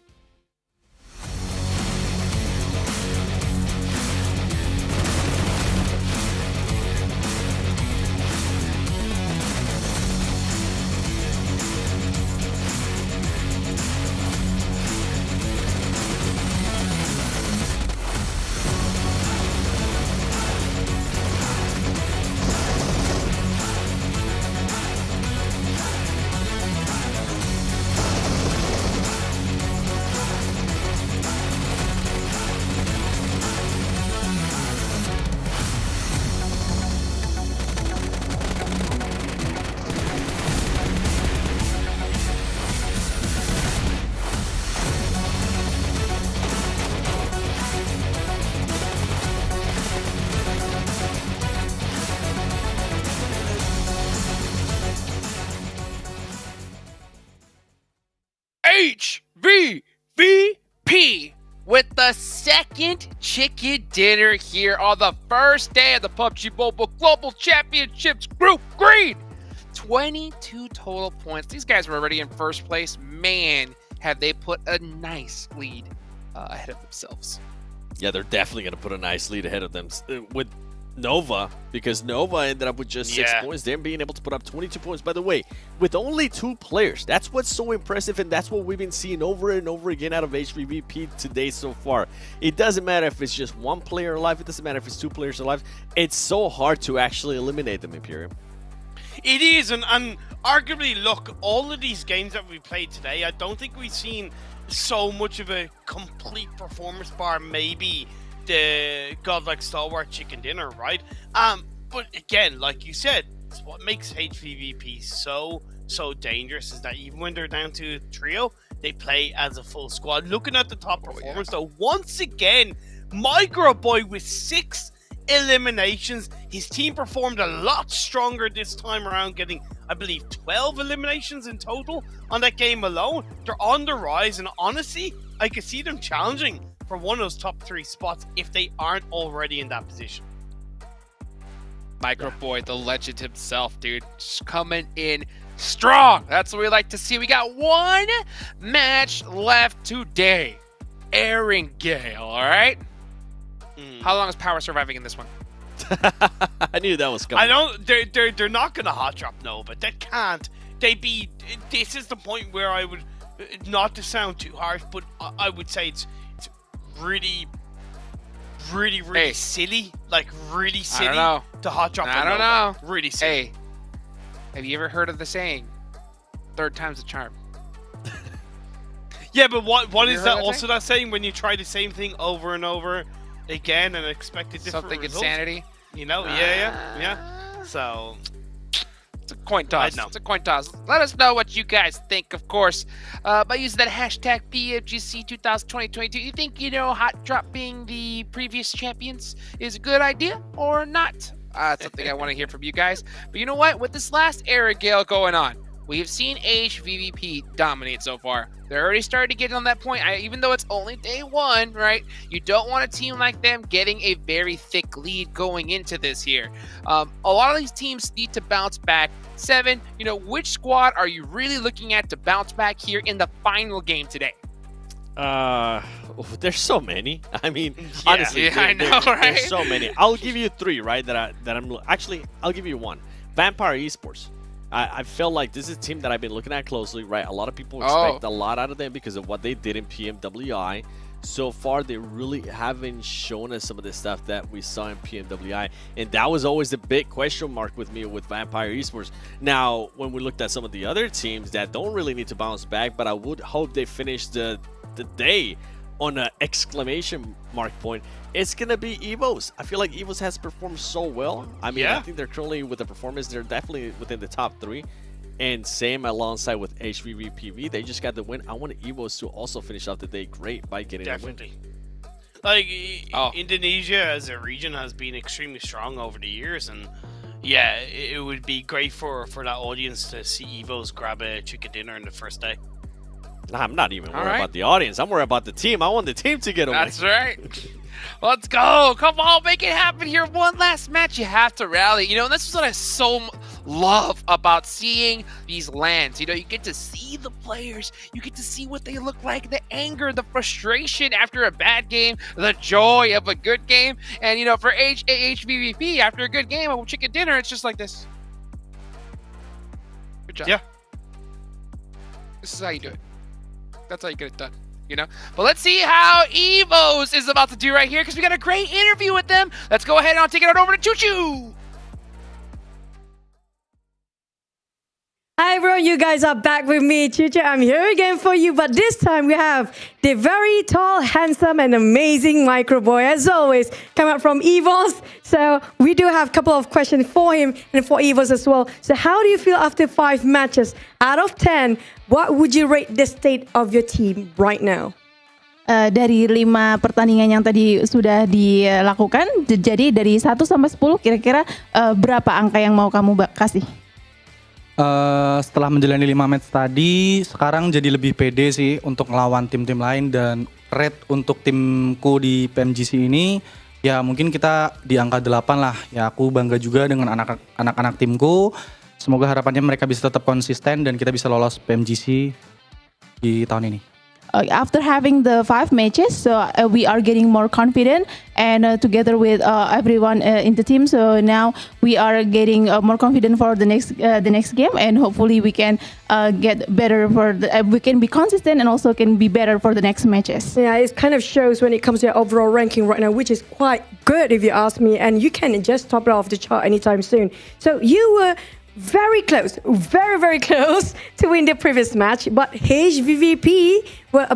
HVVP with the second chicken dinner here on the first day of the PUBG Mobile Global Championships Group Green. 22 total points. These guys were already in first place. Man, have they put a nice lead ahead of themselves. Yeah, they're definitely going to put a nice lead ahead of them with Nova, because Nova ended up with just 6 points. Them being able to put up 22 points. By the way, with only 2 players, that's what's so impressive, and that's what we've been seeing over and over again out of HVVP today so far. It doesn't matter if it's just 1 player alive. It doesn't matter if it's 2 players alive. It's so hard to actually eliminate them, Imperium. It is, and arguably, look, all of these games that we played today, I don't think we've seen so much of a complete performance bar, maybe the Godlike Stalwart Chicken Dinner, right? But again, like you said, it's what makes HVVP so dangerous is that even when they're down to a trio, they play as a full squad. Looking at the top performers, though, once again, Micro Boy with 6 eliminations. His team performed a lot stronger this time around, getting, I believe, 12 eliminations in total on that game alone. They're on the rise, and honestly, I could see them challenging for one of those top 3 spots if they aren't already in that position. Micro Boy, the legend himself, dude, just coming in strong. That's what we like to see. We got 1 match left today. Aaron Gale, all right? How long is Power surviving in this one? I knew that was coming. I don't. They're not gonna hot drop Nova. They can't. This is the point where I would, not to sound too harsh, but I would say it's really really silly, like really silly I don't know. to hot drop. I don't know. Really silly. Hey, have you ever heard of the saying, third time's a charm? Yeah, but what Have you is heard that that also that saying when you try the same thing over and over again and expect a different Something result? insanity? You know, yeah. So it's a coin toss. know. It's a coin toss. Let us know what you guys think, of course, by using that hashtag PMGC 2022. You think, hot drop being the previous champions is a good idea or not? It's something I want to hear from you guys. But you know what? With this last era gale going on, we have seen HVVP dominate so far. They're already starting to get on that point. Even though it's only day one, right? You don't want a team like them getting a very thick lead going into this here. A lot of these teams need to bounce back. Seven, which squad are you really looking at to bounce back here in the final game today? There's so many. I mean, honestly, I know, right? There's so many. I'll give you three, right? I'll give you one. Vampire Esports. I feel like this is a team that I've been looking at closely, right? A lot of people expect a lot out of them because of what they did in PMWI. So far, they really haven't shown us some of the stuff that we saw in PMWI. And that was always the big question mark with me with Vampire Esports. Now, when we looked at some of the other teams that don't really need to bounce back, but I would hope they finish the day on an exclamation mark point, it's gonna be EVOS. I feel like EVOS has performed so well. I mean, I think they're currently with the performance, they're definitely within the top 3. And same alongside with HVVPV, they just got the win. I want EVOS to also finish off the day great by getting a win. Like Indonesia as a region has been extremely strong over the years, and yeah, it would be great for that audience to see EVOS grab a chicken dinner in the first day. I'm not even worried about the audience. I'm worried about the team. I want the team to get a win. That's right. Let's go. Come on, make it happen here. One last match. You have to rally. And this is what I so love about seeing these LANs. You get to see the players. You get to see what they look like. The anger, the frustration after a bad game, the joy of a good game. And, for HVVP, after a good game of chicken dinner, it's just like this. Good job. Yeah. This is how you do it. That's how you get it done. But let's see how EVOS is about to do right here, because we got a great interview with them. Let's go ahead and I'll take it on over to Choo Choo. Hi everyone, you guys are back with me, Chuchu. I'm here again for you, but this time we have the very tall, handsome, and amazing micro boy, as always, come out from EVOS. So we do have a couple of questions for him and for EVOS as well. So how do you feel after 5 matches? Out of 10, what would you rate the state of your team right now? Dari 5 pertandingan yang tadi sudah dilakukan, jadi dari 1 sampai 10 kira-kira berapa angka yang mau kamu kasih? Setelah menjalani 5 match tadi, sekarang jadi lebih pede sih untuk ngelawan tim-tim lain, dan rate untuk timku di PMGC ini ya mungkin kita di angka 8 lah. Ya aku bangga juga dengan anak-anak timku. Semoga harapannya mereka bisa tetap konsisten dan kita bisa lolos PMGC di tahun ini. After having the 5 matches, so we are getting more confident, and together with everyone in the team, so now we are getting more confident for the next game, and hopefully we can get better we can be consistent and also can be better for the next matches. Yeah, it kind of shows when it comes to your overall ranking right now, which is quite good if you ask me, and you can just top it off the chart anytime soon. So you were very close, very close to win the previous match, but HVVP were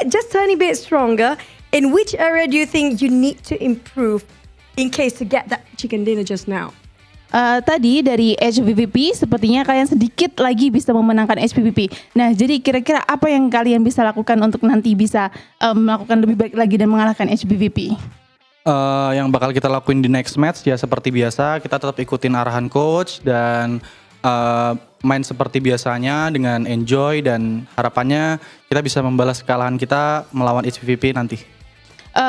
just tiny bit stronger. In which area do you think you need to improve in case to get that chicken dinner just now? Tadi dari HVVP sepertinya kalian sedikit lagi bisa memenangkan HVVP. Nah, jadi kira-kira apa yang kalian bisa lakukan untuk nanti bisa melakukan lebih baik lagi dan mengalahkan HVVP? Yang bakal kita lakuin di next match ya seperti biasa, kita tetap ikutin arahan coach dan main seperti biasanya dengan enjoy, dan harapannya kita bisa membalas kekalahan kita melawan HVVP nanti.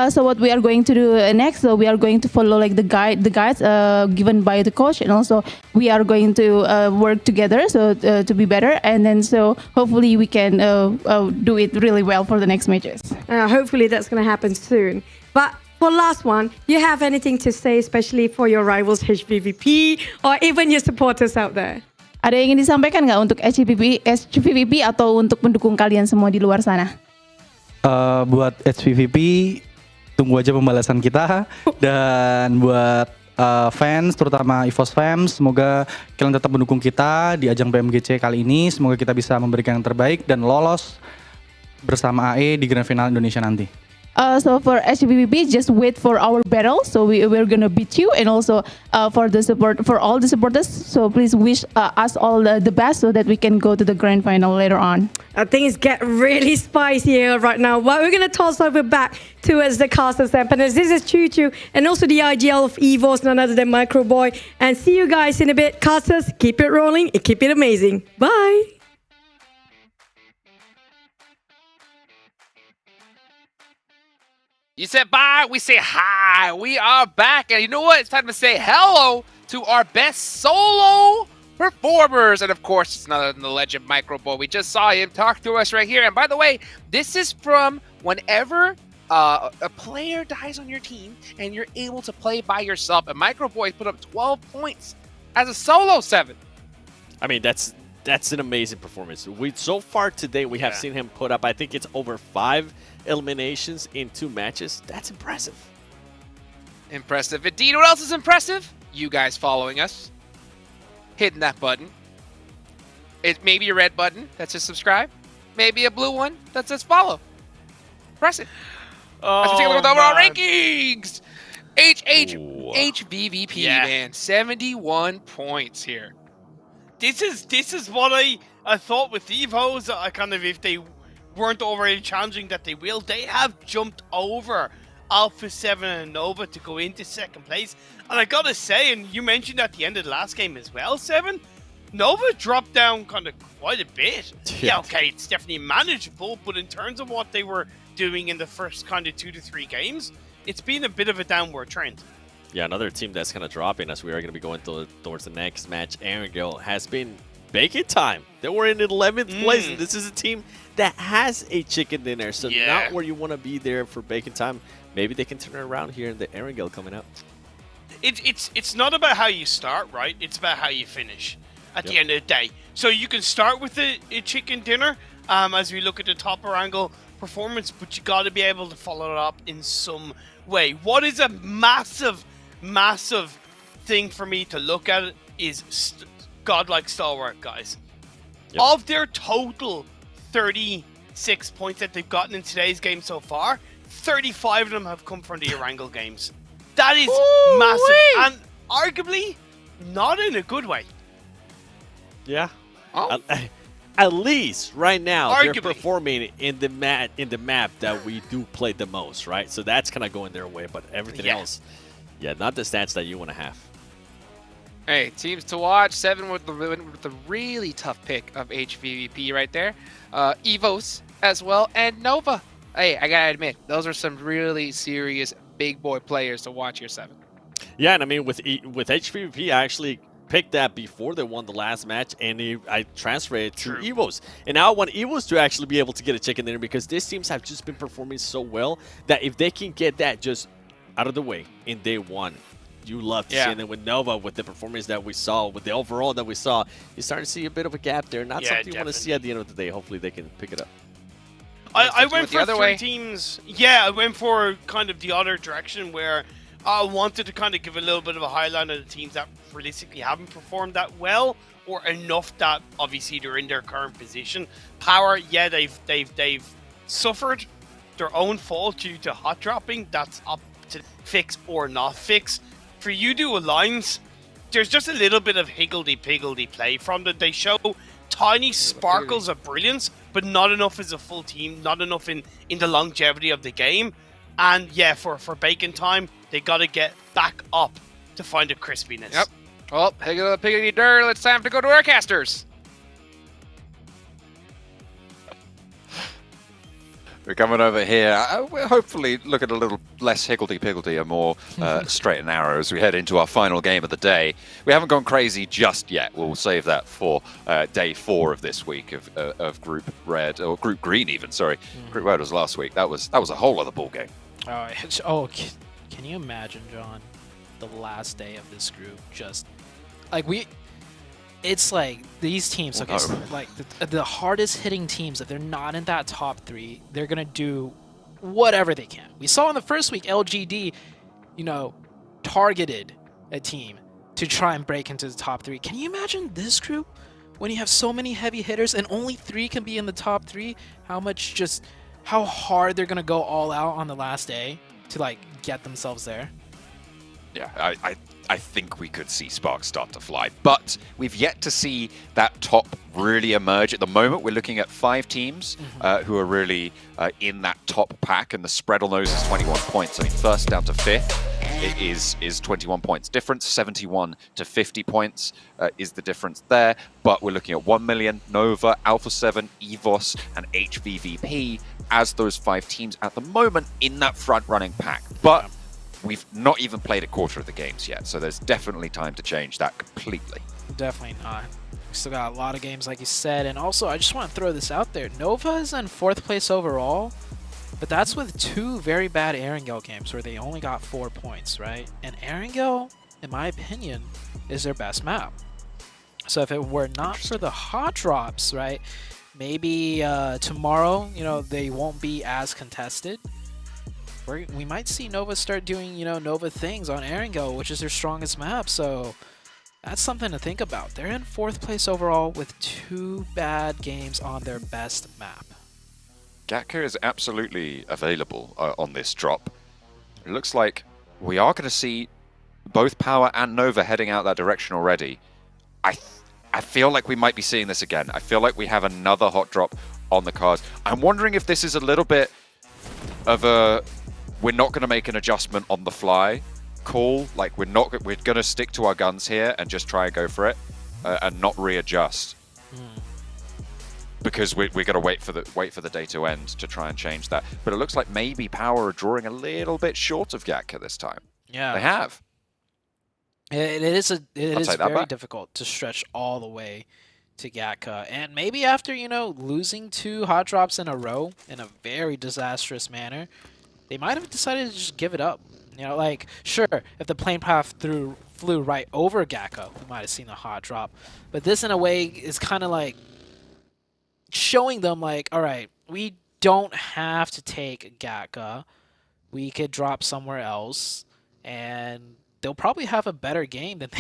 So what we are going to do next, so we are going to follow like the guides given by the coach, and also we are going to work together so to be better, and then so hopefully we can do it really well for the next matches. Hopefully that's going to happen soon. But for last one, do you have anything to say, especially for your rivals HVVP or even your supporters out there? Ada yang ingin disampaikan nggak untuk HVVP atau untuk pendukung kalian semua di luar sana? Buat HVVP, tunggu aja pembalasan kita. Dan buat fans, terutama EVOS fans, semoga kalian tetap mendukung kita di ajang PMGC kali ini. Semoga kita bisa memberikan yang terbaik dan lolos bersama AE di Grand Final Indonesia nanti. So for HBBB, just wait for our battle. So we're gonna beat you, and also for the support for all the supporters. So please wish us all the best so that we can go to the grand final later on. Things get really spicy here right now. But we're gonna toss over back towards the casters and panelists. This is Choo Choo, and also the IGL of EVOS, none other than Microboy. And see you guys in a bit. Casters, keep it rolling and keep it amazing. Bye. You said bye, we say hi. We are back, and you know what? It's time to say hello to our best solo performers. And of course, it's none other than the legend Microboy. We just saw him talk to us right here. And by the way, this is from whenever a player dies on your team and you're able to play by yourself. And Microboy put up 12 points as a solo 7. I mean, that's an amazing performance. So far today, we have seen him put up, I think it's over 5 eliminations in 2 matches. That's impressive. Impressive indeed. What else is impressive? You guys following us, hitting that button. It may be a red button that says subscribe, maybe a blue one that says follow. Press it. Let's take a look at the overall rankings. HVVP, man, 71 points here. This is what I thought with EVOs. I kind of, if they weren't already challenging, that they will. They have jumped over Alpha 7 and Nova to go into second place. And I gotta say, and you mentioned at the end of the last game as well, 7, Nova dropped down kind of quite a bit. Yeah, okay, it's definitely manageable, but in terms of what they were doing in the first kind of 2 to 3 games, it's been a bit of a downward trend. Yeah, another team that's kind of dropping as we are going to be going towards the next match. Erangel has been Bacon Time. They were in 11th place, and this is a team that has a chicken dinner, so not where you want to be there for Bacon Time. Maybe they can turn it around here in the Erangel coming up. It's not about how you start, right? It's about how you finish at the end of the day. So you can start with a chicken dinner as we look at the top Erangel performance, but you got to be able to follow it up in some way. What is a massive thing for me to look at is godlike stalwart, guys. Of their total 36 points that they've gotten in today's game so far, 35 of them have come from the Erangel games. That is massive, and arguably not in a good way. Yeah. At least right now they're performing in the map that we do play the most, right? So that's kind of going their way, but everything else, not the stats that you want to have. Hey, teams to watch. 7 with the really tough pick of HVVP right there. EVOS as well, and Nova. Hey, I gotta admit, those are some really serious big boy players to watch here, 7. Yeah, and I mean with HVVP, I actually picked that before they won the last match, and I transferred it to EVOS. And now I want EVOS to actually be able to get a chicken dinner because these teams have just been performing so well that if they can get that just out of the way in day 1, you love to see it. And then with Nova, with the performance that we saw, with the overall that we saw, you're starting to see a bit of a gap there. Not something you want to see at the end of the day. Hopefully they can pick it up. I went for 3 teams. Yeah, I went for kind of the other direction where I wanted to kind of give a little bit of a highlight of the teams that realistically haven't performed that well or enough that obviously they're in their current position. Power, yeah, they've suffered their own fault due to hot dropping. That's up to fix or not fix. For U-Duo Alliance, there's just a little bit of higgledy-piggledy play from them. They show tiny sparkles of brilliance, but not enough as a full team, not enough in the longevity of the game. And yeah, for Bacon Time, they got to get back up to find a crispiness. Yep. Well, higgledy dirt, it's time to go to our casters. We're coming over here. We'll hopefully look at a little less higgledy-piggledy and more straight and narrow as we head into our final game of the day. We haven't gone crazy just yet. We'll save that for day 4 of this week of Group Red, or Group Green even, sorry. Group Red was last week. That was a whole other ball game. Can you imagine, John, the last day of this group? Just like it's like these teams, like the hardest hitting teams, if they're not in that top 3, they're gonna do whatever they can. We saw in the first week, LGD, targeted a team to try and break into the top 3. Can you imagine this group when you have so many heavy hitters and only 3 can be in the top 3? How hard they're gonna go all out on the last day to get themselves there. Yeah, I think we could see sparks start to fly, but we've yet to see that top really emerge. At the moment, we're looking at 5 teams who are really in that top pack, and the spread on those is 21 points. I mean, first down to 5th is 21 points difference. 71 to 50 points is the difference there, but we're looking at 1 million, Nova, Alpha 7, EVOS, and HVVP as those 5 teams at the moment in that front-running pack. But we've not even played a quarter of the games yet, so there's definitely time to change that completely. Definitely not. We still got a lot of games, like you said, and also I just want to throw this out there. Nova is in 4th place overall, but that's with 2 very bad Erangel games where they only got 4 points, right? And Erangel, in my opinion, is their best map. So if it were not for the hot drops, right, maybe tomorrow, they won't be as contested. We might see Nova start doing, Nova things on Erangel, which is their strongest map. So that's something to think about. They're in 4th place overall with 2 bad games on their best map. Gatka is absolutely available on this drop. It looks like we are going to see both Power and Nova heading out that direction already. I feel like we might be seeing this again. I feel like we have another hot drop on the cards. I'm wondering if this is a little bit of a we're not going to make an adjustment on the fly call. Like we're going to stick to our guns here and just try and go for it and not readjust. Because we're going to wait for the day to end to try and change that. But it looks like maybe Power are drawing a little bit short of Gatka this time. Yeah, they have. It is very difficult to stretch all the way to Gatka, and maybe after losing 2 hot drops in a row in a very disastrous manner, they might have decided to just give it up. Sure, if the plane path flew right over Gatka, we might have seen the hot drop, but this in a way is kind of like showing them all right, we don't have to take Gatka, we could drop somewhere else, and they'll probably have a better game than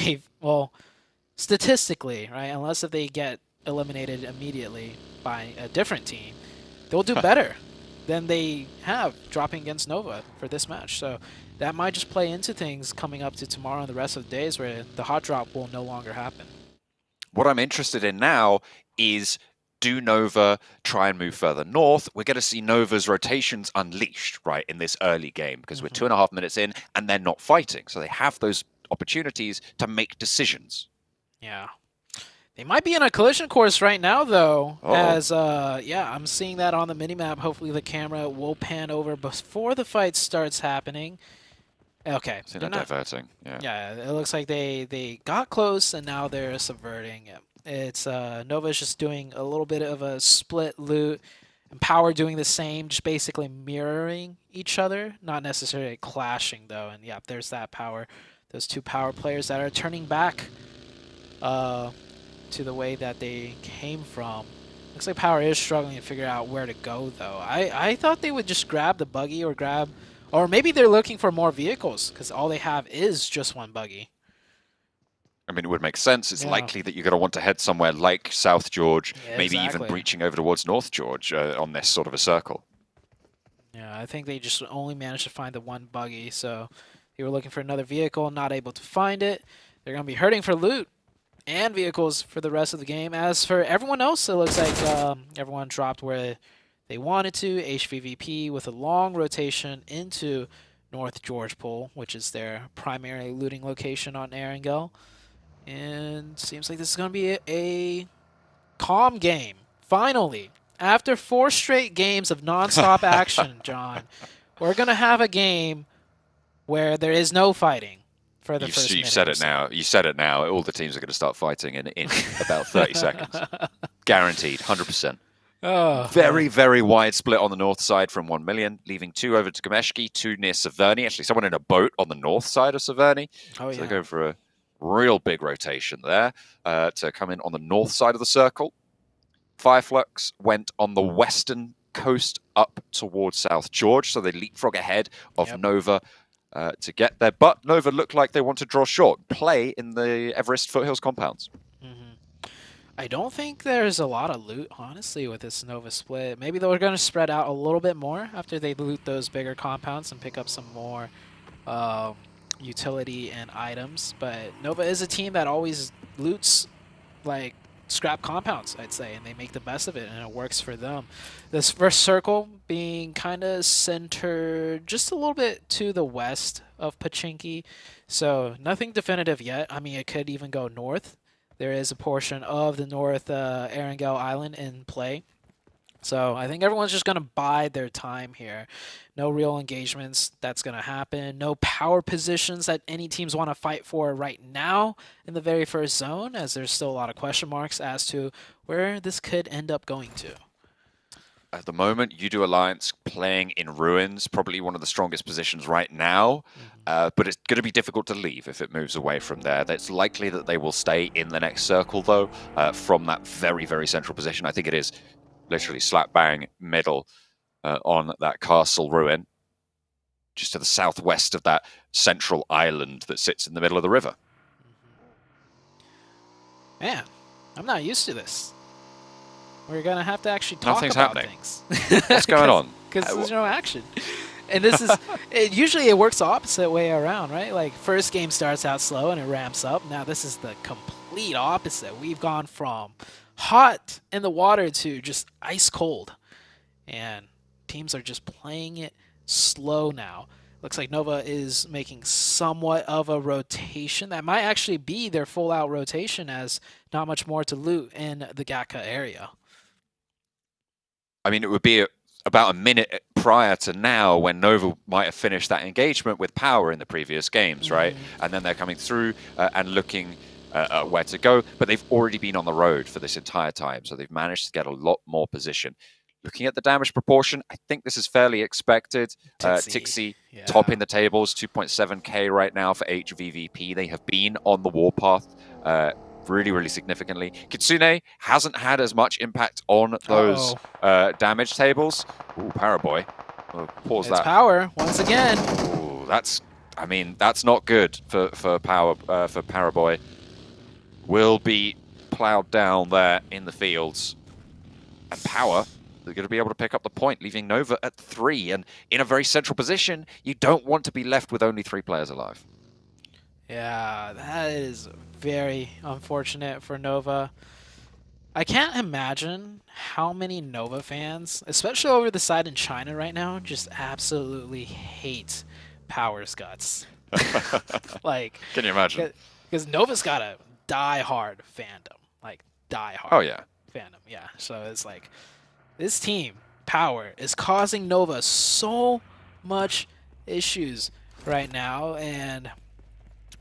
statistically, right? Unless if they get eliminated immediately by a different team, they'll do better than they have dropping against Nova for this match. So that might just play into things coming up to tomorrow and the rest of the days where the hot drop will no longer happen. What I'm interested in now is, do Nova try and move further north? We're going to see Nova's rotations unleashed, right, in this early game because we're 2.5 minutes in and they're not fighting. So they have those opportunities to make decisions. Yeah. They might be in a collision course right now, though, as, I'm seeing that on the minimap. Hopefully the camera will pan over before the fight starts happening. Okay. So they're not diverting. Yeah, it looks like they got close, and now they're subverting. It's Nova's just doing a little bit of a split loot, and Power doing the same, just basically mirroring each other, not necessarily clashing, though. And, yeah, there's that Power. Those 2 Power players that are turning back to the way that they came from. Looks like Power is struggling to figure out where to go, though. I thought they would just grab the buggy or maybe they're looking for more vehicles because all they have is just 1 buggy. I mean, it would make sense. It's likely that you're going to want to head somewhere like South George, maybe even breaching over towards North George on this sort of a circle. Yeah, I think they just only managed to find the 1 buggy, so they were looking for another vehicle, not able to find it. They're going to be hurting for loot and vehicles for the rest of the game. As for everyone else, it looks like everyone dropped where they wanted to. HVVP with a long rotation into North George Pool, which is their primary looting location on Erangel. And seems like this is going to be a calm game. Finally, after 4 straight games of nonstop action, John, we're going to have a game where there is no fighting. For the first you said it now. You said it now. All the teams are going to start fighting in about 30 seconds. Guaranteed, 100%. Very, very wide split on the north side from 1 million, leaving 2 over to Gameshki, 2 near Severny. Actually, someone in a boat on the north side of Severny. So they go for a real big rotation there to come in on the north side of the circle. Fireflux went on the western coast up towards South George, so they leapfrog ahead of Nova to get there. But Nova look like they want to draw short, play in the Everest Foothills compounds. I don't think there's a lot of loot, honestly, with this Nova split. Maybe they're going to spread out a little bit more after they loot those bigger compounds and pick up some more utility and items. But Nova is a team that always loots, like, scrap compounds, I'd say, and they make the best of it, and it works for them. This first circle being kind of centered just a little bit to the west of Pachinki, so nothing definitive yet. I mean, it could even go north. There is a portion of the North Erangel Island in play. So I think everyone's just going to bide their time here. No real engagements that's going to happen. No power positions that any teams want to fight for right now in the very first zone, as there's still a lot of question marks as to where this could end up going to. At the moment, Yudu Alliance playing in ruins, probably one of the strongest positions right now, but it's going to be difficult to leave if it moves away from there. It's likely that they will stay in the next circle, though, from that very, very central position. I think it is literally slap bang middle on that castle ruin, just to the southwest of that central island that sits in the middle of the river. Man, I'm not used to this. We're going to have to actually talk Nothing's about happening. things. What's going on? Because there's no action. And this is, usually it works the opposite way around, right? Like, first game starts out slow and it ramps up. Now this is the complete opposite. We've gone from hot in the water to just ice cold. And teams are just playing it slow now. Looks like Nova is making somewhat of a rotation. That might actually be their full-out rotation, as not much more to loot in the Gatka area. I mean, it would be about a minute prior to now when Nova might have finished that engagement with Power in the previous games, right? And then they're coming through and looking where to go, but they've already been on the road for this entire time, so they've managed to get a lot more position. Looking at the damage proportion, I think this is fairly expected. Tixi topping the tables, 2.7k right now for HVVP. They have been on the warpath really, really significantly. Kitsune hasn't had as much impact on those damage tables. Ooh, Paraboy. We'll pause It's that. Power once again. Ooh, I mean, that's not good for Paraboy. Will be plowed down there in the fields. And Power, they're going to be able to pick up the point, leaving Nova at 3. And in a very central position, you don't want to be left with only 3 players alive. Yeah, that is very unfortunate for Nova. I can't imagine how many Nova fans, especially over the side in China right now, just absolutely hate Power's guts. Like, can you imagine? Because Nova's got a die-hard fandom. Like, die-hard. Oh, yeah. Fandom, yeah. So it's like, this team, Power, is causing Nova so much issues right now, and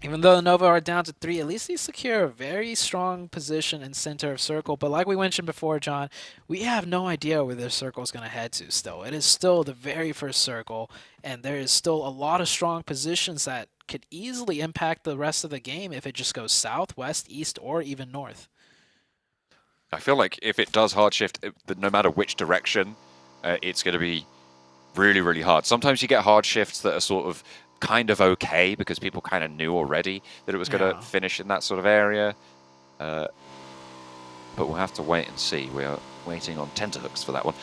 even though Nova are down to 3, at least they secure a very strong position in center of circle. But like we mentioned before, John, we have no idea where this circle is going to head to still. It is still the very first circle, and there is still a lot of strong positions that could easily impact the rest of the game if it just goes south, west, east, or even north. I feel like if it does hard shift, no matter which direction, it's going to be really, really hard. Sometimes you get hard shifts that are sort of kind of okay because people kind of knew already that it was going to finish in that sort of area. But we'll have to wait and see. We are waiting on tenterhooks for that one.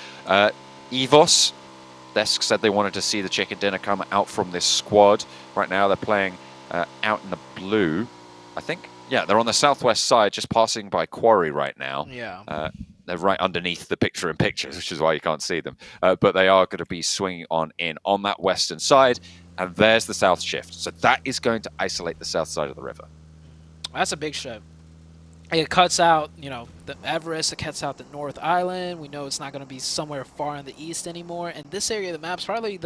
EVOS, Desk said they wanted to see the chicken dinner come out from this squad. Right now they're playing out in the blue, I think. Yeah, they're on the southwest side, just passing by Quarry right now. Yeah. They're right underneath the picture-in-pictures, which is why you can't see them. But they are going to be swinging on in on that western side. And there's the south shift. So that is going to isolate the south side of the river. That's a big shift. It cuts out, you know, the Everest. It cuts out the North Island. We know it's not going to be somewhere far in the east anymore. And this area of the map's probably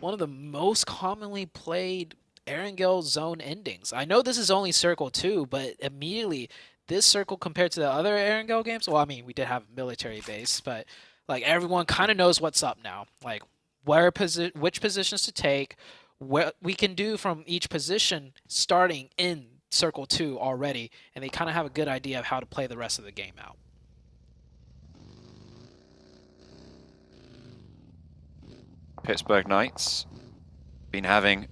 one of the most commonly played Erangel zone endings. I know this is only Circle 2, but immediately this circle compared to the other Erangel games, well, I mean, we did have a military base, but like everyone kind of knows what's up now. Like which positions to take, what we can do from each position starting in Circle 2 already, and they kind of have a good idea of how to play the rest of the game out. Pittsburgh Knights been having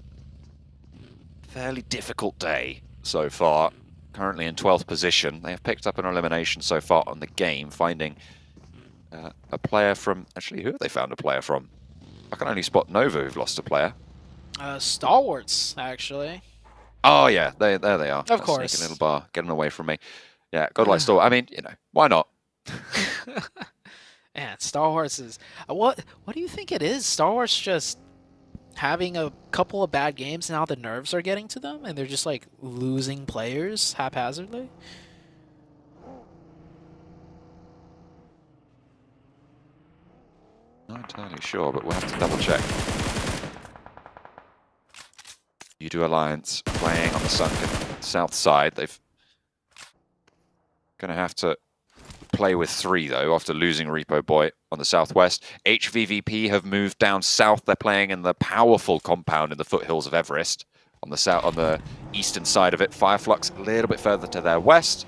a fairly difficult day so far. Currently in 12th position. They have picked up an elimination so far on the game, finding a player from... Actually, who have they found a player from? I can only spot Nova, who've lost a player. Stalwarts, actually. Oh, yeah, there they are. Of course. Sneaking little bar, getting away from me. Yeah, Godlike Stalwart. I mean, you know, why not? Man, Star Wars is... What do you think it is? Star Wars just having a couple of bad games, now the nerves are getting to them, and they're just, like, losing players haphazardly? Not entirely sure, but we'll have to double check. U2 Alliance playing on the sunken south side. They've going to have to play with 3, though, after losing Repo Boy on the southwest. HVVP have moved down south. They're playing in the powerful compound in the foothills of Everest on the eastern side of it. Fireflux a little bit further to their west.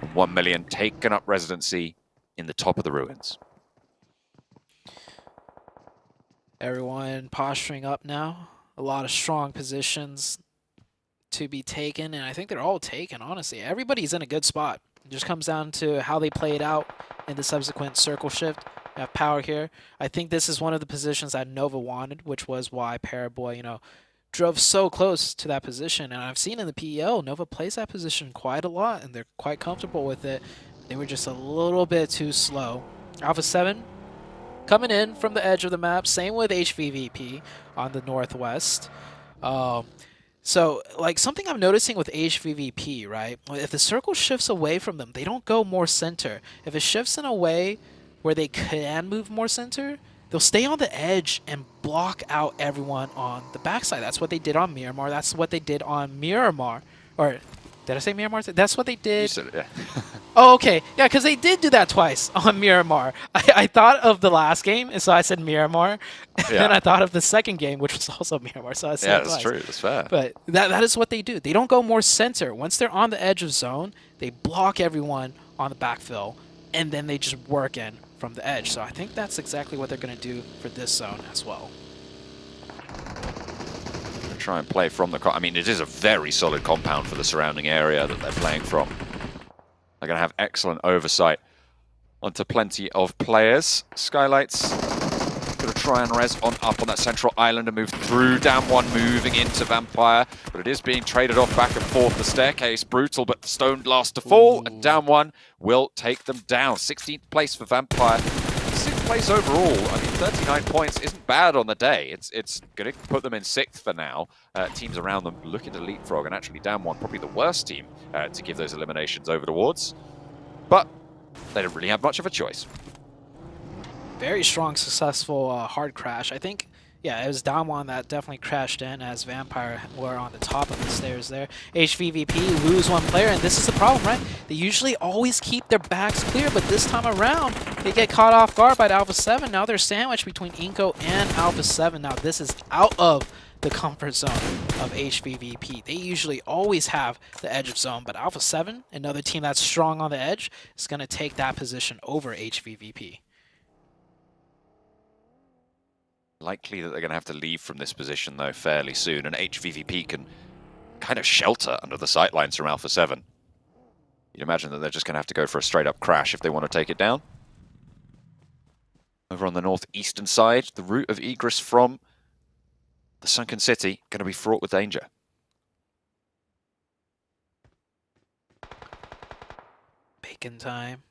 And 1 Million taken up residency in the top of the ruins. Everyone posturing up now. A lot of strong positions to be taken, and I think they're all taken, honestly. Everybody's in a good spot. It just comes down to how they play it out in the subsequent circle shift. We have power here. I think this is one of the positions that Nova wanted, which was why Paraboy, you know, drove so close to that position. And I've seen in the PEL, Nova plays that position quite a lot, and they're quite comfortable with it. They were just a little bit too slow. Alpha 7 coming in from the edge of the map. Same with HVVP on the northwest. So, like, something I'm noticing with HVVP, right? If the circle shifts away from them, they don't go more center. If it shifts in a way where they can move more center, they'll stay on the edge and block out everyone on the backside. That's what they did on Miramar. That's what they did on Miramar. Or, did I say Miramar? That's what they did. You said it, yeah. Oh, okay. Yeah, because they did do that twice on Miramar. I thought of the last game, and so I said Miramar. And then I thought of the second game, which was also Miramar, so I said it twice. That's true. That's fair. But that is what they do. They don't go more center. Once they're on the edge of zone, they block everyone on the backfill, and then they just work in from the edge. So I think that's exactly what they're going to do for this zone as well. Try and play from the... I mean, it is a very solid compound for the surrounding area that they're playing from. They're going to have excellent oversight onto plenty of players. Skylights going to try and res on up on that central island and move through. Down 1 moving into Vampire, but it is being traded off back and forth. The staircase, brutal, but stoned last to fall. Ooh. And Down 1 will take them down. 16th place for Vampire. 6th place overall. I mean, 39 points isn't bad on the day. It's going to put them in 6th for now. Teams around them looking to leapfrog, and actually Down 1 probably the worst team to give those eliminations over towards. But they don't really have much of a choice. Very strong, successful hard crash. I think, yeah, it was Down 1 that definitely crashed in as Vampire were on the top of the stairs there. HVVP lose 1 player, and this is the problem, right? They usually always keep their backs clear, but this time around, they get caught off guard by Alpha 7. Now they're sandwiched between Inko and Alpha 7. Now this is out of the comfort zone of HVVP. They usually always have the edge of zone, but Alpha 7, another team that's strong on the edge, is going to take that position over HVVP. Likely that they're going to have to leave from this position, though, fairly soon, and HVVP can kind of shelter under the sightlines from Alpha 7. You'd imagine that they're just going to have to go for a straight-up crash if they want to take it down. Over on the northeastern side, the route of egress from the sunken city going to be fraught with danger. Bacon time.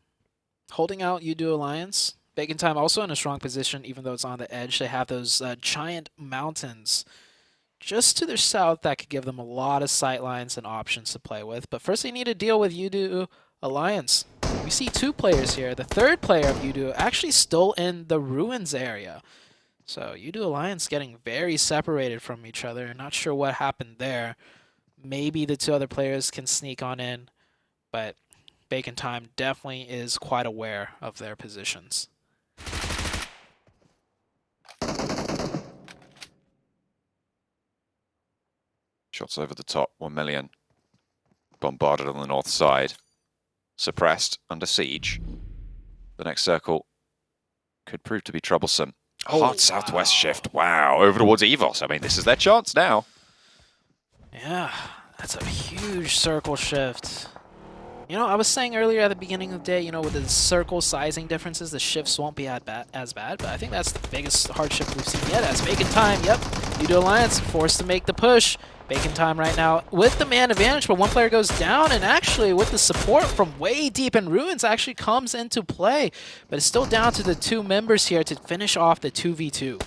Holding out U2 Alliance. Bacon time also in a strong position, even though it's on the edge. They have those giant mountains just to their south that could give them a lot of sightlines and options to play with. But first they need to deal with U2 Alliance. We see 2 players here. The third player of U2 actually still in the ruins area. So U2 Alliance getting very separated from each other. Not sure what happened there. Maybe the 2 other players can sneak on in, but Bacon Time definitely is quite aware of their positions. Shots over the top, 1 Million. Bombarded on the north side. Suppressed, under siege. The next circle could prove to be troublesome. Hard southwest shift. Wow, over towards Evos. I mean, this is their chance now. Yeah, that's a huge circle shift. You know, I was saying earlier at the beginning of the day, you know, with the circle sizing differences, the shifts won't be as bad, but I think that's the biggest hard shift we've seen yet. As Bacon Time, yep, Udo Alliance forced to make the push. Bacon Time right now with the man advantage, but one player goes down, and actually with the support from way deep in Ruins actually comes into play, but it's still down to the two members here to finish off the 2v2.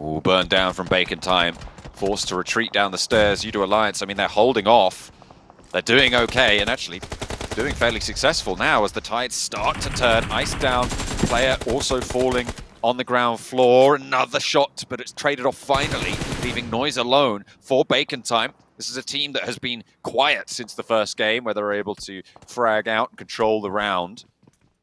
Ooh, burned down from Bacon Time. Forced to retreat down the stairs. Udo Alliance, I mean, they're holding off. They're doing okay and actually doing fairly successful now as the tides start to turn. Ice down, player also falling on the ground floor. Another shot, but it's traded off finally, leaving Noise alone for Bacon Time. This is a team that has been quiet since the first game, where they were able to frag out and control the round.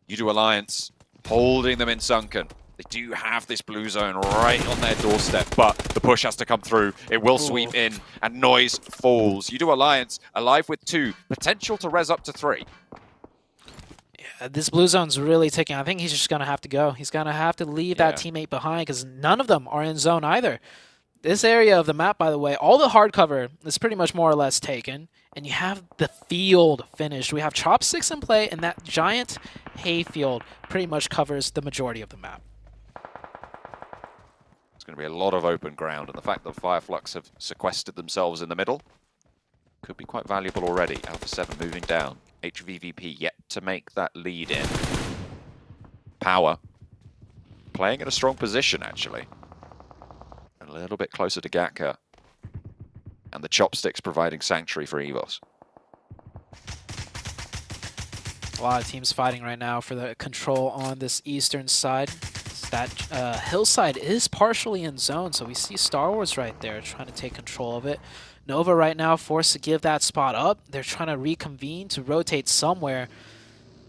Udo Alliance holding them in Sunken. They do have this blue zone right on their doorstep, but the push has to come through. It will sweep in, and Noise falls. Udo Alliance alive with 2, potential to res up to 3. Yeah, this blue zone's really ticking. I think he's just going to have to go. He's going to have to leave that teammate behind because none of them are in zone either. This area of the map, by the way, all the hard cover is pretty much more or less taken, and you have the field finished. We have chopsticks in play, and that giant hayfield pretty much covers the majority of the map. Going to be a lot of open ground, and the fact that Fireflux have sequestered themselves in the middle could be quite valuable already. Alpha 7 moving down. HVVP yet to make that lead in. Power playing in a strong position, actually. A little bit closer to Gatka. And the chopsticks providing sanctuary for Evos. A lot of teams fighting right now for the control on this eastern side. That hillside is partially in zone, so we see Star Wars right there trying to take control of it. Nova right now forced to give that spot up. They're trying to reconvene to rotate somewhere.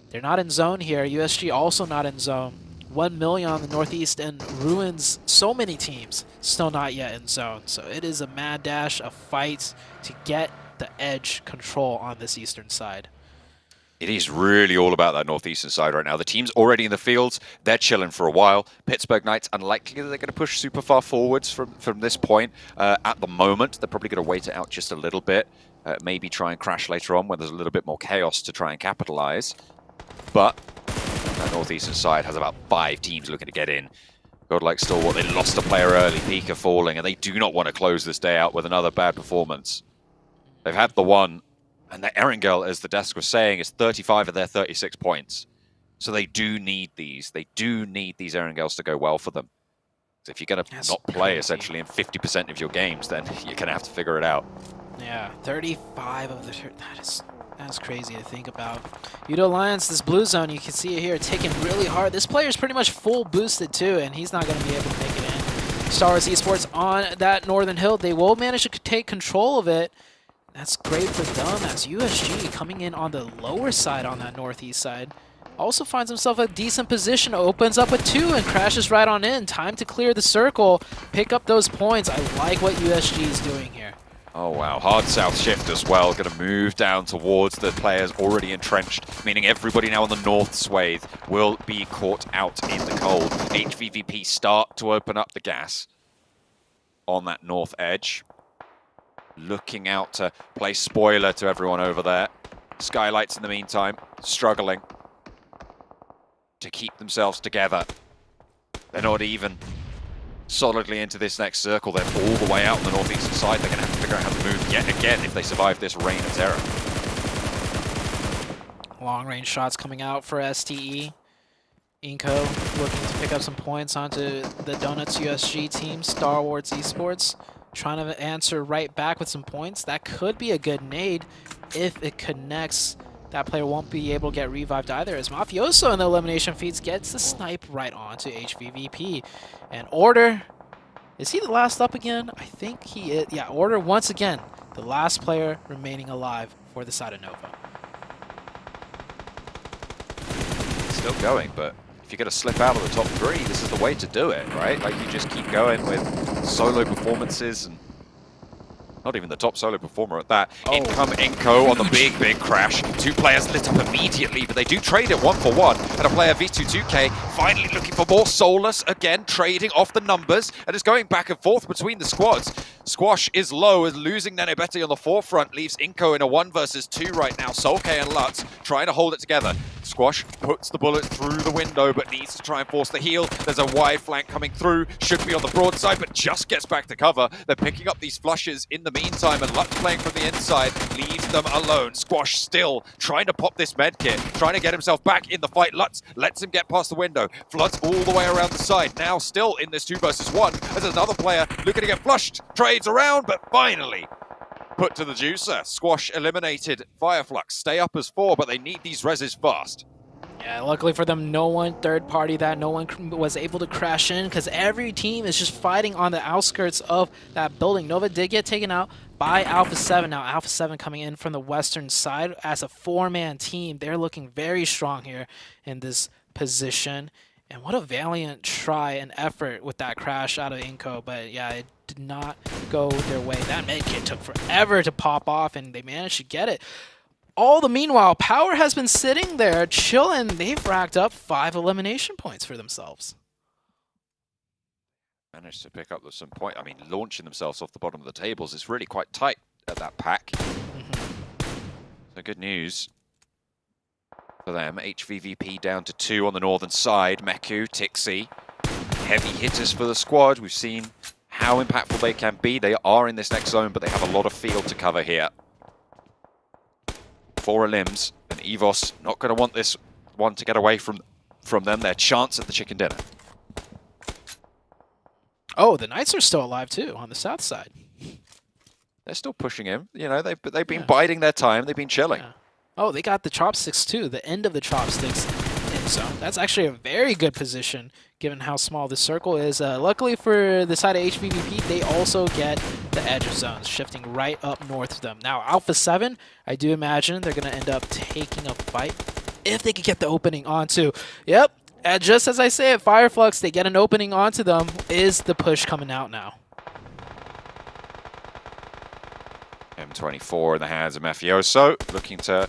They're not in zone here. USG also not in zone. 1 million on the northeast, and Ruins, so many teams still not yet in zone. So it is a mad dash, a fight to get the edge control on this eastern side. It is really all about that northeastern side right now. The team's already in the fields. They're chilling for a while. Pittsburgh Knights, unlikely that they're going to push super far forwards from this point. At the moment, they're probably going to wait it out just a little bit. Maybe try and crash later on when there's a little bit more chaos to try and capitalize. But that northeastern side has about 5 teams looking to get in. Godlike Stalwart, they lost a player early. Pika falling, and they do not want to close this day out with another bad performance. They've had the one. And the Erangel, as the desk was saying, is 35 of their 36 points. So they do need these. They do need these Erangels to go well for them. So if you're going to not play essentially in 50% of your games, then you're going to have to figure it out. Yeah, 35 of the... That's crazy to think about. Udo Alliance, this blue zone, you can see it here, taking really hard. This player's pretty much full boosted too, and he's not going to be able to make it in. Star Wars Esports on that northern hill. They will manage to take control of it. That's great for them as USG coming in on the lower side on that northeast side. Also finds himself a decent position, opens up with 2 and crashes right on in. Time to clear the circle, pick up those points. I like what USG is doing here. Oh wow, hard south shift as well. Going to move down towards the players already entrenched, meaning everybody now on the north swathe will be caught out in the cold. HVVP start to open up the gas on that north edge. Looking out to play spoiler to everyone over there. Skylights in the meantime, struggling to keep themselves together. They're not even solidly into this next circle. They're all the way out on the northeastern side. They're going to have to figure out how to move yet again if they survive this reign of terror. Long range shots coming out for STE. Inco looking to pick up some points onto the Donuts USG team. Star Wars Esports trying to answer right back with some points. That could be a good nade if it connects. That player won't be able to get revived either, as Mafioso in the elimination feeds gets the snipe right onto HVVP. And Order, is he the last up again? I think he is. Yeah, Order once again, the last player remaining alive for the side of Nova. Still going, but if you're going to slip out of the top 3, this is the way to do it, right? Like, you just keep going with solo performances and Not even the top solo performer at that. In come Inko on the big crash. 2 players lit up immediately, but they do trade it 1-for-1. And a player V22K finally looking for more solace again, trading off the numbers, and is going back and forth between the squads. Squash is low, is losing Nenebeti on the forefront, leaves Inko in a 1 versus 2 right now. Solke and Lutz trying to hold it together. Squash puts the bullet through the window, but needs to try and force the heal. There's a wide flank coming through, should be on the broadside, but just gets back to cover. They're picking up these flushes in the meantime, and Lutz playing from the inside leaves them alone. Squash still trying to pop this medkit, trying to get himself back in the fight. Lutz lets him get past the window, floods all the way around the side. Now still in this 2 versus 1, as another player looking to get flushed, trades around, but finally put to the juicer. Squash eliminated. Fireflux stay up as 4, but they need these reses fast. Yeah, luckily for them, no one third party that, no one was able to crash in because every team is just fighting on the outskirts of that building. Nova did get taken out by Alpha 7. Now Alpha 7 coming in from the western side as a 4-man team. They're looking very strong here in this position. And what a valiant try and effort with that crash out of Inko. But yeah, it did not go their way. That medkit took forever to pop off, and they managed to get it. All the meanwhile, Power has been sitting there chilling. They've racked up 5 elimination points for themselves. Managed to pick up some point. I mean, launching themselves off the bottom of the tables is really quite tight at that pack. So good news for them. HVVP down to 2 on the northern side. Meku, Tixi, heavy hitters for the squad. We've seen how impactful they can be. They are in this next zone, but they have a lot of field to cover here. 4 limbs, and Evos not going to want this one to get away from them. Their chance at the chicken dinner. Oh, the Knights are still alive too on the south side. They're still pushing him. You know, they've been biding their time. They've been chilling. Yeah. Oh, they got the chopsticks too. The end of the chopsticks in zone. That's actually a very good position given how small the circle is. Luckily for the side of HVVP, they also get the edge of zones, shifting right up north to them. Now, Alpha 7, I do imagine they're going to end up taking a fight if they could get the opening onto. Yep, just as I say it, Fireflux, they get an opening onto them. Is the push coming out now? M24 in the hands of Mafioso, looking to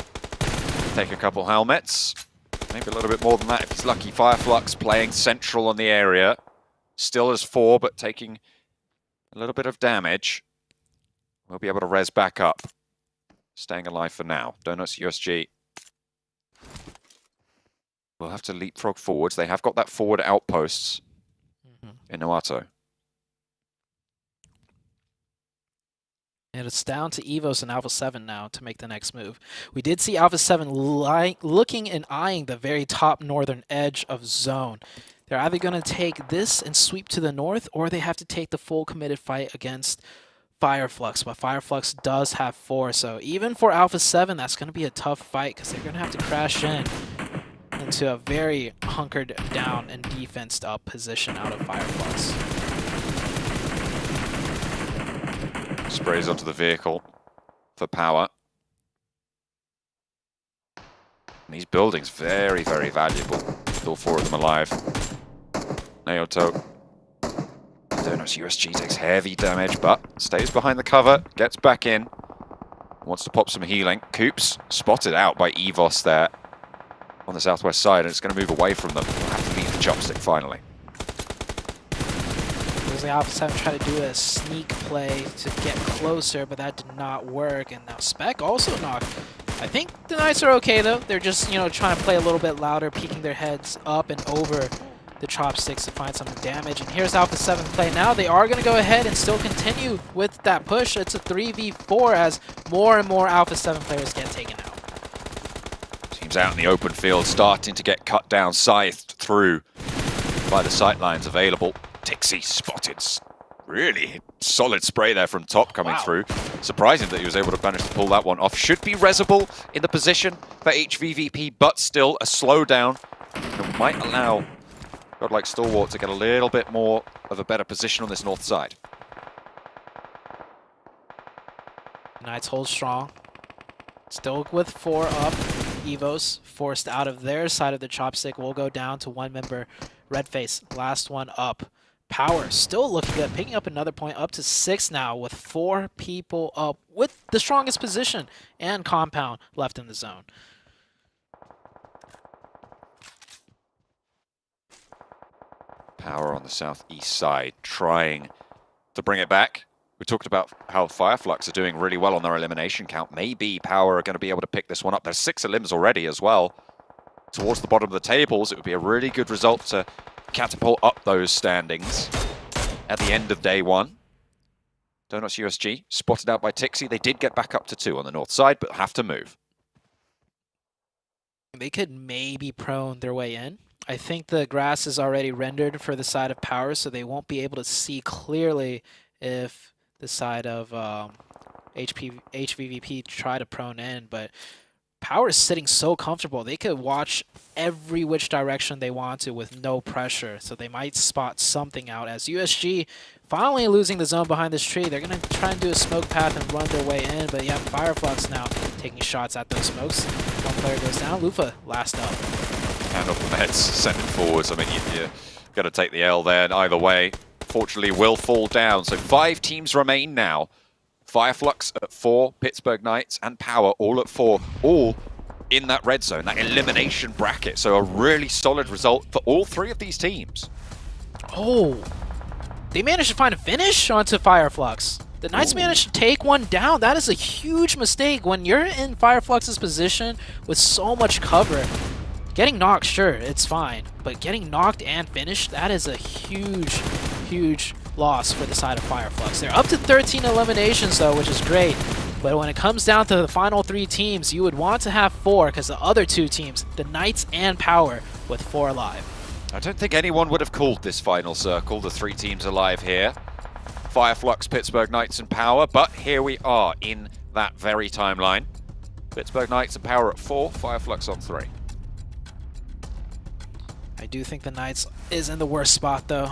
take a couple helmets. Maybe a little bit more than that if he's lucky. Fireflux playing central on the area. Still as 4, but taking a little bit of damage. We'll be able to res back up. Staying alive for now. Donuts USG. We'll have to leapfrog forwards. They have got that forward outposts in Noato. And it's down to Evos and Alpha 7 now to make the next move. We did see Alpha 7 looking and eyeing the very top northern edge of zone. They're either going to take this and sweep to the north, or they have to take the full committed fight against Fireflux. But Fireflux does have 4, so even for Alpha 7, that's going to be a tough fight because they're going to have to crash in into a very hunkered down and defensed up position out of Fireflux. Sprays onto the vehicle for power. And these buildings very, very valuable. All 4 of them alive. Naoto. Donuts USG takes heavy damage, but stays behind the cover, gets back in. Wants to pop some healing. Coops spotted out by Evos there on the southwest side, and it's going to move away from them. We'll have to leave the chopstick finally. The Alpha 7 tried to do a sneak play to get closer, but that did not work. And now Spec also knocked. I think the Knights are okay though. They're just, trying to play a little bit louder, peeking their heads up and over the chopsticks to find some damage. And here's Alpha 7 play now. They are going to go ahead and still continue with that push. It's a 3v4 as more and more Alpha 7 players get taken out. Teams out in the open field starting to get cut down, scythed through by the sightlines available. Tixi spotted. Really solid spray there from top coming through. Surprising that he was able to manage to pull that one off. Should be resable in the position for HVVP, but still a slowdown. It might allow Godlike Stalwart to get a little bit more of a better position on this north side. Knights hold strong. Still with 4 up. Evos forced out of their side of the chopstick will go down to 1 member. Redface, last one up. Power still looking good, picking up another point, up to 6 now with 4 people up with the strongest position and Compound left in the zone. Power on the southeast side trying to bring it back. We talked about how Fireflux are doing really well on their elimination count. Maybe Power are going to be able to pick this one up. There's 6 elims already as well. Towards the bottom of the tables, it would be a really good result to catapult up those standings at the end of day 1. Donuts USG spotted out by Tixie. They did get back up to 2 on the north side, but have to move. They could maybe prone their way in. I think the grass is already rendered for the side of Power, so they won't be able to see clearly if the side of HVVP try to prone in, but Power is sitting so comfortable. They could watch every which direction they want to with no pressure, so they might spot something out. As USG finally losing the zone behind this tree, they're going to try and do a smoke path and run their way in, but yeah, Fireflux now taking shots at those smokes. One player goes down, Lufa last up. And off the meds, send it forwards. I mean, you're going to take the L there either way. Fortunately, will fall down. So 5 teams remain now. Fireflux at 4, Pittsburgh Knights and Power all at 4, all in that red zone, that elimination bracket. So a really solid result for all 3 of these teams. Oh, they managed to find a finish onto Fireflux. The Knights managed to take one down. That is a huge mistake when you're in Fireflux's position with so much cover. Getting knocked, sure, it's fine. But getting knocked and finished, that is a huge, huge loss for the side of Fireflux. They're up to 13 eliminations, though, which is great. But when it comes down to the final 3 teams, you would want to have 4, because the other 2 teams, the Knights and Power, with 4 alive. I don't think anyone would have called this final circle, the 3 teams alive here. Fireflux, Pittsburgh Knights and Power, but here we are in that very timeline. Pittsburgh Knights and Power at 4, Fireflux on 3. I do think the Knights is in the worst spot, though.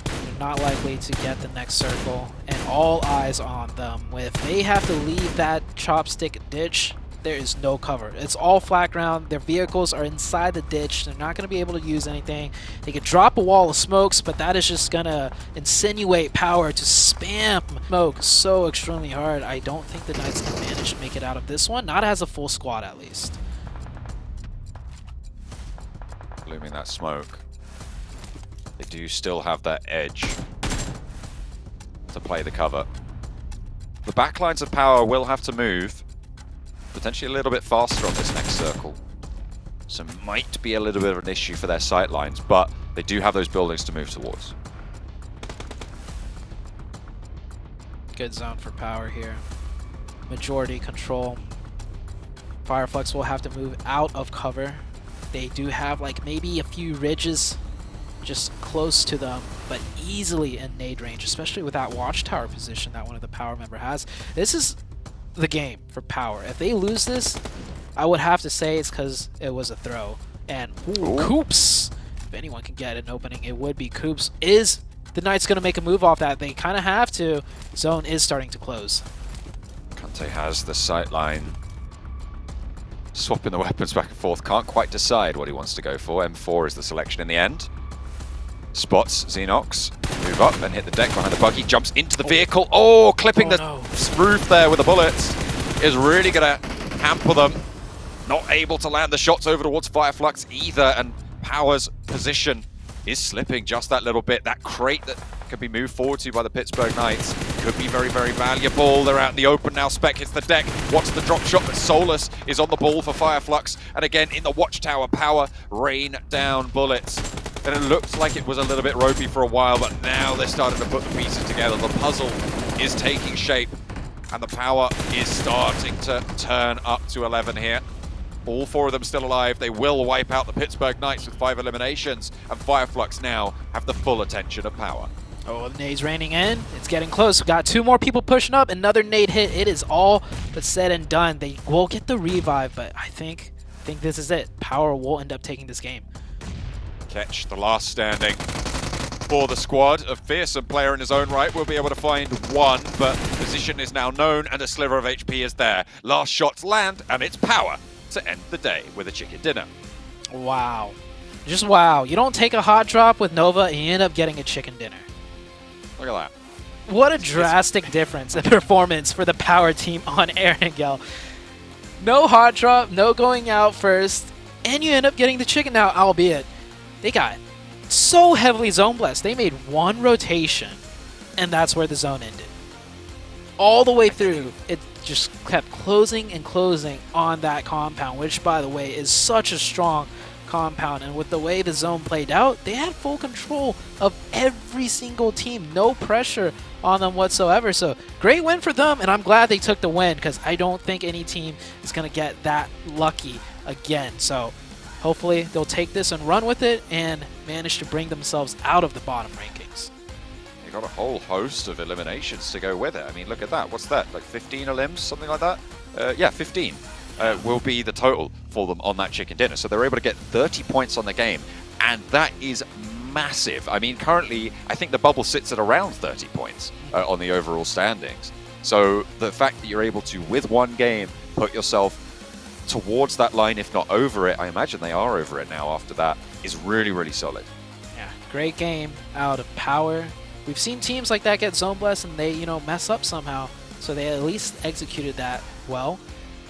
They're not likely to get the next circle, and all eyes on them. If they have to leave that chopstick ditch, there is no cover. It's all flat ground. Their vehicles are inside the ditch. They're not going to be able to use anything. They could drop a wall of smokes, but that is just going to insinuate Power to spam smoke so extremely hard. I don't think the Knights can manage to make it out of this one, not as a full squad at least. Looming that smoke. They do still have that edge to play the cover. The backlines of Power will have to move potentially a little bit faster on this next circle. So might be a little bit of an issue for their sight lines, but they do have those buildings to move towards. Good zone for Power here. Majority control. Fireflux will have to move out of cover. They do have like maybe a few ridges just close to them, but easily in nade range, especially with that watchtower position that one of the Power member has. This is the game for Power. If they lose this, I would have to say it's because it was a throw. And Coops, if anyone can get an opening, it would be Coops. Is the Knights going to make a move off that? They kind of have to. Zone is starting to close. Kante has the sight line. Swapping the weapons back and forth. Can't quite decide what he wants to go for. M4 is the selection in the end. Spots Xenox. Move up and hit the deck behind the buggy. Jumps into the vehicle. Oh, clipping the roof there with the bullets is really going to hamper them. Not able to land the shots over towards Fireflux either. And Power's position is slipping just that little bit. That crate that could be moved forward to by the Pittsburgh Knights could be very, very valuable. They're out in the open now. Spec hits the deck. What's the drop shot? But Solus is on the ball for Fireflux. And again, in the watchtower, Power rain down bullets. And it looked like it was a little bit ropey for a while, but now they're starting to put the pieces together. The puzzle is taking shape, and the Power is starting to turn up to 11 here. All 4 of them still alive. They will wipe out the Pittsburgh Knights with 5 eliminations, and Fireflux now have the full attention of Power. Oh, the nade's raining in. It's getting close. We've got 2 more people pushing up. Another nade hit. It is all but said and done. They will get the revive, but I think this is it. Power will end up taking this game. Catch, the last standing for the squad. A fearsome player in his own right will be able to find one, but position is now known and a sliver of HP is there. Last shots land, and it's Power to end the day with a chicken dinner. Wow. Just wow. You don't take a hot drop with Nova and you end up getting a chicken dinner. Look at that. What a drastic difference in performance for the power team on Erangel. No hot drop, no going out first, and you end up getting the chicken now, albeit they got so heavily zone blessed. They made one rotation, and that's where the zone ended. All the way through, it just kept closing and closing on that compound, which, by the way, is such a strong compound. And with the way the zone played out, they had full control of every single team. No pressure on them whatsoever. So great win for them, and I'm glad they took the win because I don't think any team is going to get that lucky again. So hopefully they'll take this and run with it and manage to bring themselves out of the bottom rankings. They got a whole host of eliminations to go with it. I mean, look at that. What's that? Like 15 elims, something like that? Yeah, 15 will be the total for them on that chicken dinner. So they're able to get 30 points on the game, and that is massive. I mean, currently, I think the bubble sits at around 30 points on the overall standings. So the fact that you're able to, with one game, put yourself towards that line, if not over it, I imagine they are over it now after that, is really, really solid. Yeah, great game out of Power. We've seen teams like that get zone blessed and they, mess up somehow. So they at least executed that well.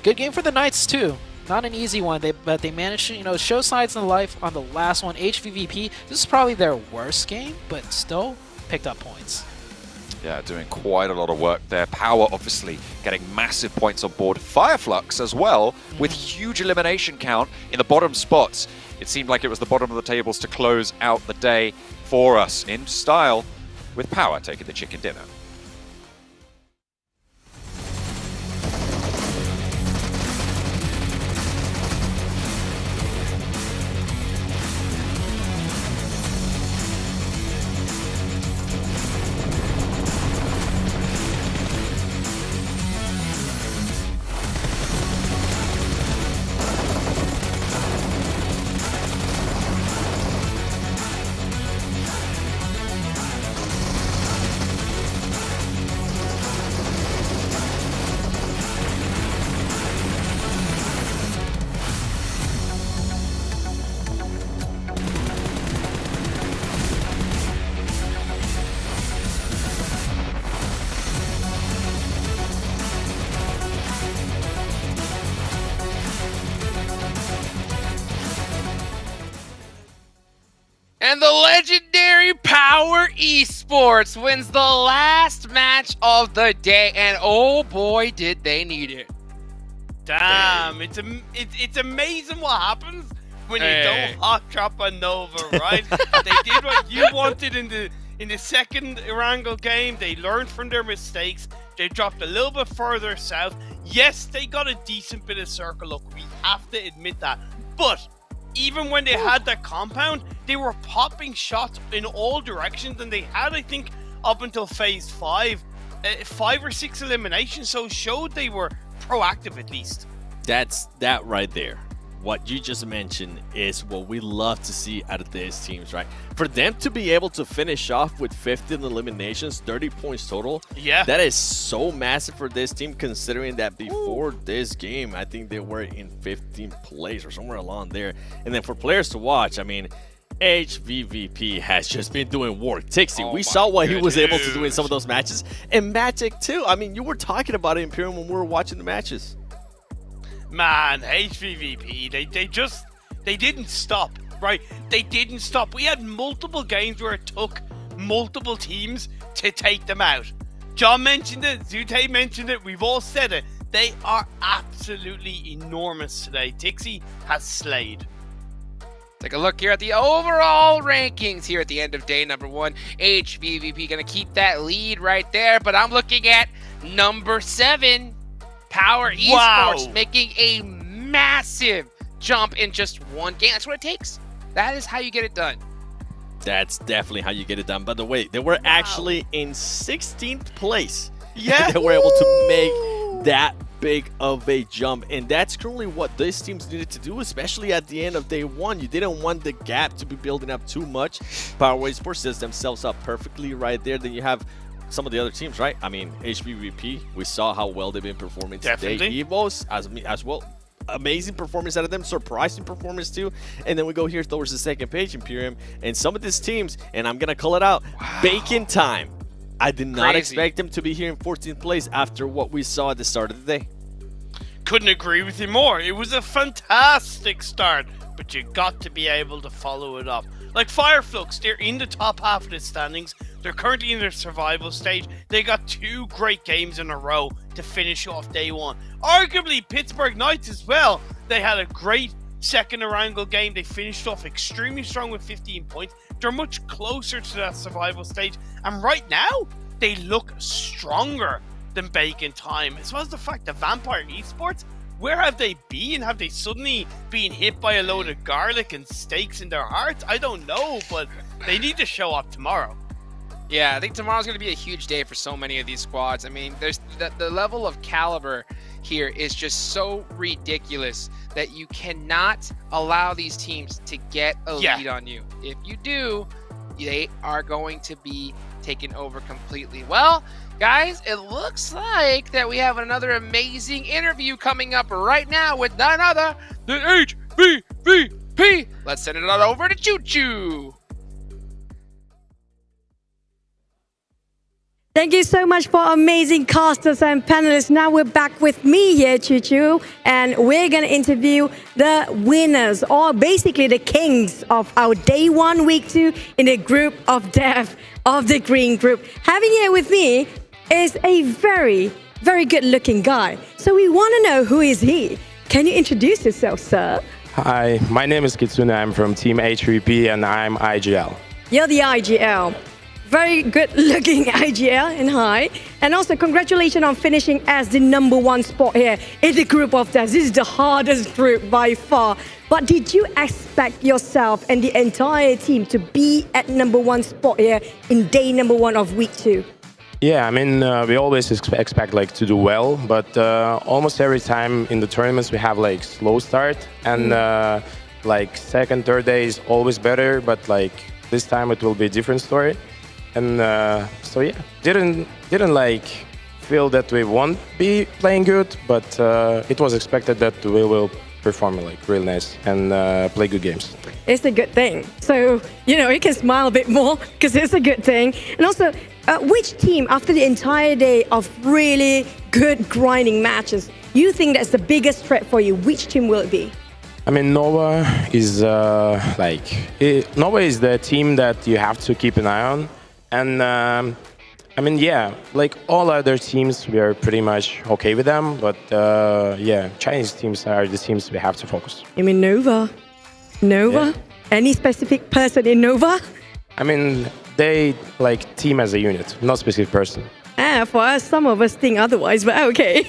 Good game for the Knights too. Not an easy one, but they managed to, show signs of life on the last one. HVVP, this is probably their worst game, but still picked up points. Yeah, doing quite a lot of work there. Power obviously getting massive points on board. Fireflux as well, with huge elimination count in the bottom spots. It seemed like it was the bottom of the tables to close out the day for us in style, with Power taking the chicken dinner. And the legendary Power Esports wins the last match of the day, and oh boy, did they need it. Damn, it's amazing what happens when you don't hot drop a Nova, right? They did what you wanted in the second Erangel game. They learned from their mistakes. They dropped a little bit further south. Yes, they got a decent bit of circle luck. We have to admit that. But even when they had that compound, they were popping shots in all directions, and they had, I think, up until phase 5, 5 or 6 eliminations, so showed they were proactive at least. That's that right there. What you just mentioned is what we love to see out of these teams, right? For them to be able to finish off with 15 eliminations, 30 points total, yeah, that is so massive for this team, considering that before this game, I think they were in 15th place or somewhere along there. And then for players to watch, I mean, HVVP has just been doing work. Tixie, we saw what he was able to do in some of those matches. And Magic too. I mean, you were talking about it, Imperium, when we were watching the matches. Man, HVVP, they didn't stop, right? They didn't stop. We had multiple games where it took multiple teams to take them out. John mentioned it, Zute mentioned it, we've all said it. They are absolutely enormous today. Tixie has slayed. Take a look here at the overall rankings here at the end of day number 1. HVVP going to keep that lead right there, but I'm looking at number 7. Power Esports making a massive jump in just one game. That's what it takes. That is how you get it done. That's definitely how you get it done. By the way, they were actually in 16th place. Yeah. They were able to make that big of a jump. And that's currently what these teams needed to do, especially at the end of day 1. You didn't want the gap to be building up too much. Power Esports sets themselves up perfectly right there. Then you have some of the other teams, right? I mean, HVVP, we saw how well they've been performing today. Evos, as well. Amazing performance out of them, surprising performance too. And then we go here towards the second page, Imperium, and some of these teams, and I'm gonna call it out, Bacon Time. I did not Crazy. expect them to be here in 14th place after what we saw at the start of the day. Couldn't agree with you more. It was a fantastic start, but you got to be able to follow it up. Like Fireflux, they're in the top half of the standings. They're currently in their survival stage. They got 2 great games in a row to finish off day 1. Arguably, Pittsburgh Knights as well. They had a great second Erangel game. They finished off extremely strong with 15 points. They're much closer to that survival stage. And right now, they look stronger than Bacon Time. As well as the fact that Vampire Esports, where have they been? Have they suddenly been hit by a load of garlic and steaks in their hearts? I don't know, but they need to show up tomorrow. Yeah, I think tomorrow's going to be a huge day for so many of these squads. I mean, there's the level of caliber here is just so ridiculous that you cannot allow these teams to get a lead on you. If you do, they are going to be taken over completely. Well, guys, it looks like that we have another amazing interview coming up right now with none other than HBVP. Let's send it on over to Choo Choo. Thank you so much for amazing casters and panelists. Now we're back with me here, Choo Choo, and we're going to interview the winners, or basically the kings of our day 1, week 2 in the group of death of the green group. Having here with me is a very, very good looking guy. So we want to know, who is he? Can you introduce yourself, sir? Hi, my name is Kitsune. I'm from Team HVP and I'm IGL. You're the IGL. Very good looking IGL and hi. And also congratulations on finishing as the number 1 spot here in the group of death. This is the hardest group by far. But did you expect yourself and the entire team to be at number 1 spot here in day number 1 of week 2? Yeah, I mean, we always expect like to do well, but almost every time in the tournaments we have like slow start, and like second, third day is always better, but like this time it will be a different story. And so yeah, didn't like feel that we won't be playing good, but it was expected that we will perform like real nice and play good games. It's a good thing. So, you know, you can smile a bit more because it's a good thing. And also, which team, after the entire day of really good grinding matches, you think that's the biggest threat for you? Which team will it be? I mean, Nova is Nova is the team that you have to keep an eye on. And I mean, yeah, like all other teams, we are pretty much okay with them. But yeah, Chinese teams are the teams we have to focus. You mean Nova? Nova? Yeah. Any specific person in Nova? I mean, they like team as a unit, not specific person. For us, some of us think otherwise, but okay.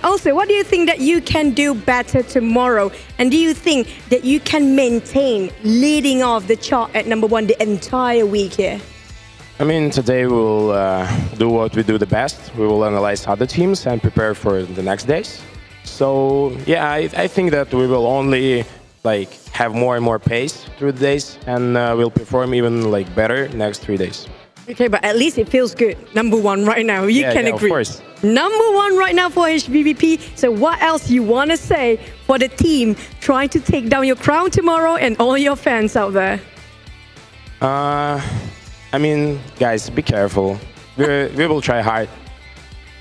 Also, what do you think that you can do better tomorrow? And do you think that you can maintain leading off the chart at number 1 the entire week here? I mean, today we'll do what we do the best. We will analyze other teams and prepare for the next days. So yeah, I think that we will only like have more and more pace through the days, and we'll perform even like better next 3 days. Okay, but at least it feels good. Number 1 right now, you can agree. Of course. Number 1 right now for HBVP. So what else you want to say for the team trying to take down your crown tomorrow and all your fans out there? I mean, guys, be careful. We will try hard.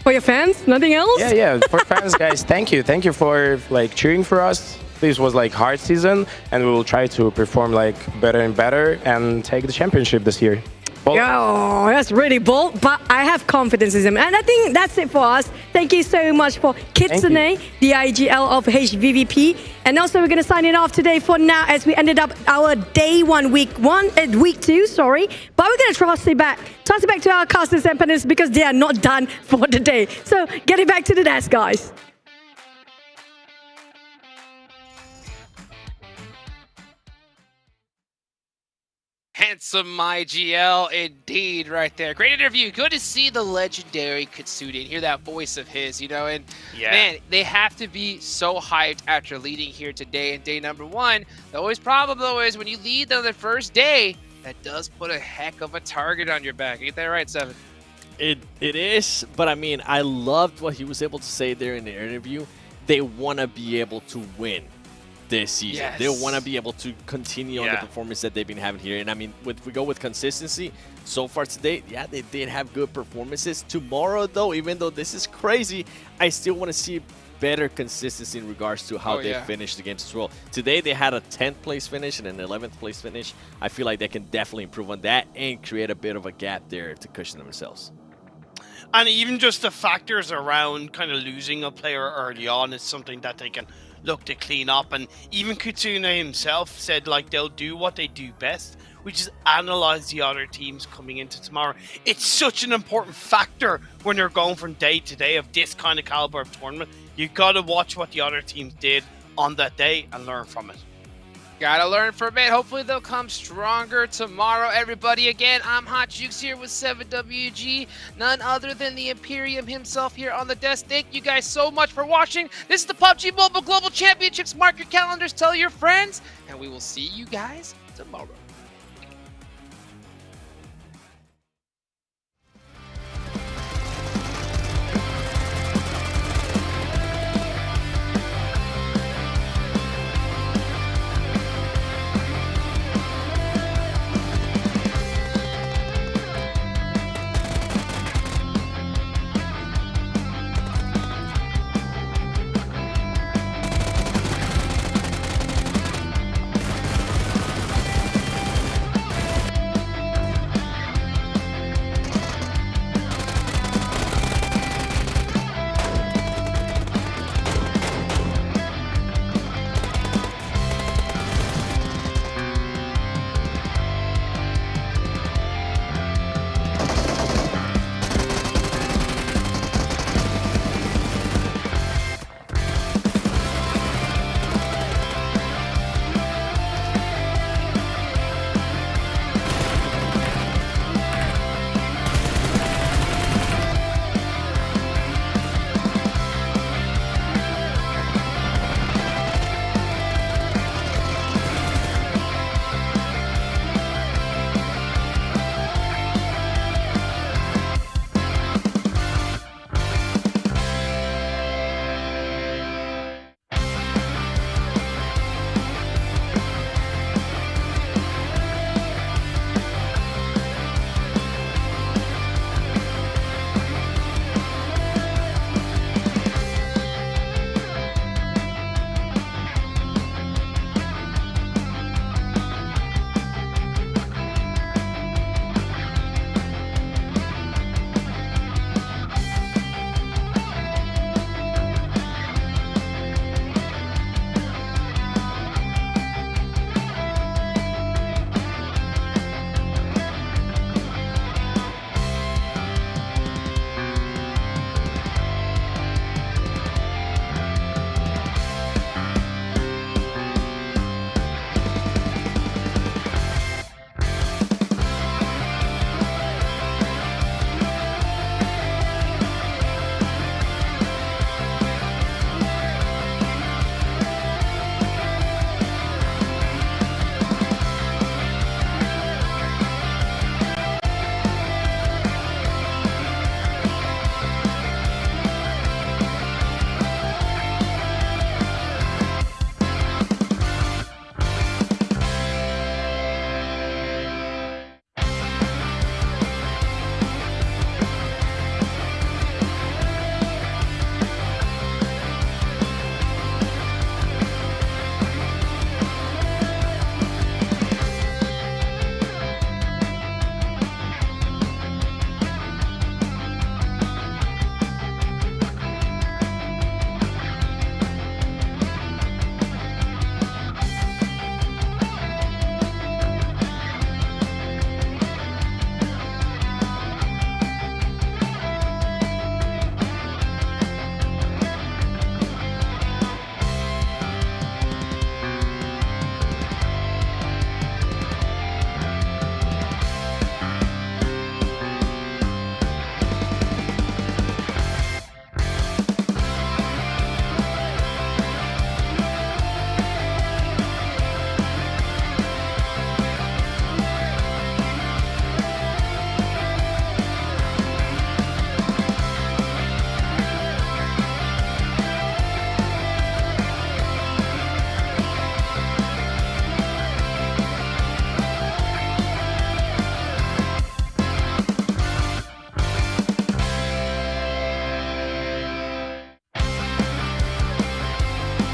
For your fans? Nothing else? Yeah. For fans, guys, thank you. Thank you for like cheering for us. This was like hard season, and we will try to perform like better and better and take the championship this year. Oh, that's really bold, but I have confidence in him. And I think that's it for us. Thank you so much for Kitsune, the IGL of HVVP. And also we're going to sign it off today for now as we ended up our day 1, week 2, sorry. But we're going to toss it back to our casters and panelists because they are not done for the day. So get it back to the desk, guys. Handsome IGL indeed right there. Great interview. Good to see the legendary Kitsune and hear that voice of his, you know, and man, they have to be so hyped after leading here today in day number 1. The always problem though is when you lead on the first day, that does put a heck of a target on your back. Get that right, Seven? It is, but I mean, I loved what he was able to say there in the interview. They want to be able to win. this season. Yes. They want to be able to continue on the Yeah. performance that they've been having here. And I mean, if we go with consistency, so far today, yeah, they did have good performances. Tomorrow, though, even though this is crazy, I still want to see better consistency in regards to how they finish the games as well. Today, they had a 10th place finish and an 11th place finish. I feel like they can definitely improve on that and create a bit of a gap there to cushion themselves. And even just the factors around kind of losing a player early on is something that they can look to clean up. And even Kutsune himself said like they'll do what they do best, which is analyze the other teams coming into tomorrow. It's such an important factor when you're going from day to day of this kind of caliber of tournament. You got to watch what the other teams did on that day and learn from it. Gotta learn from it. Hopefully they'll come stronger tomorrow. Everybody, again, I'm Hot Jukes here with 7WG. None other than the Imperium himself here on the desk. Thank you guys so much for watching. This is the PUBG Mobile Global Championships. Mark your calendars, tell your friends, and we will see you guys tomorrow.